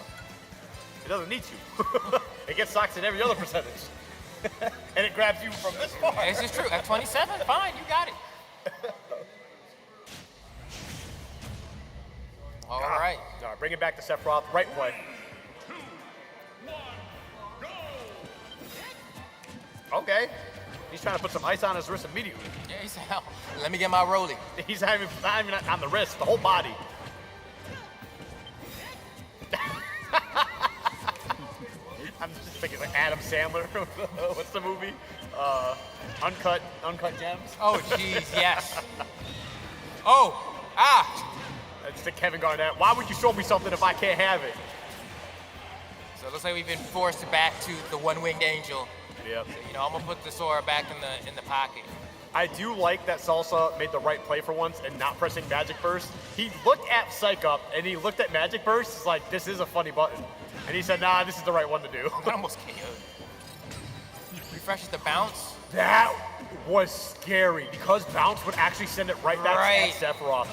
It doesn't need to. It gets stocks at every other percentage. And it grabs you from this far. This is true. At 27, fine, you got it. All right. All right, bring it back to Sephiroth. Right play. Okay. He's trying to put some ice on his wrist immediately. Yeah, he said, let me get my rollie. He's not even on the wrist, the whole body. think it's like Adam Sandler. What's the movie? Uncut Gems. Oh, jeez, yes. Oh, That's the Kevin Garnett. Why would you show me something if I can't have it? So it looks like we've been forced back to the one-winged angel. Yep. So, you know, I'm gonna put the Sora back in the pocket. I do like that Salsa made the right play for once and not pressing Magic Burst. He looked at Psych Up and he looked at Magic Burst. It's like, this is a funny button. And he said, nah, this is the right one to do. That almost KO'd. Refreshes the bounce. That was scary because bounce would actually send it right back to Sephiroth.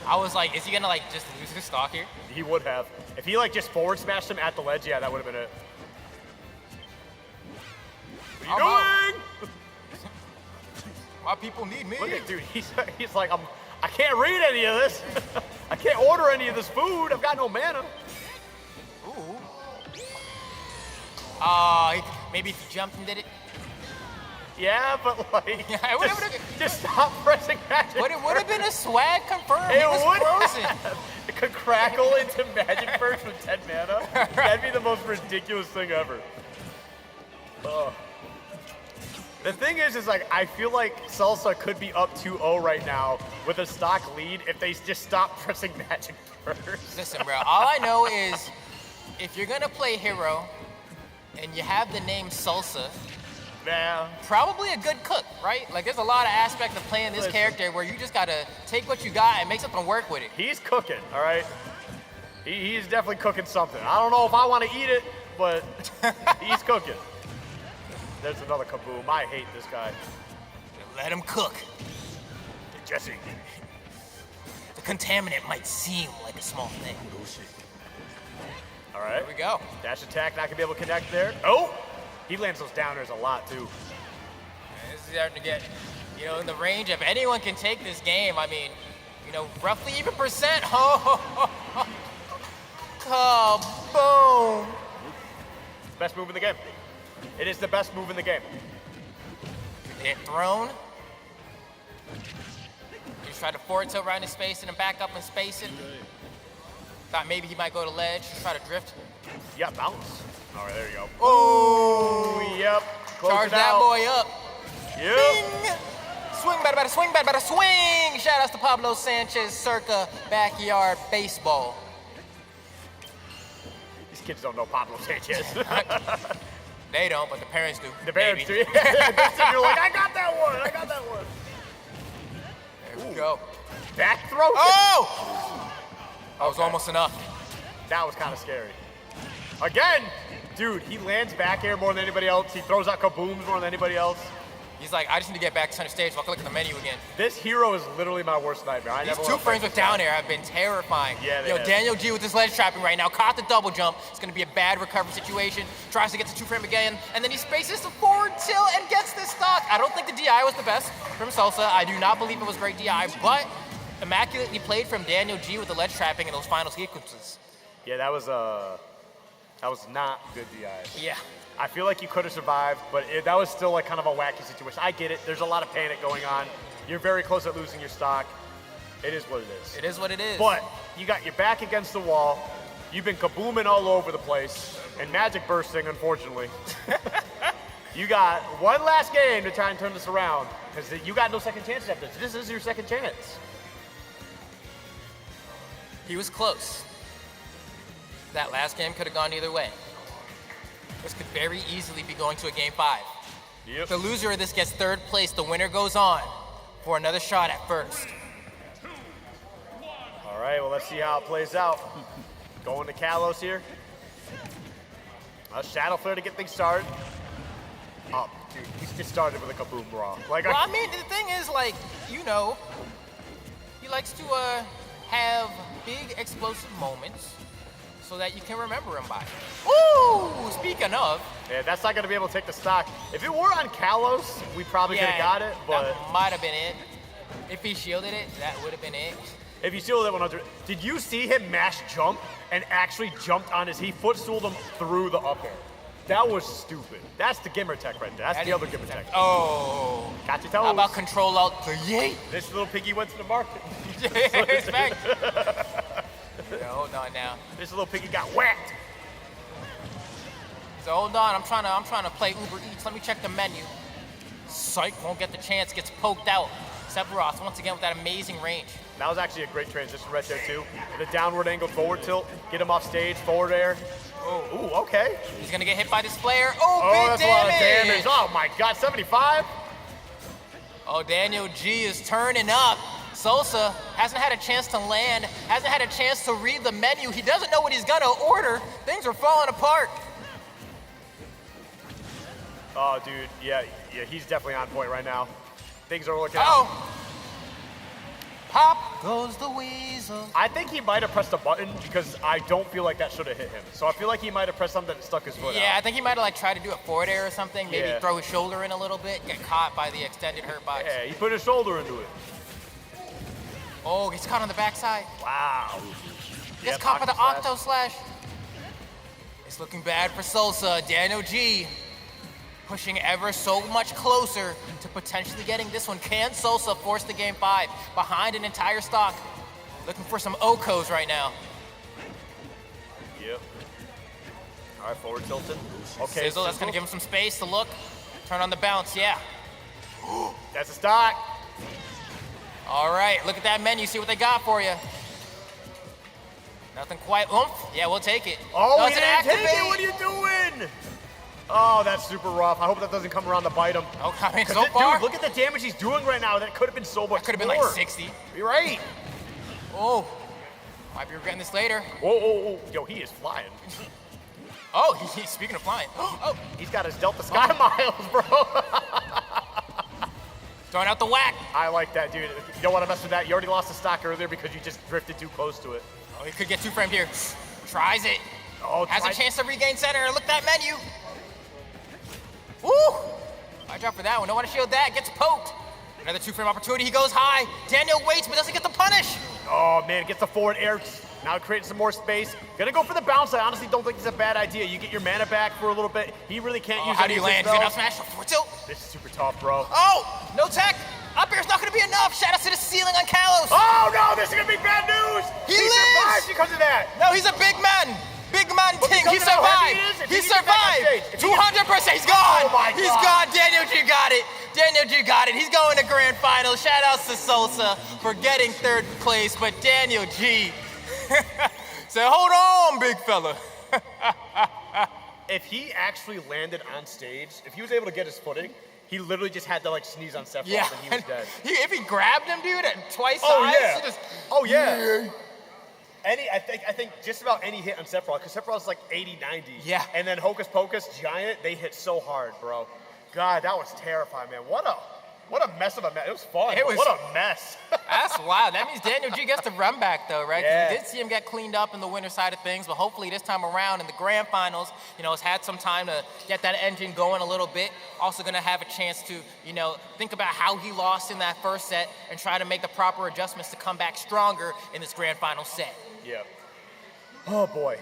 I was like, is he gonna like just lose his stock here? He would have. If he like just forward smashed him at the ledge, yeah, that would have been it. What are you doing? Why people need me? Look at dude, he's like, I can't read any of this. I can't order any of this food. I've got no mana. Ooh. Maybe if he jumped and did it. Yeah, but like, just stop pressing Magic. But it would have been a swag confirmed. It He was would frozen. have. It could crackle into Magic Burst with 10 mana. That'd be the most ridiculous thing ever. Ugh. The thing is like, I feel like Salsa could be up 2-0 right now with a stock lead if they just stop pressing Magic Burst. Listen, bro, all I know is if you're gonna play hero and you have the name Salsa, probably a good cook, right? Like, there's a lot of aspects of playing this character where you just gotta take what you got and make something work with it. He's cooking, all right? He's definitely cooking something. I don't know if I want to eat it, but he's cooking. There's another kaboom. I hate this guy. Let him cook. Jesse. The contaminant might seem like a small thing. All right. Here we go. Dash attack, not gonna be able to connect there. Oh! He lands those downers a lot, too. This is starting to get, you know, in the range of anyone can take this game. I mean, you know, roughly even percent. Kaboom! Best move in the game. It is the best move in the game. Hit thrown. Just try to forward tilt around his space and then back up and space it. Thought maybe he might go to ledge, try to drift. Yeah, bounce. All right, there you go. Oh, yep. Close charge it that out. boy up. Yep. Bing. Swing, batter, swing, batter, swing. Shout outs to Pablo Sanchez, circa backyard baseball. These kids don't know Pablo Sanchez. They don't, but the parents do. The parents do. You're like, I got that one. I got that one. There we go. Back throw. Oh! That was almost enough. That was kind of scary. Again, dude, he lands back air more than anybody else. He throws out kabooms more than anybody else. He's like, I just need to get back to center stage. I'll click on the menu again. This hero is literally my worst nightmare. These two frames with down air have been terrifying. Yeah, they have. Daniel G with his ledge trapping right now. Caught the double jump. It's going to be a bad recovery situation. Tries to get to two frame again. And then he spaces the forward tilt and gets this stock. I don't think the DI was the best from Salsa. I do not believe it was great DI, but immaculately played from Daniel G with the ledge trapping in those final sequences. Yeah, that was not good DI. Yeah. I feel like you could have survived, but that was still like kind of a wacky situation. I get it. There's a lot of panic going on. You're very close at losing your stock. It is what it is. It is what it is. But you got your back against the wall. You've been kabooming all over the place and magic bursting, unfortunately. You got one last game to try and turn this around because you got no second chances after this. This is your second chance. He was close. That last game could have gone either way. This could very easily be going to a game 5. Yep. The loser of this gets third place. The winner goes on for another shot at first. All right, well, let's see how it plays out. Going to Kalos here. A Shadow Flare to get things started. Oh, dude, he's just started with a kaboom raw. Like, Well, I mean, the thing is, like, you know, he likes to have big explosive moments so that you can remember him by. Ooh, speaking of. Yeah, that's not going to be able to take the stock. If it were on Kalos, we probably could have got it, but... That might have been it. If he shielded it, that would have been it. If you shielded that 100... Did you see him mash jump and actually jumped on his... He footstooled him through the up air. That was stupid. That's the Gimmer tech right there. That's the other Gimmer tech. Oh. Got your toes. How about control alt the yay? This little piggy went to the market. Respect. Hold on now. This little piggy got whacked. So hold on, I'm trying to play Uber Eats. Let me check the menu. Psych, won't get the chance, gets poked out. Sephiroth, once again, with that amazing range. That was actually a great transition right there, too. The downward angle forward tilt, get him off stage, forward air. Oh, ooh, okay. He's going to get hit by this player. Oh, big that's damage. A lot of damage. Oh, my God, 75? Oh, Daniel G is turning up. Sosa hasn't had a chance to land, hasn't had a chance to read the menu. He doesn't know what he's going to order. Things are falling apart. Oh, dude, yeah, he's definitely on point right now. Things are looking out. Pop goes the weasel. I think he might have pressed a button because I don't feel like that should have hit him. So I feel like he might have pressed something that stuck his foot out. Yeah, I think he might have like tried to do a forward air or something. Maybe throw his shoulder in a little bit, get caught by the extended hurt box. Yeah, he put his shoulder into it. Oh, he's caught on the backside. Wow. Gets caught by the octo slash. It's looking bad for Sosa. Daniel G pushing ever so much closer to potentially getting this one. Can Sosa force the game 5 behind an entire stock? Looking for some Okos right now. Yep. All right, forward tilted. Okay, Sizzle, that's gonna give him some space to look. Turn on the bounce, yeah. That's a stock. All right, look at that menu, see what they got for you. Nothing quite oomph. Yeah, we'll take it. Oh, no, he didn't take it. What are you doing? Oh, that's super rough. I hope that doesn't come around to bite him. Oh, I mean, so far. Dude, look at the damage he's doing right now. That could have been so much Could have been like 60. You're right. Oh, might be regretting this later. Whoa. Yo, he is flying. Oh, he's speaking of flying. Oh, he's got his Delta Sky Miles, bro. Throwing out the whack. I like that, dude. You don't want to mess with that. You already lost the stock earlier because you just drifted too close to it. Oh, he could get 2-framed here. Tries it. Oh, has a chance to regain center. Look at that menu. Woo! I dropped for that one. Don't want to shield that. Gets poked. Another 2-frame opportunity. He goes high. Daniel waits, but doesn't get the punish. Oh, man. Gets the forward air. Now creating some more space. Gonna go for the bounce. I honestly don't think it's a bad idea. You get your mana back for a little bit. He really can't use it. How do you land? Is it up smash? Forward tilt. This is super tough, bro. Oh! No tech. Up air's not gonna be enough. Shadows to the ceiling on Kalos. Oh, no. This is gonna be bad news. He survived because of that. No, he's a big man. Big man Ting. He survived. He survived. 200%. He's gone. Oh, my God. He's gone. Daniel G got it. Daniel G got it. He's going to grand final. Shout outs to Sosa for getting 3rd place, but Daniel G said, hold on, big fella. If he actually landed on stage, if he was able to get his footing, he literally just had to like sneeze on Sephiroth and he was dead. If he grabbed him, dude, at twice size, I think just about any hit on Sephiroth, because Sephiroth's like 80, 90. Yeah. And then Hocus Pocus, Giant, they hit so hard, bro. God, that was terrifying, man. What a mess of a mess. It was fun. What a mess. That's wild. That means Daniel G gets the run back, though, right? Yeah. We did see him get cleaned up in the winner side of things, but hopefully this time around in the grand finals, has had some time to get that engine going a little bit. Also going to have a chance to, think about how he lost in that first set and try to make the proper adjustments to come back stronger in this grand final set. Yeah. Oh, boy.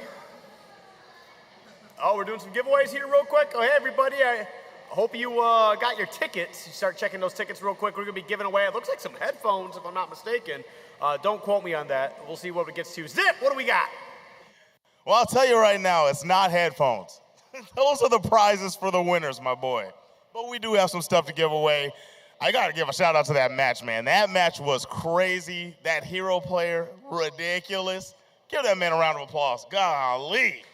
Oh, we're doing some giveaways here real quick. Oh, hey, everybody. I hope you got your tickets. You start checking those tickets real quick. We're going to be giving away, it looks like some headphones, if I'm not mistaken. Don't quote me on that. We'll see what it gets to. Zip, what do we got? Well, I'll tell you right now, it's not headphones. Those are the prizes for the winners, my boy. But we do have some stuff to give away. I got to give a shout out to that match, man. That match was crazy. That hero player, ridiculous. Give that man a round of applause. Golly.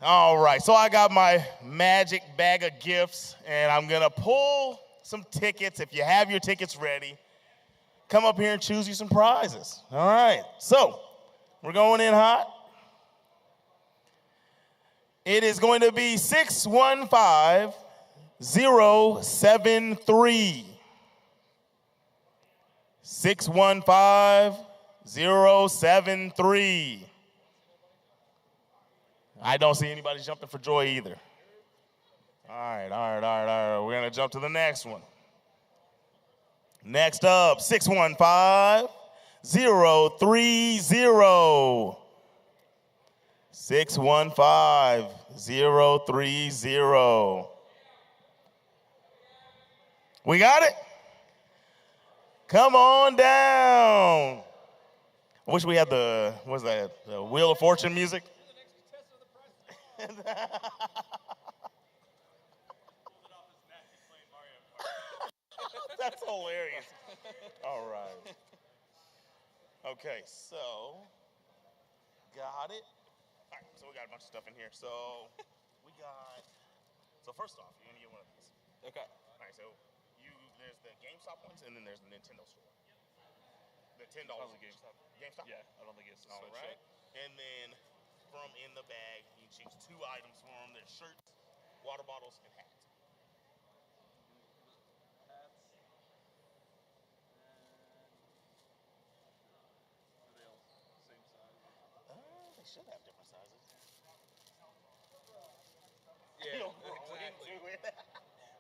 All right, so I got my magic bag of gifts, and I'm going to pull some tickets. If you have your tickets ready, come up here and choose you some prizes. All right, so we're going in hot. It is going to be 615073. 615073. I don't see anybody jumping for joy either. All right. We're going to jump to the next one. Next up, 615030. 615030. We got it? Come on down. I wish we had the Wheel of Fortune music. That's hilarious. All right. Okay, so got it. All right, so we got a bunch of stuff in here. So first off, you're gonna get one of these. Okay. All right, so there's the GameStop ones, and then there's the Nintendo store. The $10 a GameStop. GameStop? Yeah, I don't think it's all right. And then from in the bag, you can choose 2 items for them. There's shirts, water bottles, and hats. They should have different sizes. Yeah, exactly.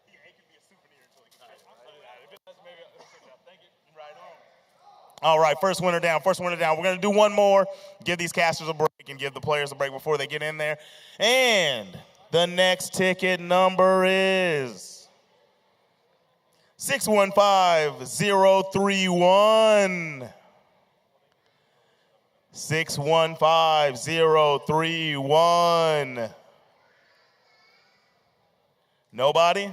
Yeah, it can be a souvenir until it gets If it does, maybe I'll check it out. Thank you. right on. All right, first winner down. We're going to do one more, give these casters a break, and give the players a break before they get in there. And the next ticket number is 615031. 615031. Nobody?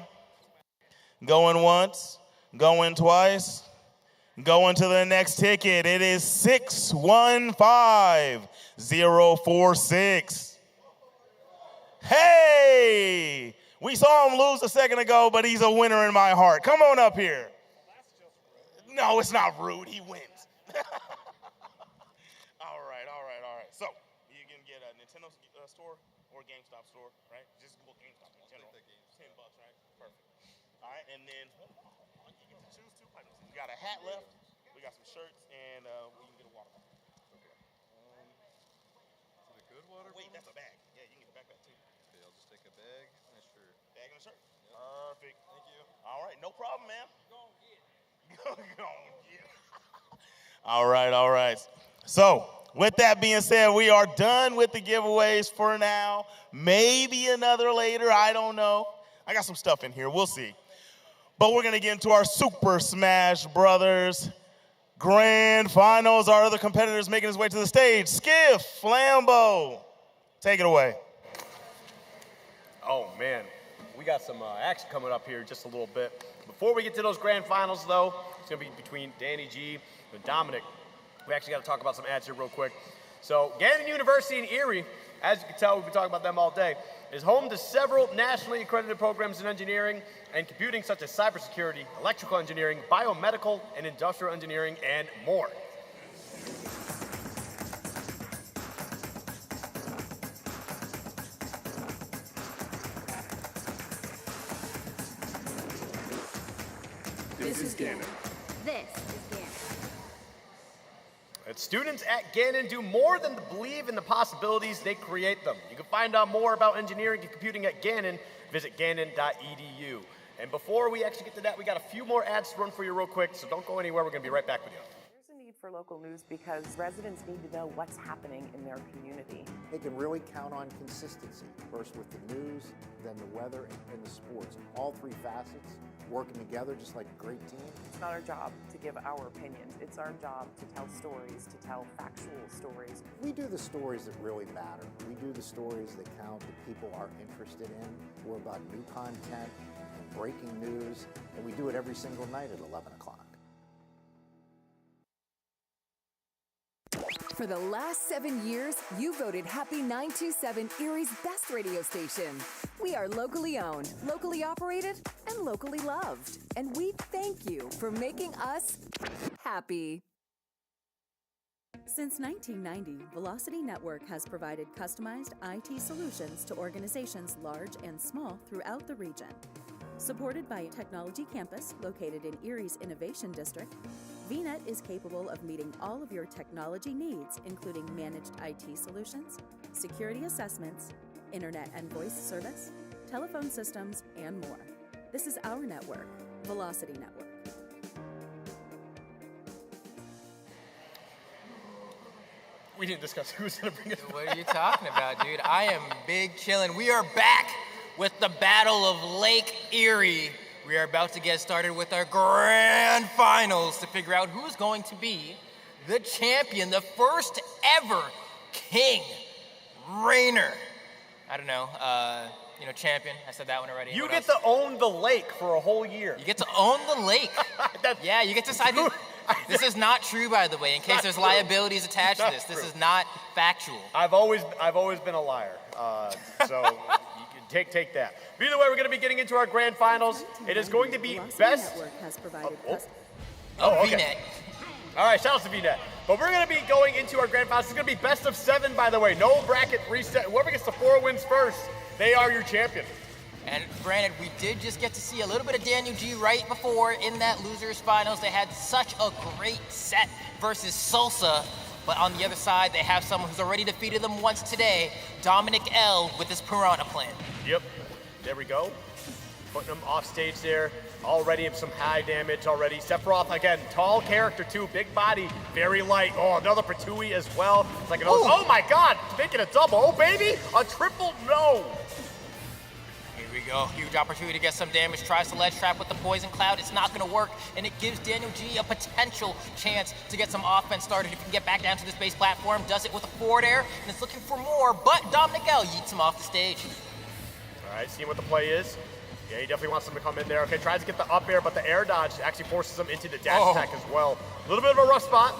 Going once, going twice, going to the next ticket. It is 615046. Hey! We saw him lose a second ago, but he's a winner in my heart. Come on up here. No, it's not rude. He wins. All right. So, you can get a Nintendo store or GameStop store, right? Just Google GameStop in general. $10, right? Perfect. All right, and then you get to choose 2 items. We got a hat left, we got some shirts, and we can get a water bottle. Okay. Is it a good water Wait, that's a bag. Yeah, you can get a backpack too. Okay, I'll just take a bag and a shirt. Bag and a shirt. Yep. Perfect. Thank you. All right, no problem, man. Go on, get. All right. So, with that being said, we are done with the giveaways for now. Maybe another later, I don't know. I got some stuff in here, we'll see. But we're gonna get into our Super Smash Brothers Grand Finals. Our other competitors making his way to the stage. Skiff, Flambeau, take it away. Oh, man. We got some action coming up here in just a little bit. Before we get to those grand finals, though, it's going to be between Danny G and Dominic. We actually got to talk about some ads here real quick. So, Gannon University in Erie, as you can tell, we've been talking about them all day, is home to several nationally accredited programs in engineering and computing, such as cybersecurity, electrical engineering, biomedical, and industrial engineering, and more. This is Gannon. This is Gannon. And students at Gannon do more than believe in the possibilities, they create them. You can find out more about engineering and computing at Gannon. Visit gannon.edu. And before we actually get to that, we got a few more ads to run for you real quick, so don't go anywhere. We're going to be right back with you. There's a need for local news because residents need to know what's happening in their community. They can really count on consistency, first with the news, then the weather, and the sports. All 3 facets working together just like a great team. It's not our job to give our opinions. It's our job to tell stories, to tell factual stories. We do the stories that really matter. We do the stories that count, that people are interested in. We're about new content and breaking news, and we do it every single night at 11 o'clock. For the last 7 years, you voted Happy 927 Erie's best radio station. We are locally owned, locally operated, and locally loved. And we thank you for making us happy. Since 1990, Velocity Network has provided customized IT solutions to organizations large and small throughout the region. Supported by a technology campus located in Erie's Innovation District, VNet is capable of meeting all of your technology needs, including managed IT solutions, security assessments, internet and voice service, telephone systems, and more. This is our network, Velocity Network. We didn't discuss who's going to bring it. What are you talking about, dude? I am big chillin'. We are back with the Battle of Lake Erie. We are about to get started with our grand finals to figure out who's going to be the champion, the first ever king, reigner, I don't know, champion. I said that one already. You What get else? to own the lake for a whole year. You get to own the lake. Yeah, you get to decide who. This is not true, by the way, in case there's true. liabilities attached to Not this. This true. is not factual. I've always been a liar. So you can take that. But either way, we're going to be getting into our grand finals. It is going to be Velocity best. Network has provided Okay. VNet. All right, shout out to VNet. But we're going to be going into our grand finals. It's going to be best of 7, by the way. No bracket reset. Whoever gets the 4 wins first, they are your champion. And granted, we did just get to see a little bit of Daniel G right before in that losers finals. They had such a great set versus Salsa. But on the other side, they have someone who's already defeated them once today, Dominic L. with his Piranha plan. Yep. There we go. Putting him off stage there. Already in some high damage already. Sephiroth, again, tall character too, big body, very light. Oh, another Patui as well. It's like another, oh my God, making a double. Oh baby, a triple, no. Here we go, huge opportunity to get some damage. Tries to ledge trap with the poison cloud. It's not gonna work, and it gives Daniel G a potential chance to get some offense started if he can get back down to this base platform. Does it with a forward air, and it's looking for more, but Dominic L yeets him off the stage. All right, seeing what the play is. Yeah, he definitely wants him to come in there. Okay, tries to get the up air, but the air dodge actually forces him into the dash attack as well. A little bit of a rough spot.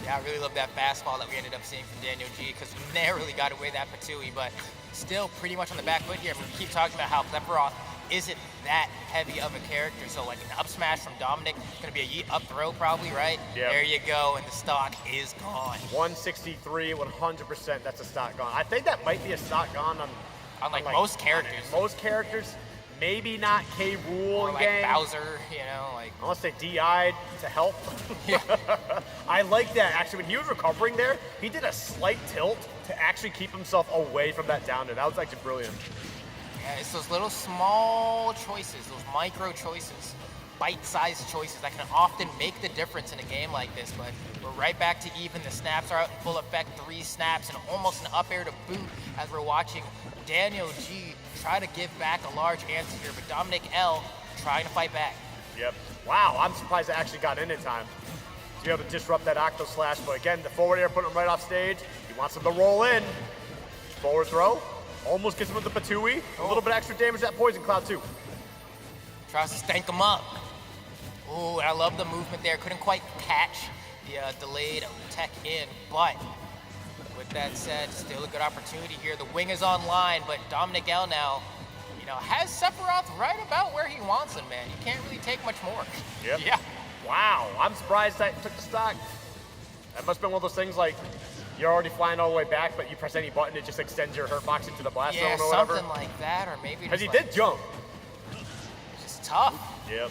Yeah, I really love that fastball that we ended up seeing from Daniel G because we narrowly got away that Patui, but still pretty much on the back foot here. I mean, we keep talking about how Sephiroth isn't that heavy of a character, so like an up smash from Dominic, gonna be a yeet up throw probably, right? Yeah. There you go, and the stock is gone. 163, 100%, that's a stock gone. I think that might be a stock gone on like most characters. Most characters. Maybe not K. Rool Or in like game. Bowser, like. Unless they DI'd to help. Yeah. I like that, actually. When he was recovering there, he did a slight tilt to actually keep himself away from that down there. That was actually brilliant. Yeah, it's those little small choices, those micro choices, bite-sized choices that can often make the difference in a game like this, but we're right back to even. The snaps are out in full effect, 3 snaps and almost an up air to boot as we're watching Daniel G try to give back a large answer here, but Dominic L trying to fight back. Yep. Wow, I'm surprised it actually got in time to be able to disrupt that Octo Slash, but again, the forward air putting him right off stage. He wants him to roll in. Forward throw. Almost gets him with the Patui. A little bit extra damage to that Poison Cloud too. Tries to stank him up. Ooh, and I love the movement there. Couldn't quite catch the delayed tech in, but with that said, still a good opportunity here. The wing is online, but Dominic L now, has Sephiroth right about where he wants him, man. You can't really take much more. Yep. Yeah. Wow, I'm surprised that took the stock. That must have been one of those things like you're already flying all the way back, but you press any button, it just extends your hurt box into the blast zone or whatever. Something like that, or maybe because he like, did jump. It's tough. Yep.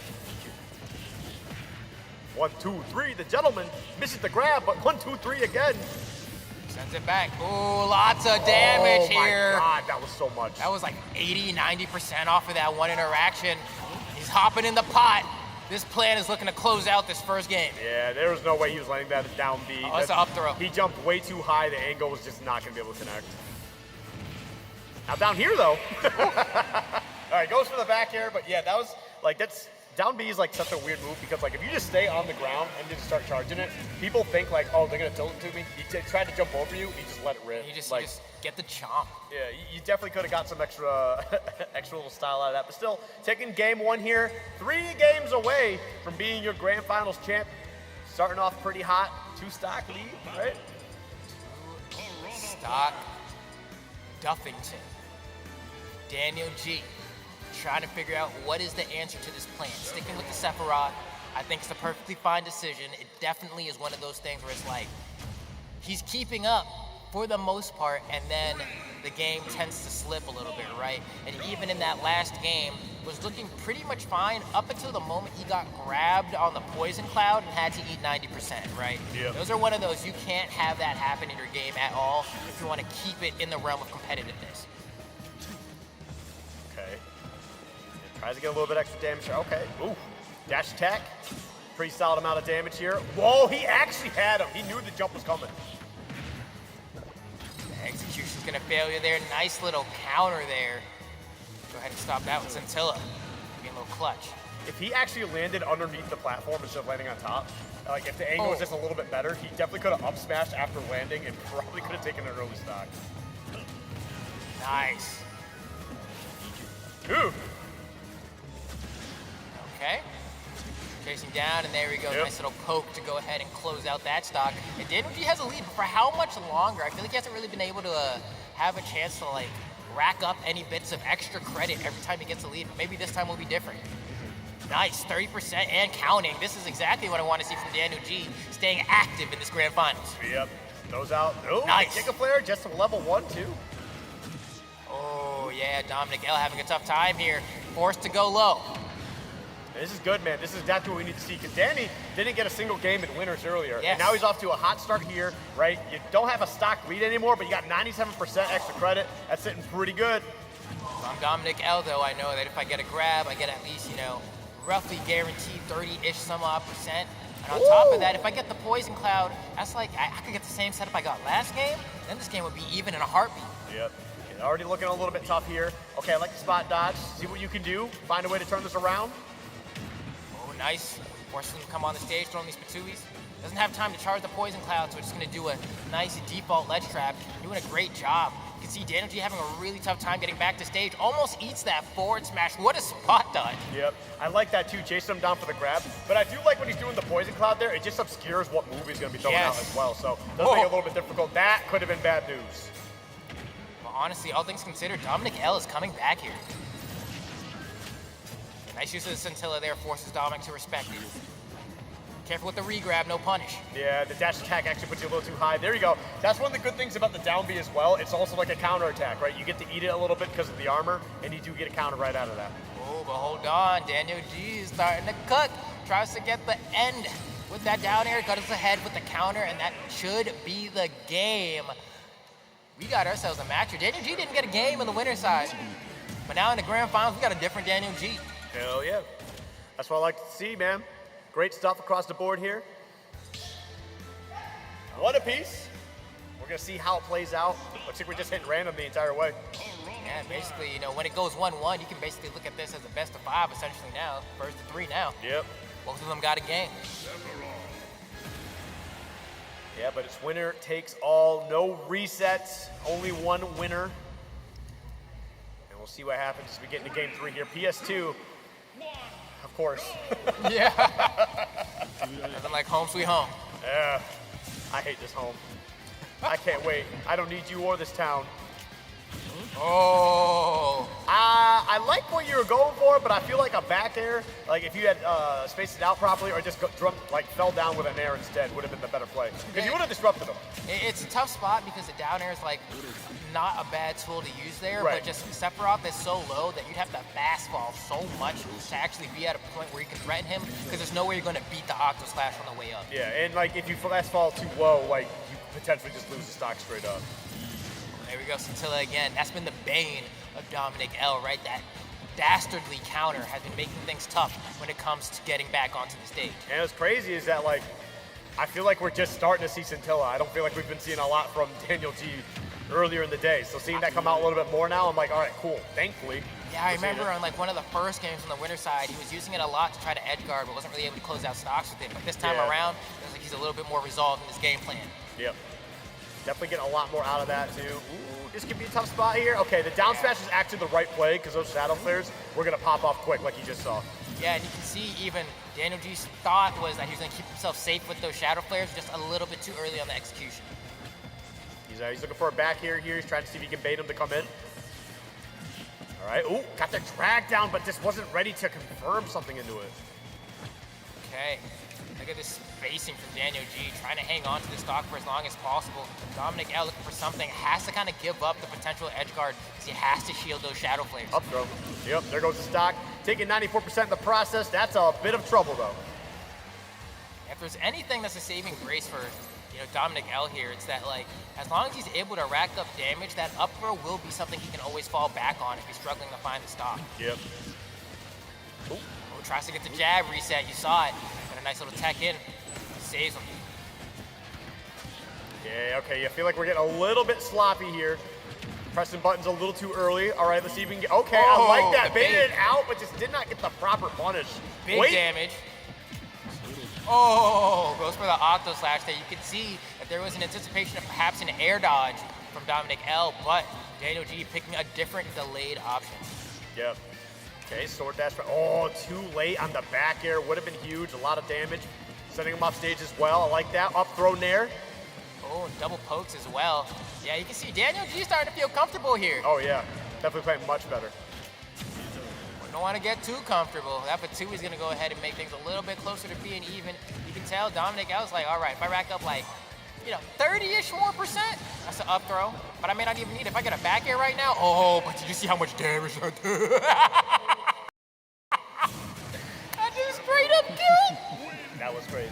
1, 2, 3. The gentleman misses the grab, but 1, 2, 3 again. Sends it back. Ooh, lots of damage here. Oh my God, that was so much. That was like 80, 90% off of that one interaction. He's hopping in the pot. This plan is looking to close out this first game. Yeah, there was no way he was letting that down B. Oh, it's an up throw. He jumped way too high. The angle was just not going to be able to connect. Now down here, though. All right, goes for the back air, but yeah, that was down B is like such a weird move because like if you just stay on the ground and just start charging it, people think like, oh, they're gonna tilt it to me. He tried to jump over you, he just let it rip. You just get the chomp. Yeah, you definitely could have got some extra little style out of that. But still, taking game 1 here, 3 games away from being your grand finals champ. Starting off pretty hot, 2 stock lead, right? Stock Duffington. Daniel G. Trying to figure out what is the answer to this plan. Sticking with the Sephiroth, I think it's a perfectly fine decision. It definitely is one of those things where it's like, he's keeping up for the most part, and then the game tends to slip a little bit, right? And even in that last game, was looking pretty much fine up until the moment he got grabbed on the poison cloud and had to eat 90%, right? Yep. Those are one of those, you can't have that happen in your game at all if you want to keep it in the realm of competitiveness. Okay. Tries to get a little bit extra damage here. Okay. Ooh. Dash attack. Pretty solid amount of damage here. Whoa, he actually had him. He knew the jump was coming. The execution's gonna fail you there. Nice little counter there. Go ahead and stop that with Scintilla. Being a little clutch. If he actually landed underneath the platform instead of landing on top, like if the angle was just a little bit better, he definitely could have up smashed after landing and probably could have taken an early stock. Nice. Ooh. Okay. Chasing down, and there we go. Yep. Nice little poke to go ahead and close out that stock. And Gannon has a lead, but for how much longer? I feel like he hasn't really been able to have a chance to like rack up any bits of extra credit every time he gets a lead. But maybe this time will be different. Nice, 30% and counting. This is exactly what I want to see from Daniel G, staying active in this grand finals. Yep. Throws out. Oh, nice. Kick a flare, just a level 1, too. Oh, yeah, Dominic L having a tough time here. Forced to go low. This is good, man. This is exactly what we need to see, because Danny didn't get a single game in winners earlier. Yes. And now he's off to a hot start here, right? You don't have a stock lead anymore, but you got 97% extra credit. That's sitting pretty good. If I'm Dominic L, though, I know that if I get a grab, I get at least, roughly guaranteed 30-ish some odd percent. And on top of that, if I get the Poison Cloud, that's like, I could get the same setup I got last game, then this game would be even in a heartbeat. Yep. Already looking a little bit tough here. Okay, I like the spot dodge. See what you can do. Find a way to turn this around. Oh, nice. Forcing him to come on the stage, throwing these Patuis. Doesn't have time to charge the Poison Cloud, so we're just going to do a nice default ledge trap. Doing a great job. You can see Daniel G having a really tough time getting back to stage. Almost eats that forward smash. What a spot dodge. Yep. I like that too, chasing him down for the grab. But I do like when he's doing the Poison Cloud there, it just obscures what move he's going to be throwing out as well. So it does make it a little bit difficult. That could have been bad news. Well, honestly, all things considered, Dominic L is coming back here. Nice use of the Scintilla there, forces Dominic to respect it. Careful with the re-grab, no punish. Yeah, the dash attack actually puts you a little too high. There you go. That's one of the good things about the down B as well. It's also like a counter attack, right? You get to eat it a little bit because of the armor, and you do get a counter right out of that. Oh, but hold on. Daniel G is starting to cook. Tries to get the end with that down air, got us ahead with the counter, and that should be the game. We got ourselves a match here. Daniel G didn't get a game on the winner's side, but now in the grand finals, we got a different Daniel G. Hell yeah. That's what I like to see, man. Great stuff across the board here. One apiece. We're going to see how it plays out. Looks like we're just hitting random the entire way. Yeah, basically, when it goes 1-1, you can basically look at this as a best of 5 essentially now. First to 3 now. Yep. Both of them got a game. Yeah, but it's winner takes all. No resets. Only one winner. And we'll see what happens as we get into game 3 here. PS2. Of course. Yeah. Nothing like home sweet home. Yeah. I hate this home. I can't wait. I don't need you or this town. Oh. I like what you were going for, but I feel like a back air, like if you had spaced it out properly or just fell down with an air instead, would have been the better play. Because you would have disrupted them. It's a tough spot because the down air is like not a bad tool to use there, Right. but just Sephiroth is so low that you'd have to fast fall so much to actually be at a point where you can threaten him because there's no way you're going to beat the Octo Slash on the way up. Yeah, and like if you fast fall too low, like you potentially just lose the stock straight up. There we go, Scintilla again. That's been the bane of Dominic L, right? That dastardly counter has been making things tough when it comes to getting back onto the stage. And what's crazy is that, like, I feel like we're just starting to see Scintilla. I don't feel like we've been seeing a lot from Daniel G earlier in the day. So seeing that come out a little bit more now, I'm like, all right, cool, thankfully. Yeah, I remember on like one of the first games on the winner's side, he was using it a lot to try to edge guard, but wasn't really able to close out stocks with it. But this time around, it was like he's a little bit more resolved in his game plan. Yep. Definitely getting a lot more out of that, too. Ooh, this could be a tough spot here. Okay, the down smash is actually the right play because those shadow flares were going to pop off quick like you just saw. Yeah, and you can see even Daniel G's thought was that he was going to keep himself safe with those shadow flares, just a little bit too early on the execution. He's looking for a back here. He's trying to see if he can bait him to come in. All right. Ooh, got the drag down, but just wasn't ready to confirm something into it. Okay. Look at this spacing from Daniel G, trying to hang on to the stock for as long as possible. Dominic L looking for something, has to kind of give up the potential edge guard because he has to shield those shadow flares. Up throw. Yep, there goes the stock. Taking 94% in the process. That's a bit of trouble, though. If there's anything that's a saving grace for Dominic L here, it's that, like, as long as he's able to rack up damage, that up throw will be something he can always fall back on if he's struggling to find the stock. Yep. Oh, tries to get the jab reset. You saw it. Got a nice little tech in. Saves him. Yeah, okay. I feel like we're getting a little bit sloppy here. Pressing buttons a little too early. All right, let's see if we can get... Okay, I like that. Baited it out, but just did not get the proper punish. Big damage. Oh, goes for the Octo Slash there. You can see that there was an anticipation of perhaps an air dodge from Dominic L, but Daniel G picking a different delayed option. Yep. Okay, sword dash. Oh, too late on the back air. Would have been huge. A lot of damage. Sending him off stage as well. I like that. Up throw nair. Oh, and double pokes as well. Yeah, you can see Daniel G starting to feel comfortable here. Oh, yeah. Definitely playing much better. Don't want to get too comfortable. That Patui is going to go ahead and make things a little bit closer to being even. You can tell Dominic L's like, all right, if I rack up like, 30-ish more percent, that's an up throw. But I may not even need it. If I get a back air right now, oh, but did you see how much damage I did? I just straight up killed. That was crazy.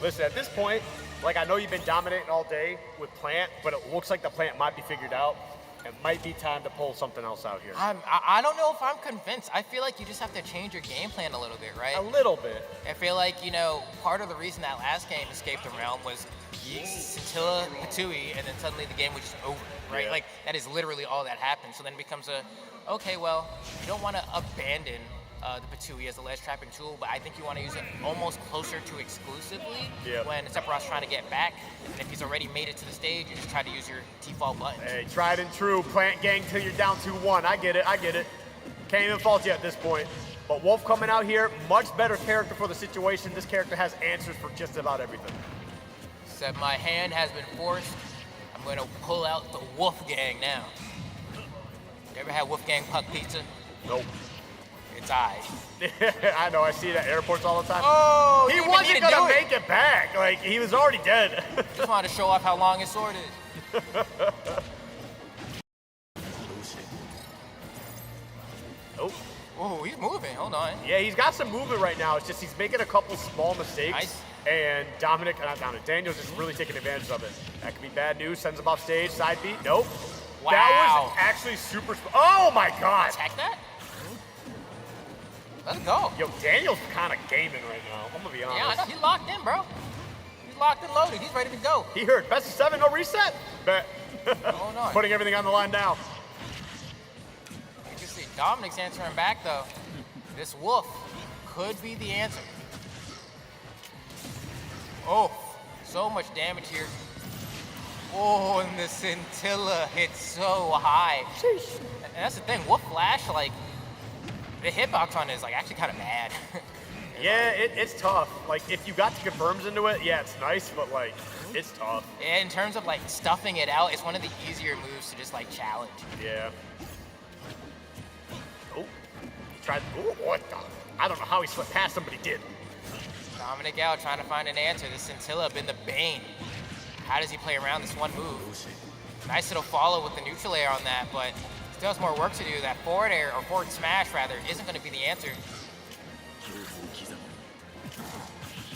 Listen, at this point, like I know you've been dominating all day with Plant, but it looks like the Plant might be figured out. It might be time to pull something else out here. I don't know if I'm convinced. I feel like you just have to change your game plan a little bit, right? A little bit. I feel like, part of the reason that last game escaped the realm was Scintilla, Patui, and then suddenly the game was just over, right? Yeah. Like, that is literally all that happened. So then it becomes okay, well, you don't want to abandon the Patui as a ledge trapping tool, but I think you want to use it almost closer to exclusively when Sephiroth's trying to get back. And if he's already made it to the stage, you just try to use your default buttons. Hey, tried and true. Plant gang till you're down 2-1. I get it. Can't even fault you at this point. But Wolf coming out here, much better character for the situation. This character has answers for just about everything. Except my hand has been forced. I'm going to pull out the Wolf Gang now. You ever had Wolf Gang puck pizza? Nope. It's I. I know, I see it at airports all the time. Oh, he wasn't gonna make it back. Like, he was already dead. Just wanted to show off how long his sword is. Oh. Oh, he's moving. Hold on. Yeah, he's got some movement right now. It's just he's making a couple small mistakes. Nice. And Daniel's just really taking advantage of it. That could be bad news. Sends him off stage. Side beat. Nope. Wow. That was actually super. Oh my God. Attack that? Let's go. Yo, Daniel's kind of gaming right now. I'm gonna be honest. Yeah, I know. He's locked in, bro. He's locked and loaded. He's ready to go. He heard best of 7, no reset. Bet. Going on. Putting everything on the line now. You can see Dominic's answering back though. This Wolf could be the answer. Oh, so much damage here. Oh, and the Scintilla hits so high. Sheesh. And that's the thing, Wolf Flash, like, the hitbox on it is like actually kind of bad. Yeah, it's tough. Like, if you got the confirms into it, yeah, it's nice, but like, it's tough. In terms of like stuffing it out, it's one of the easier moves to just like challenge. Yeah. Oh, he tried. Oh, what the? I don't know how he slipped past him, but he did. Dominic out trying to find an answer. The Scintilla been the bane. How does he play around this one move? Nice little follow with the neutral air on that, but still has more work to do. That forward air, or forward smash rather, isn't going to be the answer.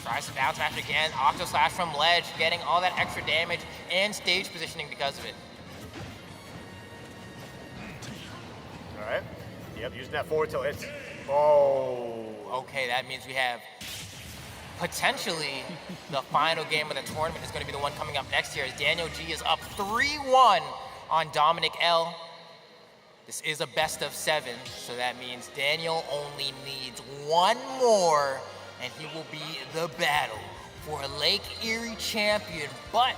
Tries to down smash again. Octo slash from ledge, getting all that extra damage and stage positioning because of it. All right. Yep, using that forward tilt. It's. Oh. Okay, that means we have potentially the final game of the tournament is going to be the one coming up next year as Daniel G is up 3-1 on Dominic L. This is a best of 7, so that means Daniel only needs one more and he will be the battle for a Lake Erie champion. But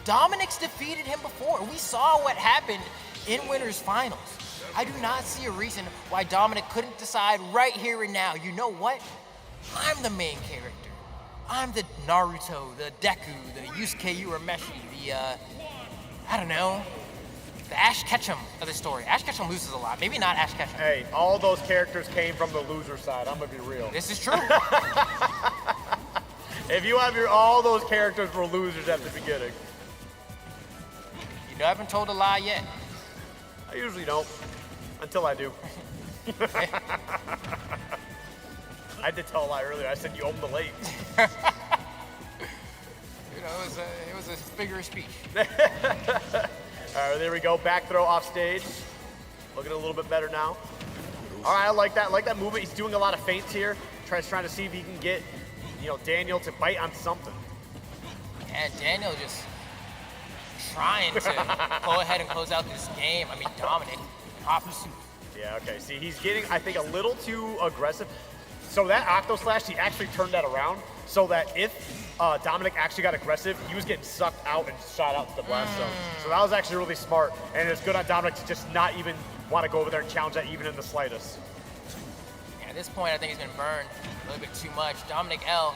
Dominic's defeated him before. We saw what happened in Winners Finals. I do not see a reason why Dominic couldn't decide right here and now, you know what? I'm the main character. I'm the Naruto, the Deku, the Yusuke Urameshi, the, I don't know, the Ash Ketchum of the story. Ash Ketchum loses a lot. Maybe not Ash Ketchum. Hey, all those characters came from the loser side. I'm gonna be real. This is true. If you have all those characters were losers at the beginning. You haven't told a lie yet. I usually don't, until I do. I did tell a lie earlier. I said you opened the late. You know, it was a figure of speech. All right, there we go. Back throw off stage. Looking a little bit better now. All right, I like that. I like that movement. He's doing a lot of feints here. Trying to see if he can get, Daniel to bite on something. And Daniel just trying to go ahead and close out this game. I mean, Dominic, hot pursuit. Yeah, okay. See, he's getting, I think, a little too aggressive. So that Octo Slash, he actually turned that around so that if Dominic actually got aggressive, he was getting sucked out and shot out to the blast zone. So that was actually really smart, and it's good on Dominic to just not even want to go over there and challenge that even in the slightest. Yeah, at this point, I think he's been burned a little bit too much. Dominic L,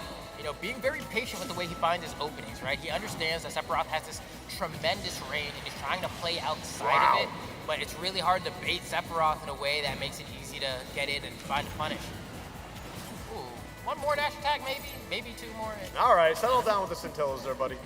being very patient with the way he finds his openings, right? He understands that Sephiroth has this tremendous range, and he's trying to play outside of it, but it's really hard to bait Sephiroth in a way that makes it easy to get in and find a punish. Ooh, one more dash attack, maybe two more. All right, settle down with the scintillas there, buddy.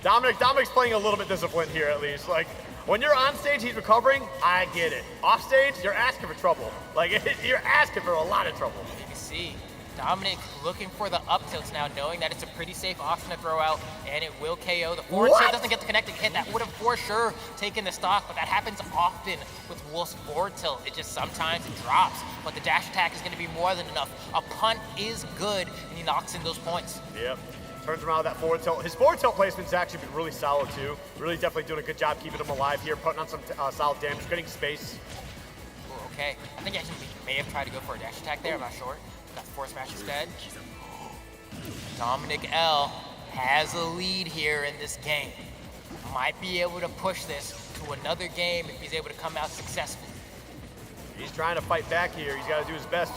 Dominic's playing a little bit disciplined here, at least. Like, when you're on stage, he's recovering, I get it. Off stage, you're asking for trouble. Like, you're asking for a lot of trouble. You can see Dominic looking for the up tilts now, knowing that it's a pretty safe option to throw out, and it will KO. The forward tilt doesn't get the connecting hit. That would have for sure taken the stock, but that happens often with Wolf's forward tilt. It just sometimes it drops, but the dash attack is going to be more than enough. A punt is good, and he knocks in those points. Yep. Turns around with that forward tilt. His forward tilt placement's actually been really solid, too. Really definitely doing a good job keeping him alive here, putting on some solid damage, getting space. Ooh, okay. I think he actually may have tried to go for a dash attack there. I'm not sure. Got forward smash instead. Dominic L has a lead here in this game. Might be able to push this to another game if he's able to come out successfully. He's trying to fight back here. He's got to do his best.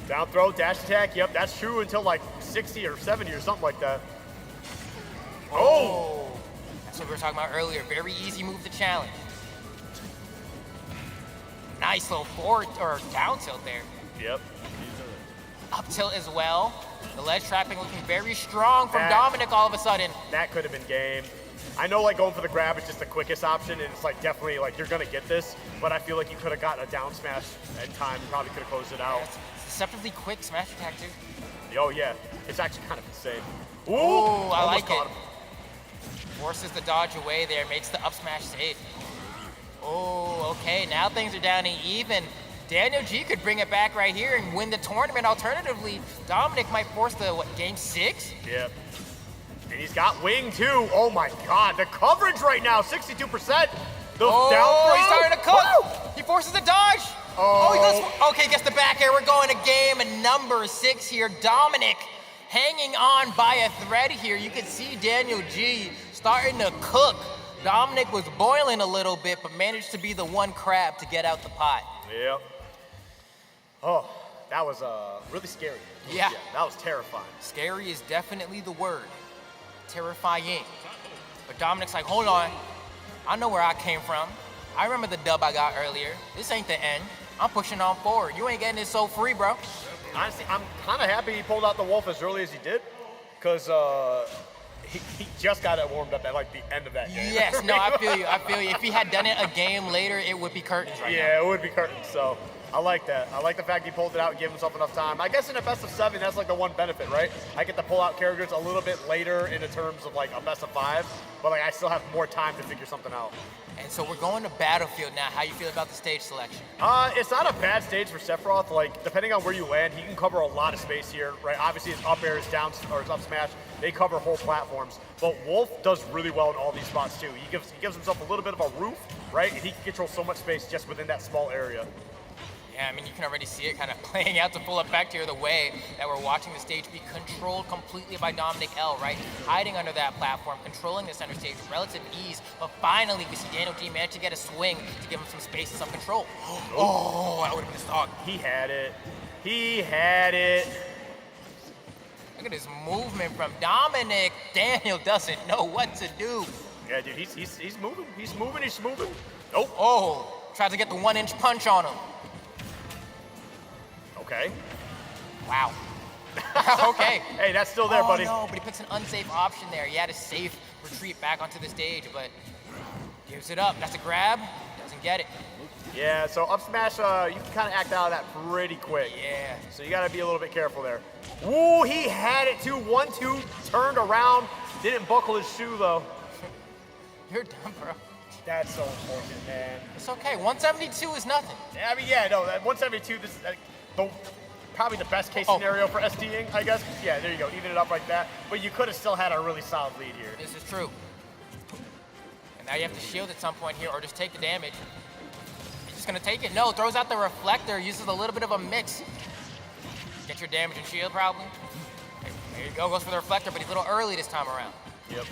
Down throw, dash attack. Yep, that's true until like 60 or 70 or something like that. Oh! That's what we were talking about earlier. Very easy move to challenge. Nice little forward or down tilt there. Yep. Up tilt as well. The ledge trapping looking very strong from Dominic all of a sudden. That could have been game. I know like going for the grab is just the quickest option, and it's like definitely like you're gonna get this, but I feel like you could have gotten a down smash in time. You probably could have closed it out. Yeah, it's deceptively quick smash attack too. Oh yeah, it's actually kind of insane. Ooh, I like it. Him. Forces the dodge away there, makes the up smash safe. Oh, okay, now things are down to even. Daniel G could bring it back right here and win the tournament. Alternatively, Dominic might force the, game 6? Yep. And he's got wing too. Oh my God, the coverage right now, 62%. Those down he's starting to cook. Woo! He forces the dodge. He goes, okay, gets the back air. We're going to game number 6 here. Dominic hanging on by a thread here. You can see Daniel G starting to cook. Dominic was boiling a little bit, but managed to be the one crab to get out the pot. Yep. Oh, that was really scary. Yeah. That was terrifying. Scary is definitely the word. Terrifying. But Dominic's like, hold on. I know where I came from. I remember the dub I got earlier. This ain't the end. I'm pushing on forward. You ain't getting this so free, bro. Honestly, I'm kind of happy he pulled out the Wolf as early as he did, because he just got it warmed up at like the end of that game. Yes, no, I feel you. If he had done it a game later, it would be curtains right now. Yeah, it would be curtains. So I like that. I like the fact he pulled it out and gave himself enough time. I guess in a best of 7, that's like the one benefit, right? I get to pull out characters a little bit later in the terms of like a best of 5, but like I still have more time to figure something out. And so we're going to Battlefield now. How you feel about the stage selection? It's not a bad stage for Sephiroth. Like, depending on where you land, he can cover a lot of space here, right? Obviously, his up air, his down, or his up smash, they cover whole platforms. But Wolf does really well in all these spots, too. He gives himself a little bit of a roof, right? And he can control so much space just within that small area. Yeah, I mean, you can already see it kind of playing out to full effect here, the way that we're watching the stage be controlled completely by Dominic L, right? Hiding under that platform, controlling the center stage with relative ease, but finally we see Daniel G manage to get a swing to give him some space and some control. Oh, that would have been a stock. He had it. He had it. Look at this movement from Dominic. Daniel doesn't know what to do. Yeah, dude, he's moving. He's moving. Nope. Oh, tries to get the 1-inch punch on him. Okay. Wow. Okay. Hey, that's still there, buddy. No, but he picks an unsafe option there. He had a safe retreat back onto the stage, but gives it up. That's a grab. Doesn't get it. Yeah, so up smash, you can kind of act out of that pretty quick. Yeah. So you got to be a little bit careful there. Ooh, he had it too. 1-2, turned around. Didn't buckle his shoe, though. You're dumb, bro. That's so unfortunate, man. It's okay. 172 is nothing. I mean, yeah, no, that 172, this is probably the best case scenario for SDing, I guess. Yeah, there you go, even it up like that. But you could have still had a really solid lead here. This is true. And now you have to shield at some point here or just take the damage. He's just going to take it. No, throws out the reflector, uses a little bit of a mix. Get your damage and shield, probably. There you go, goes for the reflector, but he's a little early this time around. Yep.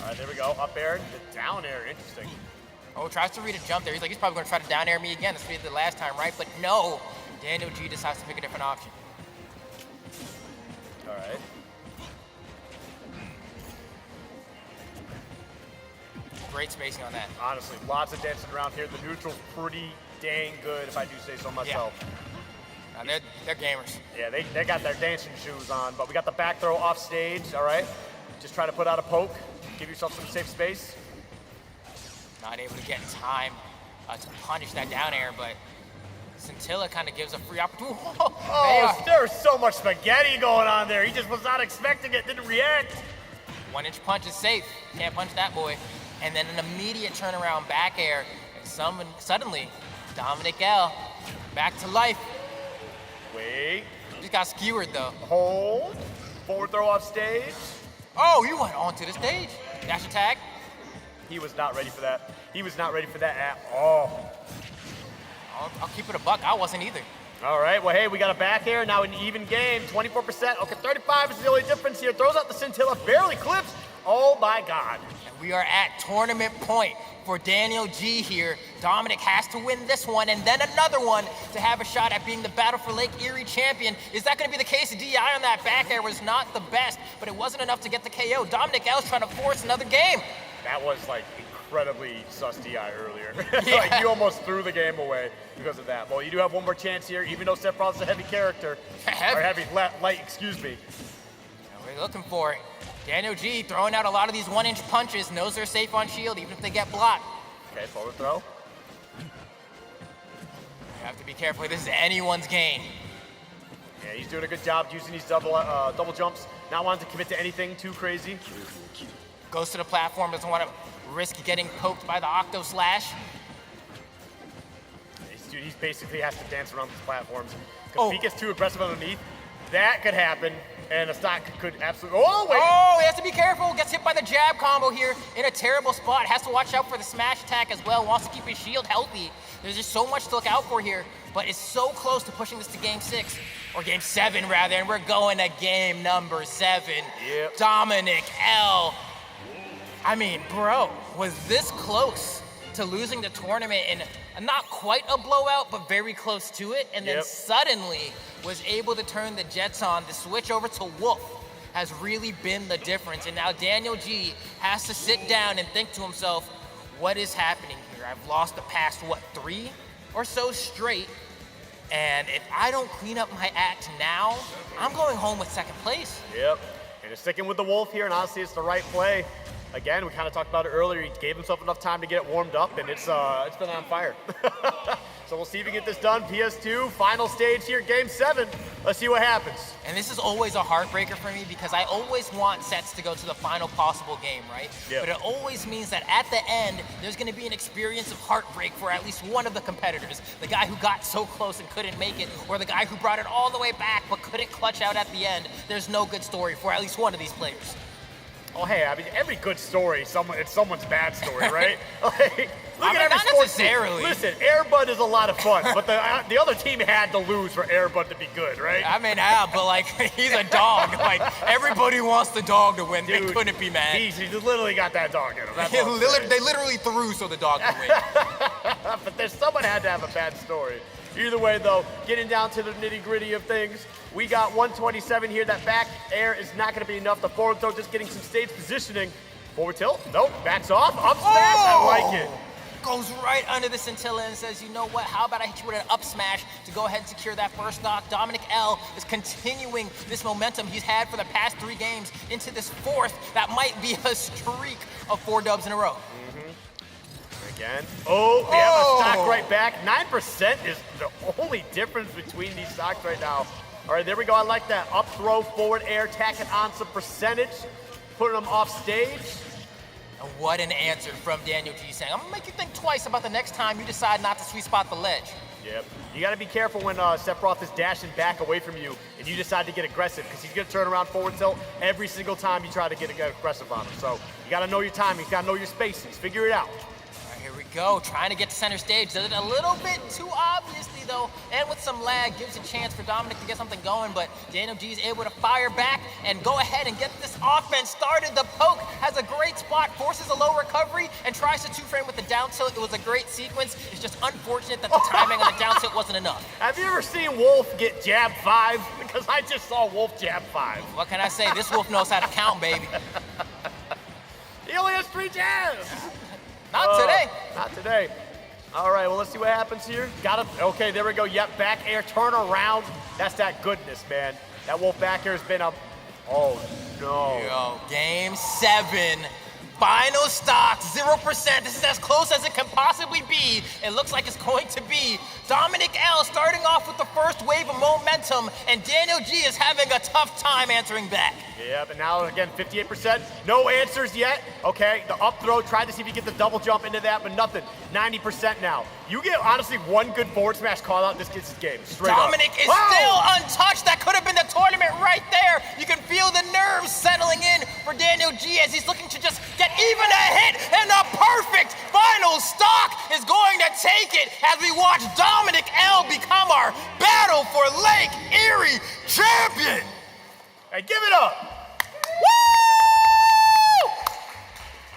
All right, there we go. Up air, the down air, interesting. Oh, tries to read a jump there. He's probably gonna try to down air me again. That's what he did the last time, right? But no, Daniel G decides to pick a different option. All right. Great spacing on that. Honestly, lots of dancing around here. The neutral's pretty dang good, if I do say so myself. Yeah. Now they're gamers. Yeah, they got their dancing shoes on, but we got the back throw off stage, all right? Just try to put out a poke, give yourself some safe space. Not able to get in time to punish that down air, but Scintilla kind of gives a free opportunity. Oh, there's so much spaghetti going on there. He just was not expecting it, didn't react. 1-inch punch is safe. Can't punch that boy. And then an immediate turnaround back air. And suddenly, Dominic L. back to life. Wait. Just got skewered though. Hold. Forward throw off stage. Oh, he went onto the stage. Dash attack. He was not ready for that. He was not ready for that at all. I'll keep it a buck. I wasn't either. All right, well, hey, we got a back air, now an even game, 24%. Okay, 35 is the only difference here. Throws out the Scintilla, barely clips. Oh, my God. And we are at tournament point for Daniel G here. Dominic has to win this one and then another one to have a shot at being the Battle for Lake Erie champion. Is that going to be the case? The DI on that back air was not the best, but it wasn't enough to get the KO. Dominic L's trying to force another game. That was, like, incredibly sus DI earlier. Yeah. Like, you almost threw the game away because of that. Well, you do have one more chance here, even though Sephiroth's a heavy character. Light, excuse me. We're looking for it. Daniel G throwing out a lot of these 1-inch punches, knows they're safe on shield, even if they get blocked. Okay, forward throw. You have to be careful. This is anyone's game. Yeah, he's doing a good job using these double jumps. Not wanting to commit to anything too crazy. Goes to the platform, doesn't want to risk getting poked by the Octo Slash. Dude, he basically has to dance around these platforms. Because if he gets too aggressive underneath, that could happen. And a stock could absolutely, oh, wait. Oh, he has to be careful. Gets hit by the jab combo here in a terrible spot. Has to watch out for the smash attack as well. Wants to keep his shield healthy. There's just so much to look out for here, but it's so close to pushing this to game 6, or game 7 rather, and we're going to game number 7. Yep. Dominic L. I mean, bro, was this close to losing the tournament in not quite a blowout, but very close to it, and then suddenly was able to turn the Jets on. The switch over to Wolf has really been the difference, and now Daniel G has to sit down and think to himself, what is happening here? I've lost the past, 3 or so straight, and if I don't clean up my act now, I'm going home with 2nd place. Yep, and it's sticking with the Wolf here, and honestly, it's the right play. Again, we kind of talked about it earlier. He gave himself enough time to get it warmed up, and it's been on fire. So we'll see if we get this done. PS2, final stage here, game 7. Let's see what happens. And this is always a heartbreaker for me because I always want sets to go to the final possible game, right? Yep. But it always means that at the end, there's going to be an experience of heartbreak for at least one of the competitors. The guy who got so close and couldn't make it, or the guy who brought it all the way back but couldn't clutch out at the end. There's no good story for at least one of these players. Oh, hey, I mean, every good story, it's someone's bad story, right? Like, look at every not sports team. necessarily. Listen, Air Bud is a lot of fun, but the other team had to lose for Air Bud to be good, right? I mean, but like, he's a dog. Like, everybody wants the dog to win. Dude, they couldn't be mad. He's literally got that dog in him. That's all I'm saying. They literally threw so the dog could win. But someone had to have a bad story. Either way, though, getting down to the nitty-gritty of things, we got 127 here. That back air is not going to be enough. The forward throw just getting some stage positioning. Forward tilt, nope, backs off, up smash, I like it. Goes right under the Scintilla and says, you know what, how about I hit you with an up smash to go ahead and secure that first stock. Dominic L is continuing this momentum he's had for the past 3 games into this 4th. That might be a streak of 4 dubs in a row. Again. Oh, we have a stock right back. 9% is the only difference between these stocks right now. All right, there we go. I like that. Up throw, forward air, tacking on some percentage, putting them off stage. And what an answer from Daniel G saying, I'm gonna make you think twice about the next time you decide not to sweet spot the ledge. Yep. You gotta be careful when Sephiroth is dashing back away from you and you decide to get aggressive, because he's gonna turn around forward tilt every single time you try to get aggressive on him. So you gotta know your timing, you gotta know your spacings, figure it out. go, trying to get to center stage. Does it a little bit too obviously, though, and with some lag, gives a chance for Dominic to get something going, but Daniel G is able to fire back and go ahead and get this offense started. The poke has a great spot, forces a low recovery, and tries to two-frame with the down tilt. It was a great sequence. It's just unfortunate that the timing on the down tilt wasn't enough. Have you ever seen Wolf get jab 5? Because I just saw Wolf jab 5. What can I say? This Wolf knows how to count, baby. He only has 3 jabs. Not today. Not today. All right, well, let's see what happens here. Got it. Okay, there we go. Yep, back air, turn around. That's that goodness, man. That Wolf back air has been a... Oh, no. Yo, game 7. Final stock, 0%. This is as close as it can possibly be. It looks like it's going to be Dominic L starting off with the first wave of momentum, and Daniel G is having a tough time answering back. Yeah, but now, again, 58%. No answers yet. Okay, the up throw, tried to see if you get the double jump into that, but nothing. 90% now. You get, honestly, one good forward smash call out, this gets his game. Straight Dominic up. is still untouched. That could have been the tournament right there. You can feel the nerves settling in for Daniel G as he's looking to just get even a hit, and the perfect final stock is going to take it as we watch Dominic L become our Battle for Lake Erie champion. Hey, give it up.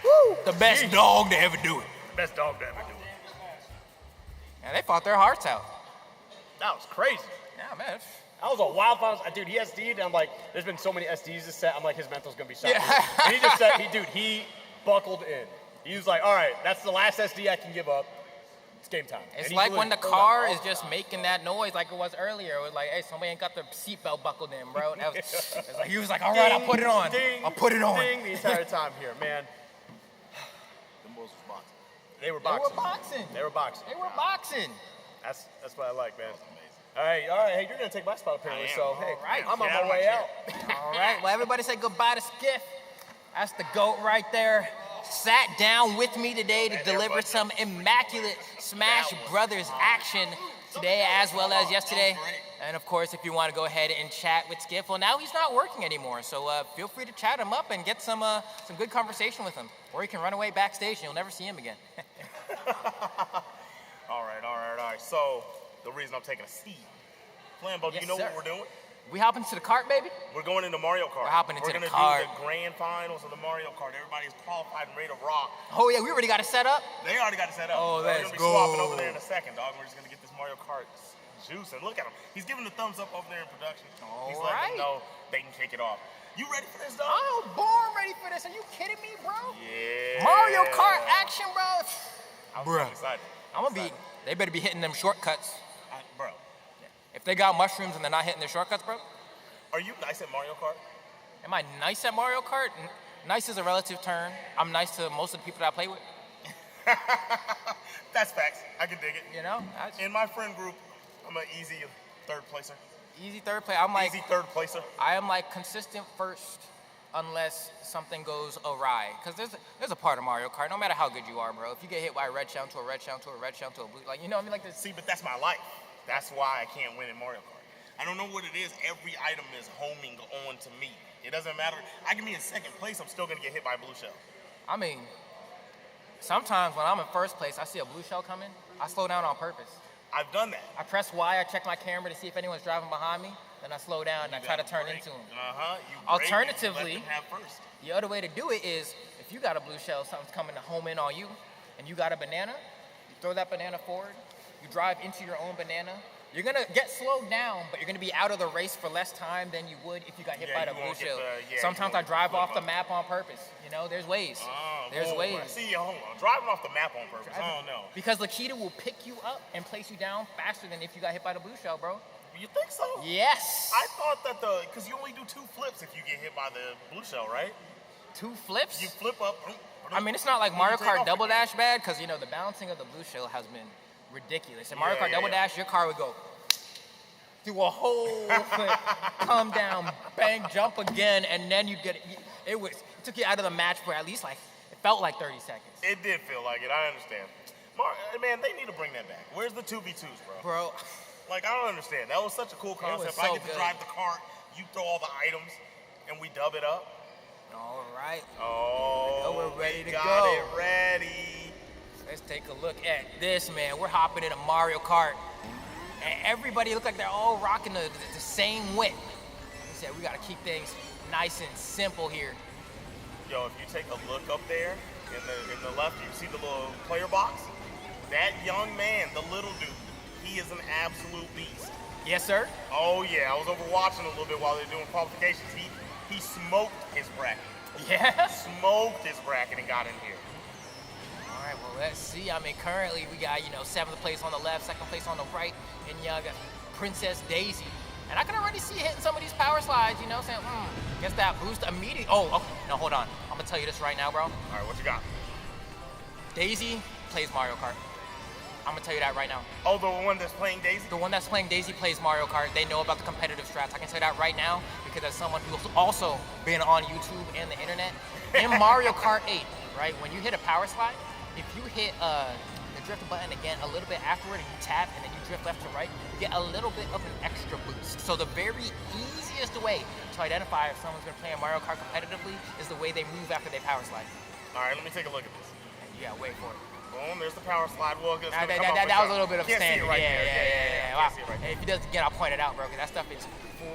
Woo! The best dog to ever do it. Best dog to ever do it. And they fought their hearts out. That was crazy. Yeah, man. That was a wild final. Dude, he SD'd, and I'm like, there's been so many SDs this set. I'm like, his mental's gonna be shot. Yeah. And he just said, he buckled in. He was like, all right, that's the last SD I can give up. It's game time. It's like when the car is just making that noise like it was earlier. It was like, hey, somebody ain't got their seatbelt buckled in, bro. That was, it's like, he was like, all right, I'll put it on. Ding, I'll put it on. Ding the entire time here, man. Them boys was boxing. They were They boxing. were boxing. They were boxing. They were boxing. That's what I like, man. All right. Hey, you're gonna take my spot apparently, so hey, right. I'm on my way out. All right, well, everybody say goodbye to Skiff. That's the GOAT right there. Sat down with me today to deliver some immaculate Smash Brothers action today as well as yesterday. And of course, if you want to go ahead and chat with Skiff, well, now he's not working anymore, so feel free to chat him up and get some good conversation with him. Or you can run away backstage and you'll never see him again. All right. So, the reason I'm taking a seat. Flambo, do you know what we're doing? We hopping to the cart, baby? We're going into Mario Kart. We're hopping into the cart. We're going to do the grand finals of the Mario Kart. Everybody's qualified and ready to rock. Oh, yeah, we already got it set up? They already got it set up. Oh, We're let's going to be go. swapping over there in a second, dog. We're just going to get this Mario Kart juice. And look at him. He's giving the thumbs up over there in production. He's letting them know they can kick it off. You ready for this, dog? I'm born ready for this. Are you kidding me, bro? Yeah. Mario Kart action, bro. I'm so excited. I'm going to be, they better be hitting them shortcuts. Bro. If they got mushrooms and they're not hitting their shortcuts, bro. Are you nice at Mario Kart? Am I nice at Mario Kart? Nice is a relative term. I'm nice to most of the people that I play with. That's facts. I can dig it. You know? In my friend group, I'm an easy third placer. Easy third place. I'm like easy third placer. I am like consistent first unless something goes awry. Because there's a part of Mario Kart, no matter how good you are, bro. If you get hit by a red shell to a red shell to a red shell to a blue, like, you know what I mean? Like this. See, but that's my life. That's why I can't win in Mario Kart. I don't know what it is. Every item is homing on to me. It doesn't matter. I can be in second place. I'm still going to get hit by a blue shell. I mean, sometimes when I'm in first place, I see a blue shell coming. I slow down on purpose. I've done that. I press Y. I check my camera to see if anyone's driving behind me. Then I slow down and I try to turn into them. Alternatively, the other way to do it is if you got a blue shell, something's coming to home in on you, and you got a banana, you throw that banana forward, you drive into your own banana. You're going to get slowed down, but you're going to be out of the race for less time than you would if you got hit by the blue shell. Sometimes I drive off the map on purpose. You know, there's ways. There's ways. See, hold on. Driving off the map on purpose. I don't know. Because Lakita will pick you up and place you down faster than if you got hit by the blue shell, bro. You think so? Yes. I thought that because you only do 2 flips if you get hit by the blue shell, right? 2 flips? You flip up. I mean, it's not like Mario Kart Double Dash bad, because, you know, the balancing of the blue shell has been ridiculous. In Mario Kart Double Dash, your car would go through a whole flip, come down, bang, jump again, and then you get it. It took you out of the match for at least, like, it felt like 30 seconds. It did feel like it. I understand. Man, they need to bring that back. Where's the 2v2s, bro? Bro. Like, I don't understand. That was such a cool concept. So I get to drive the cart, you throw all the items, and we dub it up. All right. Oh, we're ready to got go. it ready. Let's take a look at this, man. We're hopping into Mario Kart. And everybody looks like they're all rocking the same whip. Like I said, we got to keep things nice and simple here. Yo, if you take a look up there in the left, you see the little player box? That young man, the little dude, he is an absolute beast. Yes, sir? Oh, yeah. I was over watching a little bit while they were doing qualifications. He smoked his bracket. Yeah? Smoked his bracket and got in here. All right, well, let's see. I mean, currently we got, 7th place on the left, 2nd place on the right, and you got Princess Daisy. And I can already see hitting some of these power slides, saying, gets that boost immediately. Oh, no, hold on. I'm going to tell you this right now, bro. All right, what you got? Daisy plays Mario Kart. I'm going to tell you that right now. Oh, the one that's playing Daisy? The one that's playing Daisy plays Mario Kart. They know about the competitive strats. I can say that right now because as someone who's also been on YouTube and the internet, in Mario Kart 8, right, when you hit a power slide, if you hit the drift button again a little bit afterward and you tap and then you drift left to right, you get a little bit of an extra boost. So the very easiest way to identify if someone's been playing Mario Kart competitively is the way they move after they power slide. All right, let me take a look at this. Yeah, wait for it. Boom, there's the power slide. Well, that was a little bit of standard. Right Yeah. Wow. See it right hey, if he does again, I'll point it out, bro, because that stuff is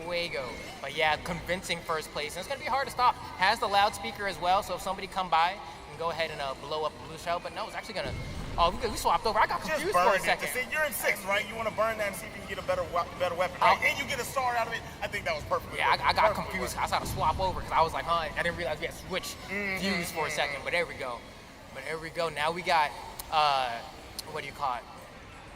fuego. But yeah, convincing first place. And it's going to be hard to stop. Has the loudspeaker as well, so if somebody come by, you can go ahead and blow up the blue shell. But no, it's actually going to... Oh, we swapped over. I got confused for a second. See, you're in 6th, right? You want to burn that and see if you can get a better weapon, right? And you get a star out of it. I think that was perfect. Yeah, I got confused. I started to swap over because I was like, I didn't realize we had switch views for a second. But there we go. Now we got... what do you call it?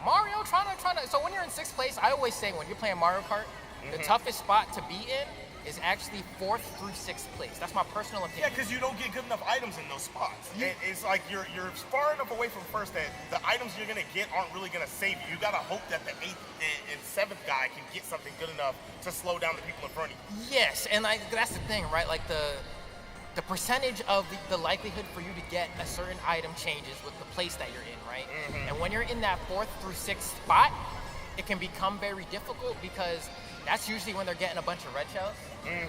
Mario trying to. So when you're in 6th place, I always say when you're playing Mario Kart, the toughest spot to be in is actually 4th through 6th place. That's my personal opinion. Yeah, because you don't get good enough items in those spots. It's like you're far enough away from first that the items you're gonna get aren't really gonna save you. You gotta hope that the 8th and 7th guy can get something good enough to slow down the people in front of you. Yes, and that's the thing, right? Like the percentage of the likelihood for you to get a certain item changes with the place that you're in, right? And when you're in that 4th through 6th spot, it can become very difficult because that's usually when they're getting a bunch of red shells.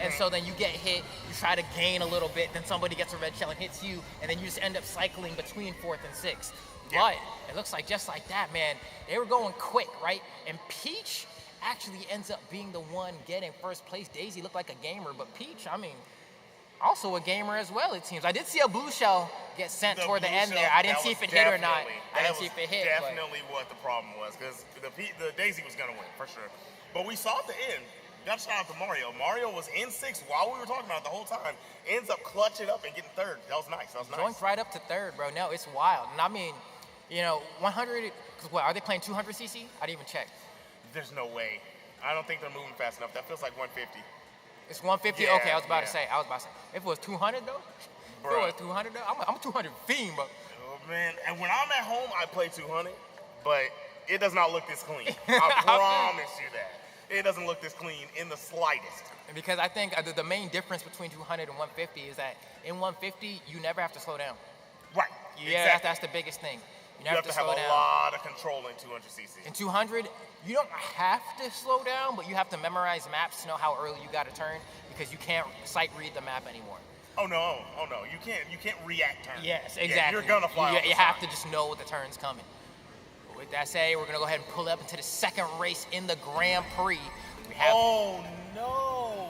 And so then you get hit, you try to gain a little bit, then somebody gets a red shell and hits you, and then you just end up cycling between 4th and 6th. Yeah. But it looks like just like that, man, they were going quick, right? And Peach actually ends up being the one getting first place. Daisy looked like a gamer, but Peach, I mean, also a gamer as well, it seems. I did see a blue shell get sent toward the end there. I didn't see if it hit or not. I didn't see if it hit. Definitely what the problem was, because the Daisy was going to win, for sure. But we saw at the end, got a shout out to Mario. Mario was in 6th while we were talking about it the whole time. Ends up clutching up and getting 3rd. That was nice. Joined right up to 3rd, bro. No, it's wild. And I mean, 100, because what, are they playing 200cc? I didn't even check. There's no way. I don't think they're moving fast enough. That feels like 150. It's 150? Yeah, okay, I was about to say. If it was 200, though? Bro. If it was 200, though? I'm a 200 fiend, bro. Oh, man. And when I'm at home, I play 200, but it does not look this clean. I promise you that. It doesn't look this clean in the slightest. Because I think the main difference between 200 and 150 is that in 150, you never have to slow down. Right. Yeah, exactly. That's the biggest thing. You never have to slow down. a lot of control in 200cc. In 200, you don't have to slow down, but you have to memorize maps to know how early you got to turn because you can't sight read the map anymore. Oh no. You can't react turns. Yes, exactly. Yeah, you're gonna fly. You have to just know the turn's coming. But with that said, we're gonna go ahead and pull up into the 2nd race in the Grand Prix. Oh no!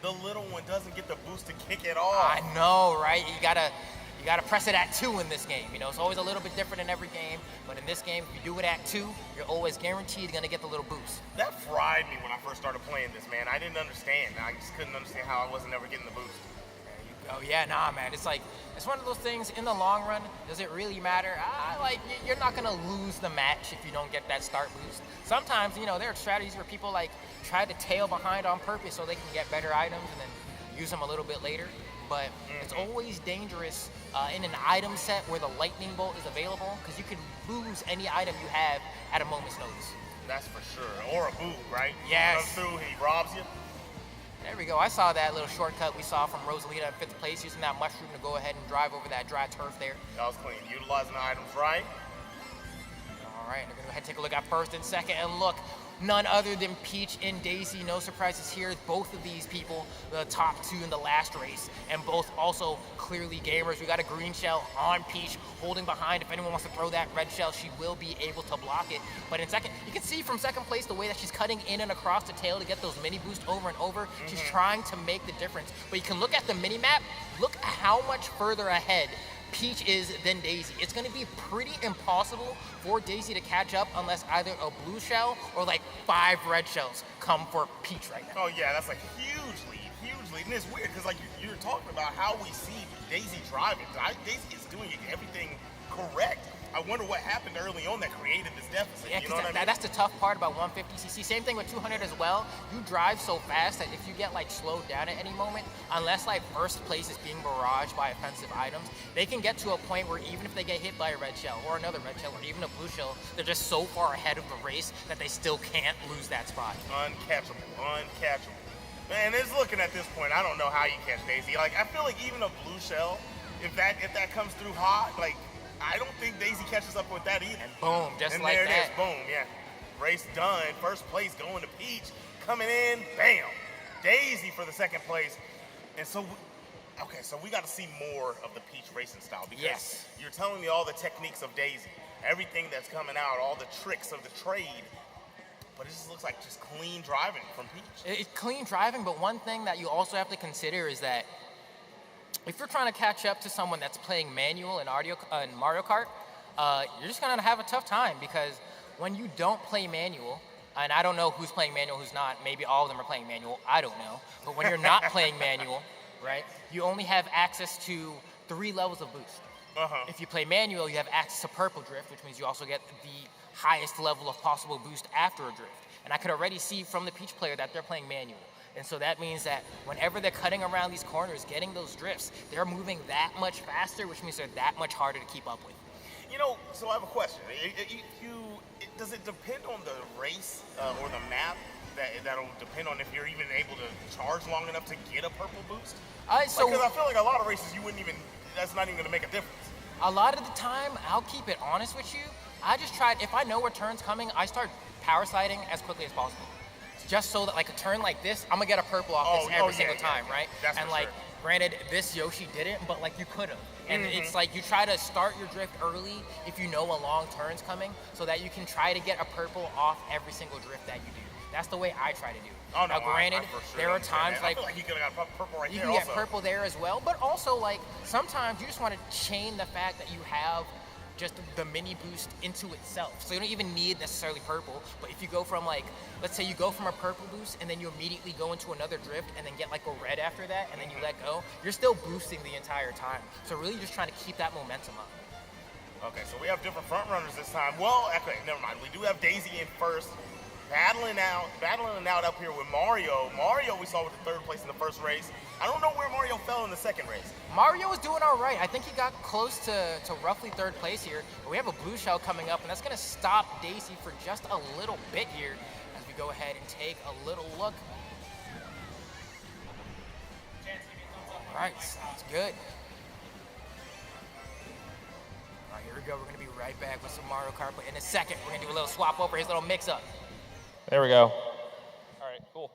The little one doesn't get the boost to kick it off. I know, right? You gotta press it at 2 in this game. It's always a little bit different in every game, but in this game, if you do it at 2, you're always guaranteed gonna get the little boost. That fried me when I first started playing this, man. I didn't understand. I just couldn't understand how I wasn't ever getting the boost. Oh yeah, nah, man. It's one of those things. In the long run, does it really matter? You're not gonna lose the match if you don't get that start boost. Sometimes, there are strategies where people try to tail behind on purpose so they can get better items and then use them a little bit later. But it's always dangerous in an item set where the lightning bolt is available because you could lose any item you have at a moment's notice. That's for sure. Or a boob, right? Yes. Comes through, he robs you. There we go. I saw that little shortcut we saw from Rosalina in 5th place, using that mushroom to go ahead and drive over that dry turf there. That was clean. Utilizing the items right. All right, we're going to go ahead and take a look at 1st and 2nd. And look, none other than Peach and Daisy. No surprises here. Both of these people, the top two in the last race, and both also clearly gamers. We got a green shell on Peach holding behind. If anyone wants to throw that red shell, she will be able to block it. But in second, you can see from second place the way that she's cutting in and across the tail to get those mini boosts over and over. She's trying to make the difference. But you can look at the mini map. Look how much further ahead Peach is than Daisy. It's going to be pretty impossible for Daisy to catch up unless either a blue shell or like 5 red shells come for Peach right now. Oh yeah, that's like huge lead. And it's weird because like you're talking about how we see Daisy driving. Daisy is doing everything correct. I wonder what happened early on that created this deficit. Yeah, you know what I mean? That's the tough part about 150cc. Same thing with 200 as well. You drive so fast that if you get like slowed down at any moment, unless like first place is being barraged by offensive items, they can get to a point where even if they get hit by a red shell or another red shell or even a blue shell, they're just so far ahead of the race that they still can't lose that spot. Uncatchable. Man, it's looking at this point, I don't know how you catch Daisy. Like, I feel like even a blue shell, if that comes through hot, like, I don't think Daisy catches up with that either. And boom, just and like there that. it is, boom, yeah. Race done, first place going to Peach, coming in, bam. Daisy for the second place. And so, so we got to see more of the Peach racing style because you're telling me all the techniques of Daisy, everything that's coming out, all the tricks of the trade. But it just looks like just clean driving from Peach. It's clean driving, but one thing that you also have to consider is that if you're trying to catch up to someone that's playing manual in Mario Kart, you're just gonna have a tough time because when you don't play manual, and I don't know who's playing manual, who's not, maybe all of them are playing manual, I don't know. But when you're not playing manual, right, you only have access to 3 levels of boost. If you play manual, you have access to purple drift, which means you also get the highest level of possible boost after a drift. And I could already see from the Peach player that they're playing manual. And so that means that whenever they're cutting around these corners, getting those drifts, they're moving that much faster, which means they're that much harder to keep up with. You know, so I have a question. Does it depend on the race or the map that'll depend on if you're even able to charge long enough to get a purple boost? Because I feel like a lot of races that's not even going to make a difference. A lot of the time, I'll keep it honest with you. I just tried, if I know where turn's coming, I start power sliding as quickly as possible. Just so that like a turn like this, I'm gonna get a purple off this every single time, right? That's and like, granted, this Yoshi didn't, but like you could've. And it's like you try to start your drift early if you know a long turn's coming so that you can try to get a purple off every single drift that you do. That's the way I try to do it. Now, granted, there are times like I feel like you could have got purple right you there can also. get purple there as well, but also like sometimes you just want to chain the fact that you have just the mini boost into itself. So you don't even need necessarily purple, but if you go from like, let's say you go from a purple boost and then you immediately go into another drift and then get like a red after that and then you let go, you're still boosting the entire time. So really just trying to keep that momentum up. Okay, so we have different front runners this time. Well, okay, never mind. We do have Daisy in first, battling out up here with Mario. Mario we saw with the 3rd place in the first race. I don't know where Mario fell in the 2nd race. Mario was doing all right. I think he got close to roughly 3rd place here. But we have a blue shell coming up, and that's going to stop Daisy for just a little bit here as we go ahead and take a little look. All right, sounds good. All right, here we go. We're going to be right back with some Mario Kart, but in a second, we're going to do a little swap over, his little mix-up. There we go. All right, cool.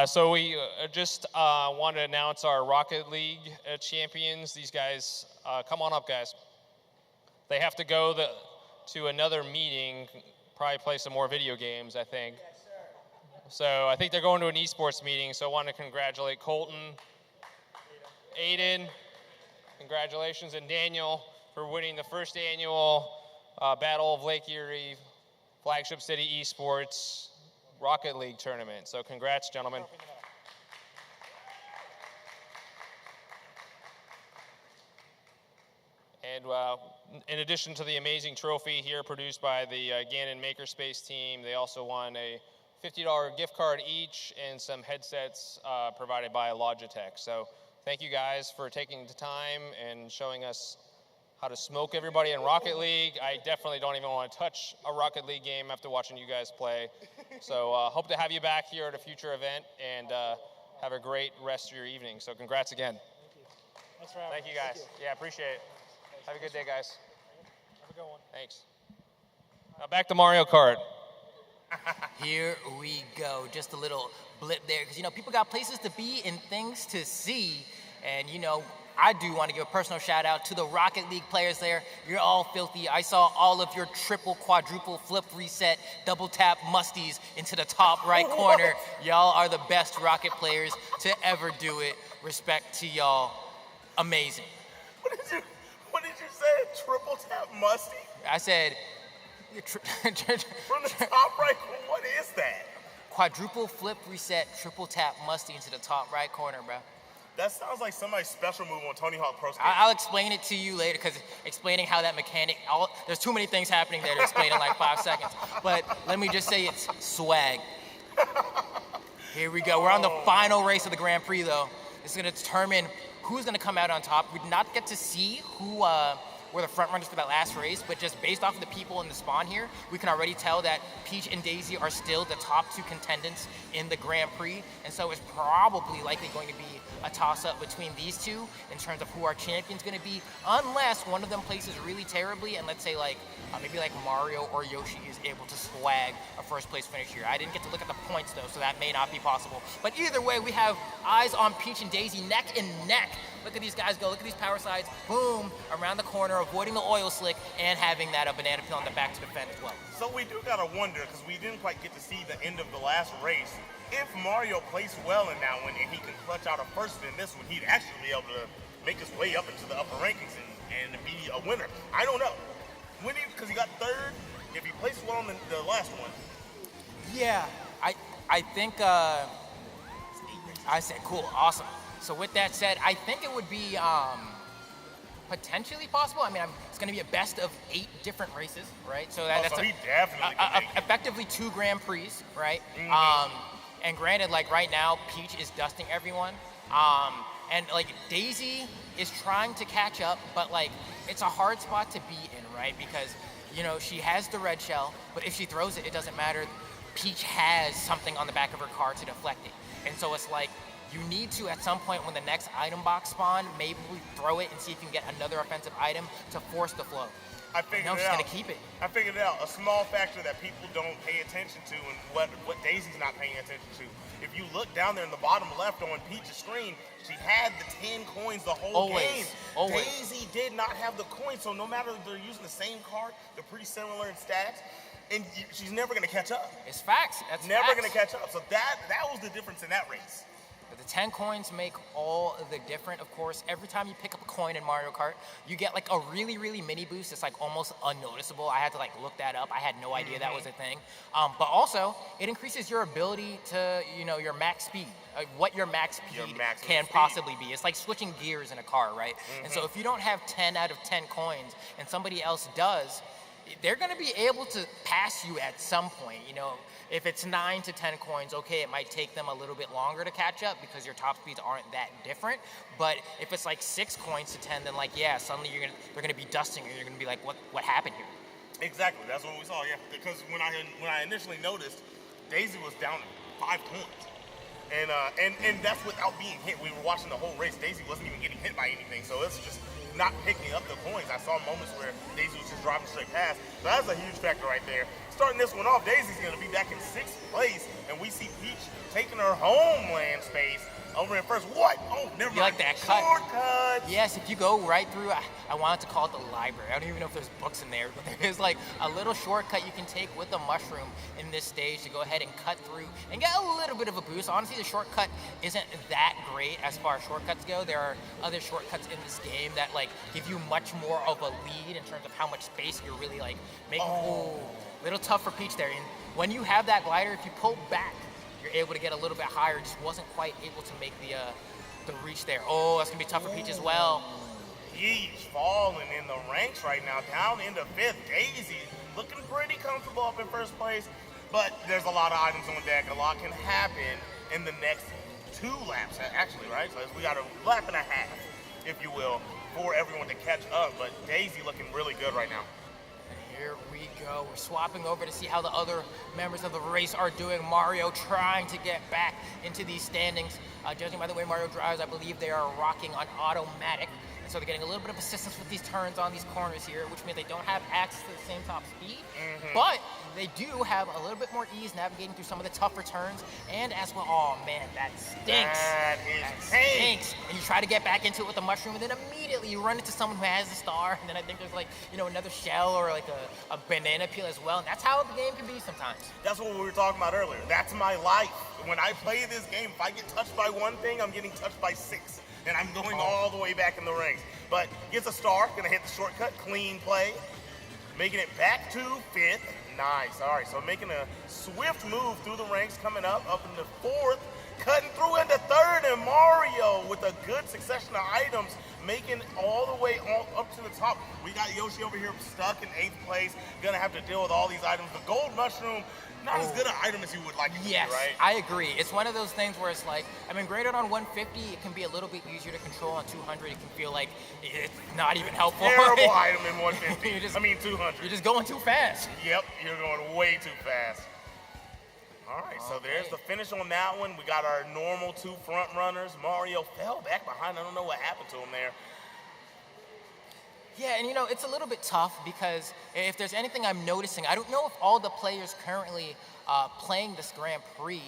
So we just want to announce our Rocket League champions. These guys, come on up, guys. They have to go to another meeting, probably play some more video games, I think. Yes, sir. So I think they're going to an esports meeting, so I want to congratulate Colton, Aiden, congratulations, and Daniel for winning the first annual Battle of Lake Erie Flagship City Esports Rocket League tournament. So congrats, gentlemen. And in addition to the amazing trophy here produced by the Gannon Makerspace team, they also won a $50 gift card each and some headsets provided by Logitech. So thank you guys for taking the time and showing us how to smoke everybody in Rocket League. I definitely don't even want to touch a Rocket League game after watching you guys play. So hope to have you back here at a future event and have a great rest of your evening. So congrats again. Thanks for having Thank you guys. Yeah, appreciate it. Have a good day, guys. Have a good one. Thanks. Now back to Mario Kart. Here we go. Just a little blip there, because, people got places to be and things to see. And, I do want to give a personal shout out to the Rocket League players there. You're all filthy. I saw all of your triple, quadruple, flip, reset, double tap musties into the top right corner. Y'all are the best Rocket players to ever do it. Respect to y'all. Amazing. What did you say? Triple tap musty? I said... From the top right corner, what is that? Quadruple, flip, reset, triple tap musty into the top right corner, bro. That sounds like somebody's special move on Tony Hawk Pro Skater. I'll explain it to you later, because explaining how that mechanic, there's too many things happening there to explain in like 5 seconds. But let me just say it's swag. Here we go. We're on the final race of the Grand Prix, though. This is going to determine who's going to come out on top. We did not get to see who were the front runners for that last race, but just based off of the people in the spawn here, we can already tell that Peach and Daisy are still the top 2 contendants in the Grand Prix, and so it's probably likely going to be a toss-up between these two in terms of who our champion's going to be, unless one of them places really terribly, and let's say maybe Mario or Yoshi is able to swag a first-place finish here. I didn't get to look at the points, though, so that may not be possible. But either way, we have eyes on Peach and Daisy neck and neck. Look at these guys go. Look at these power slides. Boom, around the corner, avoiding the oil slick, and having that banana peel on the back to defend as well. So we do gotta wonder, because we didn't quite get to see the end of the last race, if Mario plays well in that one and he can clutch out a first in this one, he'd actually be able to make his way up into the upper rankings and be a winner. I don't know. Because he got third, if he plays well in the last one. Yeah, I think, I said, cool, awesome. So with that said, I think it would be potentially possible. I mean, it's going to be a best of 8 different races, right? So that's he definitely effectively 2 Grand Prix, right? And granted, right now, Peach is dusting everyone. And Daisy is trying to catch up, but it's a hard spot to be in, right? Because, she has the red shell, but if she throws it, it doesn't matter. Peach has something on the back of her car to deflect it. And so it's you need to, at some point when the next item box spawn, maybe throw it and see if you can get another offensive item to force the flow. I figured it out. She's going to keep it. I figured it out. A small factor that people don't pay attention to, and what Daisy's not paying attention to. If you look down there in the bottom left on Peach's screen, she had the 10 coins the whole game. Always. Daisy did not have the coins, so no matter if they're using the same card, they're pretty similar in stats, and she's never going to catch up. It's facts. That's never going to catch up. So that was the difference in that race. But the 10 coins make all the difference, of course. Every time you pick up a coin in Mario Kart, you get a really, really mini boost. It's almost unnoticeable. I had to look that up. I had no idea that was a thing. But also, it increases your ability to, your max speed. What your max speed can possibly be. It's like switching gears in a car, right? And so if you don't have 10 out of 10 coins and somebody else does, they're going to be able to pass you at some point. If it's 9 to 10 coins, okay, it might take them a little bit longer to catch up because your top speeds aren't that different. But if it's 6 coins to 10, then suddenly they're gonna be dusting you. You're gonna be like, what happened here? Exactly, that's what we saw. Yeah, because when I initially noticed, Daisy was down 5 coins, and that's without being hit. We were watching the whole race. Daisy wasn't even getting hit by anything, so it's just not picking up the coins. I saw moments where Daisy was just dropping straight past. So that's a huge factor right there. Starting this one off, Daisy's going to be back in 6th place, and we see Peach taking her homeland space over in first. What? Oh, never mind. You like that cut? Shortcut. Yes, if you go right through, I wanted to call it the library. I don't even know if there's books in there, but there is a little shortcut you can take with the mushroom in this stage to go ahead and cut through and get a little bit of a boost. Honestly, the shortcut isn't that great as far as shortcuts go. There are other shortcuts in this game that give you much more of a lead in terms of how much space you're really making. Oh. Little tough for Peach there. And when you have that glider, if you pull back, you're able to get a little bit higher. Just wasn't quite able to make the reach there. Oh, that's gonna be tough for Peach as well. He's falling in the ranks right now, down into 5th. Daisy looking pretty comfortable up in 1st place, but there's a lot of items on deck. A lot can happen in the next 2 laps, actually, right? So we got a lap and a half, if you will, for everyone to catch up. But Daisy looking really good right now. Here we go. We're swapping over to see how the other members of the race are doing. Mario trying to get back into these standings. Judging by the way Mario drives, I believe they are rocking on automatic. and so they're getting a little bit of assistance with these turns on these corners here, which means they don't have access to the same top speed, but they do have a little bit more ease navigating through some of the tougher turns, and as well, oh man, that stinks. That stinks. And you try to get back into it with the mushroom, and then immediately you run into someone who has the star, and then I think there's like, another shell or like a banana peel as well, and that's how the game can be sometimes. That's what we were talking about earlier. That's my life. When I play this game, if I get touched by one thing, I'm getting touched by 6. And I'm going all the way back in the rings. But gets a star, gonna hit the shortcut, clean play. Making it back to 5th. Nice, all right, so making a swift move through the ranks, coming up into 4th, cutting through into 3rd, and Mario with a good succession of items, making all the way up to the top. We got Yoshi over here stuck in 8th place, gonna have to deal with all these items. The gold mushroom, not as good an item as you would like it to be, right? I agree. It's one of those things where it's like, graded on 150, it can be a little bit easier to control. On 200, it can feel like it's not even helpful. Terrible item in 150. 200. You're just going too fast. Yep, you're going way too fast. All right, so there's the finish on that one. We got our normal 2 front runners. Mario fell back behind. I don't know what happened to him there. Yeah, and it's a little bit tough because if there's anything I'm noticing, I don't know if all the players currently playing this Grand Prix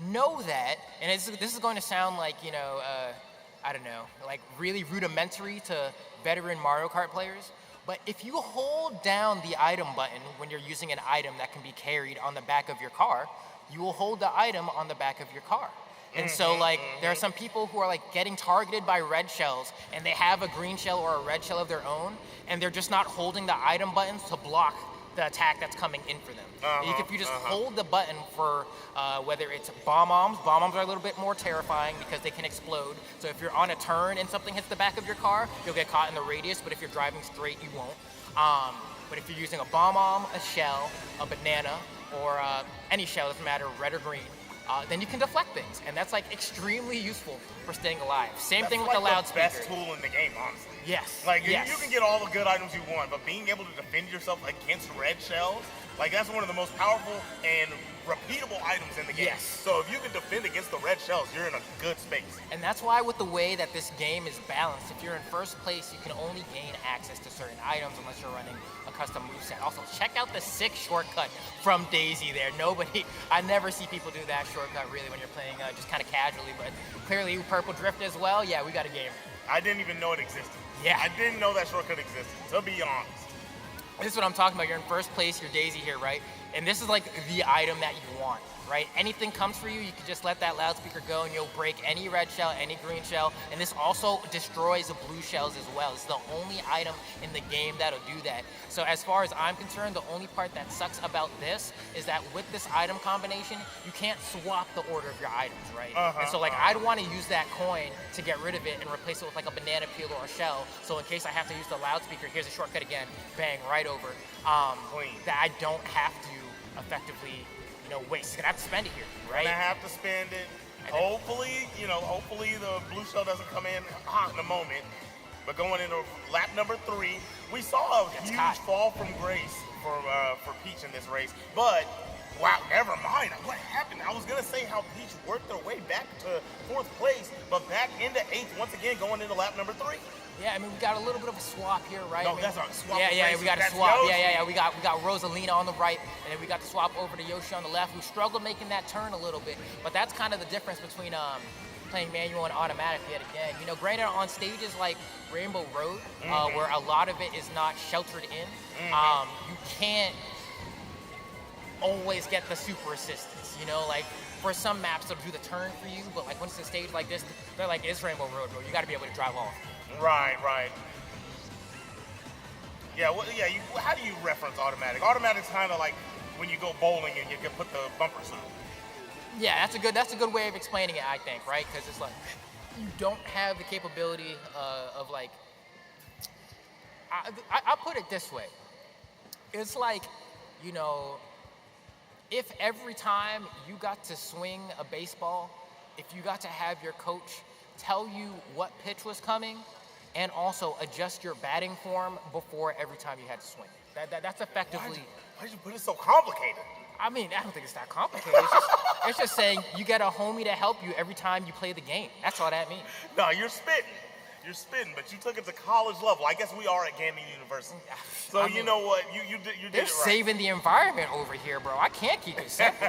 know that, and this is going to sound like, I don't know, like really rudimentary to veteran Mario Kart players, but if you hold down the item button when you're using an item that can be carried on the back of your car, you will hold the item on the back of your car. And so, there are some people who are, getting targeted by red shells, and they have a green shell or a red shell of their own, and they're just not holding the item buttons to block the attack that's coming in for them. If you just hold the button for whether it's bomb-oms are a little bit more terrifying because they can explode. So if you're on a turn and something hits the back of your car, you'll get caught in the radius, but if you're driving straight, you won't. But if you're using a bomb-om, a shell, a banana, or any shell, doesn't matter, red or green, then you can deflect things, and that's extremely useful for staying alive. Same thing with the loudspeaker. That's the best tool in the game, honestly. Yes. You can get all the good items you want, but being able to defend yourself against red shells, that's one of the most powerful and repeatable items in the game. Yes. So if you can defend against the red shells, you're in a good space. And that's why with the way that this game is balanced, if you're in first place, you can only gain access to certain items unless you're running a custom moveset. Also, check out the 6 shortcut from Daisy there. I never see people do that shortcut really when you're playing just kind of casually, but clearly Purple Drift as well. Yeah, we got a game. I didn't even know it existed. Yeah. I didn't know that shortcut existed, to be honest. This is what I'm talking about. You're in first place, you're Daisy here, right? And this is the item that you want, right? Anything comes for you, you can just let that loudspeaker go and you'll break any red shell, any green shell. And this also destroys the blue shells as well. It's the only item in the game that'll do that. So as far as I'm concerned, the only part that sucks about this is that with this item combination, you can't swap the order of your items, right? And so I'd want to use that coin to get rid of it and replace it with a banana peel or a shell. So in case I have to use the loudspeaker, here's a shortcut again, bang, right over. That I don't have to effectively, waste. Gonna have to spend it here, right? Gonna have to spend it. Hopefully, hopefully the blue shell doesn't come in hot in a moment. But going into lap number 3, we saw a huge fall from grace for Peach in this race. But wow, never mind. What happened? I was gonna say how Peach worked her way back to 4th place, but back into 8th once again, going into lap number 3. Yeah, we got a little bit of a swap here, right? No, that's a swap. Yeah, we got a swap. Yeah. We got Rosalina on the right, and then we got the swap over to Yoshi on the left, who struggled making that turn a little bit. But that's kind of the difference between playing manual and automatic yet again. Granted, on stages like Rainbow Road, where a lot of it is not sheltered in, you can't always get the super assistance. For some maps, they'll do the turn for you, but when it's a stage like this, they're like, it's Rainbow Road, bro. You got to be able to drive off. Right. Yeah, how do you reference automatic? Automatic's kind of like when you go bowling and you can put the bumpers on. Yeah, that's a good way of explaining it, I think, right? Because it's you don't have the capability of I'll put it this way. It's if every time you got to swing a baseball, if you got to have your coach tell you what pitch was coming and also adjust your batting form before every time you had to swing. That's effectively... Why'd you put it so complicated? I don't think it's that complicated. It's just saying you get a homie to help you every time you play the game. That's all that means. No, you're spitting. You're spitting, but you took it to college level. I guess we are at Gannon University. So you know what? You did it right. They're saving the environment over here, bro. I can't keep it simple.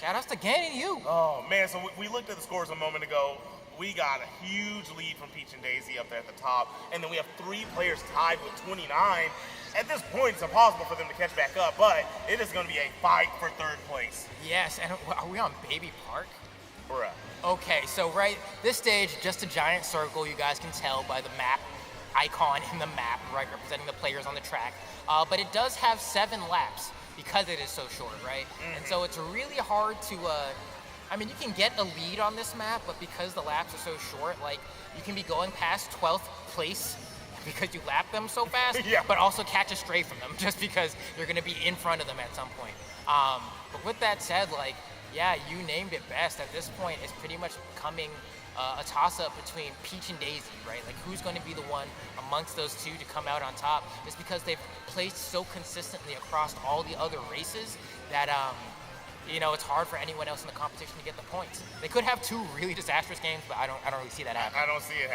Shout outs to Gannon U. Oh, man. So we looked at the scores a moment ago. We got a huge lead from Peach and Daisy up there at the top. And then we have 3 players tied with 29. At this point, it's impossible for them to catch back up, but it is going to be a fight for 3rd place. Yes, and are we on Baby Park? Bruh. Okay, so this stage, just a giant circle, you guys can tell by the map icon in the map, right, representing the players on the track. But it does have 7 laps because it is so short, right? Mm-hmm. And so it's really hard to, I mean, you can get a lead on this map, but because the laps are so short, like, you can be going past 12th place because you lap them so fast, yeah. But also catch a stray from them just because you're going to be in front of them at some point. But with that said, like, yeah, you named it best. At this point, it's pretty much becoming a toss-up between Peach and Daisy, right? Like, who's going to be the one amongst those two to come out on top? It's because they've placed so consistently across all the other races that, you know, it's hard for anyone else in the competition to get the points. They could have 2 really disastrous games, but I don't really see that happening. I don't see it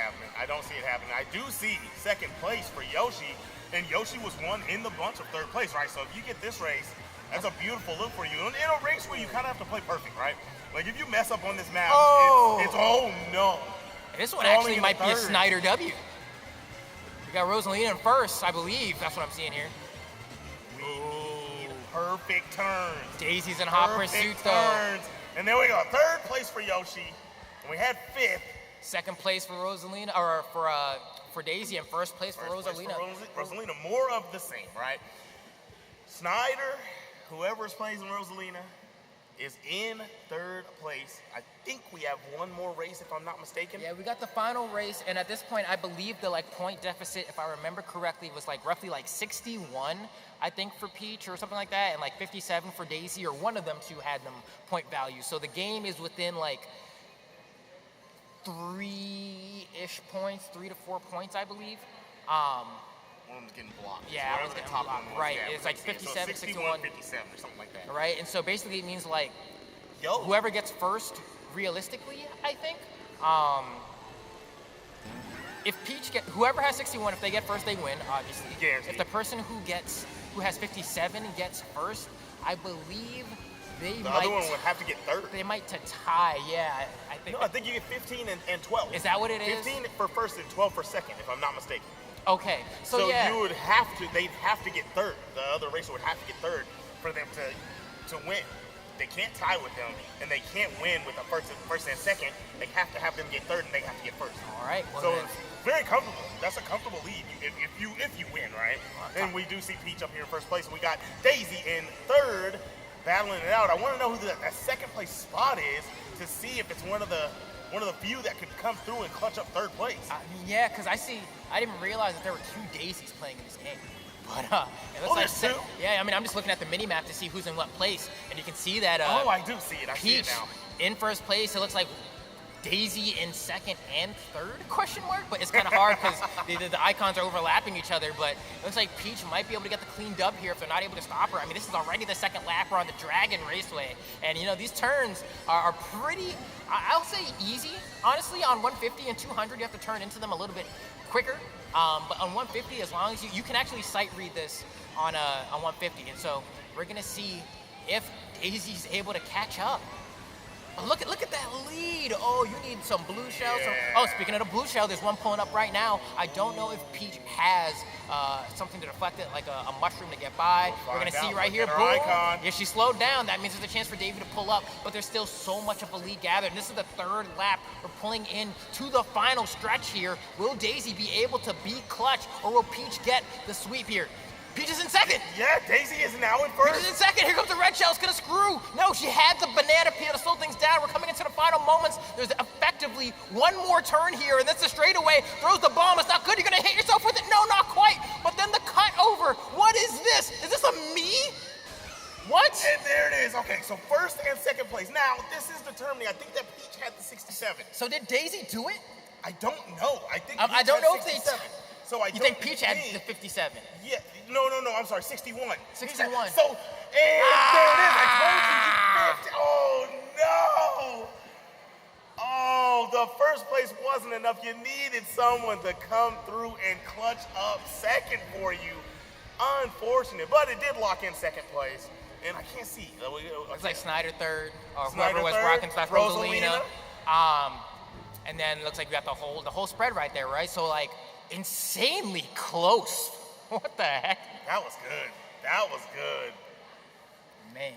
happening. I do see 2nd place for Yoshi, and Yoshi was one in the bunch of 3rd place, right? So if you get this race, that's a beautiful look for you. And in a race where you kind of have to play perfect, right? Like, if you mess up on this map, it's oh no. This one actually might be a Snyder W. We got Rosalina in 1st, I believe. That's what I'm seeing here. We need perfect turns. Daisy's in hot pursuit, though. And then we got 3rd place for Yoshi. And we had 5th. 2nd place for Rosalina, or for Daisy, and 1st place for Rosalina. Rosalina, more of the same, right? Snyder, whoever's playing Rosalina, is in 3rd place. I think we have one more race, if I'm not mistaken. Yeah, we got the final race, and at this point, I believe the point deficit, if I remember correctly, was roughly 61, I think, for Peach or something like that, and 57 for Daisy, or one of them two had them point value. So the game is within 3-ish points, 3 to 4 points, I believe. One of them's getting blocked. Yeah, I was getting blocked. Right, it's 57, 61. 57 or something like that. Right, and so basically it means whoever gets first, realistically, I think. If Peach whoever has 61, if they get first, they win, obviously. Guaranteed. If the person who has 57 gets first, I believe the other one would have to get 3rd. They might tie, yeah. I think. No, I think you get 15 and 12. Is that what it is? 15 for 1st and 12 for 2nd, if I'm not mistaken. Okay, so yeah. You would they'd have to get 3rd. The other racer would have to get 3rd for them to win. They can't tie with them, and they can't win with the first and 2nd. They have to have them get 3rd, and they have to get 1st. All right. Well, so it's very comfortable. That's a comfortable lead if you win, right? And we do see Peach up here in 1st place, and we got Daisy in 3rd, battling it out. I want to know who that 2nd place spot is to see if it's one of the few that could come through and clutch up 3rd place. Yeah, because I didn't realize that there were 2 Daisies playing in this game. But it looks there's 2? Yeah, I mean, I'm just looking at the mini map to see who's in what place, and you can see that. I do see it. I see Peach it now. In 1st place. It looks like Daisy in 2nd and 3rd, question mark? But it's kind of hard because the icons are overlapping each other, but it looks like Peach might be able to get the clean dub here if they're not able to stop her. I mean, this is already the 2nd lap. We're on the Dragon Raceway, and, you know, these turns are pretty, I'll say easy. Honestly, on 150 and 200, you have to turn into them a little bit quicker, but on 150, as long as you can actually sight read this on 150, and so we're going to see if Daisy's able to catch up. Look at that lead. Oh, you need some blue shells. Yeah. Speaking of the blue shell, there's one pulling up right now. I don't know if Peach has something to deflect it, like a mushroom to get by. We're going to see right here. Boom. Icon. Yeah, she slowed down. That means there's a chance for Davey to pull up, but there's still so much of a lead gathered. And this is the 3rd lap. We're pulling in to the final stretch here. Will Daisy be able to be clutch, or will Peach get the sweep here? Peach is in 2nd. Yeah, Daisy is now in 1st. Peach is in 2nd. Here comes the red shell. It's going to screw. No, she had the banana peel to slow things down. We're coming into the final moments. There's effectively one more turn here, and that's the straightaway. Throws the bomb. It's not good. You're going to hit yourself with it. No, not quite. But then the cut over. What is this? Is this a me? What? And there it is. Okay, so 1st and 2nd place. Now, this is determining. I think that Peach had the 67. So did Daisy do it? I don't know. I think I don't know if they... So you think Peach had the 57? Yeah. No. I'm sorry. 61. 61. So, and there it is. I told you. Oh, no. Oh, the first place wasn't enough. You needed someone to come through and clutch up second for you. Unfortunate, but it did lock in second place. And I can't see. Looks like Snyder third, or Snyder whoever was third, rocking slash Rosalina. Rosalina. And then it looks like we got the whole spread right there, right? So like insanely close. What the heck? That was good. That was good. Man.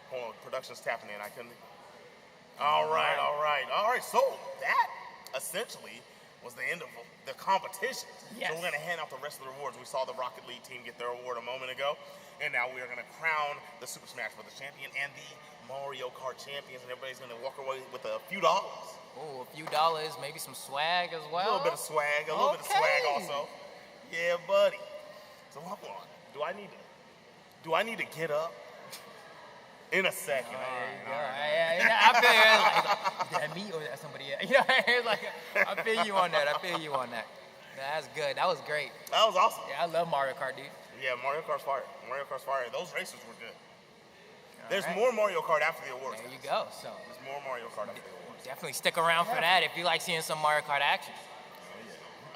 Hold on, production's tapping in. I couldn't. All right. So that essentially was the end of the competition. Yes. So we're gonna hand out the rest of the rewards. We saw the Rocket League team get their award a moment ago, and now we are gonna crown the Super Smash Bros. Champion and the Mario Kart champions, and everybody's gonna walk away with a few dollars. Oh, a few dollars, maybe some swag as well. A little bit of swag, a little bit of swag also. Yeah, buddy. So hold on. Do I need to get up? In a second. I feel like, is that me or is that somebody else? You know, it's like, I feel you on that. That's good. That was great. That was awesome. Yeah, I love Mario Kart, dude. Yeah, Mario Kart's fire. Those races were good. There's more Mario Kart after the awards. There you go. So there's more Mario Kart after the awards. Definitely stick around for that if you like seeing some Mario Kart action.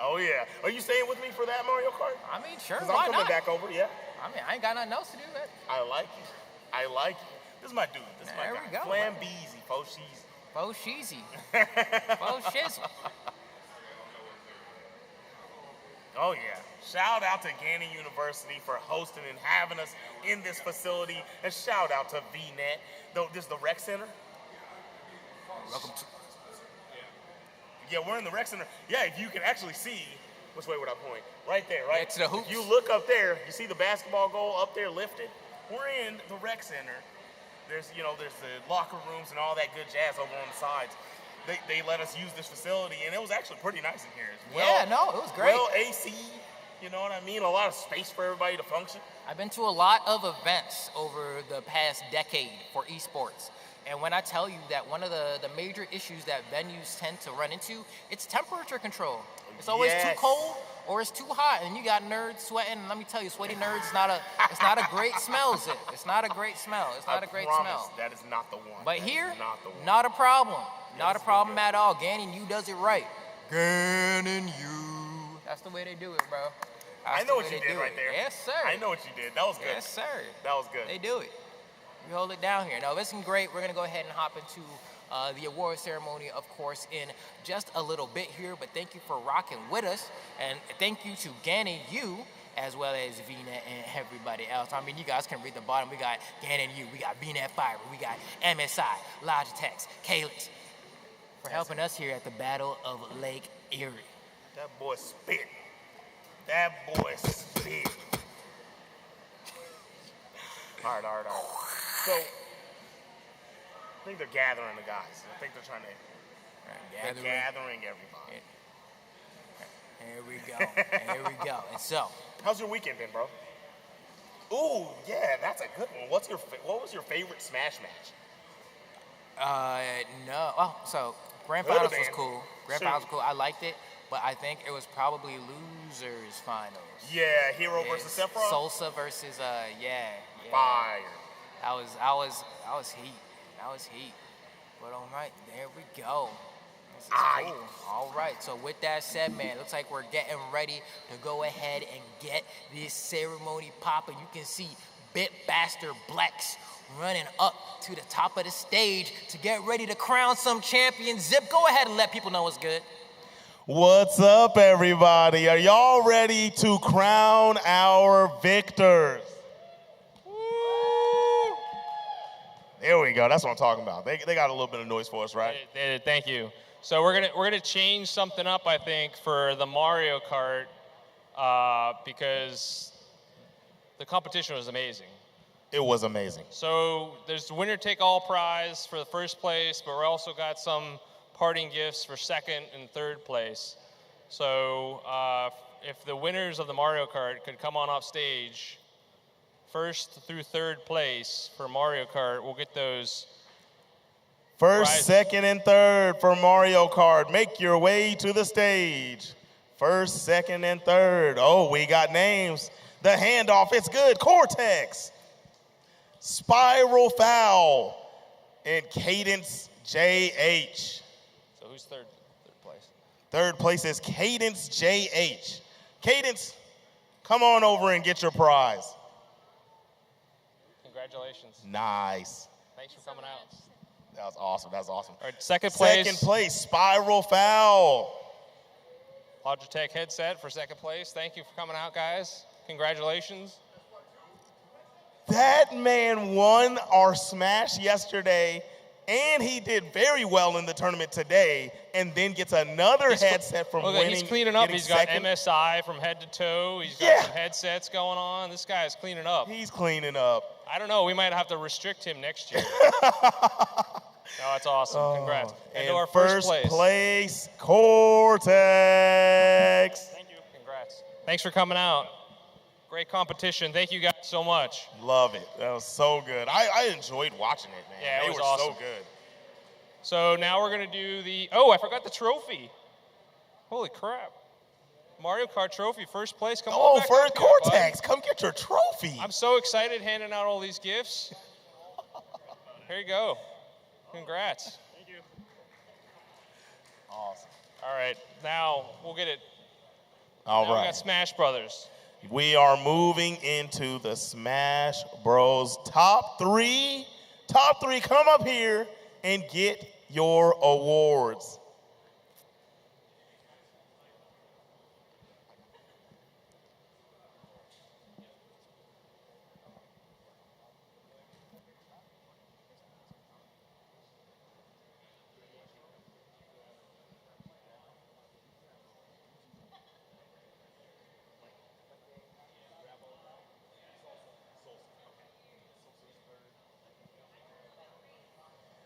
Oh yeah. Are you staying with me for that Mario Kart? I mean, sure. Because I'm coming back over. Yeah. I mean, I ain't got nothing else to do. But I like you. This is my dude. This is my guy. There we go. Flambeezy, Fo Sheezy. Fo Sheezy. Fo Shizzle. Oh yeah. Shout out to Gannon University for hosting and having us in this facility. And shout out to VNet. This is the rec center. Welcome to. Yeah, we're in the rec center. Yeah, if you can actually see, which way would I point? Right there, right? Yeah, to the hoops. If you look up there, you see the basketball goal up there lifted? We're in the rec center. There's the locker rooms and all that good jazz over on the sides. They let us use this facility, and it was actually pretty nice in here. It was great. Well AC, you know what I mean? A lot of space for everybody to function. I've been to a lot of events over the past decade for esports. And when I tell you that one of the major issues that venues tend to run into, it's temperature control. It's always too cold or it's too hot, and you got nerds sweating. And let me tell you, sweaty nerds is not a great smell, is it? It's not a great smell. It's not a great smell. That is not the one. But here, not a problem. Not a problem at all. Gannon, you does it right. Gannon, you. That's the way they do it, bro. I know what you did right there. Yes, sir. I know what you did. That was good. Yes, sir. That was good. They do it. We hold it down here. Now, listen, great. We're going to go ahead and hop into the award ceremony, of course, in just a little bit here. But thank you for rocking with us. And thank you to Gannon, you, as well as VNet and everybody else. I mean, you guys can read the bottom. We got Gannon, you. We got VNet Fiber. We got MSI, Logitech, Calyx, for helping us here at the Battle of Lake Erie. That boy spit. That boy spit. All right. So, I think they're gathering the guys. I think they're trying to... They're gathering everybody. Here we go. And so... How's your weekend been, bro? Ooh, yeah, that's a good one. What was your favorite Smash match? No. Oh, so Grand Finals was cool. Finals was cool. I liked it, but I think it was probably losers finals. Yeah, Hero versus Sephiroth. Salsa versus Fire. I was heat. But all right, there we go. This is cool. All right. So with that said, man, looks like we're getting ready to go ahead and get this ceremony popping. You can see Bitbastard Blex running up to the top of the stage to get ready to crown some champion. Zip, go ahead and let people know what's good. What's up, everybody? Are y'all ready to crown our victors? Woo! There we go. That's what I'm talking about. They got a little bit of noise for us, right? Thank you. So we're gonna change something up, I think, for the Mario Kart because the competition was amazing. It was amazing. So there's the winner-take-all prize for the first place, but we also got some parting gifts for second and third place. So if the winners of the Mario Kart could come on up stage, first through third place for Mario Kart, we'll get those. First, prizes. second, and third for Mario Kart. Make your way to the stage. First, second, and third. Oh, we got names. The handoff, it's good. Cortex, Spiral Foul, and Cadence JH. So who's third? Third place is Cadence JH. Cadence, come on over and get your prize. Congratulations. Nice. Thanks for coming out. That was awesome. That was awesome. All right, second place. Second place, Spiral Foul. Logitech headset for second place. Thank you for coming out, guys. Congratulations. That man won our Smash yesterday, and he did very well in the tournament today, and then gets another headset from winning. He's cleaning up. He's got second. MSI from head to toe. He's got some headsets going on. This guy's cleaning up. He's cleaning up. I don't know. We might have to restrict him next year. No, that's awesome. Congrats. And to our first place, Cortex. Thank you. Congrats. Thanks for coming out. Great competition. Thank you guys so much. Love it. That was so good. I enjoyed watching it, man. Yeah, they was were awesome. so good. So now we're going to do the, oh, I forgot the trophy. Holy crap. Mario Kart trophy, first place. Come on back first up here, Cortex, bud. come get your trophy. I'm so excited handing out all these gifts. Here you go. Congrats. Thank you. Awesome. All right, now we'll get it. All now right. We got Smash Brothers. We are moving into the Smash Bros. Top three. Top three, come up here and get your awards.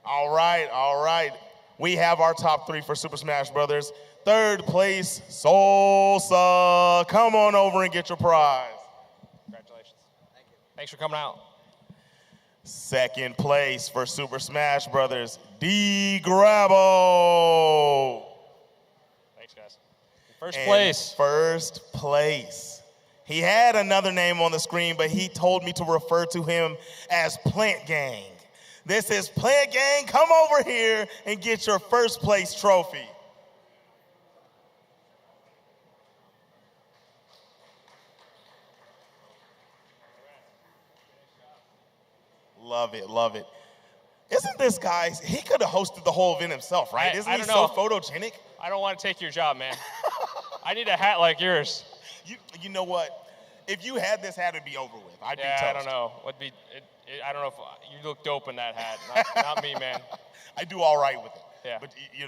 All right. We have our top three for Super Smash Brothers. Third place, Salsa. Come on over and get your prize. Congratulations. Thank you. Thanks for coming out. Second place for Super Smash Brothers, D Grabo. Thanks, guys. First place. First place. He had another name on the screen, but he told me to refer to him as Plant Gang. This is Plant Gang. Come over here and get your first place trophy. Love it, love it. Isn't this guy, he could have hosted the whole event himself, right? Isn't he so photogenic? I don't want to take your job, man. I need a hat like yours. You know what? If you had this hat, it'd be over with. I'd be toast. I don't know. I don't know if you look dope in that hat. Not me, man. I do all right with it. Yeah. But you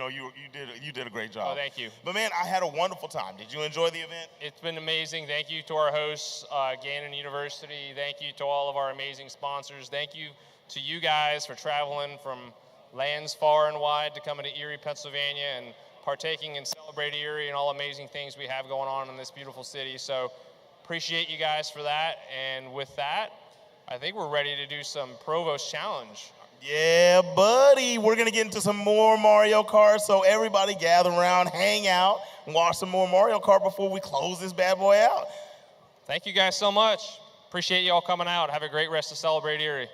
did a great job. Oh, thank you. But man, I had a wonderful time. Did you enjoy the event? It's been amazing. Thank you to our hosts, Gannon University. Thank you to all of our amazing sponsors. Thank you to you guys for traveling from lands far and wide to come into Erie, Pennsylvania, and partaking and celebrate Erie and all amazing things we have going on in this beautiful city. So appreciate you guys for that. And with that, I think we're ready to do some Provost Challenge. Yeah, buddy. We're going to get into some more Mario Kart, so everybody gather around, hang out, and watch some more Mario Kart before we close this bad boy out. Thank you guys so much. Appreciate you all coming out. Have a great rest of Celebrate Erie.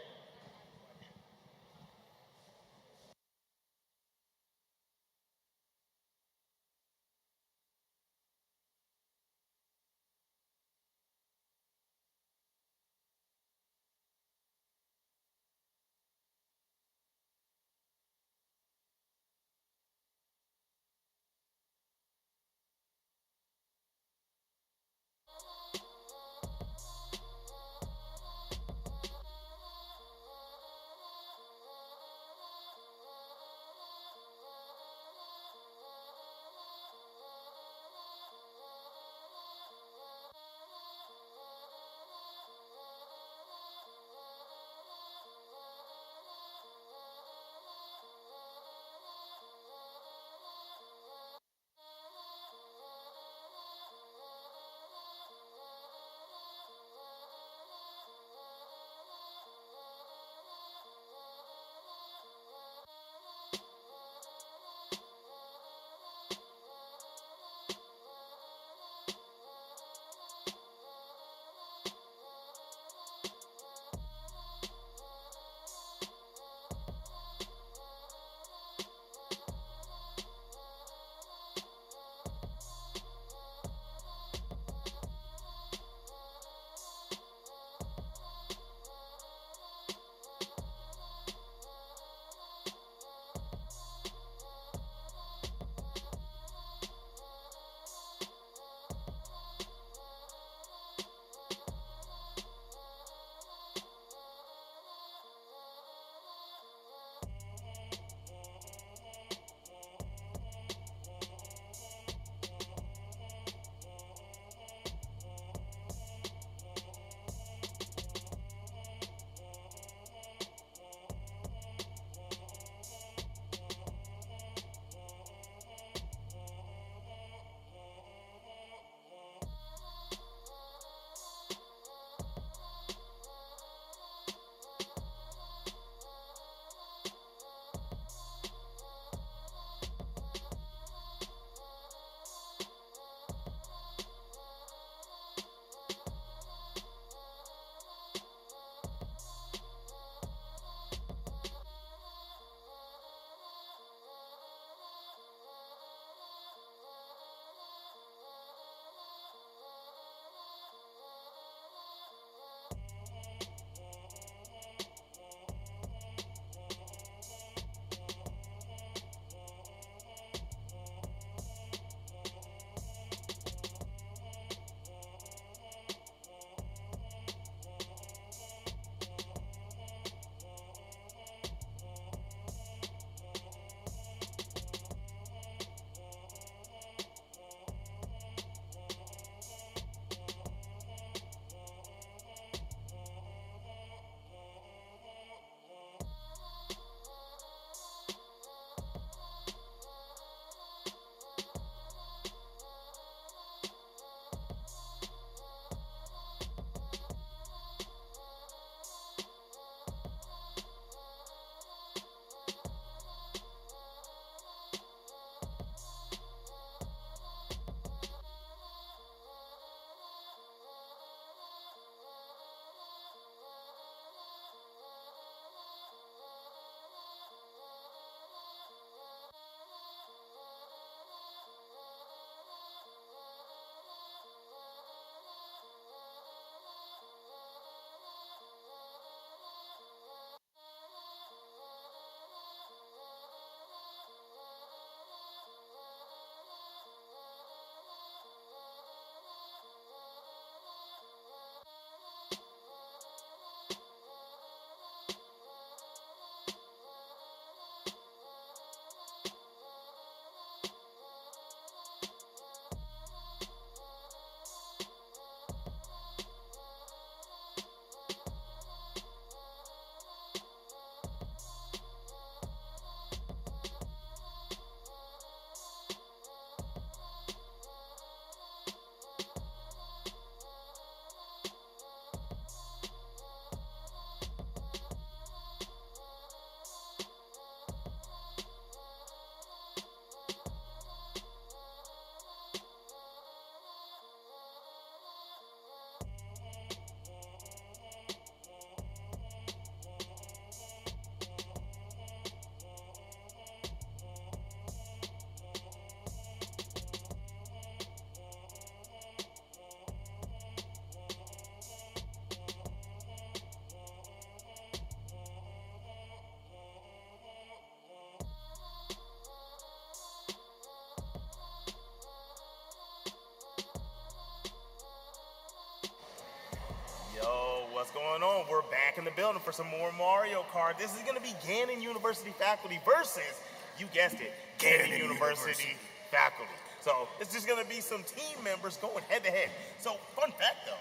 what's going on? We're back in the building for some more Mario Kart. This is going to be Gannon University faculty versus, you guessed it, Gannon University faculty. So it's just going to be some team members going head-to-head. So fun fact, though,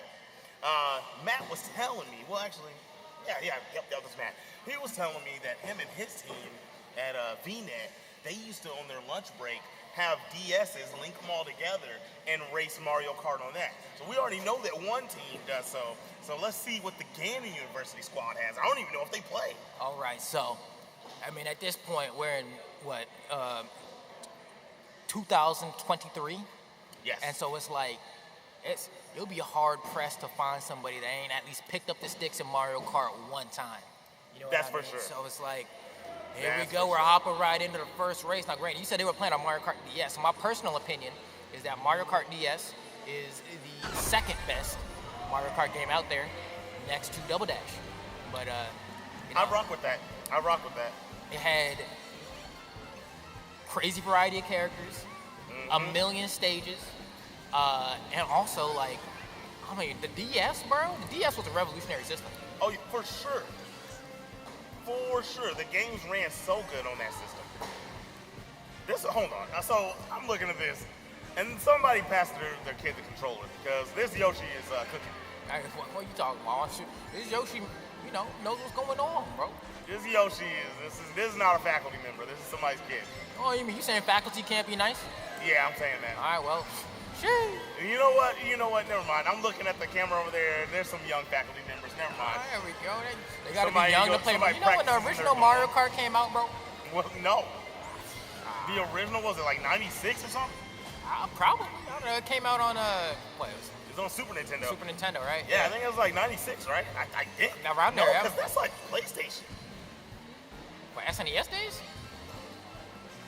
Matt was telling me, well, actually, that was Matt. He was telling me that him and his team at VNet, they used to, on their lunch break, have DSs, link them all together, and race Mario Kart on that. So we already know that one team does so. So let's see what the Gannon University squad has. I don't even know if they play. All right, so, I mean, at this point, we're in, 2023? Yes. And so it's like, you'll be hard-pressed to find somebody that ain't at least picked up the sticks in Mario Kart one time. You know what That's I mean? for sure. So it's like, here we go, we're hopping right into the first race. Now, granted, you said they were playing on Mario Kart DS. So my personal opinion is that Mario Kart DS is the second best Mario Kart game out there, next to Double Dash. But, I rock with that. It had crazy variety of characters, a million stages, and also, like, I mean, the DS, bro, the DS was a revolutionary system. Oh, for sure. For sure. The games ran so good on that system. Hold on. So I'm looking at this, and somebody passed their kid the controller because this Yoshi is cooking. What are you talking about? This Yoshi, knows what's going on, bro. This Yoshi this is not a faculty member. This is somebody's kid. Oh, you saying faculty can't be nice? Yeah, I'm saying that. All right, well, sure. You know what? Never mind. I'm looking at the camera over there. There's some young faculty members. Never mind. There we go. They gotta be young to play. You know when the original Mario Kart came out, bro? Well, no. The original, was it like 96 or something? Probably. I don't know. It came out on what? It was on Super Nintendo. Super Nintendo, right? Yeah, I think it was like 96, right? I think. Around there, no, because that's like PlayStation. What, SNES days?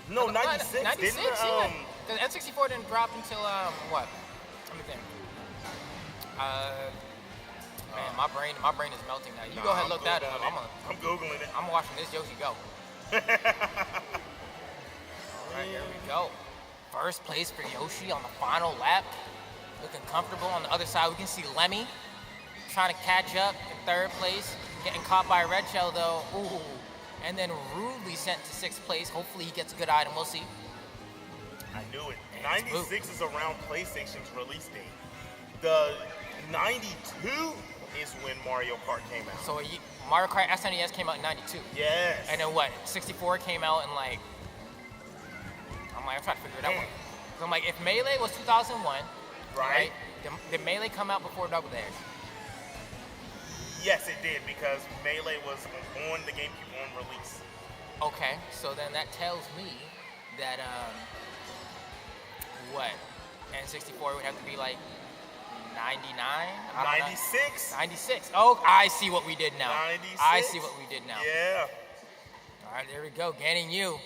No, 96, 96, didn't it? yeah. Because N64 didn't drop until, what? Let me think. Man, my brain is melting now. You go ahead and look that up. I'm Googling it. I'm watching this Yoshi go. All right, here we go. First place for Yoshi on the final lap. Looking comfortable. On the other side, we can see Lemmy trying to catch up in third place. Getting caught by Red Shell, though. Ooh. And then rudely sent to sixth place. Hopefully he gets a good item. We'll see. I knew it. 96 is around PlayStation's release date. The 92 is when Mario Kart came out. So Mario Kart SNES came out in 92. Yes. And then what? 64 came out in like, I'm trying to figure it out. So I'm like, if Melee was 2001, right? Did Melee come out before Double Dash? Yes, it did, because Melee was on the GameCube on release. Okay, so then that tells me that, N64 would have to be like 99? 96? 96. Oh, I see what we did now. 96? I see what we did now. Yeah. All right, there we go. Gannon,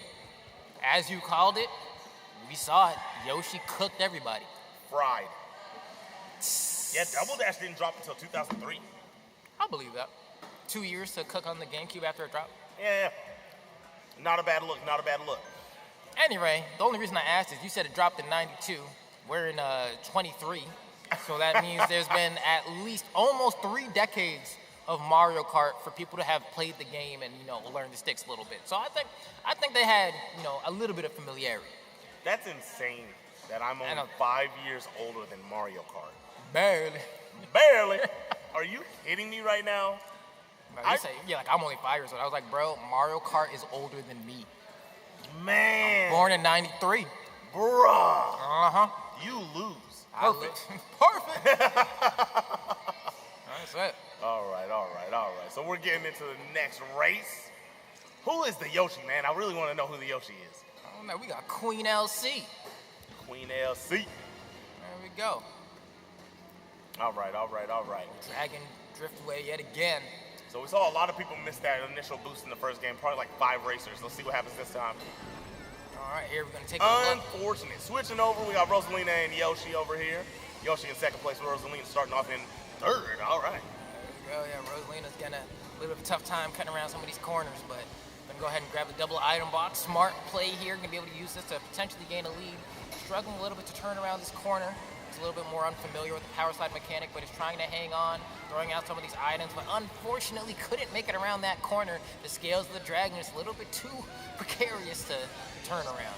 as you called it, we saw it. Yoshi cooked everybody. Fried. Yeah, Double Dash didn't drop until 2003. I believe that. 2 years to cook on the GameCube after it dropped. Yeah. Not a bad look. Anyway, the only reason I asked is you said it dropped in 92. We're in 23. So that means there's been at least almost 3 decades of Mario Kart for people to have played the game and, learn the sticks a little bit. So I think they had, a little bit of familiarity. That's insane that I'm only 5 years older than Mario Kart. Barely. Are you kidding me right now? You say, I'm only 5 years old. I was like, bro, Mario Kart is older than me. Man. I'm born in 93. Bruh. Uh-huh. You lose. Perfect. Perfect. That's it. All right. So we're getting into the next race. Who is the Yoshi, man? I really want to know who the Yoshi is. I don't know. We got Queen LC. Queen LC. There we go. All right. Dragon Driftway yet again. So we saw a lot of people miss that initial boost in the first game, probably like 5 racers. Let's see what happens this time. All right, here we're going to take a look. Unfortunate. Switching over, we got Rosalina and Yoshi over here. Yoshi in second place, Rosalina starting off in third. All right. There we go. Yeah, Rosalina's got a little bit of a tough time cutting around some of these corners, but I'm going to go ahead and grab the double item box. Smart play here. Going to be able to use this to potentially gain a lead. Struggling a little bit to turn around this corner. To a little bit more unfamiliar with the power slide mechanic, but is trying to hang on, throwing out some of these items, but unfortunately couldn't make it around that corner. The scales of the dragon is a little bit too precarious to turn around.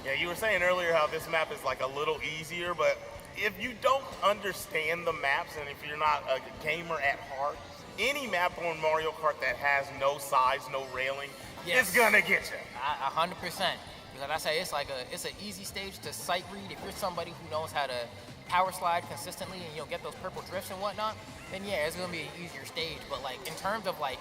Yeah, you were saying earlier how this map is like a little easier, but if you don't understand the maps and if you're not a gamer at heart, any map on Mario Kart that has no sides, no railing, is gonna get you. 100%. Because I say it's an easy stage to sight read. If you're somebody who knows how to power slide consistently and you'll get those purple drifts and whatnot, then yeah, it's gonna be an easier stage. But like in terms of like,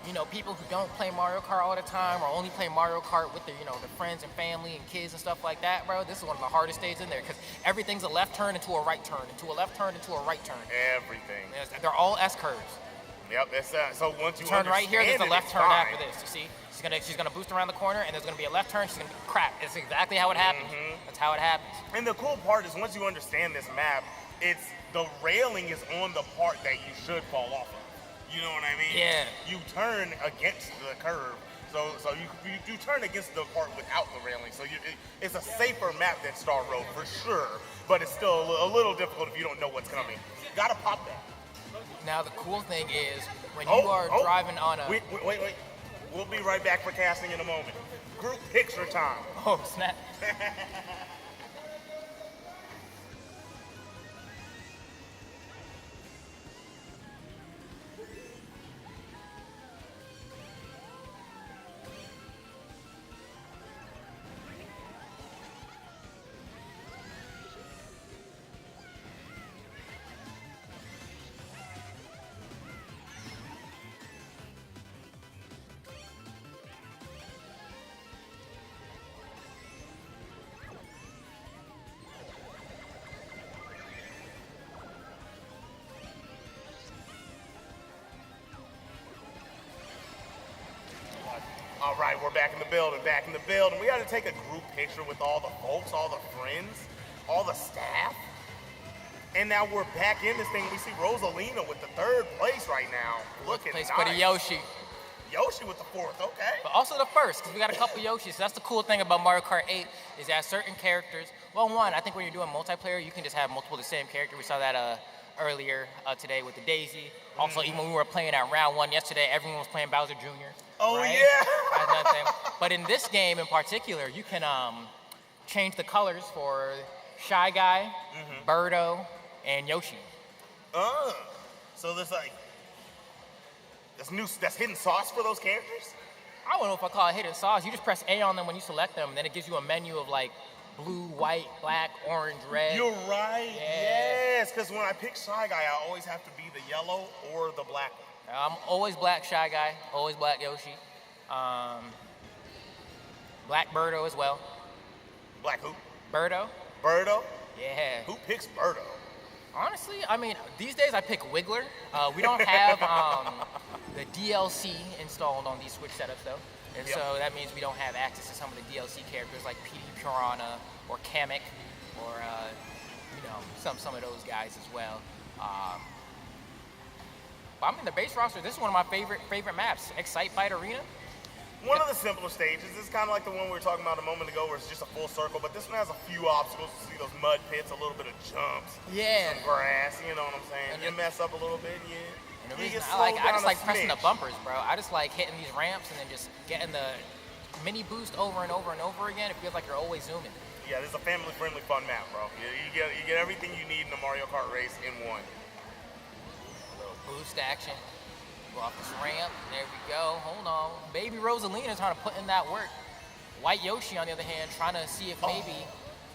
you know, people who don't play Mario Kart all the time or only play Mario Kart with their, you know, their friends and family and kids and stuff like that, bro, this is one of the hardest stages in there because everything's a left turn into a right turn, into a left turn into a right turn. Everything. They're all S curves. Yep, that's so once you turn right here, there's a left turn fine. after this. You see, she's gonna boost around the corner, and there's gonna be a left turn. She's gonna be crap. It's exactly how it happens. That's how it happens. And the cool part is once you understand this map, it's the railing is on the part that you should fall off of. You know what I mean? Yeah. You turn against the curve, so you turn against the part without the railing. So it's a safer map than Star Road for sure, but it's still a little difficult if you don't know what's coming. Gotta pop that. Now the cool thing is when you are driving on a... Wait. We'll be right back for casting in a moment. Group picture time. Oh, snap. All right, we're back in the building, We got to take a group picture with all the folks, all the friends, all the staff. And now we're back in this thing. We see Rosalina with the 3rd place right now. Looking nice. For the Yoshi. Yoshi with the 4th, okay. But also the 1st, because we got a couple Yoshis. So that's the cool thing about Mario Kart 8 is that certain characters, well, one, I think when you're doing multiplayer, you can just have multiple of the same character. We saw that earlier today with the Daisy. Also, even when we were playing at round 1 yesterday, everyone was playing Bowser Jr. Oh, right? yeah. But in this game in particular, you can change the colors for Shy Guy, Birdo, and Yoshi. So there's like, that's hidden sauce for those characters? I don't know if I call it hidden sauce. You just press A on them when you select them, and then it gives you a menu of like blue, white, black, orange, red. You're right. Yeah. Yes, because when I pick Shy Guy, I always have to be the yellow or the black one. I'm always black Shy Guy, always black Yoshi. Black Birdo as well. Black who? Birdo. Birdo? Yeah. Who picks Birdo? Honestly, I mean, these days I pick Wiggler. We don't have the DLC installed on these Switch setups though. And so that means we don't have access to some of the DLC characters like PD Piranha or Kamek or, you know, some of those guys as well. But I mean, the base roster, this is one of my favorite maps. Excite Fight Arena. One of the simpler stages. It's kind of like the one we were talking about a moment ago where it's just a full circle, but this one has a few obstacles. You see those mud pits, a little bit of jumps, some grass, you know what I'm saying? And you mess up a little bit, And the reason I just like pressing the bumpers, bro. I just like hitting these ramps and then just getting the mini boost over and over and over again. It feels like you're always zooming. Yeah, this is a family-friendly fun map, bro. You get everything you need in a Mario Kart race in one. Boost action. Go off this ramp. There we go. Hold on. Baby Rosalina trying to put in that work. White Yoshi, on the other hand, trying to see if maybe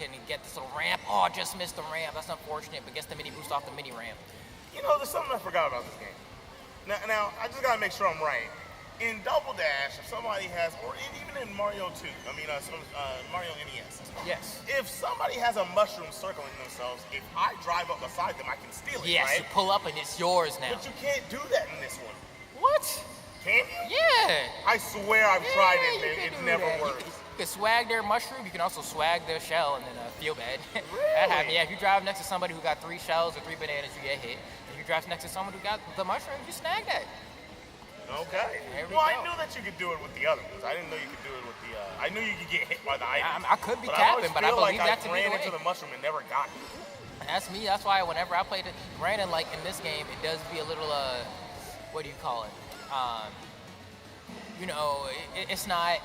can get this little ramp. Oh, just missed the ramp. That's unfortunate, but gets the mini boost off the mini ramp. You know, there's something I forgot about this game. Now I just gotta make sure I'm right. In Double Dash, if somebody has, or even in Mario 2, Mario NES. Yes. If somebody has a mushroom circling themselves, if I drive up beside them, I can steal it, yes, right? you pull up and it's yours now. But you can't do that in this one. What? Can you? Yeah. I swear I've tried it and it never works. You can swag their mushroom, you can also swag their shell and then feel bad. Really? That happens. Yeah, if you drive next to somebody who got 3 shells or 3 bananas, you get hit. If you drive next to someone who got the mushroom, you snag that. Okay. Well, I knew that you could do it with the other ones. I didn't know you could do it with the, I knew you could get hit by the item. I could be capping, but I believe that to be the way. I ran into the mushroom and never got it. That's me. That's why whenever I played it, granted, like in this game, it does be a little, what do you call it? You know, it's not,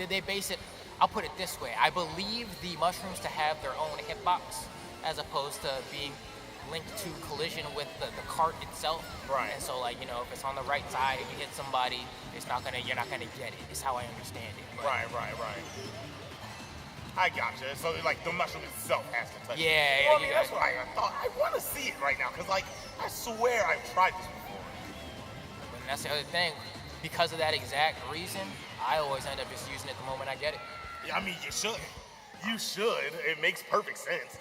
they base it, I'll put it this way. I believe the mushrooms to have their own hitbox as opposed to being linked to collision with the cart itself. Right. And so, like, you know, if it's on the right side, if you hit somebody, you're not gonna get it. It's how I understand it. But Right. I gotcha. So, like, the mushroom itself has to touch it. Yeah, Well, I mean, that's what I thought. I want to see it right now, because, like, I swear I've tried this before. And that's the other thing. Because of that exact reason, I always end up just using it the moment I get it. Yeah, I mean, you should. You should. It makes perfect sense.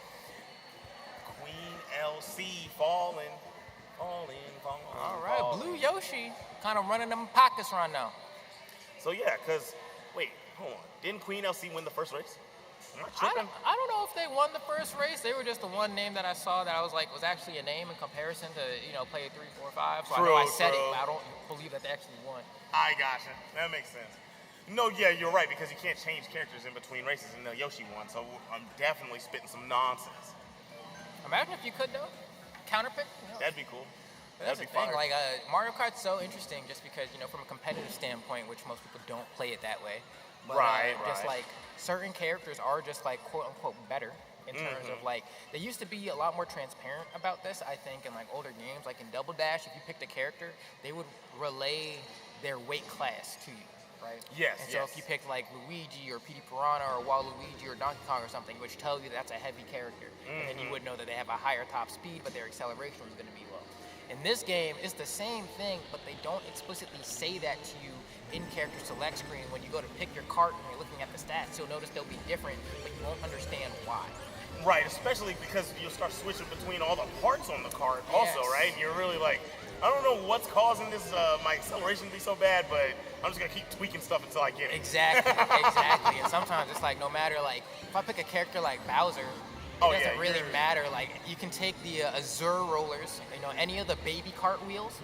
Queen LC falling. All right, Blue Yoshi kind of running them pockets right now. So, yeah, because, wait, hold on. Didn't Queen LC win the first race? Am I tripping? I don't know if they won the first race. They were just the one name that I saw that I was like was actually a name in comparison to, you know, player 3, 4, 5. So I know I said it, but I don't believe that they actually won. I gotcha. That makes sense. No, yeah, you're right, because you can't change characters in between races, and Yoshi won, so I'm definitely spitting some nonsense. Imagine if you could, though. Counterpick. You know? That'd be cool. But that's the thing, like, Mario Kart's so interesting just because, you know, from a competitive standpoint, which most people don't play it that way. But, just, like, certain characters are just, like, quote-unquote better in terms of, like, they used to be a lot more transparent about this, I think, in, like, older games. Like, in Double Dash, if you picked a character, they would relay their weight class to you, right? Yes, And so if you picked, like, Luigi or Petey Piranha or Waluigi or Donkey Kong or something, which tells you that's a heavy character. And then you would know that they have a higher top speed, but their acceleration is going to be low. In this game, it's the same thing, but they don't explicitly say that to you in character select screen. When you go to pick your cart and you're looking at the stats, you'll notice they'll be different, but you won't understand why. Right, especially because you'll start switching between all the parts on the cart also, right? And you're really like, I don't know what's causing this, my acceleration to be so bad, but I'm just gonna keep tweaking stuff until I get it. Exactly. And sometimes it's like, no matter, like, if I pick a character like Bowser, it doesn't really matter. Like, you can take the Azure rollers, you know, any of the baby cart wheels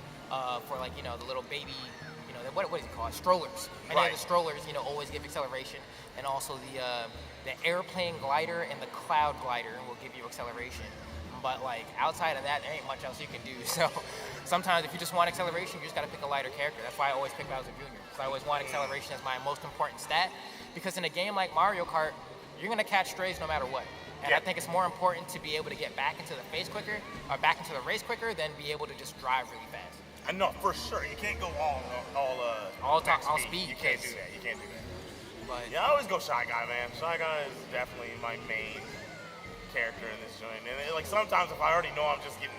for, like, you know, the little baby, you know, what is it called? Strollers. Any of the strollers, you know, always give acceleration. And also the airplane glider and the cloud glider will give you acceleration. But, like, outside of that, there ain't much else you can do. So sometimes if you just want acceleration, you just got to pick a lighter character. That's why I always pick Bowser Jr. Because I always want acceleration as my most important stat. Because in a game like Mario Kart, you're going to catch strays no matter what. And I think it's more important to be able to get back into the race quicker than be able to just drive really fast. I know, for sure. You can't go all speed. You can't do that. But yeah, I always go Shy Guy, man. Shy Guy is definitely my main character in this joint. And like sometimes if I already know I'm just getting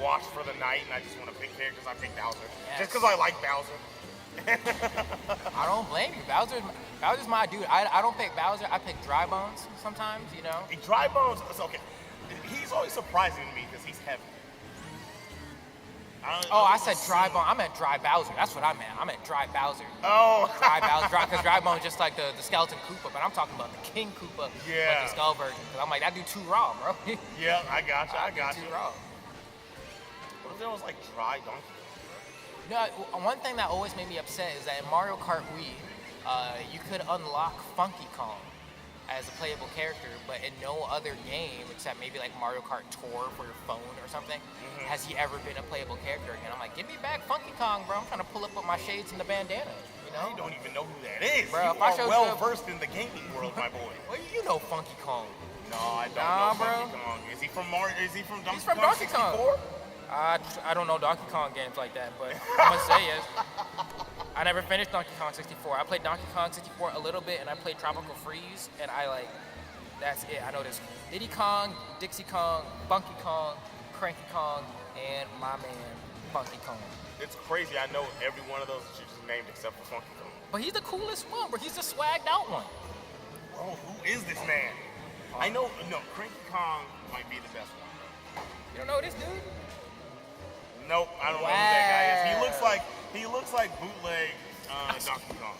washed for the night and I just want to pick characters, I pick Bowser. Just because I like Bowser. I don't blame you. Bowser's my dude. I don't pick Bowser. I pick Dry Bones sometimes, you know. Dry Bones, it's okay. He's always surprising to me because he's heavy. I said Dry Bone. I meant Dry Bowser. That's what I meant. I meant Dry Bowser. Oh. Dry Bowser. Because Dry Bone's just like the skeleton Koopa, but I'm talking about the King Koopa, like the skull version. Because I'm like, that dude too raw, bro. Yeah, I got you. Too raw. What if there was like Dry Donkey? No, one thing that always made me upset is that in Mario Kart Wii, you could unlock Funky Kong as a playable character, but in no other game, except maybe like Mario Kart Tour for your phone or something, has he ever been a playable character again. I'm like, give me back Funky Kong, bro. I'm trying to pull up with my shades and the bandana, you know? You don't even know who that is. Bro, you are well versed in the gaming world, my boy. Well, you know Funky Kong. No, I don't know Funky Kong. Is he from Donkey Kong? He's from Donkey Kong. I don't know Donkey Kong games like that, but I'm gonna say yes. I never finished Donkey Kong 64. I played Donkey Kong 64 a little bit, and I played Tropical Freeze, and that's it. I know this Diddy Kong, Dixie Kong, Funky Kong, Cranky Kong, and my man, Funky Kong. It's crazy. I know every one of those that you just named except for Funky Kong. But he's the coolest one, bro. He's the swagged out one. Bro, who is this man? I know, Cranky Kong might be the best one. You don't know this dude? Nope, I don't know who that guy is. He looks like bootleg Donkey Kong.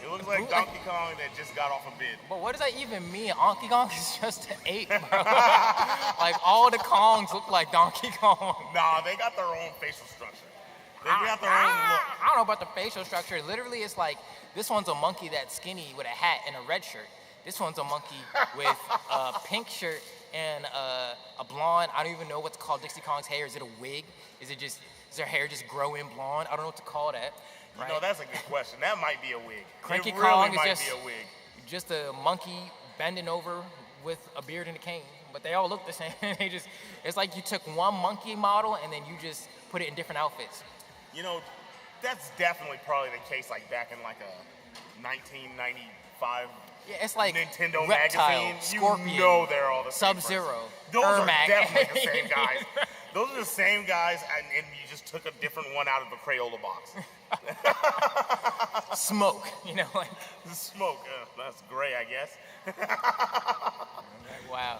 He looks like Donkey Kong that just got off a bid. But what does that even mean? Donkey Kong is just an ape, bro. Like, all the Kongs look like Donkey Kong. Nah, they got their own facial structure. They got their own look. I don't know about the facial structure. Literally, it's like, this one's a monkey that's skinny with a hat and a red shirt. This one's a monkey with a pink shirt and a blonde. I don't even know what to call Dixie Kong's hair. Is it a wig? Does her hair just grow in blonde? I don't know what to call that. Right? You know, that's a good question. That might be a wig. Cranky it really Kong might is be a wig. just a monkey bending over with a beard and a cane. But they all look the same. It's like you took one monkey model and then you just put it in different outfits. You know, that's definitely probably the case like back in like a 1995 Yeah, it's like Nintendo Reptile, magazine. Scorpion, You know they're all the same Sub-Zero, person. Those Ermac. are definitely the same guys. Those are the same guys, and you just took a different one out of the Crayola box. Smoke, you know, like smoke. That's gray, I guess. Wow.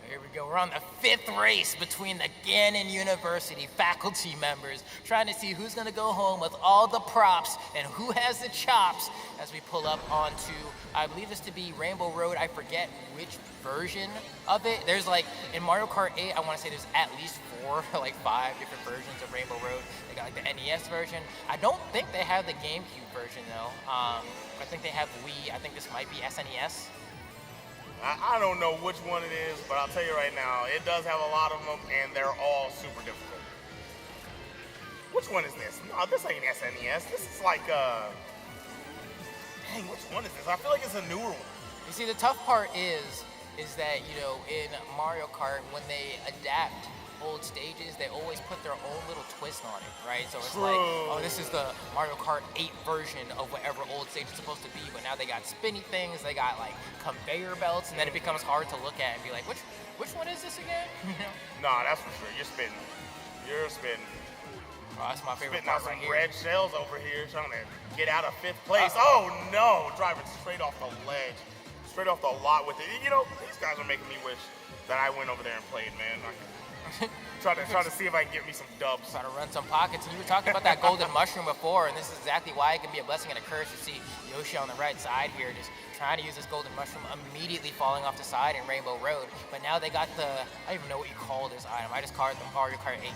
Here we go. We're on the 5th race between the Gannon University faculty members, trying to see who's going to go home with all the props and who has the chops as we pull up onto, I believe this to be Rainbow Road. I forget which version of it. There's like, in Mario Kart 8, I want to say there's at least 4 or like 5 different versions of Rainbow Road. They got like the NES version. I don't think they have the GameCube version though. I think they have Wii. I think this might be SNES. I don't know which one it is, but I'll tell you right now, it does have a lot of them, and they're all super difficult. Which one is this? No, this ain't SNES. This is like, dang, which one is this? I feel like it's a newer one. You see, the tough part is that, you know, in Mario Kart, when they adapt old stages, they always put their own little twist on it, right? So it's like, oh, this is the Mario Kart 8 version of whatever old stage is supposed to be, but now they got spinny things, they got like conveyor belts, and then it becomes hard to look at and be like, which one is this again? You know? Nah, that's for sure. You're spinning. You're spinning. Oh, that's my favorite Spitting out part some right here. red shells over here, trying to get out of 5th place. Oh no, driving straight off the ledge, straight off the lot with it. You know, these guys are making me wish that I went over there and played, man. Try to see if I can get me some dubs. Try to run some pockets. And you were talking about that golden mushroom before, and this is exactly why it can be a blessing and a curse. You see Yoshi on the right side here just trying to use this golden mushroom, immediately falling off the side in Rainbow Road. But now they got the, I don't even know what you call this item. I just call it the Mario Kart 8.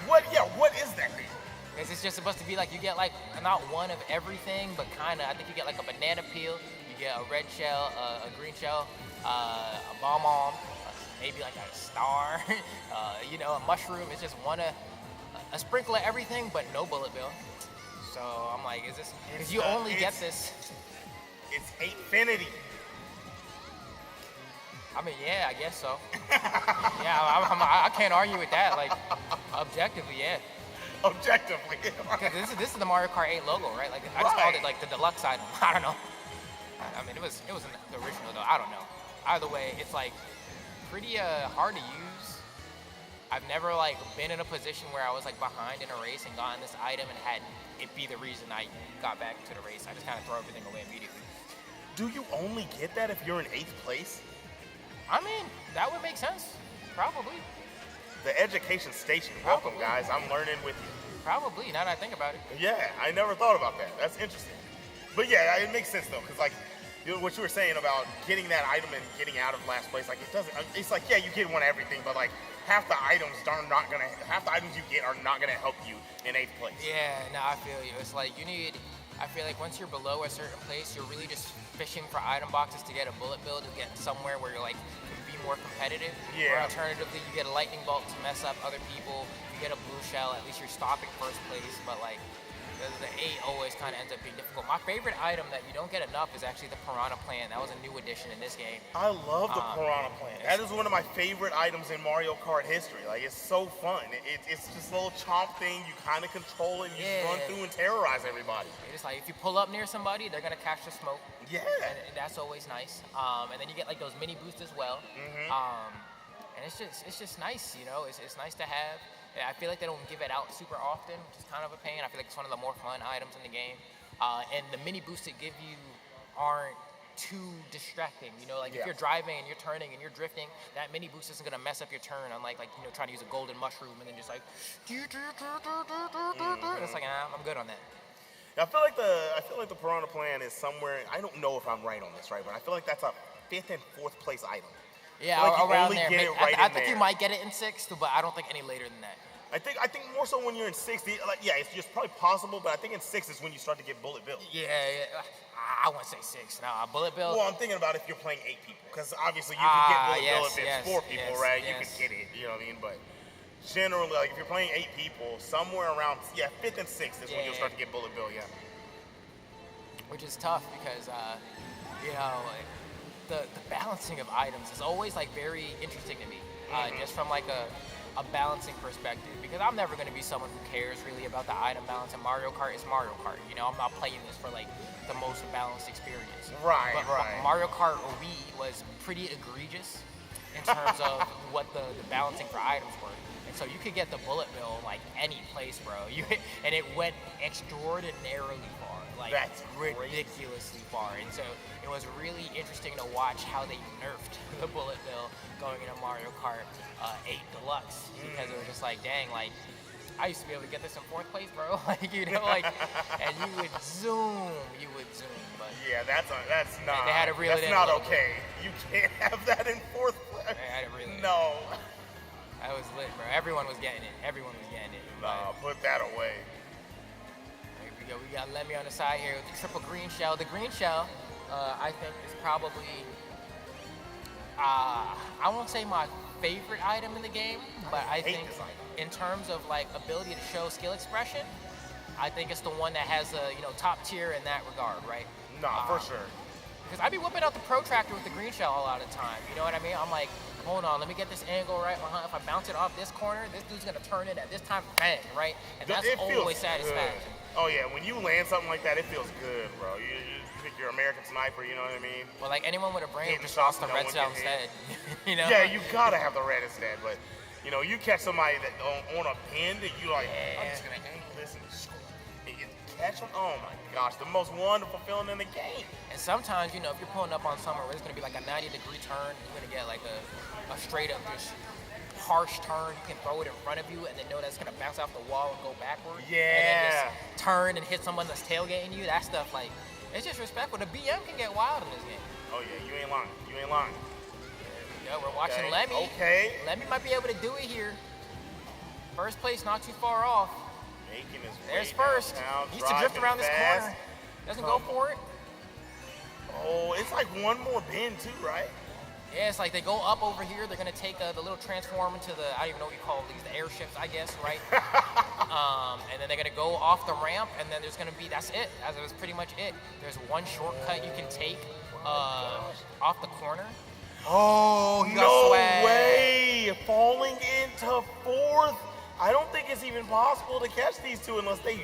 What is that thing? Because it's just supposed to be like, you get like, not one of everything, but kind of, I think you get like a banana peel, you get a red shell, a green shell, a bomb-bomb, maybe like a star, you know, a mushroom. It's just a sprinkle of everything, but no bullet bill. So I'm like, is this, because you only get this. It's Eightfinity. I mean, yeah, I guess so. Yeah, I can't argue with that. Like, objectively, yeah. Objectively. This is the Mario Kart 8 logo, right? Like, I just called it like the deluxe item. I don't know. I mean, it was the original though. I don't know. Either way, it's like pretty hard to use. I've never like been in a position where I was like behind in a race and gotten this item and had it be the reason I got back into the race. I just kind of throw everything away immediately. Do you only get that if you're in 8th place? I mean, that would make sense. Probably. The education station. Welcome, guys. I'm learning with you. Probably, now that I think about it. Yeah, I never thought about that. That's interesting. But yeah, it makes sense though, because like, you know, what you were saying about getting that item and getting out of last place, like it doesn't. It's like, yeah, you get one of everything, but like half the items you get are not gonna help you in 8th place. Yeah, no, I feel you. It's like I feel like once you're below a certain place, you're really just fishing for item boxes to get a bullet bill to get somewhere where you're like can be more competitive. Yeah. Or alternatively, you get a lightning bolt to mess up other people. You get a blue shell, at least you're stopping first place. But like the 8 always kind of ends up being difficult. My favorite item that you don't get enough is actually the Piranha Plant. That was a new addition in this game. I love the Piranha Plant. That is one of my favorite items in Mario Kart history. Like, it's so fun. It's just a little chomp thing. You kind of control it. And you just run through and terrorize everybody. It's like if you pull up near somebody, they're going to catch the smoke. Yeah. And that's always nice. And then you get like those mini boosts as well. Mm-hmm. And it's just nice, you know. It's nice to have. I feel like they don't give it out super often, which is kind of a pain. I feel like it's one of the more fun items in the game. And the mini boosts it give you aren't too distracting. You know, like if you're driving and you're turning and you're drifting, that mini boost isn't gonna mess up your turn. Unlike like you know trying to use a golden mushroom and then just like, it's like I'm good on that. I feel like the Piranha Plant is somewhere. I don't know if I'm right on this, right? But I feel like that's a 5th and 4th place item. Yeah, like around you there. Get it right I in think there. you might get it in 6th, but I don't think any later than that. I think more so when you're in 6, it's just probably possible, but I think in 6 is when you start to get bullet bill. Yeah. I wouldn't say 6. No, bullet bill. Well, I'm thinking about if you're playing 8 people, because obviously you can get bullet bill if it's 4 people, right? Yes. You can get it, you know what I mean? But generally, like if you're playing 8 people, somewhere around 5th and 6th is when you'll start to get bullet bill, Which is tough because the balancing of items is always like very interesting to me, just from like a balancing perspective, because I'm never going to be someone who cares really about the item balance, and Mario Kart is Mario Kart. I'm not playing this for like the most balanced experience. Right. Mario Kart Wii was pretty egregious in terms of what the balancing for items were. And so you could get the bullet bill like any place, bro. And it went extraordinarily far, like that's ridiculously far. And so it was really interesting to watch how they nerfed the bullet bill going into Mario Kart 8 Deluxe, because it was just like, dang, like I used to be able to get this in 4th place, bro. And you would zoom, but yeah, that's not. They had to reel it in. That's not okay. You can't have that in 4th place. They had to reel it in. No. That was lit, bro. Everyone was getting it. No, put that away. Here we go. We got Lemmy on the side here with the triple green shell. The green shell, I think, is probably, I won't say my favorite item in the game, but I think in terms of like ability to show skill expression, I think it's the one that has a top tier in that regard, right? Nah, for sure. Because I be whipping out the protractor with the green shell a lot of the time. You know what I mean? I'm like, hold on, let me get this angle right. If I bounce it off this corner, this dude's gonna turn in at this time, bang, right? And that's always satisfying. Oh yeah, when you land something like that, it feels good, bro. You think you're American Sniper, you know what I mean? Well, like anyone with a brain just lost the red cell instead. Yeah, you gotta have the red instead, but you catch somebody that on a pin that you like, I'm just gonna angle this and you catch them. Oh my gosh, the most wonderful feeling in the game. And sometimes, if you're pulling up on somewhere where it's gonna be like a 90-degree turn, you're gonna get like a straight up just harsh turn. You can throw it in front of you and then know that's gonna bounce off the wall and go backwards. Yeah. And then just turn and hit someone that's tailgating you. That stuff, like, it's just respectful. The BM can get wild in this game. Oh yeah, you ain't lying. We're watching Lemmy. Okay. Lemmy might be able to do it here. First place, not too far off. Making his way There's first. downtown, Needs to drift around this corner. Doesn't go for it. Oh, it's like one more bend too, right? Yeah, it's like they go up over here. They're gonna take the little transform into the, I don't even know what you call these, the airships, I guess, right? And then they're gonna go off the ramp, and then there's gonna be, that's it. That was pretty much it. There's one shortcut you can take off the corner. Oh, he got swag. No way! Falling into 4th. I don't think it's even possible to catch these two unless they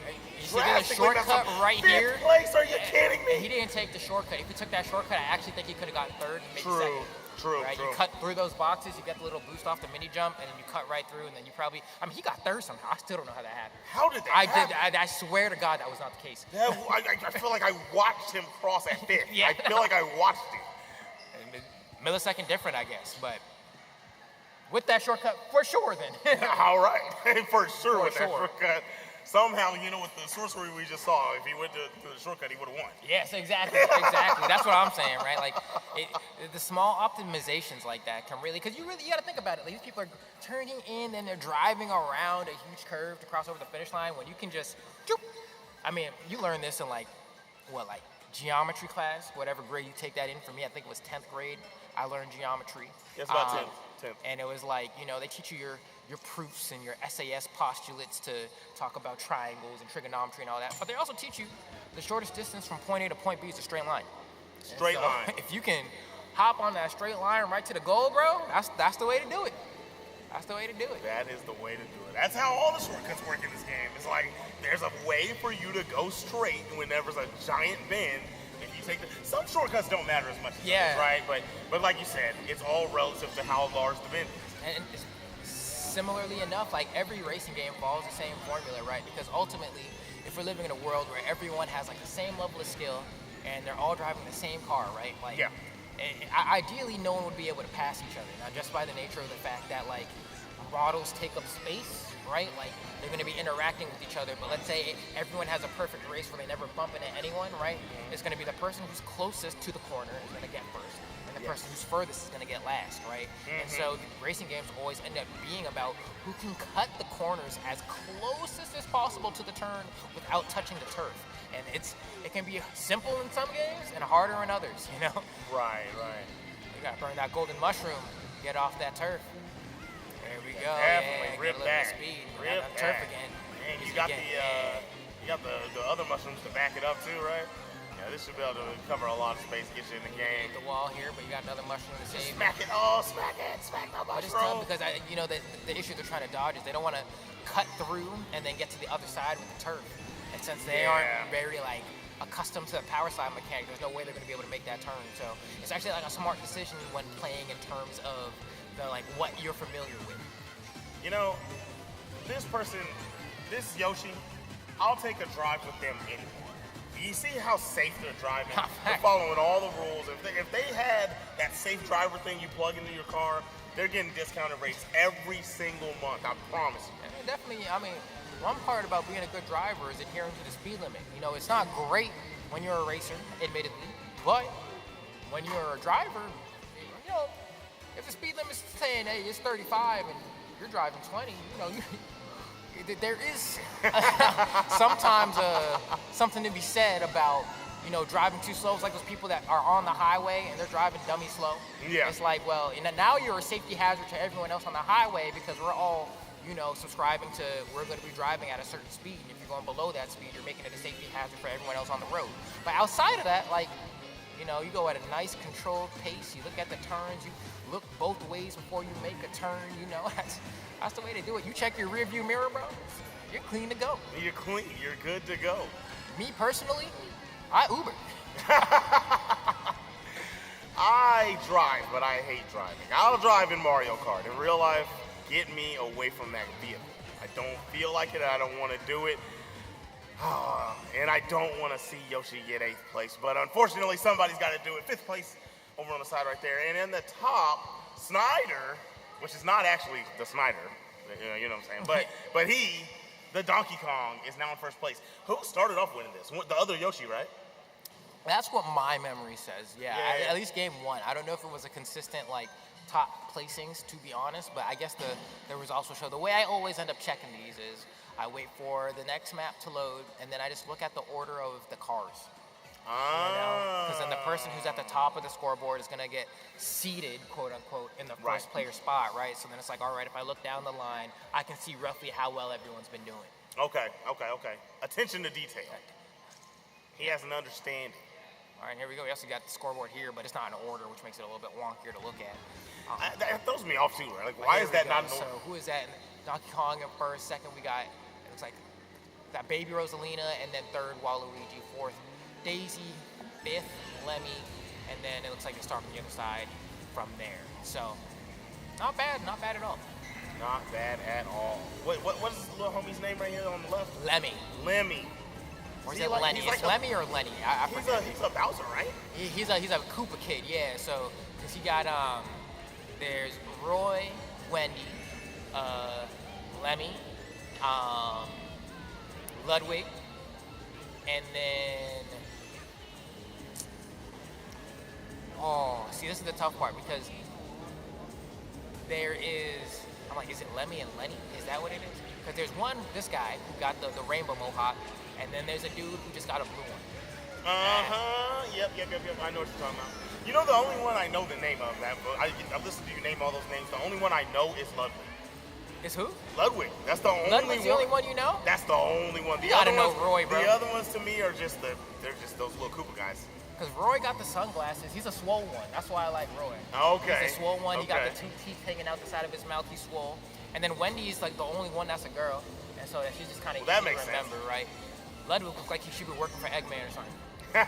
drastically mess shortcut right here. 5th place? Are you kidding me? He didn't take the shortcut. If he took that shortcut, I actually think he could have gotten 3rd, maybe 2nd. True. Right? You cut through those boxes, you get the little boost off the mini jump, and then you cut right through, and then you probably, he got 3rd somehow. I still don't know how that happened. How did that happen? I swear to God that was not the case. I feel like I watched him cross at 5th. Yeah. I feel like I watched it. Millisecond different, I guess, but with that shortcut, for sure then. All right, for sure with that shortcut. Somehow, with the sorcery we just saw, if he went to the shortcut, he would have won. Yes, exactly. That's what I'm saying, right? Like, the small optimizations like that can really, because you got to think about it. Like, these people are turning in and they're driving around a huge curve to cross over the finish line when you can just, you learn this in geometry class, whatever grade you take that in. For me, I think it was 10th grade. I learned geometry. That's about 10th. And it was like, they teach you your proofs and your SAS postulates to talk about triangles and trigonometry and all that. But they also teach you the shortest distance from point A to point B is a straight line. Straight line. If you can hop on that straight line right to the goal, bro, that's the way to do it. That's the way to do it. That is the way to do it. That's how all the shortcuts work in this game. It's like there's a way for you to go straight when there's a giant bend. If you take some shortcuts don't matter as much as others, right? But like you said, it's all relative to how large the bend is. And similarly enough, like every racing game follows the same formula, right? Because ultimately, if we're living in a world where everyone has like the same level of skill and they're all driving the same car, right? Like, ideally, no one would be able to pass each other. Now, just by the nature of the fact that like models take up space, right? Like they're going to be interacting with each other. But let's say everyone has a perfect race where they never bump into anyone, right? It's going to be the person who's closest to the corner is going to get first. And the person who's furthest is going to get last, right? And so the racing games always end up being about who can cut the corners as closest as possible to the turn without touching the turf. And it can be simple in some games and harder in others, you know? Right. You got to burn that golden mushroom, get off that turf. There we go. Definitely rip that. Speed. Rip that turf again. And you got the other mushrooms to back it up too, right? Yeah, this should be able to cover a lot of space, get you in the game. The wall here, but you got another mushroom to save. Smack it! Smack the mushroom! But it's tough because the issue they're trying to dodge is they don't want to cut through and then get to the other side with the turf. And since they aren't very accustomed to the power slide mechanic, there's no way they're going to be able to make that turn. So it's actually a smart decision when playing in terms of what you're familiar with. You know, this Yoshi, I'll take a drive with them anyway. You see how safe they're driving? They're following all the rules. If they had that safe driver thing you plug into your car, they're getting discounted rates every single month, I promise you. And definitely, one part about being a good driver is adhering to the speed limit. You know, it's not great when you're a racer, admittedly, but when you're a driver, you know, if the speed limit's saying, hey, it's 35 and you're driving 20, you know, there is sometimes something to be said about, you know, driving too slow. It's like those people that are on the highway and they're driving dummy slow. Yeah. It's like, well, now you're a safety hazard to everyone else on the highway because we're all, you know, subscribing to we're going to be driving at a certain speed. And if you're going below that speed, you're making it a safety hazard for everyone else on the road. But outside of that, you know, you go at a nice controlled pace. You look at the turns. You look both ways before you make a turn. You know, that's the way to do it. You check your rearview mirror, bro. You're clean to go. You're clean. You're good to go. Me personally, I Uber. I drive, but I hate driving. I'll drive in Mario Kart. In real life, get me away from that vehicle. I don't feel like it. I don't want to do it. And I don't want to see Yoshi get 8th place. But unfortunately, somebody's got to do it. 5th place over on the side right there. And in the top, Snyder, which is not actually the Snyder, you know what I'm saying? But he, the Donkey Kong, is now in 1st place. Who started off winning this? The other Yoshi, right? That's what my memory says. Yeah. At least game 1. I don't know if it was a consistent top placings, to be honest, but I guess the results will show. The way I always end up checking these is I wait for the next map to load, and then I just look at the order of the cars. Because then the person who's at the top of the scoreboard is going to get seated, quote unquote, in the first player spot, right? So then it's like, all right, if I look down the line, I can see roughly how well everyone's been doing. Okay. Attention to detail. He has an understanding. All right, here we go. We also got the scoreboard here, but it's not in order, which makes it a little bit wonkier to look at. That throws me off too, right? Why is that not in order? So who is that? Donkey Kong in 1st. 2nd, we got, it looks like, that Baby Rosalina, and then 3rd, Waluigi. 4th, Daisy. 5th, Lemmy. And then it looks like they start from the other side from there. So, not bad at all. Not bad at all. Wait, what is this little homie's name right here on the left? Lemmy. Or is it Lenny? It's Lemmy or Lenny? I forget. He's a Bowser, right? He's a Koopa kid, yeah. So, because he got, there's Roy, Wendy, Lemmy, Ludwig, and then, see, this is the tough part because there is, I'm like, is it Lemmy and Lenny? Is that what it is? Because there's this guy who got the rainbow mohawk, and then there's a dude who just got a blue one. Yep. I know what you're talking about. You know, the only one I know the name of that, but I've listened to you name all those names. The only one I know is Ludwig. Is who? Ludwig. That's the only one. Ludwig's the only one you know? That's the only one. You gotta know Roy, bro. The other ones to me are just they're just those little Koopa guys. Because Roy got the sunglasses. He's a swole one. That's why I like Roy. Okay. He's a swole one. He got the 2 teeth hanging out the side of his mouth. He's swole. And then Wendy's like the only one that's a girl. And so she's just kind of easy to remember, right? Ludwig looks like he should be working for Eggman or something. Here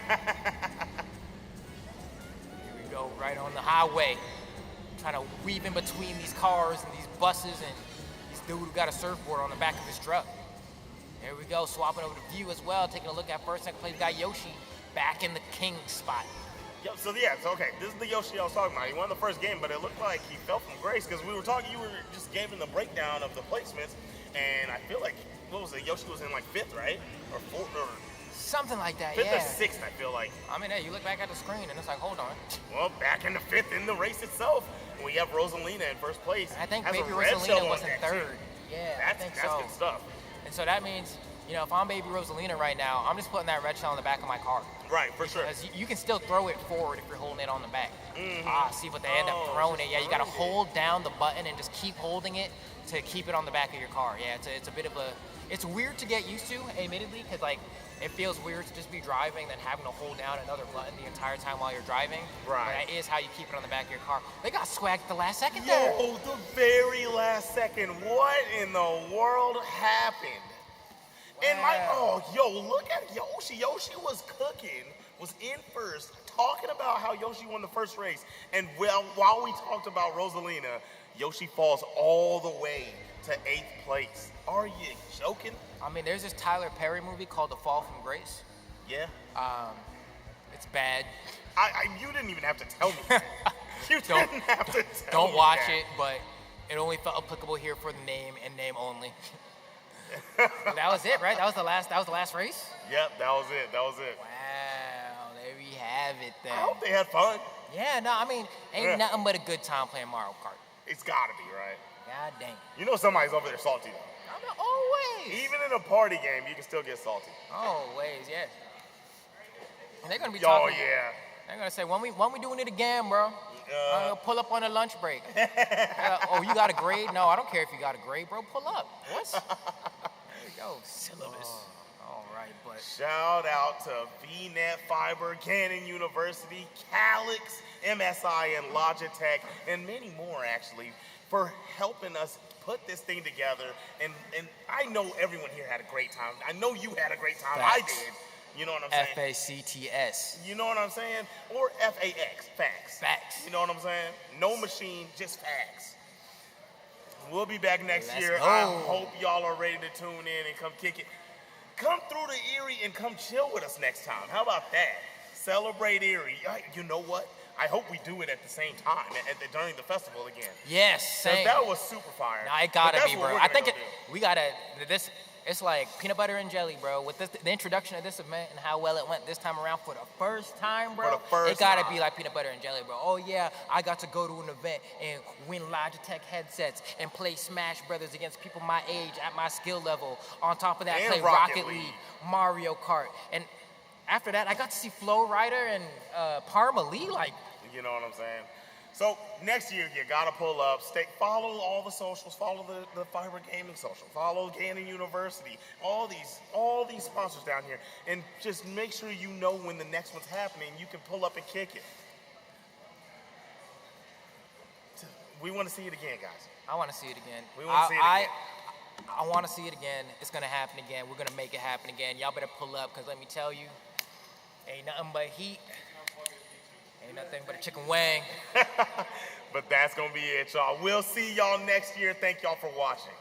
we go, right on the highway. Trying to weave in between these cars and these buses and this dude who got a surfboard on the back of his truck. There we go, swapping over the view as well, taking a look at 1st, 2nd place. We got Yoshi back in the king spot. Yep, so okay, this is the Yoshi I was talking about. He won the first game, but it looked like he fell from grace because you were just giving the breakdown of the placements, and I feel like, what was it, Yoshi was in 5th, right? Or 4th, or Something like that, 5th yeah. or 6th, I feel like. I mean, hey, you look back at the screen and it's like, hold on. Well, back in the 5th in the race itself, we have Rosalina in first place. I think Has a Baby red shell Rosalina on was in that, 3rd. too. Yeah, That's I think so. good stuff. And so that means, you know, if I'm Baby Rosalina right now, I'm just putting that red shell in the back of my car. Right, for sure. Because you can still throw it forward if you're holding it on the back. See, but they end up Oh, throwing it. Yeah, you got to throwing it. hold down the button and just keep holding it to keep it on the back of your car. Yeah, it's a bit of a, it's weird to get used to, admittedly, because like it feels weird to just be driving than having to hold down another button the entire time while you're driving. Right. But that is how you keep it on the back of your car. They got swag at the last second there. Yo, the very last second. What in the world happened? And look at Yoshi. Yoshi was cooking, was in first, talking about how Yoshi won the first race. And while we talked about Rosalina, Yoshi falls all the way to 8th place. Are you joking? I mean, there's this Tyler Perry movie called The Fall from Grace. Yeah. It's bad. You didn't even have to tell me that. You didn't have to tell me Don't watch that. it, but it only felt applicable here for the name and name only. That was it, right? That was the last race? Yep, that was it. Wow, there we have it then. I hope they had fun. Yeah, no, I mean, ain't nothing but a good time playing Mario Kart. It's gotta be, right? God dang. You know somebody's over there salty though. I mean, always. Even in a party game, you can still get salty. Always, yeah. And they're gonna be Oh talking. yeah. They're gonna say, when we doing it again, bro? Pull up on a lunch break. Oh, you got a grade? No, I don't care if you got a grade, bro. Pull up. What? There you go. Syllabus. All right, but Shout out to VNet Fiber, Gannon University, Calix, MSI, and Logitech, and many more actually, for helping us put this thing together. And I know everyone here had a great time. I know you had a great time. Facts. I did. You know what I'm saying? FACTS. You know what I'm saying? Or FAX, facts. Facts. You know what I'm saying? No machine, just facts. We'll be back next Let's year. go. I hope y'all are ready to tune in and come kick it. Come through to Erie and come chill with us next time. How about that? Celebrate Erie. You know what? I hope we do it at the same time during the festival again. Yes, same. That was super fire. Nah, it gotta But that's be, what bro. we're I gonna think go do. we gotta this. It's like peanut butter and jelly, bro. With this, the introduction of this event and how well it went this time around for the first time, bro. For the first it gotta time. be like peanut butter and jelly, bro. Oh yeah, I got to go to an event and win Logitech headsets and play Smash Brothers against people my age at my skill level. On top of that, And play Rocket League, League. Mario Kart, and after that, I got to see Flo Rida and Parma Lee. Like, You know what I'm saying? So next year, you gotta pull up. Follow all the socials. Follow the Fiber Gaming social. Follow Gannon University. All these sponsors down here, and just make sure you know when the next one's happening. You can pull up and kick it. We want to see it again, guys. I want to see it again. We want to see it again. I want to see it again. It's going to happen again. We're going to make it happen again. Y'all better pull up, because let me tell you, ain't nothing but heat. Ain't nothing but a chicken wing. But that's going to be it, y'all. We'll see y'all next year. Thank y'all for watching.